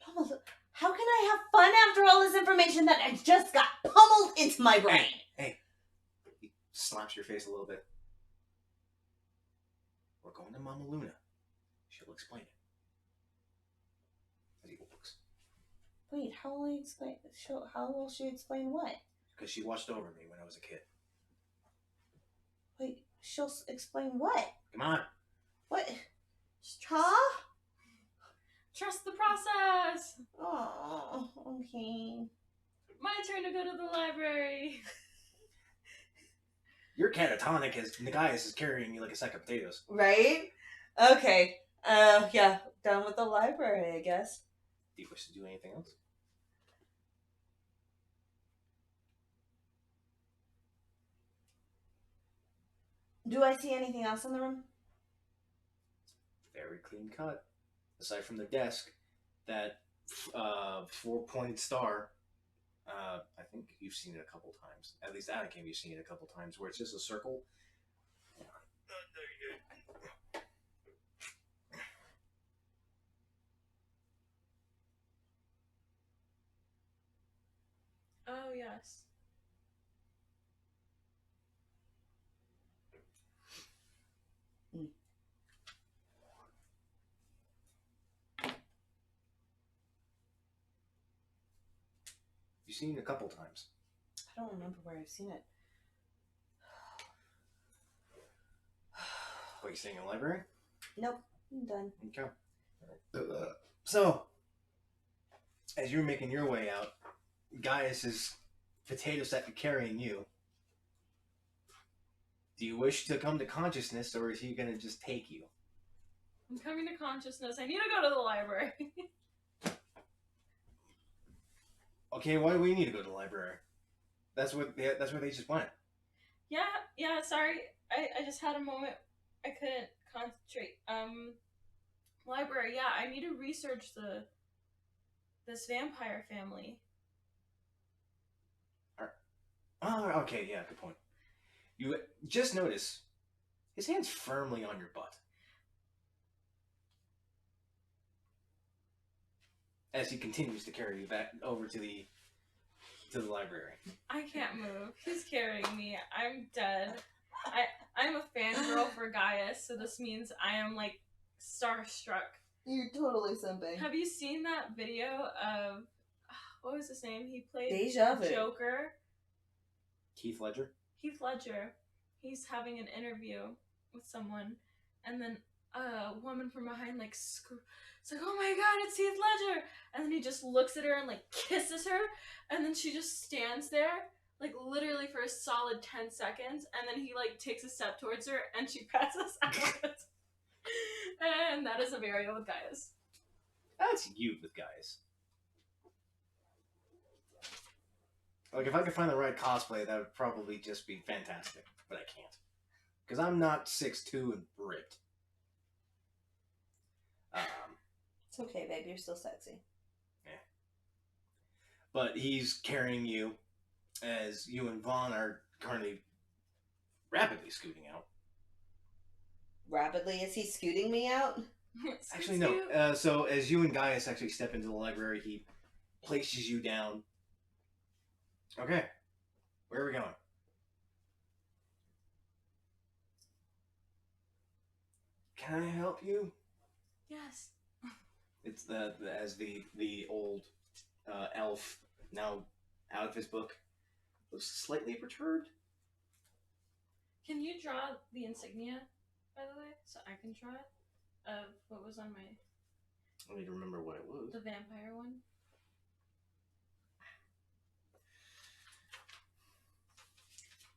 Mama, how can I have fun after all this information that I just got pummeled into my brain? Hey. He slaps your face a little bit. We're going to Mama Luna. She'll explain it. As he walks. Wait, how will she explain what? Because she watched over me when I was a kid. Wait, she'll explain what? Come on. What? Just trust, Huh? trust the process. Oh, okay. My turn to go to the library. You're catatonic as Nagaius is carrying you like a sack of potatoes. Right? Okay. Yeah, done with the library, I guess. Do you wish to do anything else? Do I see anything else in the room? Very clean cut. Aside from the desk, that four-pointed star. I think you've seen it a couple times. At least Anakin, you've seen it a couple times, where it's just a circle. Oh, yes. You've seen it a couple times. I don't remember where I've seen it. What, you staying in the library? Nope, I'm done. Okay. So, as you're making your way out, Gaius' potato sack carrying you. Do you wish to come to consciousness, or is he going to just take you? I'm coming to consciousness. I need to go to the library. Okay, why do we need to go to the library? That's where they just went. Yeah, sorry. I just had a moment. I couldn't concentrate. Library, yeah, I need to research this vampire family. Oh, okay, yeah, good point. You just notice his hand's firmly on your butt. As he continues to carry you back over to the library. I can't move. He's carrying me. I'm dead. I'm a fangirl for Gaius, so this means I am like starstruck. You're totally simping. Have you seen that video of what was his name? He played Deja vu. Joker. Heath Ledger? Heath Ledger. He's having an interview with someone, and then a woman from behind it's like, oh my god, it's Heath Ledger, and then he just looks at her and like kisses her, and then she just stands there like literally for a solid 10 seconds, and then he like takes a step towards her and she passes out. And that is a burial with Gaius. That's you with Gaius. Like, if I could find the right cosplay, that would probably just be fantastic. But I can't. Because I'm not 6'2" and ripped. It's okay, babe. You're still sexy. Yeah. But he's carrying you as you and Vaughn are currently rapidly scooting out. Rapidly? Is he scooting me out? Actually, no. So as you and Gaius actually step into the library, he places you down. Okay. Where are we going? Can I help you? Yes. It's the old elf, now out of his book, looks slightly perturbed. Can you draw the insignia, by the way, so I can draw it? Of what was on my... I need to remember what it was. The vampire one?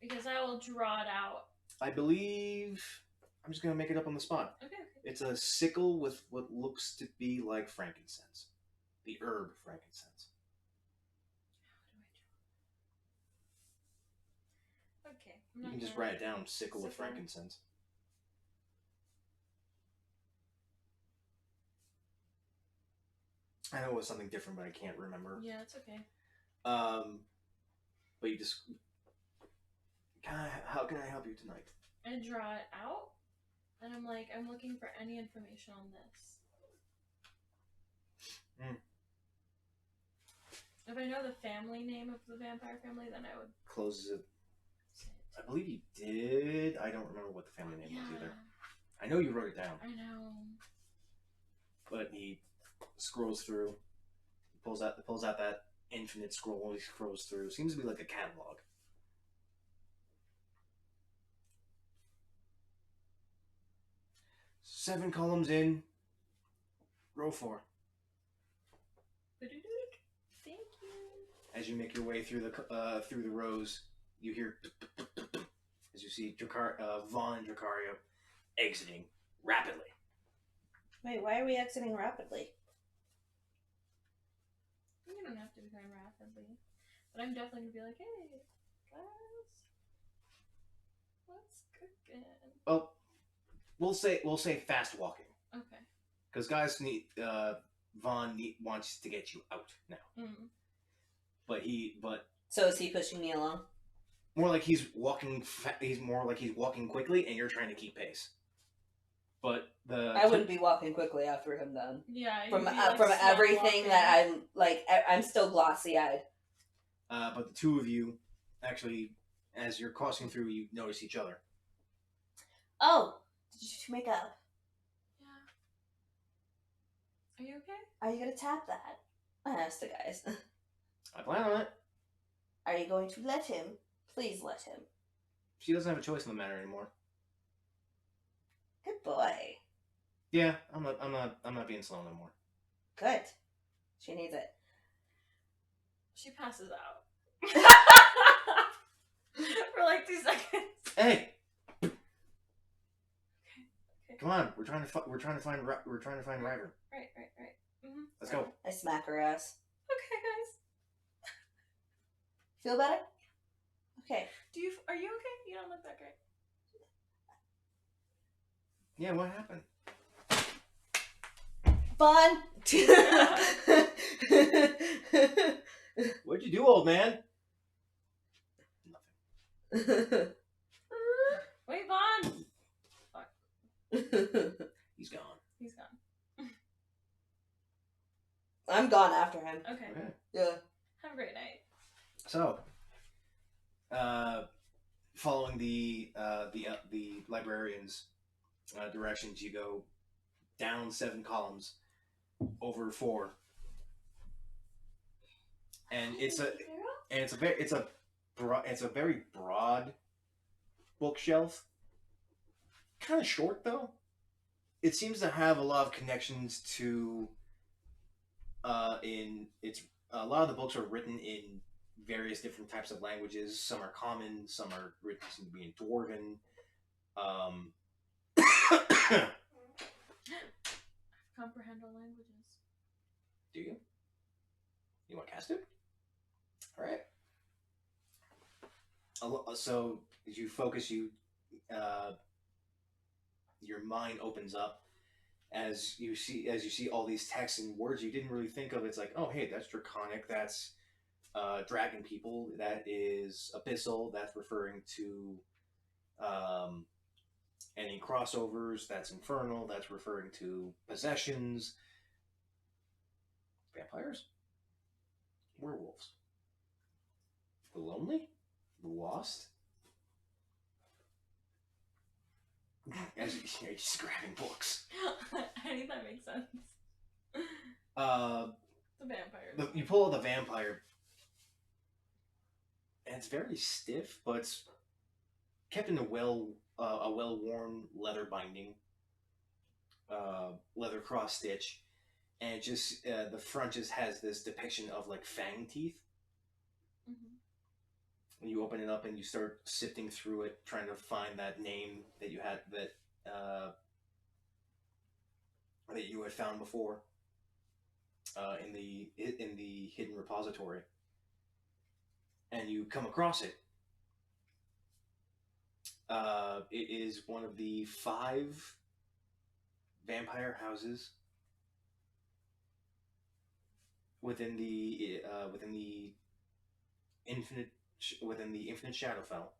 Because I will draw it out. I believe... I'm just going to make it up on the spot. Okay. It's a sickle with what looks to be like frankincense. The herb frankincense. How do I draw? Okay. You can just write it down, sickle with frankincense. I know it was something different, but I can't remember. Yeah, it's okay. But you just... How can I help you tonight? I draw it out, and I'm like, I'm looking for any information on this. If I know the family name of the vampire family, then I would Closes it. say it. I believe you did. I don't remember what the family name was either. I know you wrote it down. I know. But he scrolls through, pulls out that infinite scroll. He scrolls through. Seems to be like a catalog. Seven columns in. Row 4. Thank you. As you make your way through the rows, you hear as you see Vaughn and Dracario exiting rapidly. Wait, why are we exiting rapidly? You don't have to be going rapidly, but I'm definitely gonna be like, hey, guys, what's cooking? Well, we'll say fast walking Okay. because Vaughn wants to get you out now, but So is he pushing me along? more like he's walking. He's more like he's walking quickly, and you're trying to keep pace. But I wouldn't be walking quickly after him then. Yeah. From you'd be, like, from slow everything walking. that I'm like, I'm still glossy eyed. But the two of you, actually, as you're crossing through, you notice each other. Oh, did you two make up? Yeah. Are you okay? Are you gonna tap that? I asked the guys. I plan on it. Are you going to let him? Please let him. She doesn't have a choice in the matter anymore. Good boy. Yeah, I'm not being slow no more. Good. She needs it. She passes out. For like 2 seconds. Hey, Okay. come on! We're trying to find Ryver. Right. Mm-hmm. Let's go. I smack her ass. Okay, guys. Feel better? Okay. Are you okay? You don't look that great. Yeah, what happened? Fun. What'd you do, old man? Nothing. Wait, Vaughn. He's gone. He's gone. I'm gone after him. Okay. Okay. Yeah. Have a great night. So, following the librarian's directions, you go down 7 columns, over 4, and it's a very broad bookshelf. Kind of short though. It seems to have a lot of connections to. A lot of the books are written in various different types of languages. Some are common, some are written seem to be in Dwarven. Comprehend all languages. Do you? You want to cast it? All right. So as you focus, your mind opens up as you see all these texts and words you didn't really think of. It's like, oh hey, that's Draconic, that's dragon people, that is Abyssal, that's referring to any crossovers, that's Infernal, that's referring to possessions, vampires, werewolves, the lonely, the lost. As you're just grabbing books. I think that makes sense. The vampires. You pull out the vampire, and it's very stiff, but it's kept in a well-worn leather binding, leather cross stitch, and it just the front just has this depiction of like fang teeth. Mm-hmm. And you open it up and you start sifting through it, trying to find that name that you had that you had found before in the hidden repository, and you come across it. It is one of the 5 vampire houses within the infinite Shadowfell.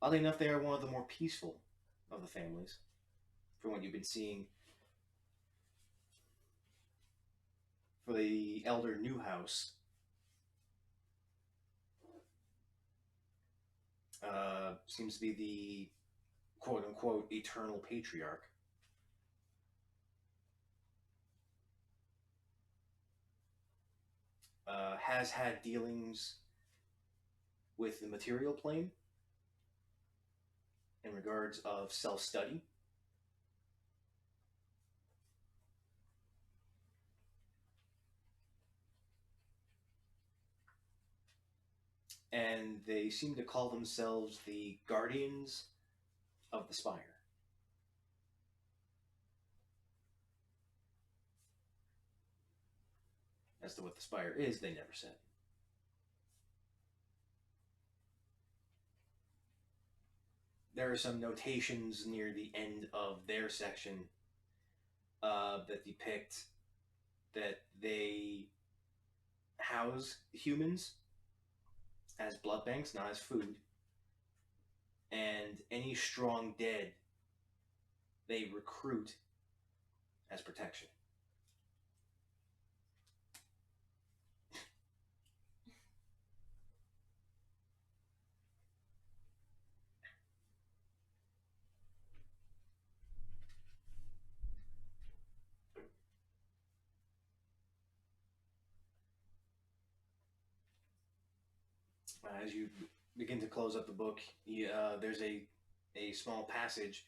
Oddly enough, they are one of the more peaceful of the families, from what you've been seeing. For the elder Newhouse, seems to be the quote-unquote eternal patriarch. Has had dealings with the material plane in regards of self-study. And they seem to call themselves the Guardians of the Spire. As to what the Spire is, they never said. There are some notations near the end of their section that depict that they house humans as blood banks, not as food. And any strong dead they recruit as protection. As you begin to close up the book, there's a small passage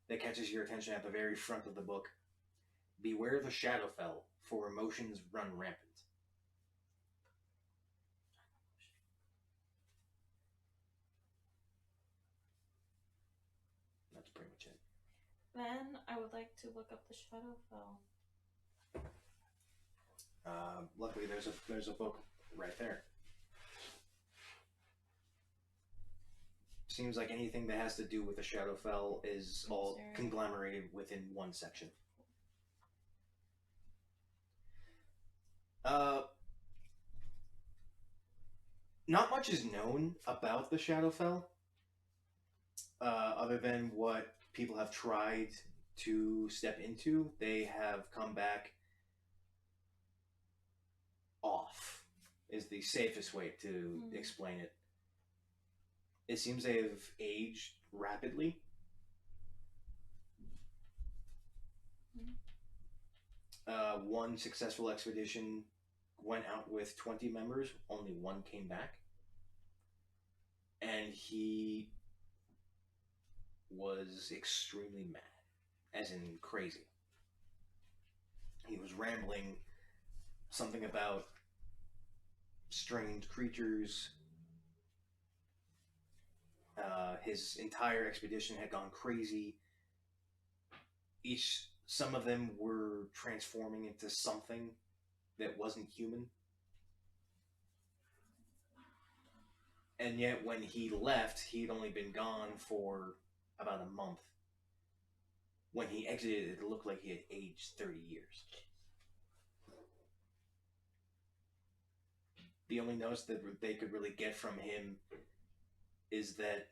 that catches your attention at the very front of the book. Beware the Shadowfell, for emotions run rampant. That's pretty much it. Then I would like to look up the Shadowfell. Luckily, there's a book right there. Seems like anything that has to do with the Shadowfell is all conglomerated within one section. Not much is known about the Shadowfell, other than what people have tried to step into. They have come back off, is the safest way to explain it. It seems they have aged rapidly. One successful expedition went out with 20 members, only one came back. And he was extremely mad, as in crazy. He was rambling something about strange creatures. His entire expedition had gone crazy. Some of them were transforming into something that wasn't human. And yet when he left, he'd only been gone for about a month. When he exited, it looked like he had aged 30 years. The only notice that they could really get from him is that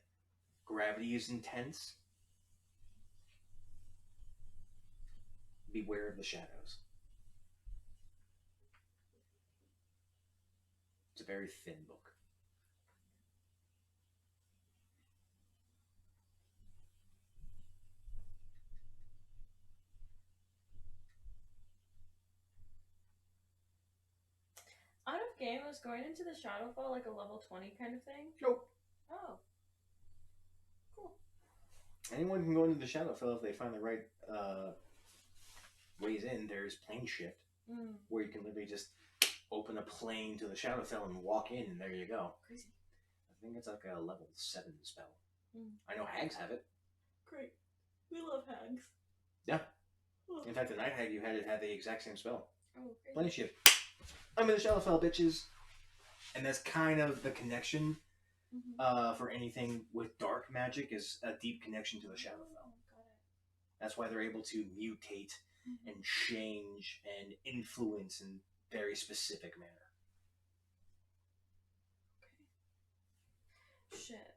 gravity is intense. Beware of the shadows. It's a very thin book. Out of game, was going into the Shadowfall like a level 20 kind of thing? Nope. Oh. Cool. Anyone can go into the Shadowfell if they find the right ways in. There's plane shift, where you can literally just open a plane to the Shadowfell and walk in, and there you go. Crazy. I think it's like a level 7 spell. I know hags have it. Great. We love hags. Yeah. In fact, the night hag you had the exact same spell. Oh, great. Plane shift. I'm in the Shadowfell, bitches. And that's kind of the connection for anything with dark magic, is a deep connection to the Shadowfell. Got it. That's why they're able to mutate and change and influence in very specific manner. Okay. Shit.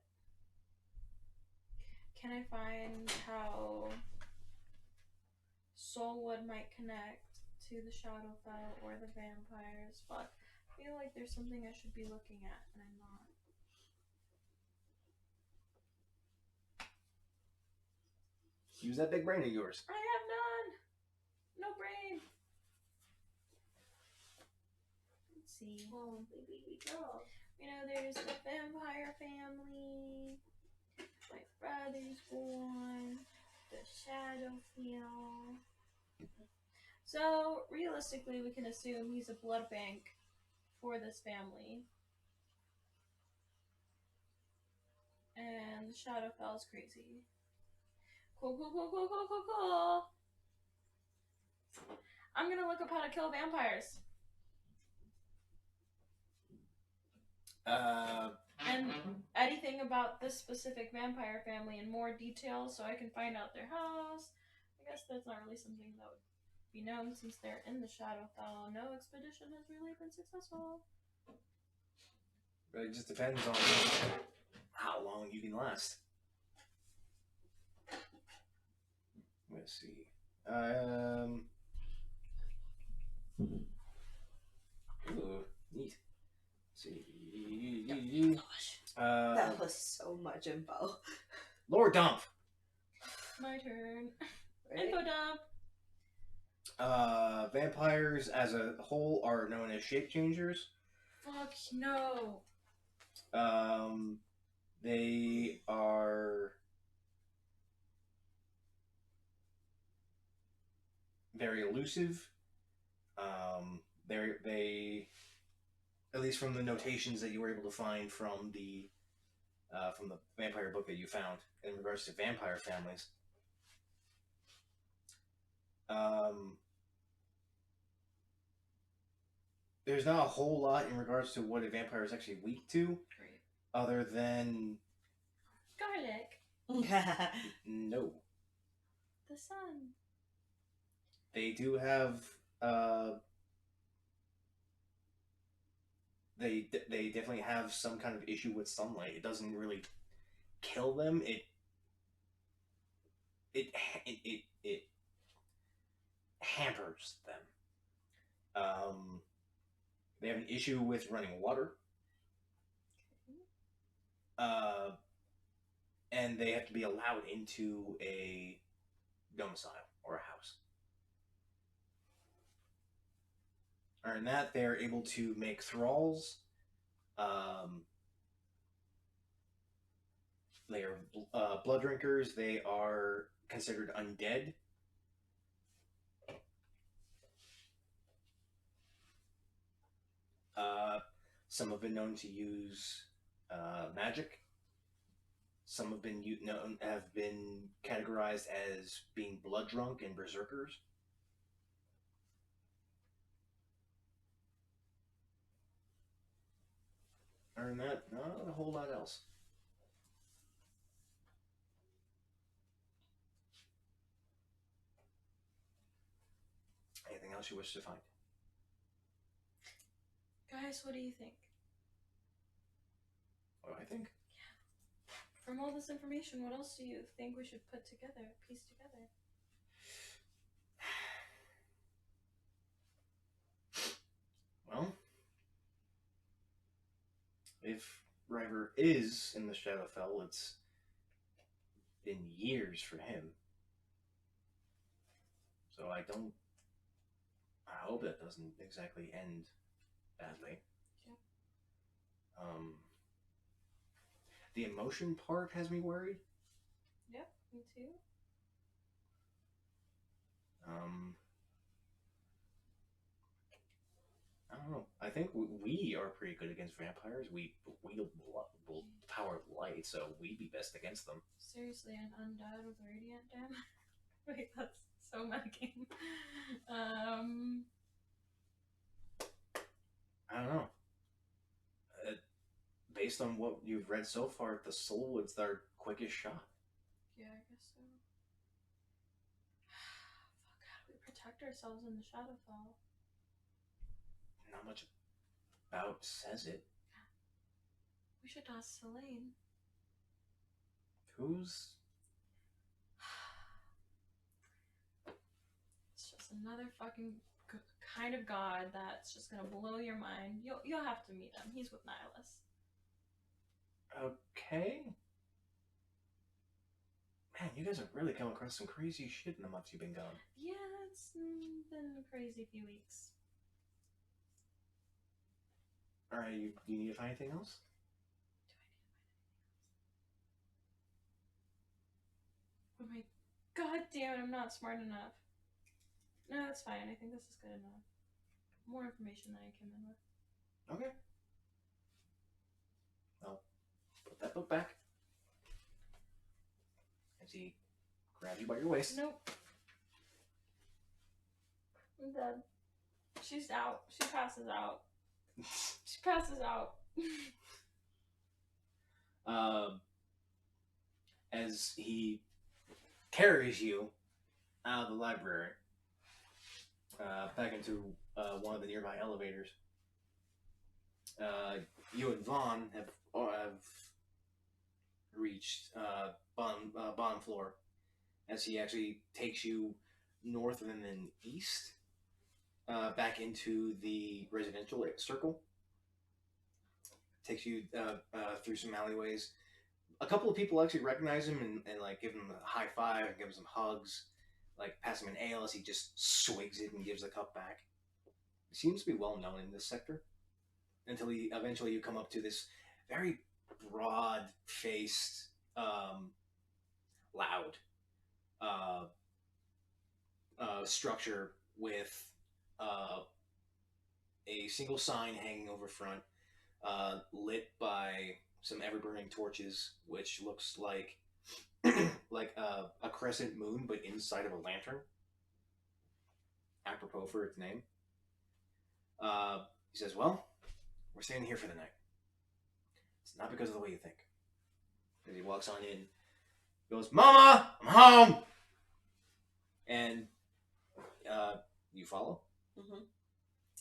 can I find how Soulwood might connect to the Shadowfell or the vampires? Fuck. I feel like there's something I should be looking at, and I'm not. Use that big brain of yours. I have none! No brain! Let's see. Oh, baby girl. You know, there's the vampire family, my brother's born, the Shadowfell. So, realistically, we can assume he's a blood bank for this family. And the Shadowfell's crazy. Cool. I'm gonna look up how to kill vampires. And anything about this specific vampire family in more detail so I can find out their house. I guess that's not really something that would be known since they're in the Shadowfell. No expedition has really been successful. But it just depends on how long you can last. Let's see. Ooh, neat. Let's see. That was so much info. Lore dump. My turn. Right? Info dump. Vampires as a whole are known as shape changers. Fuck no. They are very elusive. They at least from the notations that you were able to find from the vampire book that you found in regards to vampire families. There's not a whole lot in regards to what a vampire is actually weak to, Great. other than Garlic. no. The sun. They do have they definitely have some kind of issue with sunlight. It doesn't really kill them. It hampers them. They have an issue with running water. And they have to be allowed into a domicile or a house. Other than that, they're able to make thralls. They are blood drinkers. They are considered undead. Some have been known to use magic. Some have been categorized as being blood drunk and berserkers. Other than that, not a whole lot else. Anything else you wish to find? Guys, what do you think? What do I think? From all this information, what else do you think we should put together, piece together? Well, if River is in the Shadowfell, it's been years for him. So I hope that doesn't exactly end badly. Yeah. The emotion part has me worried. Yep, me too. I don't know. I think we are pretty good against vampires. We wield the power of light, so we'd be best against them. Seriously, an undead with radiant damage? Wait, that's so metagame. I don't know. Based on what you've read so far, the Soulwood's their quickest shot. Yeah, I guess so. Fuck, how do we protect ourselves in the Shadowfell? Not much about says it. We should ask Selene. Who's another fucking kind of god that's just gonna blow your mind. You'll have to meet him. He's with Nihilus. Okay. Man, you guys have really come across some crazy shit in the months you've been gone. Yeah, it's been a crazy few weeks. Alright, you need to find anything else? Oh my god damn it, I'm not smart enough. No, that's fine. I think this is good enough. More information than I came in with. Okay. Well, put that book back. As he grabs you by your waist. Nope. I'm dead. She's out. She passes out. She passes out. As he carries you out of the library, back into one of the nearby elevators. You and Vaughn have reached bottom floor, as he actually takes you north and then east, back into the residential circle. Takes you through some alleyways. A couple of people actually recognize him and like give him a high five and give him some hugs, like pass him an ale as he just swigs it and gives the cup back. He seems to be well known in this sector, until eventually you come up to this very broad-faced, loud structure with a single sign hanging over front, lit by some ever-burning torches, which looks like like a crescent moon, but inside of a lantern. Apropos for its name. He says, "Well, we're staying here for the night. It's not because of the way you think." As he walks on in, he goes, "Mama, I'm home!" And you follow. Mm-hmm.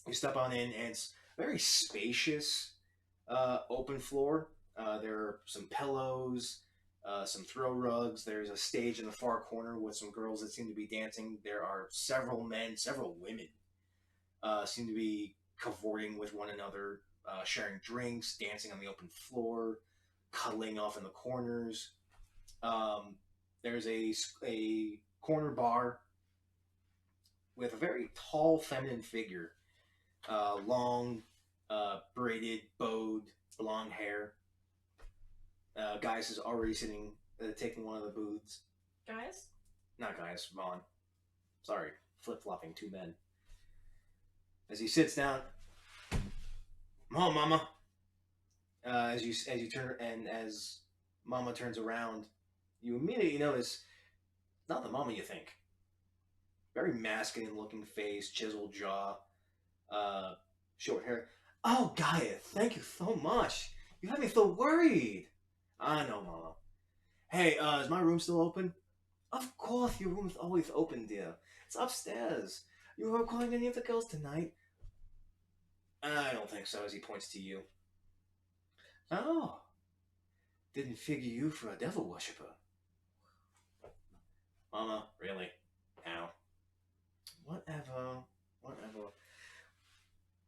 You step on in, and it's a very spacious, open floor. There are some pillows, some throw rugs. There's a stage in the far corner with some girls that seem to be dancing. There are several men, several women seem to be cavorting with one another, sharing drinks, dancing on the open floor, cuddling off in the corners. There's a corner bar with a very tall feminine figure, long, braided, bowed, blonde hair. Guys is already sitting, taking one of the booths. Guys? Not Guys, Vaughn. Sorry, flip-flopping two men. As he sits down, "Come on, Mama." As you turn, and as Mama turns around, you immediately notice not the Mama you think. Very masculine-looking face, chiseled jaw, short hair. "Oh, Gaia, thank you so much. You had me so worried." "I know, Mama. Hey, is my room still open?" "Of course, your room is always open, dear. It's upstairs. You were calling any of the girls tonight?" "I don't think so," as he points to you. "Oh. Didn't figure you for a devil worshipper." "Mama, really? Now?" Whatever.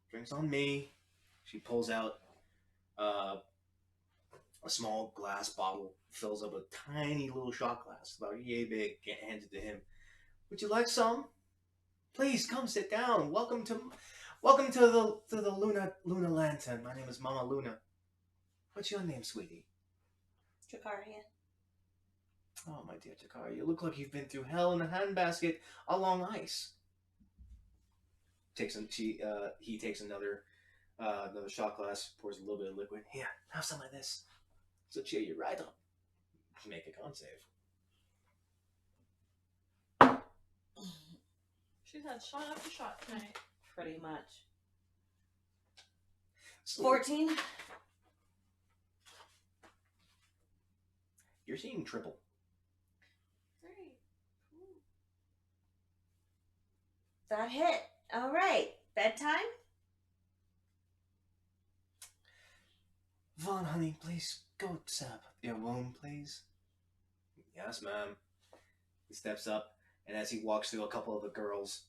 Drinks on me." She pulls out a small glass bottle, fills up a tiny little shot glass, about yay big, hands it to him. "Would you like some? Please come sit down. Welcome to the Luna Lantern. My name is Mama Luna. What's your name, sweetie?" Jakaria. "Oh, my dear Takara, you look like you've been through hell in a handbasket along ice." He takes another shot glass, pours a little bit of liquid. "Here, have some of this. So cheer you right up." Make a con save. She's had shot after shot tonight. Pretty much. So 14. you're seeing triple. Great. Cool. That hit. All right. Bedtime? "Vaughn, honey, please go set up your wound, please." "Yes, ma'am." He steps up, and as he walks through a couple of the girls,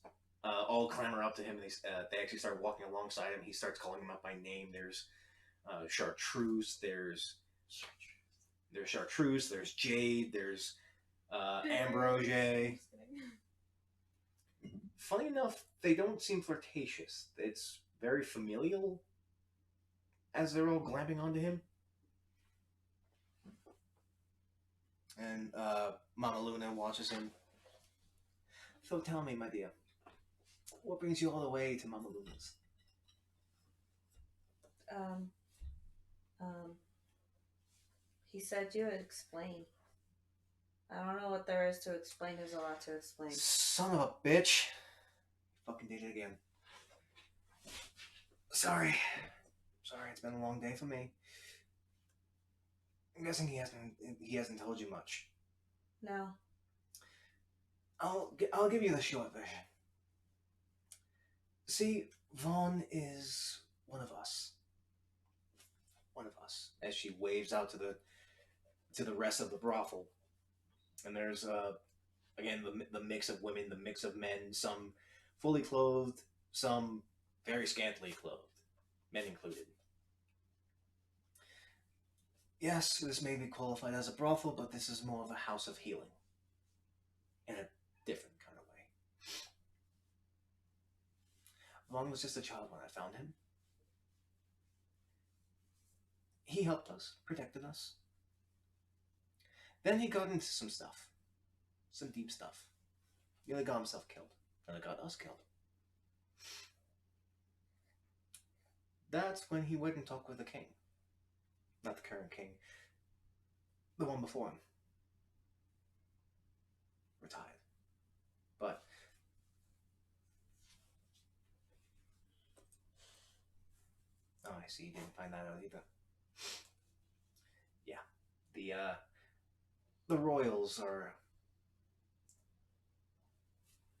all clamber up to him. They actually start walking alongside him. He starts calling them up by name. There's Chartreuse. There's Chartreuse. There's Jade. There's Ambrose. Just kidding. Funny enough, they don't seem flirtatious. It's very familial as they're all glamping onto him. And Mama Luna watches him. So tell me, my dear, what brings you all the way to Mama Luna's? He said you would explain. I don't know what there is to explain. There's a lot to explain. Son of a bitch. Fucking did it again. Sorry, it's been a long day for me. I'm guessing he hasn't told you much. No. I'll give you the short version. See, Vaughn is one of us. As she waves out to the rest of the brothel, and there's again the mix of women, the mix of men, some fully clothed, some very scantily clothed, men included. Yes, this may be qualified as a brothel, but this is more of a house of healing. In a different kind of way. Vaughn was just a child when I found him. He helped us, protected us. Then he got into some stuff. Some deep stuff. Nearly got himself killed. Nearly got us killed. That's when he went and talked with the king. Not the current king. The one before him. Retired. But oh, I see you didn't find that out either. Yeah. The royals are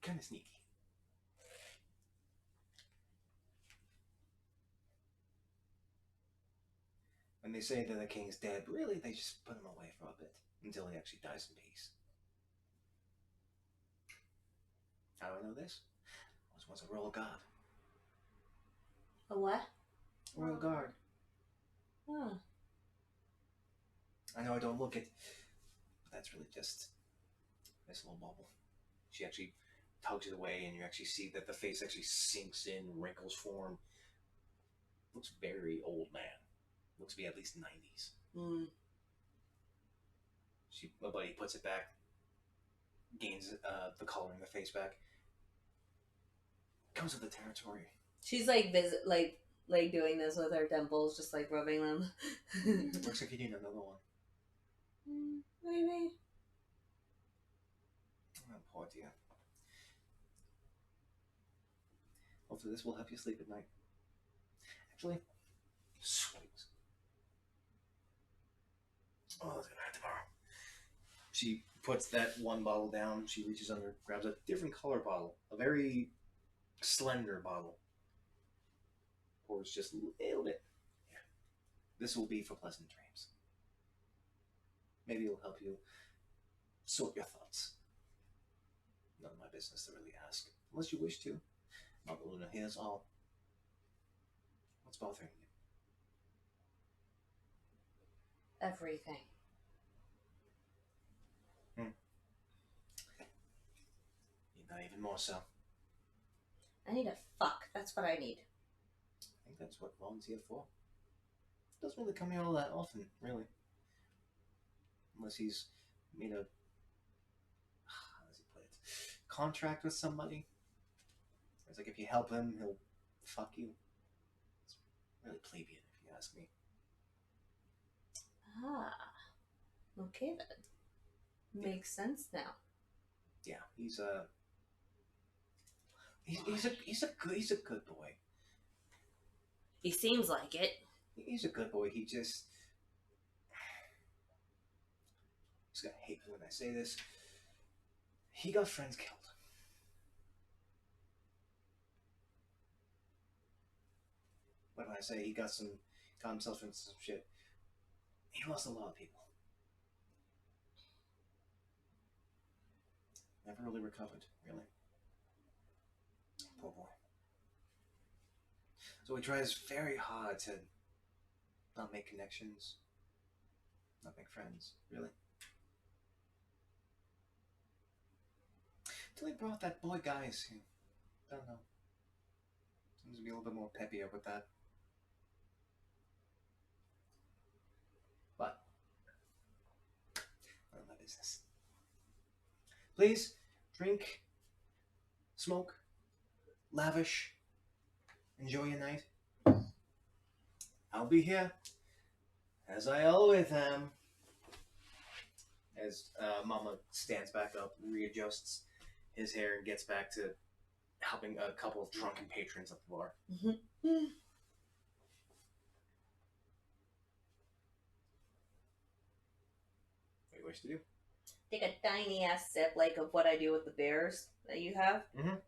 kind of sneaky. When they say that the king's dead, really they just put him away for a bit until he actually dies in peace. How do I know this? I was once a royal guard. A what? A royal guard. Huh. I know I don't look it, but that's really just this little bubble. She actually tugs it away, and you actually see that the face actually sinks in, wrinkles form. Looks very old man. Looks to be at least 90s. But he puts it back, gains the color in the face back. Comes with the territory. She's like doing this with her temples, just like rubbing them. Looks like you need another one. Maybe. Oh, poor dear. Hopefully this will help you sleep at night. Actually, swings. Oh, it's gonna hurt tomorrow. She puts that one bottle down. She reaches under, grabs a different color bottle, a very slender bottle. Pours just a little bit. Yeah. This will be for pleasant dreams. Maybe it'll help you sort your thoughts. None of my business to really ask, unless you wish to. Mama Luna, here's all. What's bothering you? Everything. Not even more so. I need a fuck. That's what I need. I think that's what Vaughn's here for. Doesn't really come here all that often, really. Unless he's made a, how does he put it, contract with somebody. It's like if you help him, he'll fuck you. It's really plebeian, if you ask me. Ah. Okay then. Makes sense now. Yeah, he's a good boy. He seems like it. He's a good boy. He's gonna hate me when I say this. He got friends killed. When I say he got himself into some shit, he lost a lot of people. Never really recovered, really. Poor boy. So he tries very hard to not make connections, not make friends, really. Until he brought that boy Gaius who, I don't know, seems to be a little bit more peppier with that. But, none of my business. Please, drink, smoke, lavish, enjoy your night. I'll be here, as I always am. As Mama stands back up, readjusts his hair, and gets back to helping a couple of drunken patrons at the bar. What do you wish to do? Take a tiny ass sip, like of what I do with the bears that you have,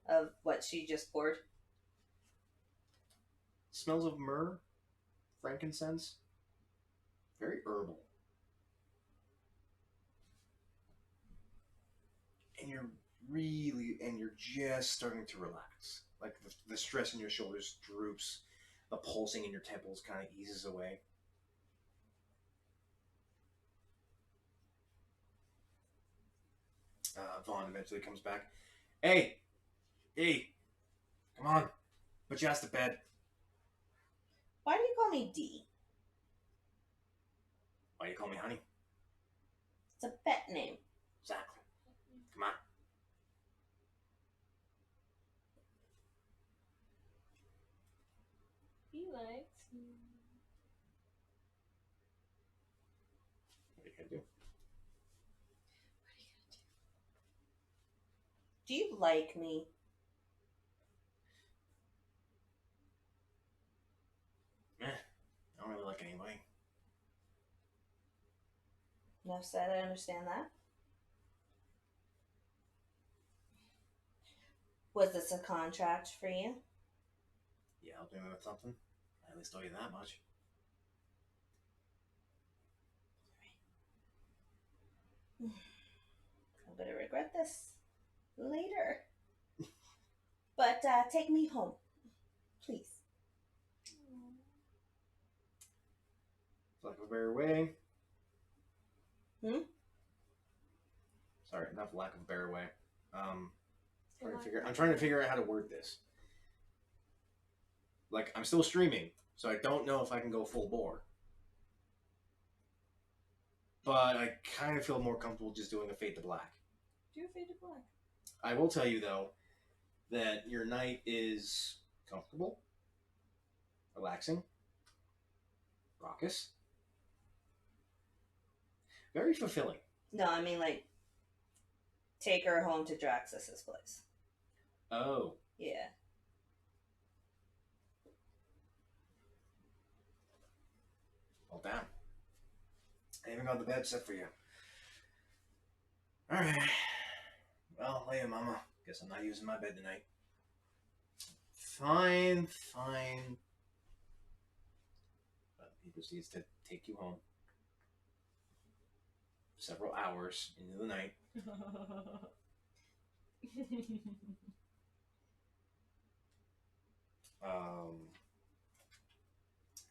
of what she just poured. Smells of myrrh, frankincense, very herbal. And you're just starting to relax. Like the stress in your shoulders droops, the pulsing in your temples kind of eases away. Vaughn eventually comes back. Hey, come on, put your ass to bed. Why do you call me D? Why do you call me honey? It's a pet name. Exactly. Come on. He likes me. What are you gonna do? Do you like me? I don't really like anybody. Enough said, I understand that. Was this a contract for you? You help me with something? I at least owe you that much. I'm gonna regret this later. But take me home, please. For lack of a better way. Hmm? Sorry, not for lack of a better way. I'm trying to figure out how to word this. Like, I'm still streaming, so I don't know if I can go full bore. But I kind of feel more comfortable just doing a Fade to Black. Do a Fade to Black. I will tell you, though, that your night is comfortable, relaxing, raucous, very fulfilling. No, I mean, like, take her home to Draxus's place. Oh. Yeah. Well, damn. I even got the bed set for you. Alright. Well, later, Mama. Guess I'm not using my bed tonight. Fine. But he proceeds to take you home. Several hours into the night.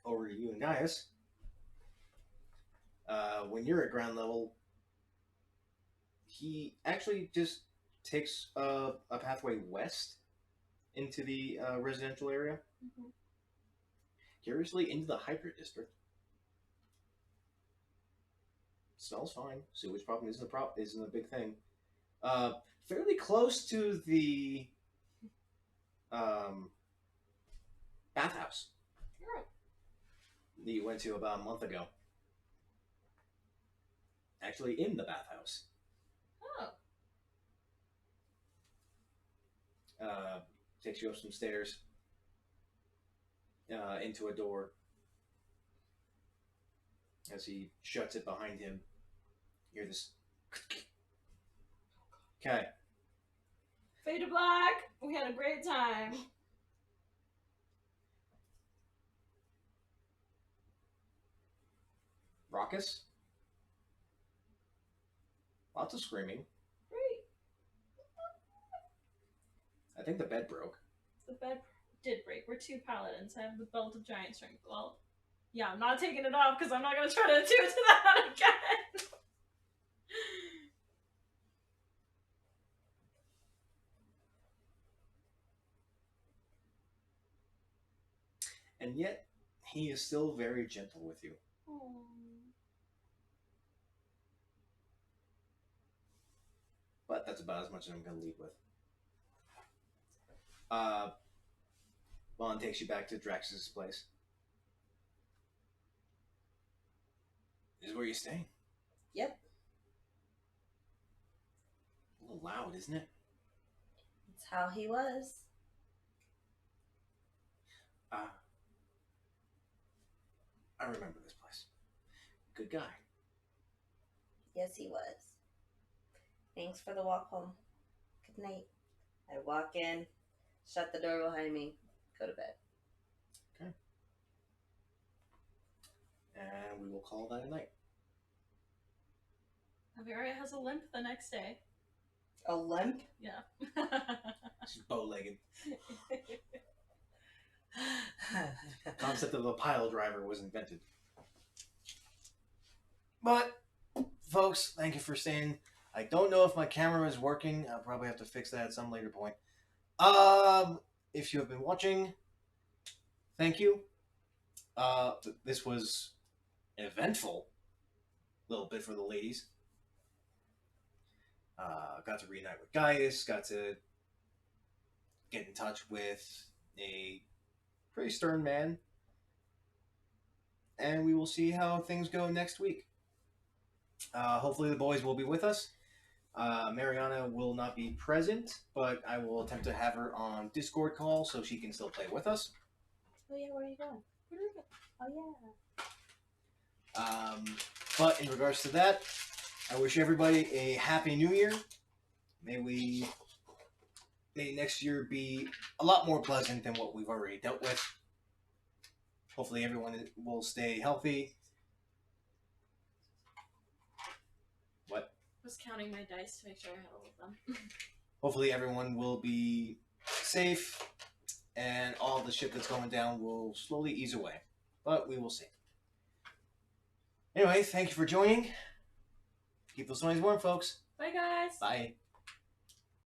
Over to you and Gaius. When you're at ground level, he actually just takes a pathway west into the residential area. Mhm. Curiously, into the Hydra district. Smells fine. Sewage problem isn't a big thing. Fairly close to the bathhouse that you went to about a month ago. Actually, in the bathhouse. Oh. Takes you up some stairs into a door. As he shuts it behind him, you hear this. Okay. Fade to Black. We had a great time. Raucous. Lots of screaming. Great. I think the bed broke. The bed did break. We're 2 paladins. I have the belt of giant strength. Well, yeah, I'm not taking it off because I'm not going to try to do to that again. And yet, he is still very gentle with you. But that's about as much as I'm going to lead with. Vaughn takes you back to Drax's place. This is where you're staying. Yep. A little loud, isn't it? It's how he was. I remember this place. Good guy. Yes, he was. Thanks for the walk home. Good night. I walk in, shut the door behind me, go to bed. Okay. And we will call that a night. Averia has a limp the next day. A limp? Yeah. She's bow-legged. Concept of a pile driver was invented. But, folks, thank you for staying. I don't know if my camera is working. I'll probably have to fix that at some later point. If you have been watching, thank you. This was eventful. A little bit for the ladies. Got to reunite with Gaius. Got to get in touch with a pretty stern man. And we will see how things go next week. Hopefully the boys will be with us. Mariana will not be present, but I will attempt to have her on Discord call so she can still play with us. Oh yeah, where are you going? Oh yeah. But in regards to that, I wish everybody a happy new year. May next year be a lot more pleasant than what we've already dealt with. Hopefully everyone will stay healthy. What? I was counting my dice to make sure I had all of them. Hopefully everyone will be safe and all the shit that's going down will slowly ease away. But we will see. Anyway, thank you for joining. Keep those 20s warm, folks. Bye, guys. Bye.